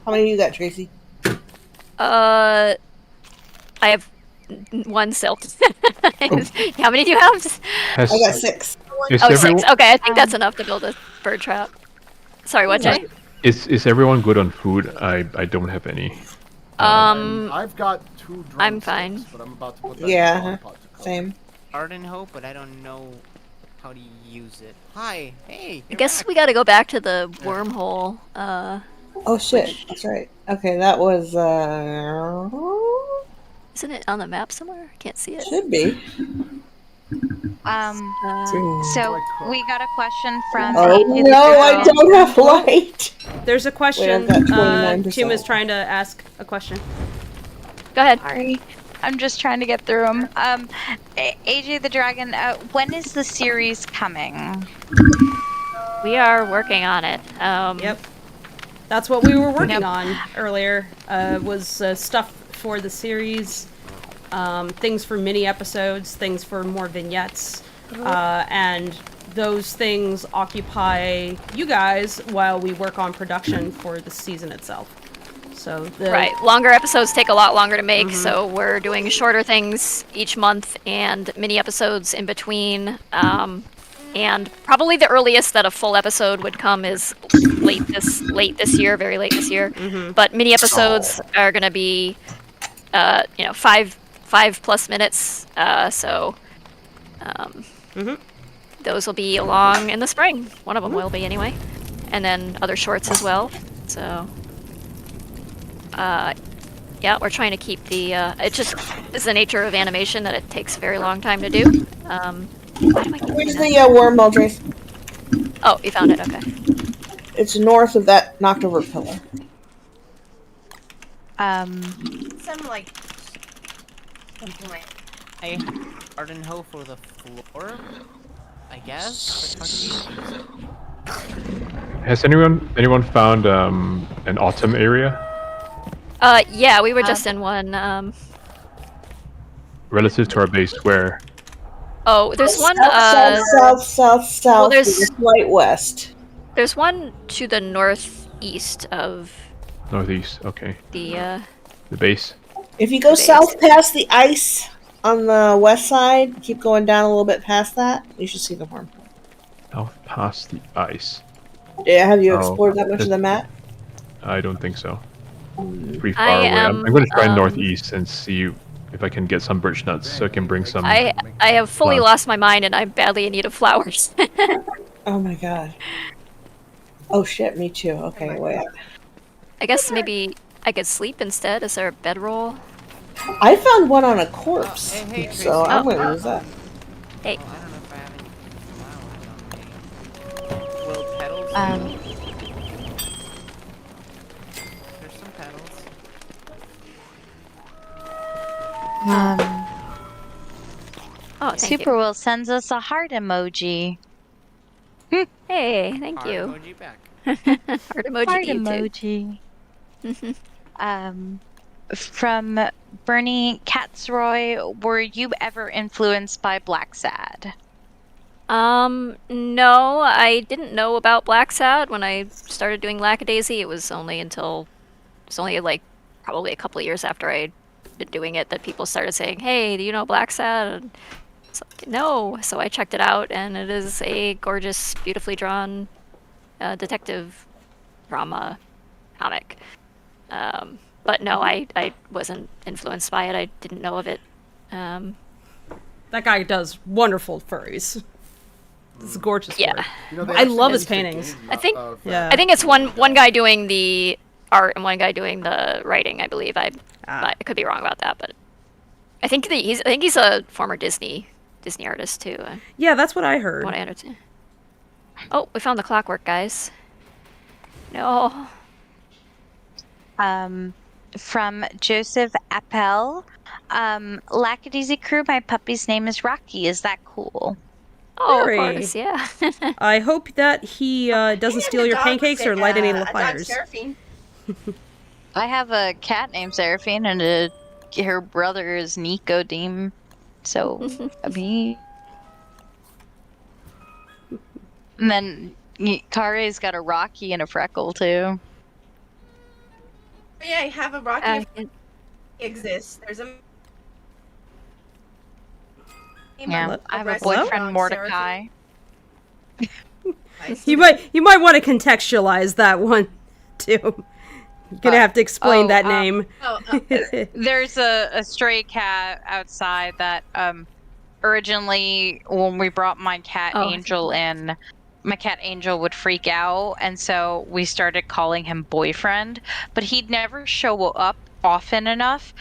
How many you got, Tracy? I have one silk. How many do you have? I got 6. Oh, 6. Okay, I think that's enough to build a bird trap. Sorry, what, Jay? Is everyone good on food? I don't have any. I've got 2 I'm fine. but I'm about to put that in the pot to cook. Same. Arden Hope, but I don't know how to use it. Hi, hey. I guess we gotta go back to the wormhole. Oh shit, that's right. Okay, that was, Isn't it on the map somewhere? I can't see it. should be. So we got a question from. Oh no, I don't have light! There's a question. Wait, I've got 29%. Tuma's trying to ask a question. Go ahead. Sorry. I'm just trying to get through them. AJ the Dragon, when is the series coming? We are working on it. Yep. That's what we were working on earlier, was stuff for the series, things for mini episodes, things for more vignettes, and those things occupy you guys while we work on production for the season itself. So Right, longer episodes take a lot longer to make, so we're doing shorter things each month and mini episodes in between. And probably the earliest that a full episode would come is late this year, very late this year. But mini episodes are going to be, 5+ minutes. Those will be along in the spring. One of them will be anyway, and then other shorts as well. So, yeah, we're trying to keep the. It just is the nature of animation that it takes a very long time to do. Where's the wormhole, Trace? Oh, you found it. Okay. It's north of that knocked over pillar. Some like. I garden hoe for the floor, I guess. Has anyone found an autumn area Yeah, we were just in one. relative to our base? Where? Oh, there's one. South. Well, there's right west. There's one to the northeast of Northeast. Okay. the. The base. If you go south past the ice on the west side, keep going down a little bit past that, you should see the worm. South past the ice. Yeah, have you explored that much of the map? I don't think so. Pretty far I away. am, I'm going to try northeast and see if I can get some birch nuts so I can bring some. I have fully lost my mind and I'm badly in need of flowers. Oh my god. Oh shit, me too. Okay, wait. I guess maybe I could sleep instead. Is there a bedroll? I found one on a corpse, hey, Tracy. so I'm gonna use that. Hey. I don't know if I have any flowers on me. Will petals? There's some petals. Oh, thank Super Will sends us a heart emoji. Hey, thank you. Emoji back. Heart emoji. Heart to you too. emoji. From Bernie Katzroy, were you ever influenced by Black Sad? No, I didn't know about Black Sad when I started doing Lackadaisy. It was only like probably a couple of years after I'd been doing it that people started saying, "Hey, do you know Black Sad?" And it's like, no. So I checked it out, and it is a gorgeous, beautifully drawn detective drama comic. But no, I wasn't influenced by it. I didn't know of it. That guy does wonderful furries. It's gorgeous. Yeah, I love his paintings. I think Yeah. I think it's one guy doing the art and one guy doing the writing. I believe I could be wrong about that, but I think he's a former Disney artist too. Yeah, that's what I heard. What I understand. Oh, we found the clockwork, guys. No. From Joseph Appel, Lackadaisy crew, my puppy's name is Rocky. Is that cool? Oh, Very. of course, yeah. I hope that he doesn't steal your pancakes or light any fires. I have a cat named Seraphine, and her brother is Nico Deem. So, I mean... And then Kare's got a Rocky and a Freckle, too. Yeah, I have a Rocky exists. There's a Yeah, I have a boyfriend, Mordecai. You might want to contextualize that one too. You're gonna have to explain that name. There's a stray cat outside that originally when we brought my cat Angel in, my cat Angel would freak out, and so we started calling him Boyfriend, but he'd never show up often enough.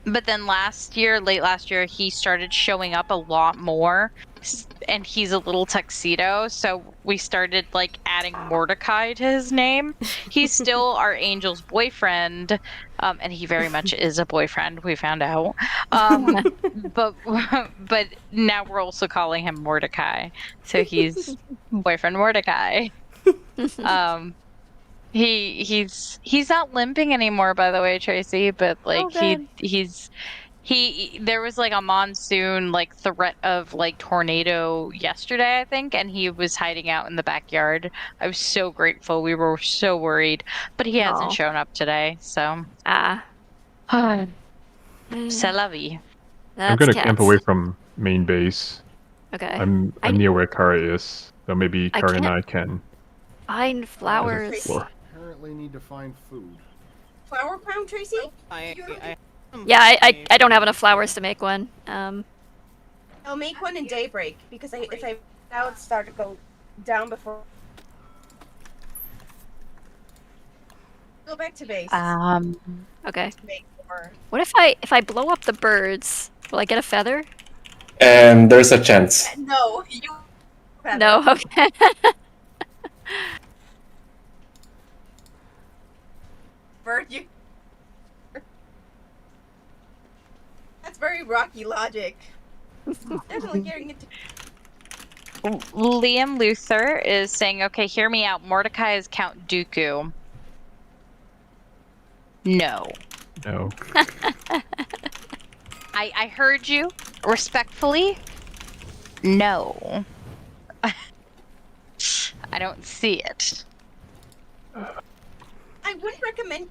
But then late last year, he started showing up a lot more, and he's a little tuxedo, so we started like adding Mordecai to his name. He's still our Angel's boyfriend, and he very much is a boyfriend, we found out. But now we're also calling him Mordecai, so he's boyfriend Mordecai. He's not limping anymore, by the way, Tracy, but like there was like a monsoon like threat of like tornado yesterday, I think, and he was hiding out in the backyard. I was so grateful. We were so worried, but he hasn't shown up today, so c'est la vie. I'm gonna camp away from main base. Okay. I'm near where Kara is, so maybe Kara and I can find flowers. Apparently need to find food. Flower crown, Tracy? Yeah, I don't have enough flowers to make one. I'll make one in daybreak because if I now it start to go down before. Go back to base. Okay. What if I blow up the birds? Will I get a feather? There's a chance. No, you. No. Okay. Bird, you. That's very Rocky logic. Definitely getting into. Liam Luther is saying, okay, hear me out. Mordecai is Count Dooku. No. No. I heard you respectfully. No. I don't see it. I would recommend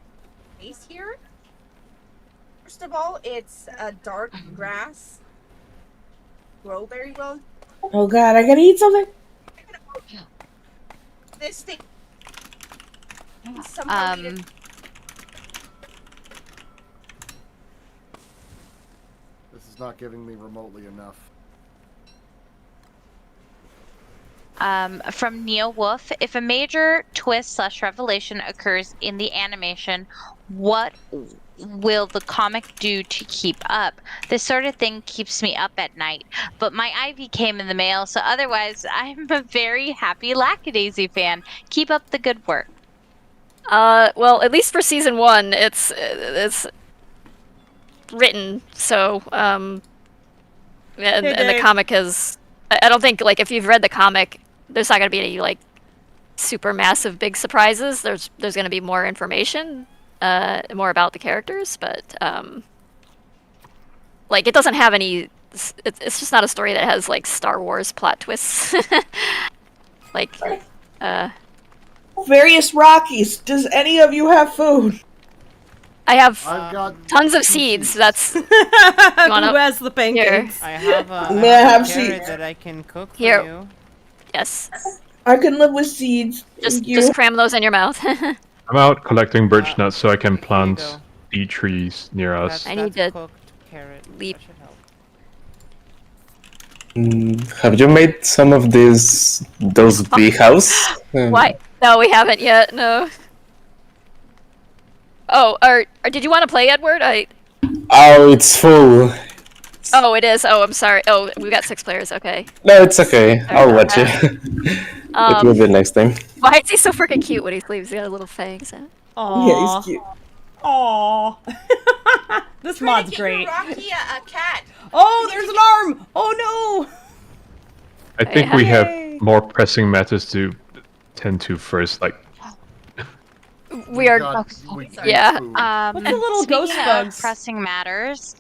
base here. First of all, it's a dark grass. Grow very well. Oh god, I gotta eat something. This thing. Somehow This is not giving me remotely enough. From Neil Wolf, if a major twist/revelation occurs in the animation, what will the comic do to keep up? This sort of thing keeps me up at night, but my Ivy came in the mail, so otherwise I'm a very happy Lackadaisy fan. Keep up the good work. Well, at least for season 1, it's written, so and the comic is. I don't think, like, if you've read the comic, there's not going to be any, like, super massive big surprises. There's going to be more information, more about the characters, but like, it doesn't have any. It's just not a story that has, like, Star Wars plot twists. Like, Various Rockies. Does any of you have food? I have I've got tons of seeds. That's Who has the pancakes? I have a, May I have carrot seeds? that I can cook for Here. you. Yes. I can live with seeds. Thank you. Just cram those in your mouth. I'm out collecting birch nuts so I can plant bee trees near us. I need to cooked carrot. leap. That should help. Have you made some of those bee house? Why? No, we haven't yet. No. Oh, or did you want to play, Edward? Oh, it's full. Oh, it is. Oh, I'm sorry. Oh, we've got 6 players. Okay. No, it's okay. I'll watch it. It will be next time. Why is he so freaking cute when he sleeps? He's got a little fangs. Aww. Yeah, he's cute. Aww. This mod's great. Rocky a cat. Oh, there's an arm! Oh I think we have more pressing matters to tend to first, like. We are. Yeah. What's the little Speaking ghost of bugs? pressing matters.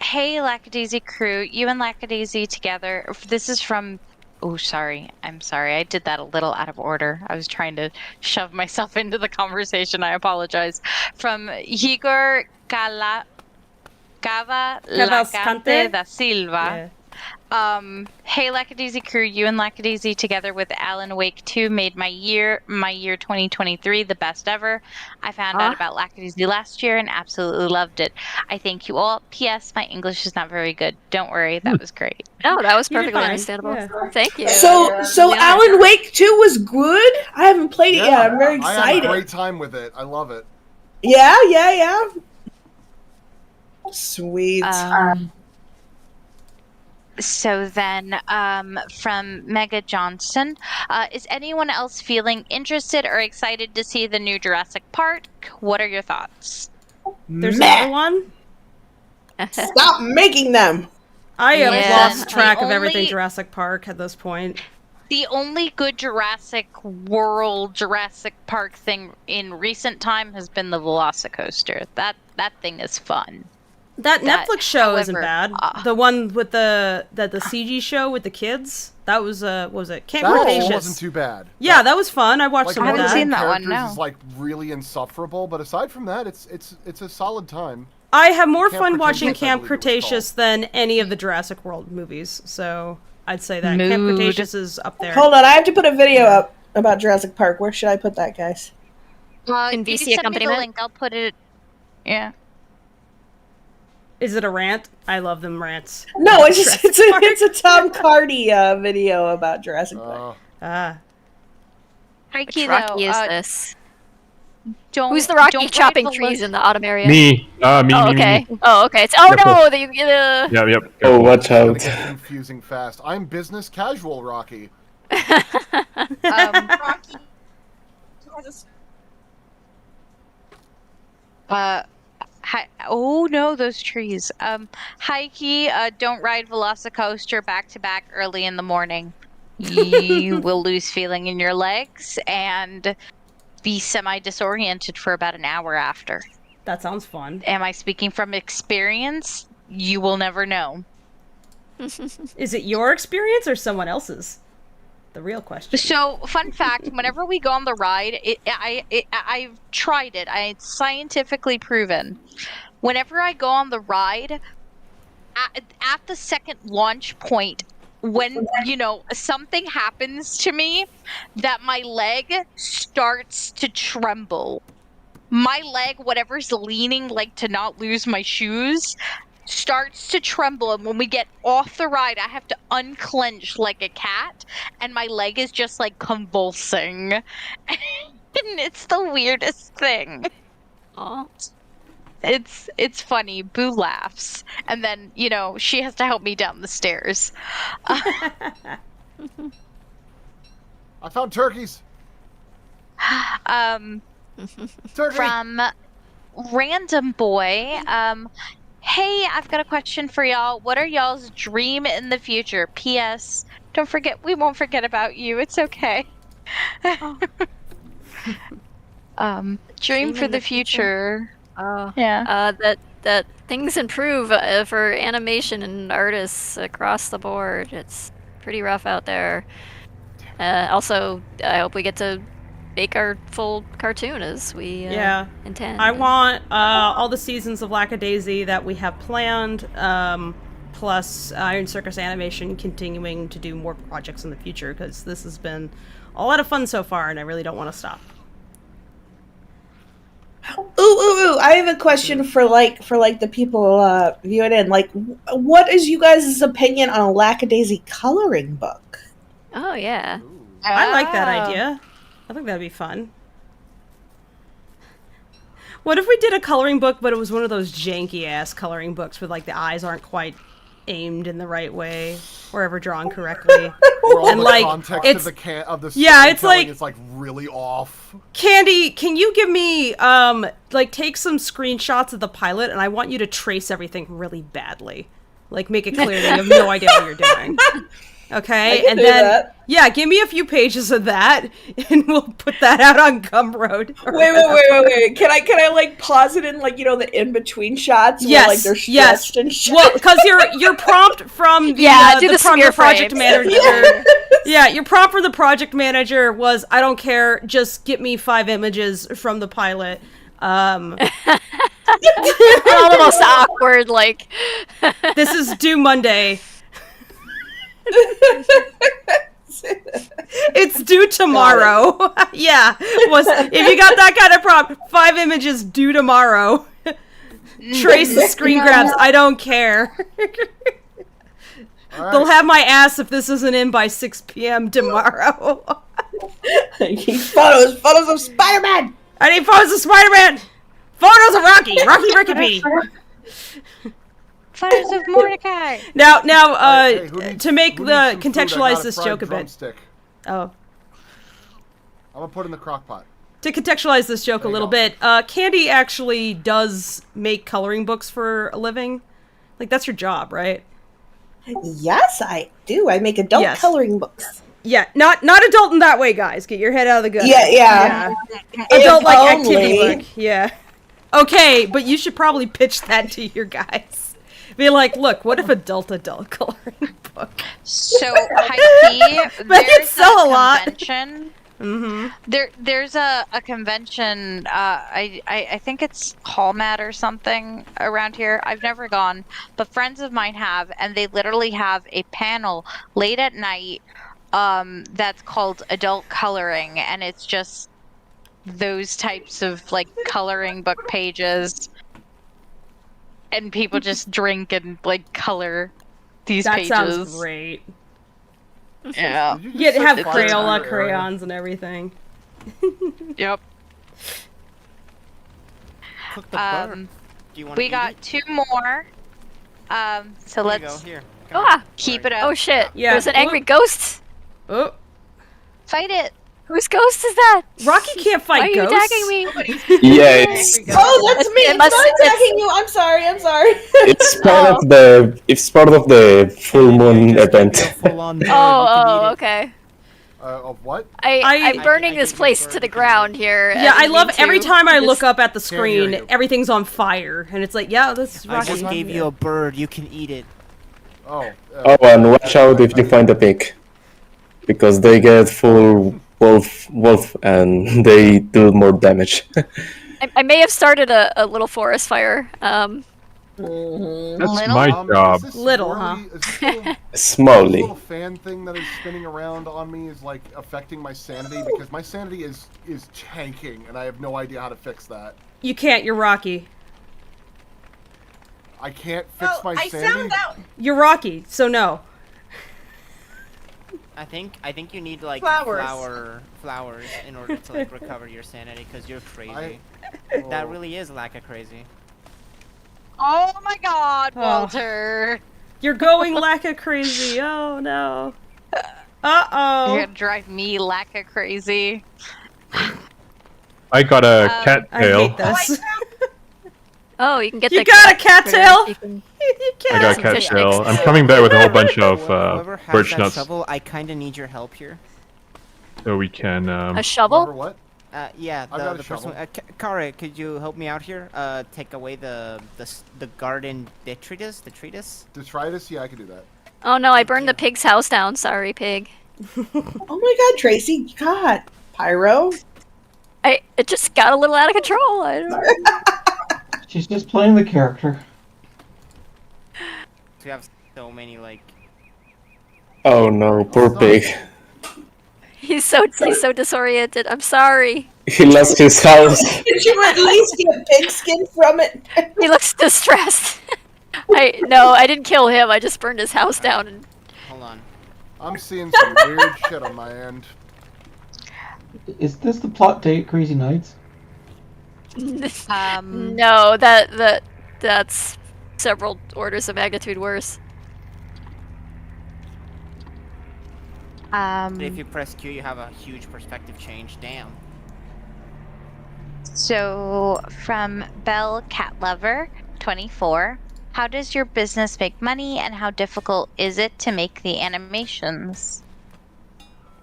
Hey, Lackadaisy crew, you and Lackadaisy together. This is from. Oh, sorry. I'm sorry. I did that a little out of order. I was trying to shove myself into the conversation. I apologize. From Igor Cavalcante da Silva. Hey, Lackadaisy crew, you and Lackadaisy together with Alan Wake 2 made my year 2023 the best ever. I found out about Lackadaisy last year and absolutely loved it. I thank you all. P.S. My English is not very good. Don't worry, that was great. No, that was You're perfectly fine. understandable. Yeah. Thank you. So Yeah. Alan Wake 2 was good? I haven't played it yet. I'm very I excited. had a great time with it. I love it. Yeah. Sweet. So then, from Mega Johnson, is anyone else feeling interested or excited to see the new Jurassic Park? What are your thoughts? There's Meh. another one? Stop making them. I have Yeah. lost track The of everything only- Jurassic Park at this point. The only good Jurassic World, Jurassic Park thing in recent time has been the Velocicoaster. That thing is fun. That Netflix show isn't however, bad. The one with the CG show with the kids. That was what was it? Camp That Cretaceous. wasn't too bad. Yeah, that was fun. I watched Like, some one of of that. the main characters is like really insufferable, but aside from that, it's a solid time. I have more Camp fun watching Cretaceous, I Camp believe it was Cretaceous than any of the Jurassic World movies. So I'd say that Camp Mood. Cretaceous is up there. Hold on, I have to put a video up about Jurassic Park. Where should I put that, guys? In you VC send me the accompaniment? link. I'll put it. Yeah. Is it a rant? I love them rants. No, it's just it's a Tom Hardy video about Jurassic Park. Heike, Which Rocky though, is this? Don't, Who's the Rocky don't chopping write trees Velo- in the autumn area? Me. Me, Oh, me, okay. me. Oh, okay. It's, no! The, Yep. Oh, watch It's gonna out. get confusing fast. I'm business casual, Rocky. Rocky. Just Hi. Oh no, those trees. Heike, don't ride Velocicoaster back to back early in the morning. You will lose feeling in your legs and be semi-disoriented for about an hour after. That sounds fun. Am I speaking from experience? You will never know. Is it your experience or someone else's? The real question. So, fun fact, whenever we go on the ride, I've tried it. It's scientifically proven. Whenever I go on the ride, at the second launch point, when, something happens to me, that my leg starts to tremble. My leg, whatever's leaning, to not lose my shoes, starts to tremble, and when we get off the ride, I have to unclench like a cat, and my leg is just convulsing. And it's the weirdest thing. Aw. It's funny. Boo laughs, and then she has to help me down the stairs. I found turkeys. Turkey. From Random Boy. Hey, I've got a question for y'all. What are y'all's dream in the future? P.S. Don't forget, we won't forget about you. It's okay. Dream for the future. Oh. Yeah. That things improve for animation and artists across the board. It's pretty rough out there. Also, I hope we get to make our full cartoon as we intend. I want all the seasons of Lackadaisy that we have planned, plus Iron Circus Animation continuing to do more projects in the future, because this has been a lot of fun so far, and I really don't want to stop. Ooh! I have a question for the people viewing in. What is you guys' opinion on a Lackadaisy coloring book? Oh yeah, I like that idea. I think that'd be fun. What if we did a coloring book, but it was one of those janky-ass coloring books where, the eyes aren't quite aimed in the right way, or ever drawn correctly? And, context it's... of the it's really off. Candy, can you give me, take some screenshots of the pilot, and I want you to trace everything really badly. Make it clear that you have no idea what you're doing. Okay, and then give me a few pages of that, and we'll put that out on Gumroad. Wait! Can I pause it in the in between shots? Where, they're stretched and shit? Well, because your prompt from the project manager. Yeah, your prompt for the project manager was, I don't care, just get me 5 images from the pilot. All the most awkward, this is due Monday. It's due tomorrow. Yeah. If you got that kind of prompt, 5 images due tomorrow. Trace the screen grabs. I don't care. Right. They'll have my ass if this isn't in by 6 p.m. tomorrow. I need photos of Spider-Man. I need photos of Spider-Man. Photos of Rocky Rickaby. Photos of Mordecai. Now, to contextualize this joke a bit. Drumstick? Oh. I'm gonna put it in the crock pot. To contextualize this joke a little bit, Candy actually does make coloring books for a living. That's your job, right? Yes, I do. I make adult coloring books. Yeah, not adult in that way, guys. Get your head out of the gutter. Yeah. Adult activity book. Yeah. Okay, but you should probably pitch that to your guys. Be like, look, what if adult coloring book? So, Heike, there's sell a lot. Convention. Mm-hmm. There's a convention. I think it's Hallmat or something around here. I've never gone, but friends of mine have, and they literally have a panel late at night. That's called adult coloring, and it's just those types of coloring book pages. And people just drink and color these pages. That sounds great. Yeah. You have Crayola crayons and everything. Yep. We got 2 more. So let's Here. keep it up. Oh shit! Yeah. There's an angry ghost. Oh. Fight it. Whose ghost is that? Rocky can't Why are fight you ghosts. attacking me? Yeah, it's Oh, that's me. I'm not attacking you. I'm sorry. I'm sorry. it's part of the full moon event. Oh, okay. Of what? I'm burning this place to the ground here. Yeah, I love every time I look Just- up at the Can't hear screen, you. everything's on fire, and it's like, yeah, this is I Rocky. just gave you a bird. You can eat it. Oh. Oh, and watch out if you find a pig, because they get full wolf, and they do more damage. I may have started a little forest fire. That's my job. Little, huh? Smallly. This little fan thing that is spinning around on me is like affecting my sanity because my sanity is tanking, and I have no idea how to fix that. You can't. You're Rocky. I can't fix my I sanity. found out. You're Rocky, so no. I think you need like Flowers. flowers in order to like recover your sanity because you're crazy. That really is crazy. Oh my God, Oh. Walter! You're going Lacka crazy. Oh no. You're Uh-oh. gonna drive me lacka crazy. I got a cattail. I hate this. Oh, you can get You the got a cat critter. cattail? You can- I got a some fish cattail. eggs. I'm coming back with a whole bunch of Whoever has birch that nuts, shovel, I kind of need your help here. so we can. A shovel? Remember what? Yeah, I've got a the person. shovel. Kare, could you help me out here? Take away the garden detritus, the treatise. Detritus? Yeah, I can do that. Oh no, I burned the pig's house down. Sorry, pig. Oh my God, Tracy! God, Pyro. It just got a little out of control. I don't know. She's just playing the character. We have so many like. Oh no, poor pig. He's so disoriented. I'm sorry. He lost his house. Did you at least get pigskin from it? He looks distressed. I didn't kill him. I just burned his house down. And Hold on. I'm seeing some weird shit on my end. Is this the plot date, Crazy Nights? no, that's several orders of magnitude worse. But if you press Q, you have a huge perspective change. Damn. So, from Belle Cat Lover 24, how does your business make money and how difficult is it to make the animations?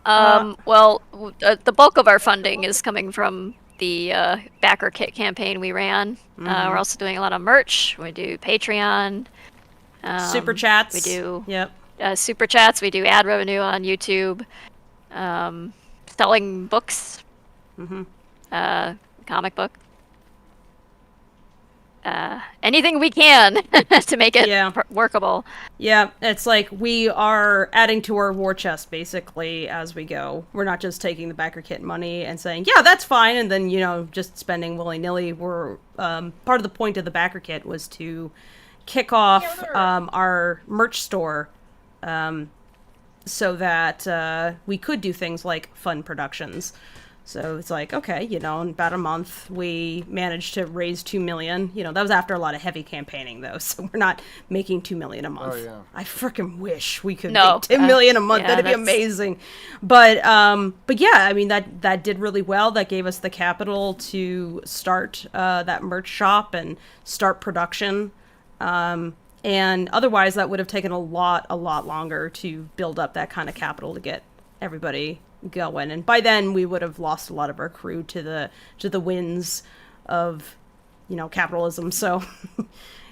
Well, the bulk of our funding is coming from the backer kit campaign we ran. We're also doing a lot of merch. We do Patreon. Super chats. We do Yep. super chats. We do ad revenue on YouTube. Selling books. Comic book. Anything we can to make it workable. Yeah, it's like we are adding to our war chest basically as we go. We're not just taking the backer kit money and saying, yeah, that's fine, and then, just spending willy-nilly. We're part of the point of the backer kit was to kick off our merch store so that we could do things like fun productions. So it's like, okay, in about a month, we managed to raise $2 million. That was after a lot of heavy campaigning, though, so we're not making $2 million a month. Oh, yeah. I freaking wish we could No, make $2 million a month. yeah, That'd be that's- amazing. But yeah, I mean, that did really well. That gave us the capital to start that merch shop and start production. And otherwise, that would have taken a lot longer to build up that kind of capital to get everybody going, and by then we would have lost a lot of our crew to the winds of capitalism. So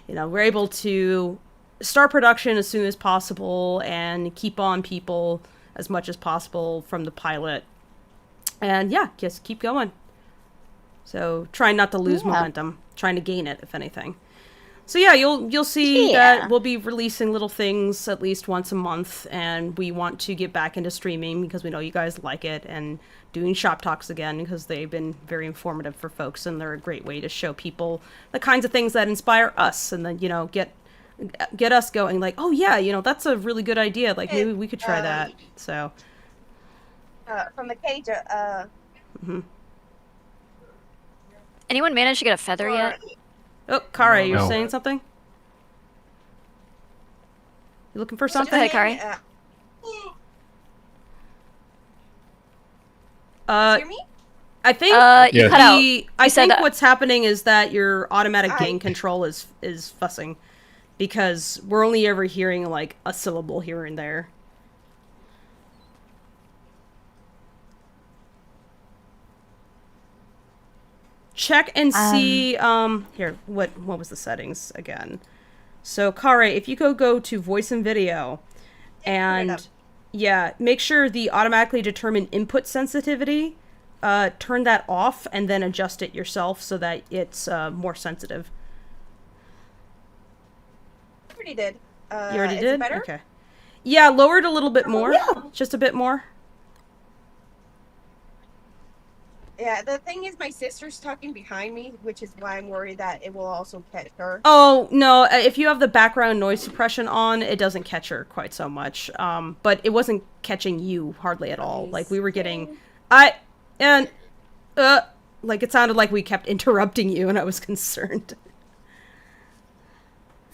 we're able to start production as soon as possible and keep on people as much as possible from the pilot, and just keep going. So trying not to lose momentum, trying to gain it, if anything. So you'll see that we'll be releasing little things at least once a month, and we want to get back into streaming because we know you guys like it, and doing shop talks again because they've been very informative for folks, and they're a great way to show people the kinds of things that inspire us, and then get us going like, oh yeah, that's a really good idea, like maybe we could try that. So From the cage, Anyone managed to get a feather yet? Oh, Kare, you're No. saying something? You looking for Go something? ahead, Kari. hear me? I think you cut out. You I said think that- what's happening is that your automatic gain control is fussing, because we're only ever hearing like a syllable here and there. Check and see. Here, what was the settings again? So Kare, if you go to voice and video, and yeah, make sure the automatically determine input sensitivity. Turn that off and then adjust it yourself so that it's more sensitive. I already did. You already is did? It better? Okay. Yeah, lower it a little bit more. Just a bit more. Yeah, the thing is my sister's talking behind me, which is why I'm worried that it will also catch her. Oh, no, if you have the background noise suppression on, it doesn't catch her quite so much. But it wasn't catching you hardly at all. Like, we were getting... like, it sounded like we kept interrupting you, and I was concerned.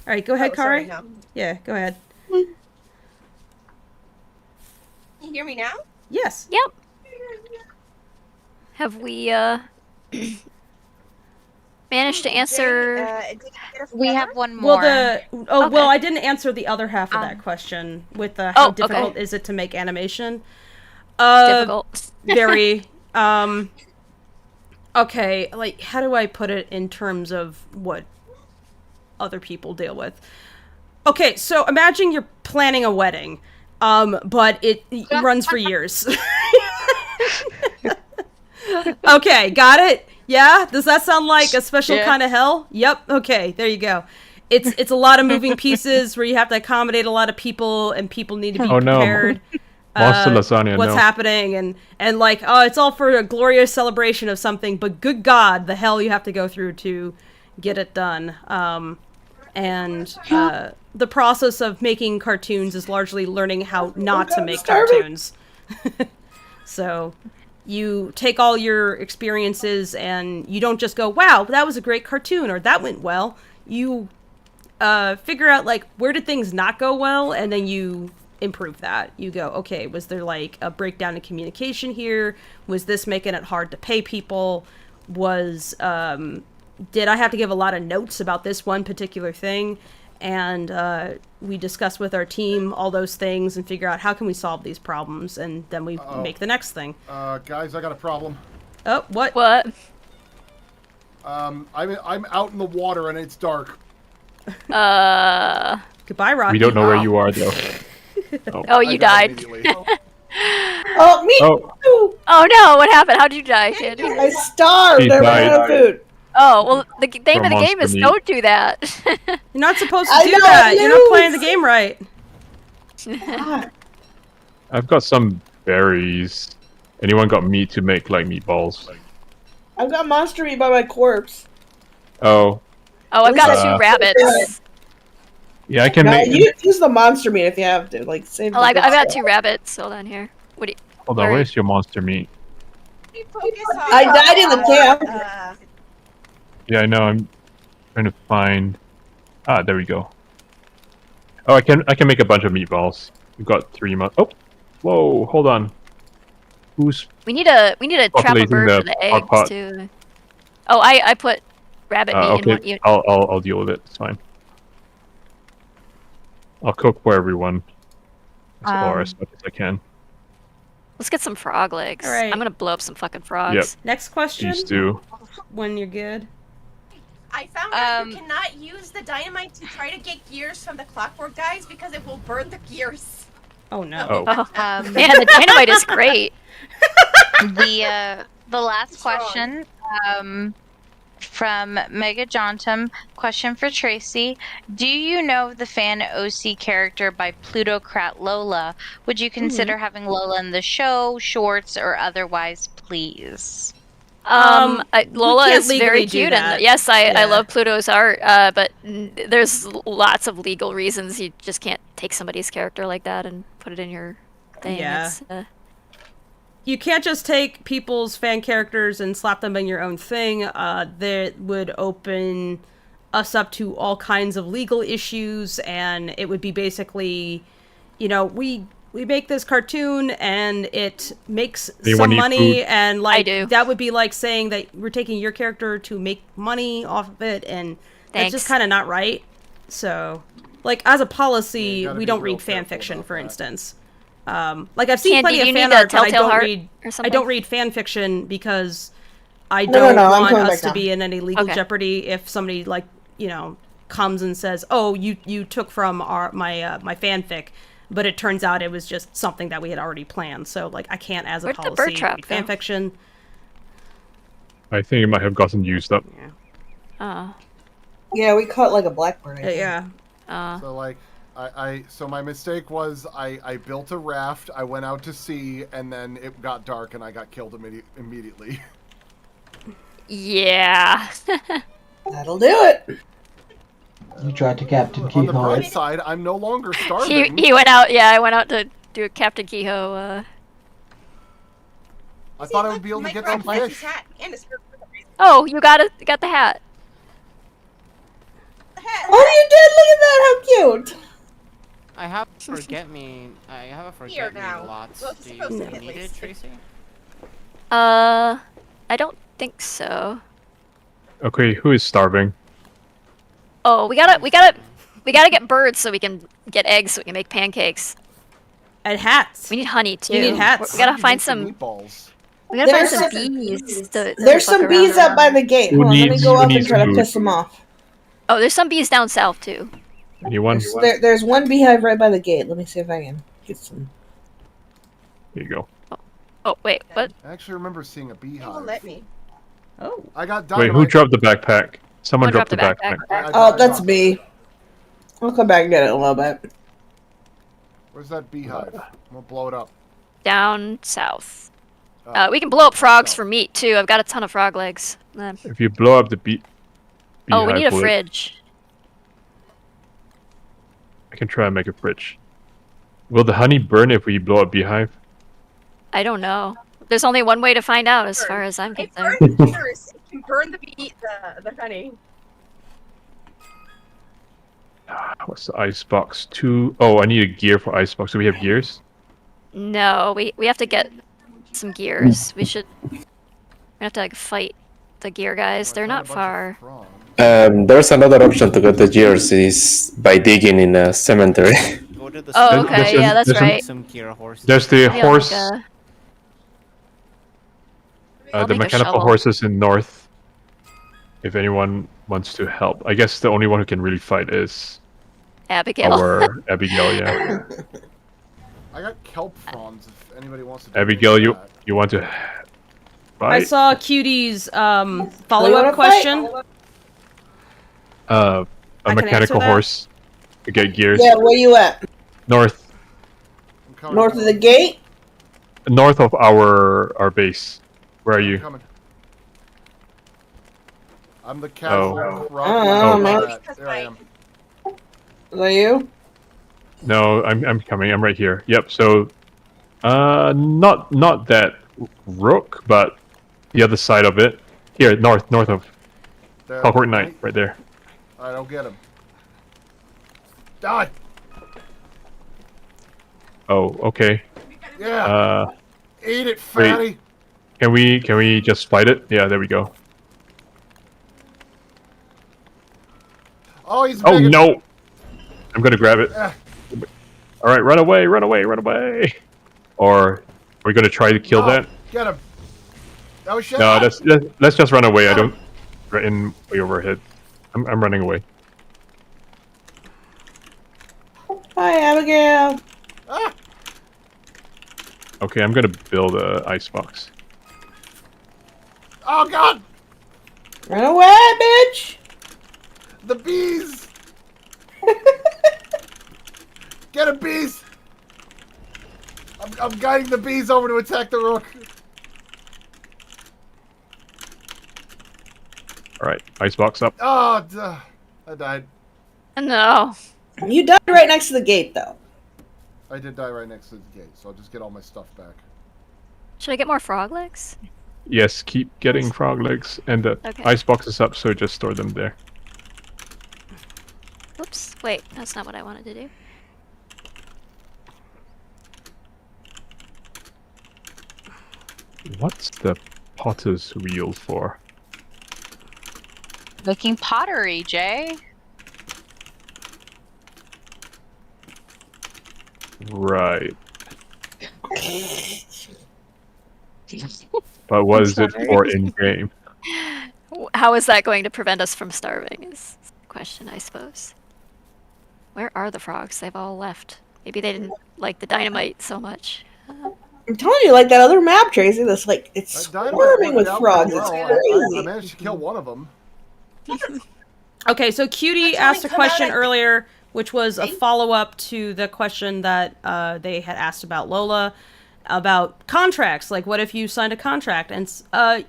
Alright, go ahead, sorry, Kari. no. Yeah, go ahead. Can you hear me now? Yes. Yep. Have we managed to answer? We have one more. Well, I didn't answer the other half of that question with how difficult is it to make animation. Difficult. Very. Okay, like, how do I put it in terms of what other people deal with? Okay, so imagine you're planning a wedding, but it runs for years. Okay, got it? Yeah? Does that sound like a special kind of hell? Yep, okay, there you go. It's a lot of moving pieces where you have to accommodate a lot of people, and people need to be prepared. Monster lasagna, what's happening, and like, oh, it's all for a glorious celebration of something, but good God, the hell you have to go through to get it done. The process of making cartoons is largely learning how not to make cartoons. So you take all your experiences and you don't just go, wow, that was a great cartoon, or that went well. You figure out, like, where did things not go well, and then you improve that. You go, okay, was there like a breakdown in communication here? Was this making it hard to pay people? Did I have to give a lot of notes about this one particular thing? And we discuss with our team all those things and figure out how can we solve these problems, and then we make the next thing. Guys, I got a problem. Oh, what? What? I'm out in the water and it's dark. Goodbye, Rocky. We don't know where you are, though. Oh, you died. Oh, me Oh. too. Oh no, what happened? How did you die, Candy? I starved. He I ran out of died. food. Oh, well, the name of the game monster is meat. don't do that. You're not supposed to I do know, that. I You're not lose. playing the game right. I've got some berries. Anyone got meat to make, like, meatballs? I've got monster meat by my corpse. Oh. Oh, I've got 2 rabbits. Yeah, I can No, make... use the monster meat if you have to. Like, save. Oh, I've got 2 rabbits. Hold on here. What do you... Hold on, where's your monster meat? I died in the camp. Yeah, I know, I'm trying to find... Ah, there we go. Oh, I can make a bunch of meatballs. We've got 3 Oh! Whoa, hold on. Who's... We need to trap a populating bird the for the hot eggs pot? too. Oh, I put rabbit meat in okay, one unit. I'll deal with it, it's fine. I'll cook for everyone. As much as I can. Let's get some frog legs. All right. I'm gonna blow up some fucking frogs. Yep. Next question. Please do. When you're good. I found out you cannot use the dynamite to try to get gears from the clockwork guys because it will burn the gears. Oh no. Oh. Man, the dynamite is great. The last question from Mega Jontum, question for Tracy. Do you know the fan OC character by Plutocrat Lola? Would you consider having Lola in the show, shorts, or otherwise, please? Lola is legally very do cute, that. and yes, I Yeah. love Pluto's art, but there's lots of legal reasons you just can't take somebody's character like that and put it in your thing. Yeah. It's, You can't just take people's fan characters and slap them in your own thing. That would open us up to all kinds of legal issues, and it would be basically, you know, we make this cartoon and it makes Anyone some need money, food? and like do. that would be like saying that we're taking your character to make money off of it, and that's just Thanks. kind of not right. So, like as a policy, gotta we be don't real read fan careful fiction, about for that. instance. Like I've seen Candy, plenty of you fan need a art, but I Telltale don't Heart read. or I something? don't read fan fiction because I No, don't I'm want coming us back to down. be in any legal Okay. jeopardy if somebody like comes and says, "Oh, you took from my fanfic," but it turns out it was just something that we had already planned. So like I can't, as a Where'd the bird policy, trap read go? fan fiction. I think it might have gotten used up. Oh. Yeah, we caught like a blackbird. I think. Yeah. So like so my mistake was I built a raft, I went out to sea, and then it got dark and I got killed immediately. Yeah. That'll do it. You tried to Captain On the Kehoe bright it. side, I'm no longer starving. he went out. Yeah, I went out to do a Captain Kehoe. I thought I would be able to get some fish. Hat and a skirt for some reason. Oh, you got the hat. Oh, you did! Look at that! How cute! I have a forget me now. lots. Well, Do it's you supposed to, at need it, least. Tracy? I don't think so. Okay, who is starving? Oh, we gotta get birds so we can get eggs so we can make pancakes. And hats. We need honey too. We need hats. We gotta find some. Meatballs. We gotta find There's some some- bees. To There's fuck some bees around up by the gate. Who Hold on, let me needs- go who up and needs try to food? piss them off. Oh, there's some bees down south too. Anyone? There's one beehive right by the gate. Let me see if I can get some. Here you go. Oh wait, what? I actually remember seeing a They won't beehive. let me. Oh. I got Wait, dynamite. who dropped the backpack? Someone dropped the dropped the backpack. backpack. Oh, that's me. I'll come back and get it in a little bit. Where's that beehive? I'm gonna blow it up. Down south. Oh. We can blow up frogs for meat too. I've got a ton of frog legs. If you blow up the Oh, we beehive, need a will it- fridge. I can try and make a fridge. Will the honey burn if we blow up beehive? I don't know. There's only one way to find out, as far as I'm It concerned. burns the gears. It can burn the honey. What's the icebox? Oh, I need a gear for icebox. Do we have gears? No, we have to get some gears. We have to like fight the gear guys. They're not far. There's another option to get the gears is by digging in a cemetery. Go to the Oh, store, okay, yeah, that's there's some- right. Some Kira horses. There's the Maybe I'll make horse, I'll the make a mechanical shovel. horses in north. If anyone wants to help, I guess the only one who can really fight is Abigail. our Abigail. Yeah, I got kelp fronds if anybody wants to. Abigail, you want to I fight? saw Cutie's wanna follow-up fight? question. A I can mechanical answer that. horse to get gears. Yeah, where you at? North North of the gate? north of our base. Where are you? Coming. I'm the casual Oh. Oh, man. There I am. Is that you? No, I'm coming. I'm right here. Yep. So, not that rook, but the other side of it. Here, north of There. Clockwork Knight, right there. Alright, I'll get him. Die! Oh, okay. Yeah! Eat it, fatty! Wait, can we just fight it? Yeah, there we go. Oh, he's Oh big. no! I'm gonna grab it. Ah. All right, run away! Or are we gonna try to kill No, that? Get him! That was shit. No, let's just run away. I don't threaten way overhead. I'm running away. Hi, Abigail. Ah! Okay, I'm gonna build a icebox. Oh god! Run away, bitch! The bees! Get him, bees! I'm guiding the bees over to attack the rook. All right, icebox up. Oh, duh. I died. No. You died right next to the gate, though. I did die right next to the gate, so I'll just get all my stuff back. Should I get more frog legs? Yes, keep getting frog legs, and the Okay. icebox is up, so just store them there. Whoops. Wait, that's not what I wanted to do. What's the potter's wheel for? Making pottery, Jay. Right. But what is it for in game? How is that going to prevent us from starving is the question, I suppose. Where are the frogs? They've all left. Maybe they didn't like the dynamite so much. I'm telling you, like that other map, Tracy, that's like it's Dynamite swarming worked with out frogs. pretty It's well. crazy. I managed to kill one of them. Okay, so Cutie asked a question earlier, which was a follow-up to the question that they had asked about Lola, about contracts. Like, what if you signed a contract? And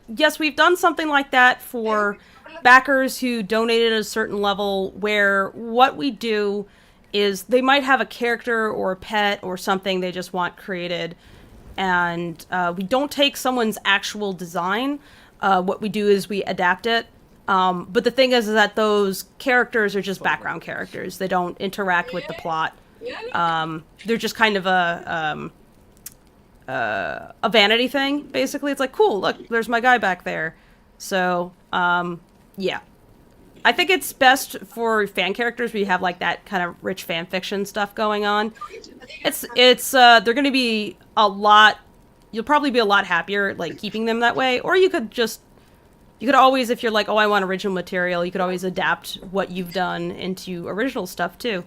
yes, we've done something like that for backers who donated at a certain level, where what we do is they might have a character or a pet or something they just want created, and we don't take someone's actual design. What we do is we adapt it. But the thing is that those characters are just background characters. They don't interact with the plot. They're just kind of a vanity thing, basically. It's like, cool, look, there's my guy back there. So, yeah. I think it's best for fan characters where you have like that kind of rich fan fiction stuff going on. They're going to be you'll probably be a lot happier like keeping them that way, or you could always, if you're like, oh, I want original material, you could always adapt what you've done into original stuff too.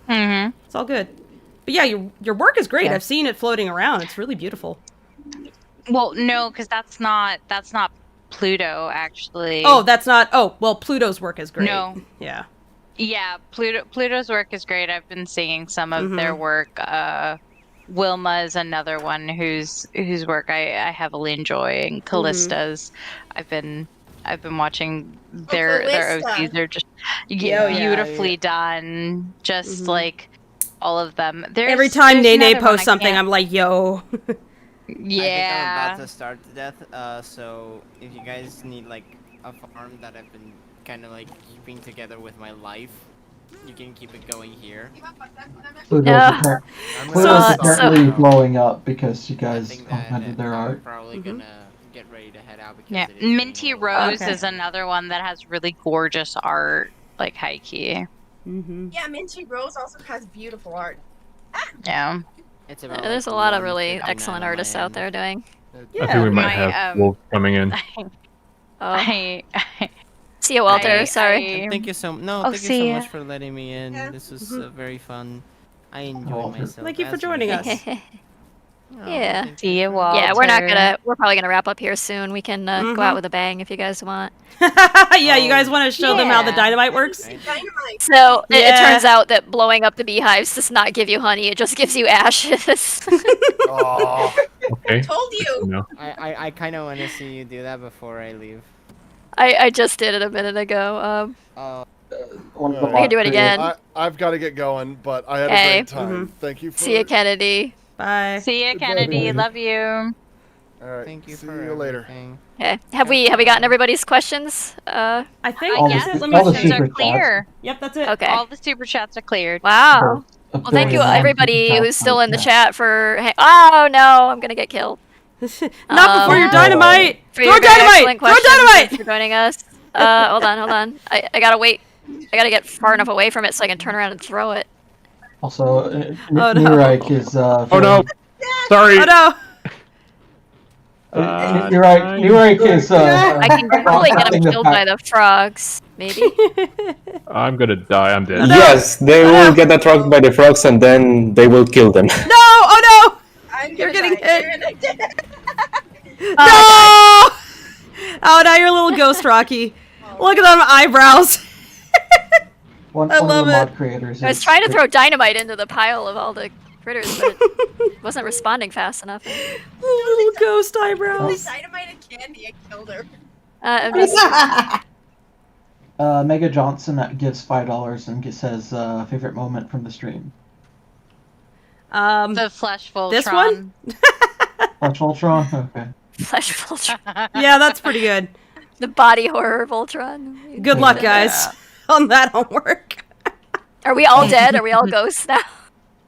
Mm-hmm. It's all good. But yeah, your work is great. Yeah. I've seen it floating around. It's really beautiful. Well, no, because that's not Pluto, actually. Oh, that's not. Oh, well, Pluto's work is great. No. Yeah. Yeah, Pluto's work is great. I've been seeing some of their work. Wilma is another one whose work I heavily enjoy, and Callista's. I've been watching their OCs. They're just beautifully done. Just like all of them. Every time there's Nene another one posts I something, can't- I'm like, yo. I think I'm Yeah. about to starve to death. So if you guys need like a farm that I've been kind of like keeping together with my life, you can keep it going here. Pluto's So- apparently blowing up because you guys commented their art. Probably gonna get ready to head out because Yeah, it is Minty Rose is another one that has really gorgeous art, like high key. Yeah, Minty Rose also has beautiful art. Yeah. It's about There's a lot of really excellent artists out there doing. I think we might have Wolf coming in. See you, Walter. Sorry. Thank you so Oh, thank you see so ya. much for letting me in. This was very fun. I enjoyed myself. Thank you for as joining usual. us. Yeah. See you, Walter. Yeah, we're probably gonna wrap up here soon. We can go out with a bang if you guys want. Yeah, you guys want to show them how the dynamite works? So it Yeah. turns out that blowing up the beehives does not give you honey; it just gives you ashes. Oh. Okay. Told you. No. I kind of want to see you do that before I leave. I just did it a minute ago. One of the I can do it again. I've got to get going, but I had a Hey. great time. Thank you for See you, Kennedy. Bye. See ya, Kennedy. Love you. All right. Thank you See for you later. Okay. Have we gotten everybody's questions? I think. All Yes, the- the all the questions are super chats. clear. Yep, that's it. Okay. All the super chats are cleared. Wow. Well, thank you everybody who's still in the chat for. Oh no, I'm gonna get killed. Not before your dynamite. For Throw your very dynamite. excellent Throw questions. dynamite. Thanks for joining us. Hold on. I gotta wait. I gotta get far enough away from it so I can turn around and throw it. Also, Oh, no. Nurike is. Oh no! Sorry. Oh no. Nurike is. I can probably get broadcasting him the killed fact- by the frogs, maybe. I'm gonna die. I'm dead. Yes, they will get attracted by the frogs and then they will kill them. No! Oh no! You're getting hit. No! Oh, now you're a little ghost Rocky. Look at them eyebrows. One, I one love of the it. mod creators. I was is- trying to throw dynamite into the pile of all the critters, but it wasn't responding fast enough. Little ghost eyebrows. Dynamite and candy, I killed her. I'm just. Mega Johnson gives $5 and says favorite moment from the stream. The Flesh Voltron. This one? Watch Ultron. Okay. Flesh Voltron. Yeah, that's pretty good. The body horror Voltron. Good luck, guys, on that homework. Are we all dead? Are we all ghosts now?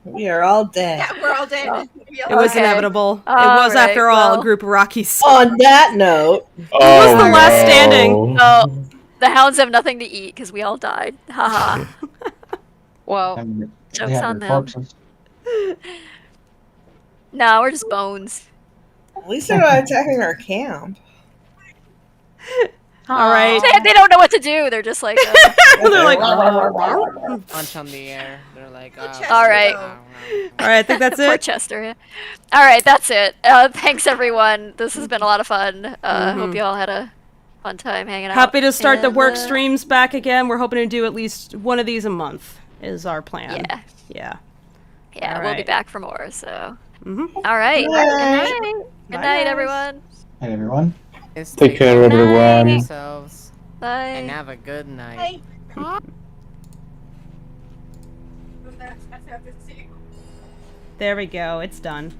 We are all dead. Yeah, we're all dead. It was inevitable. It was, Alright, after all, well. a group of Rockies. On that note, Who was the last standing? Oh, the hounds have nothing to eat because we all died. Haha. Well, joke's on them. No, we're just bones. at least they're not attacking our camp. All right. They don't know what to do. They're just like. They're like. Punch on the air. They're like. All right. All right, I think that's Poor it. Chester. Yeah. All right, that's it. Thanks everyone. This has been a lot of fun. Hope you all had a fun time hanging out. Happy to start the And, work streams back again. We're hoping to do at least one of these a month. Is our plan. Yeah. Yeah. Yeah, All we'll be right. back for more. So. Mm-hmm. All right. Good Good night. night. Good Bye, night, guys. everyone. Hey everyone. Take care, everyone. Yourselves. Bye. And have a good night. There we go. It's done.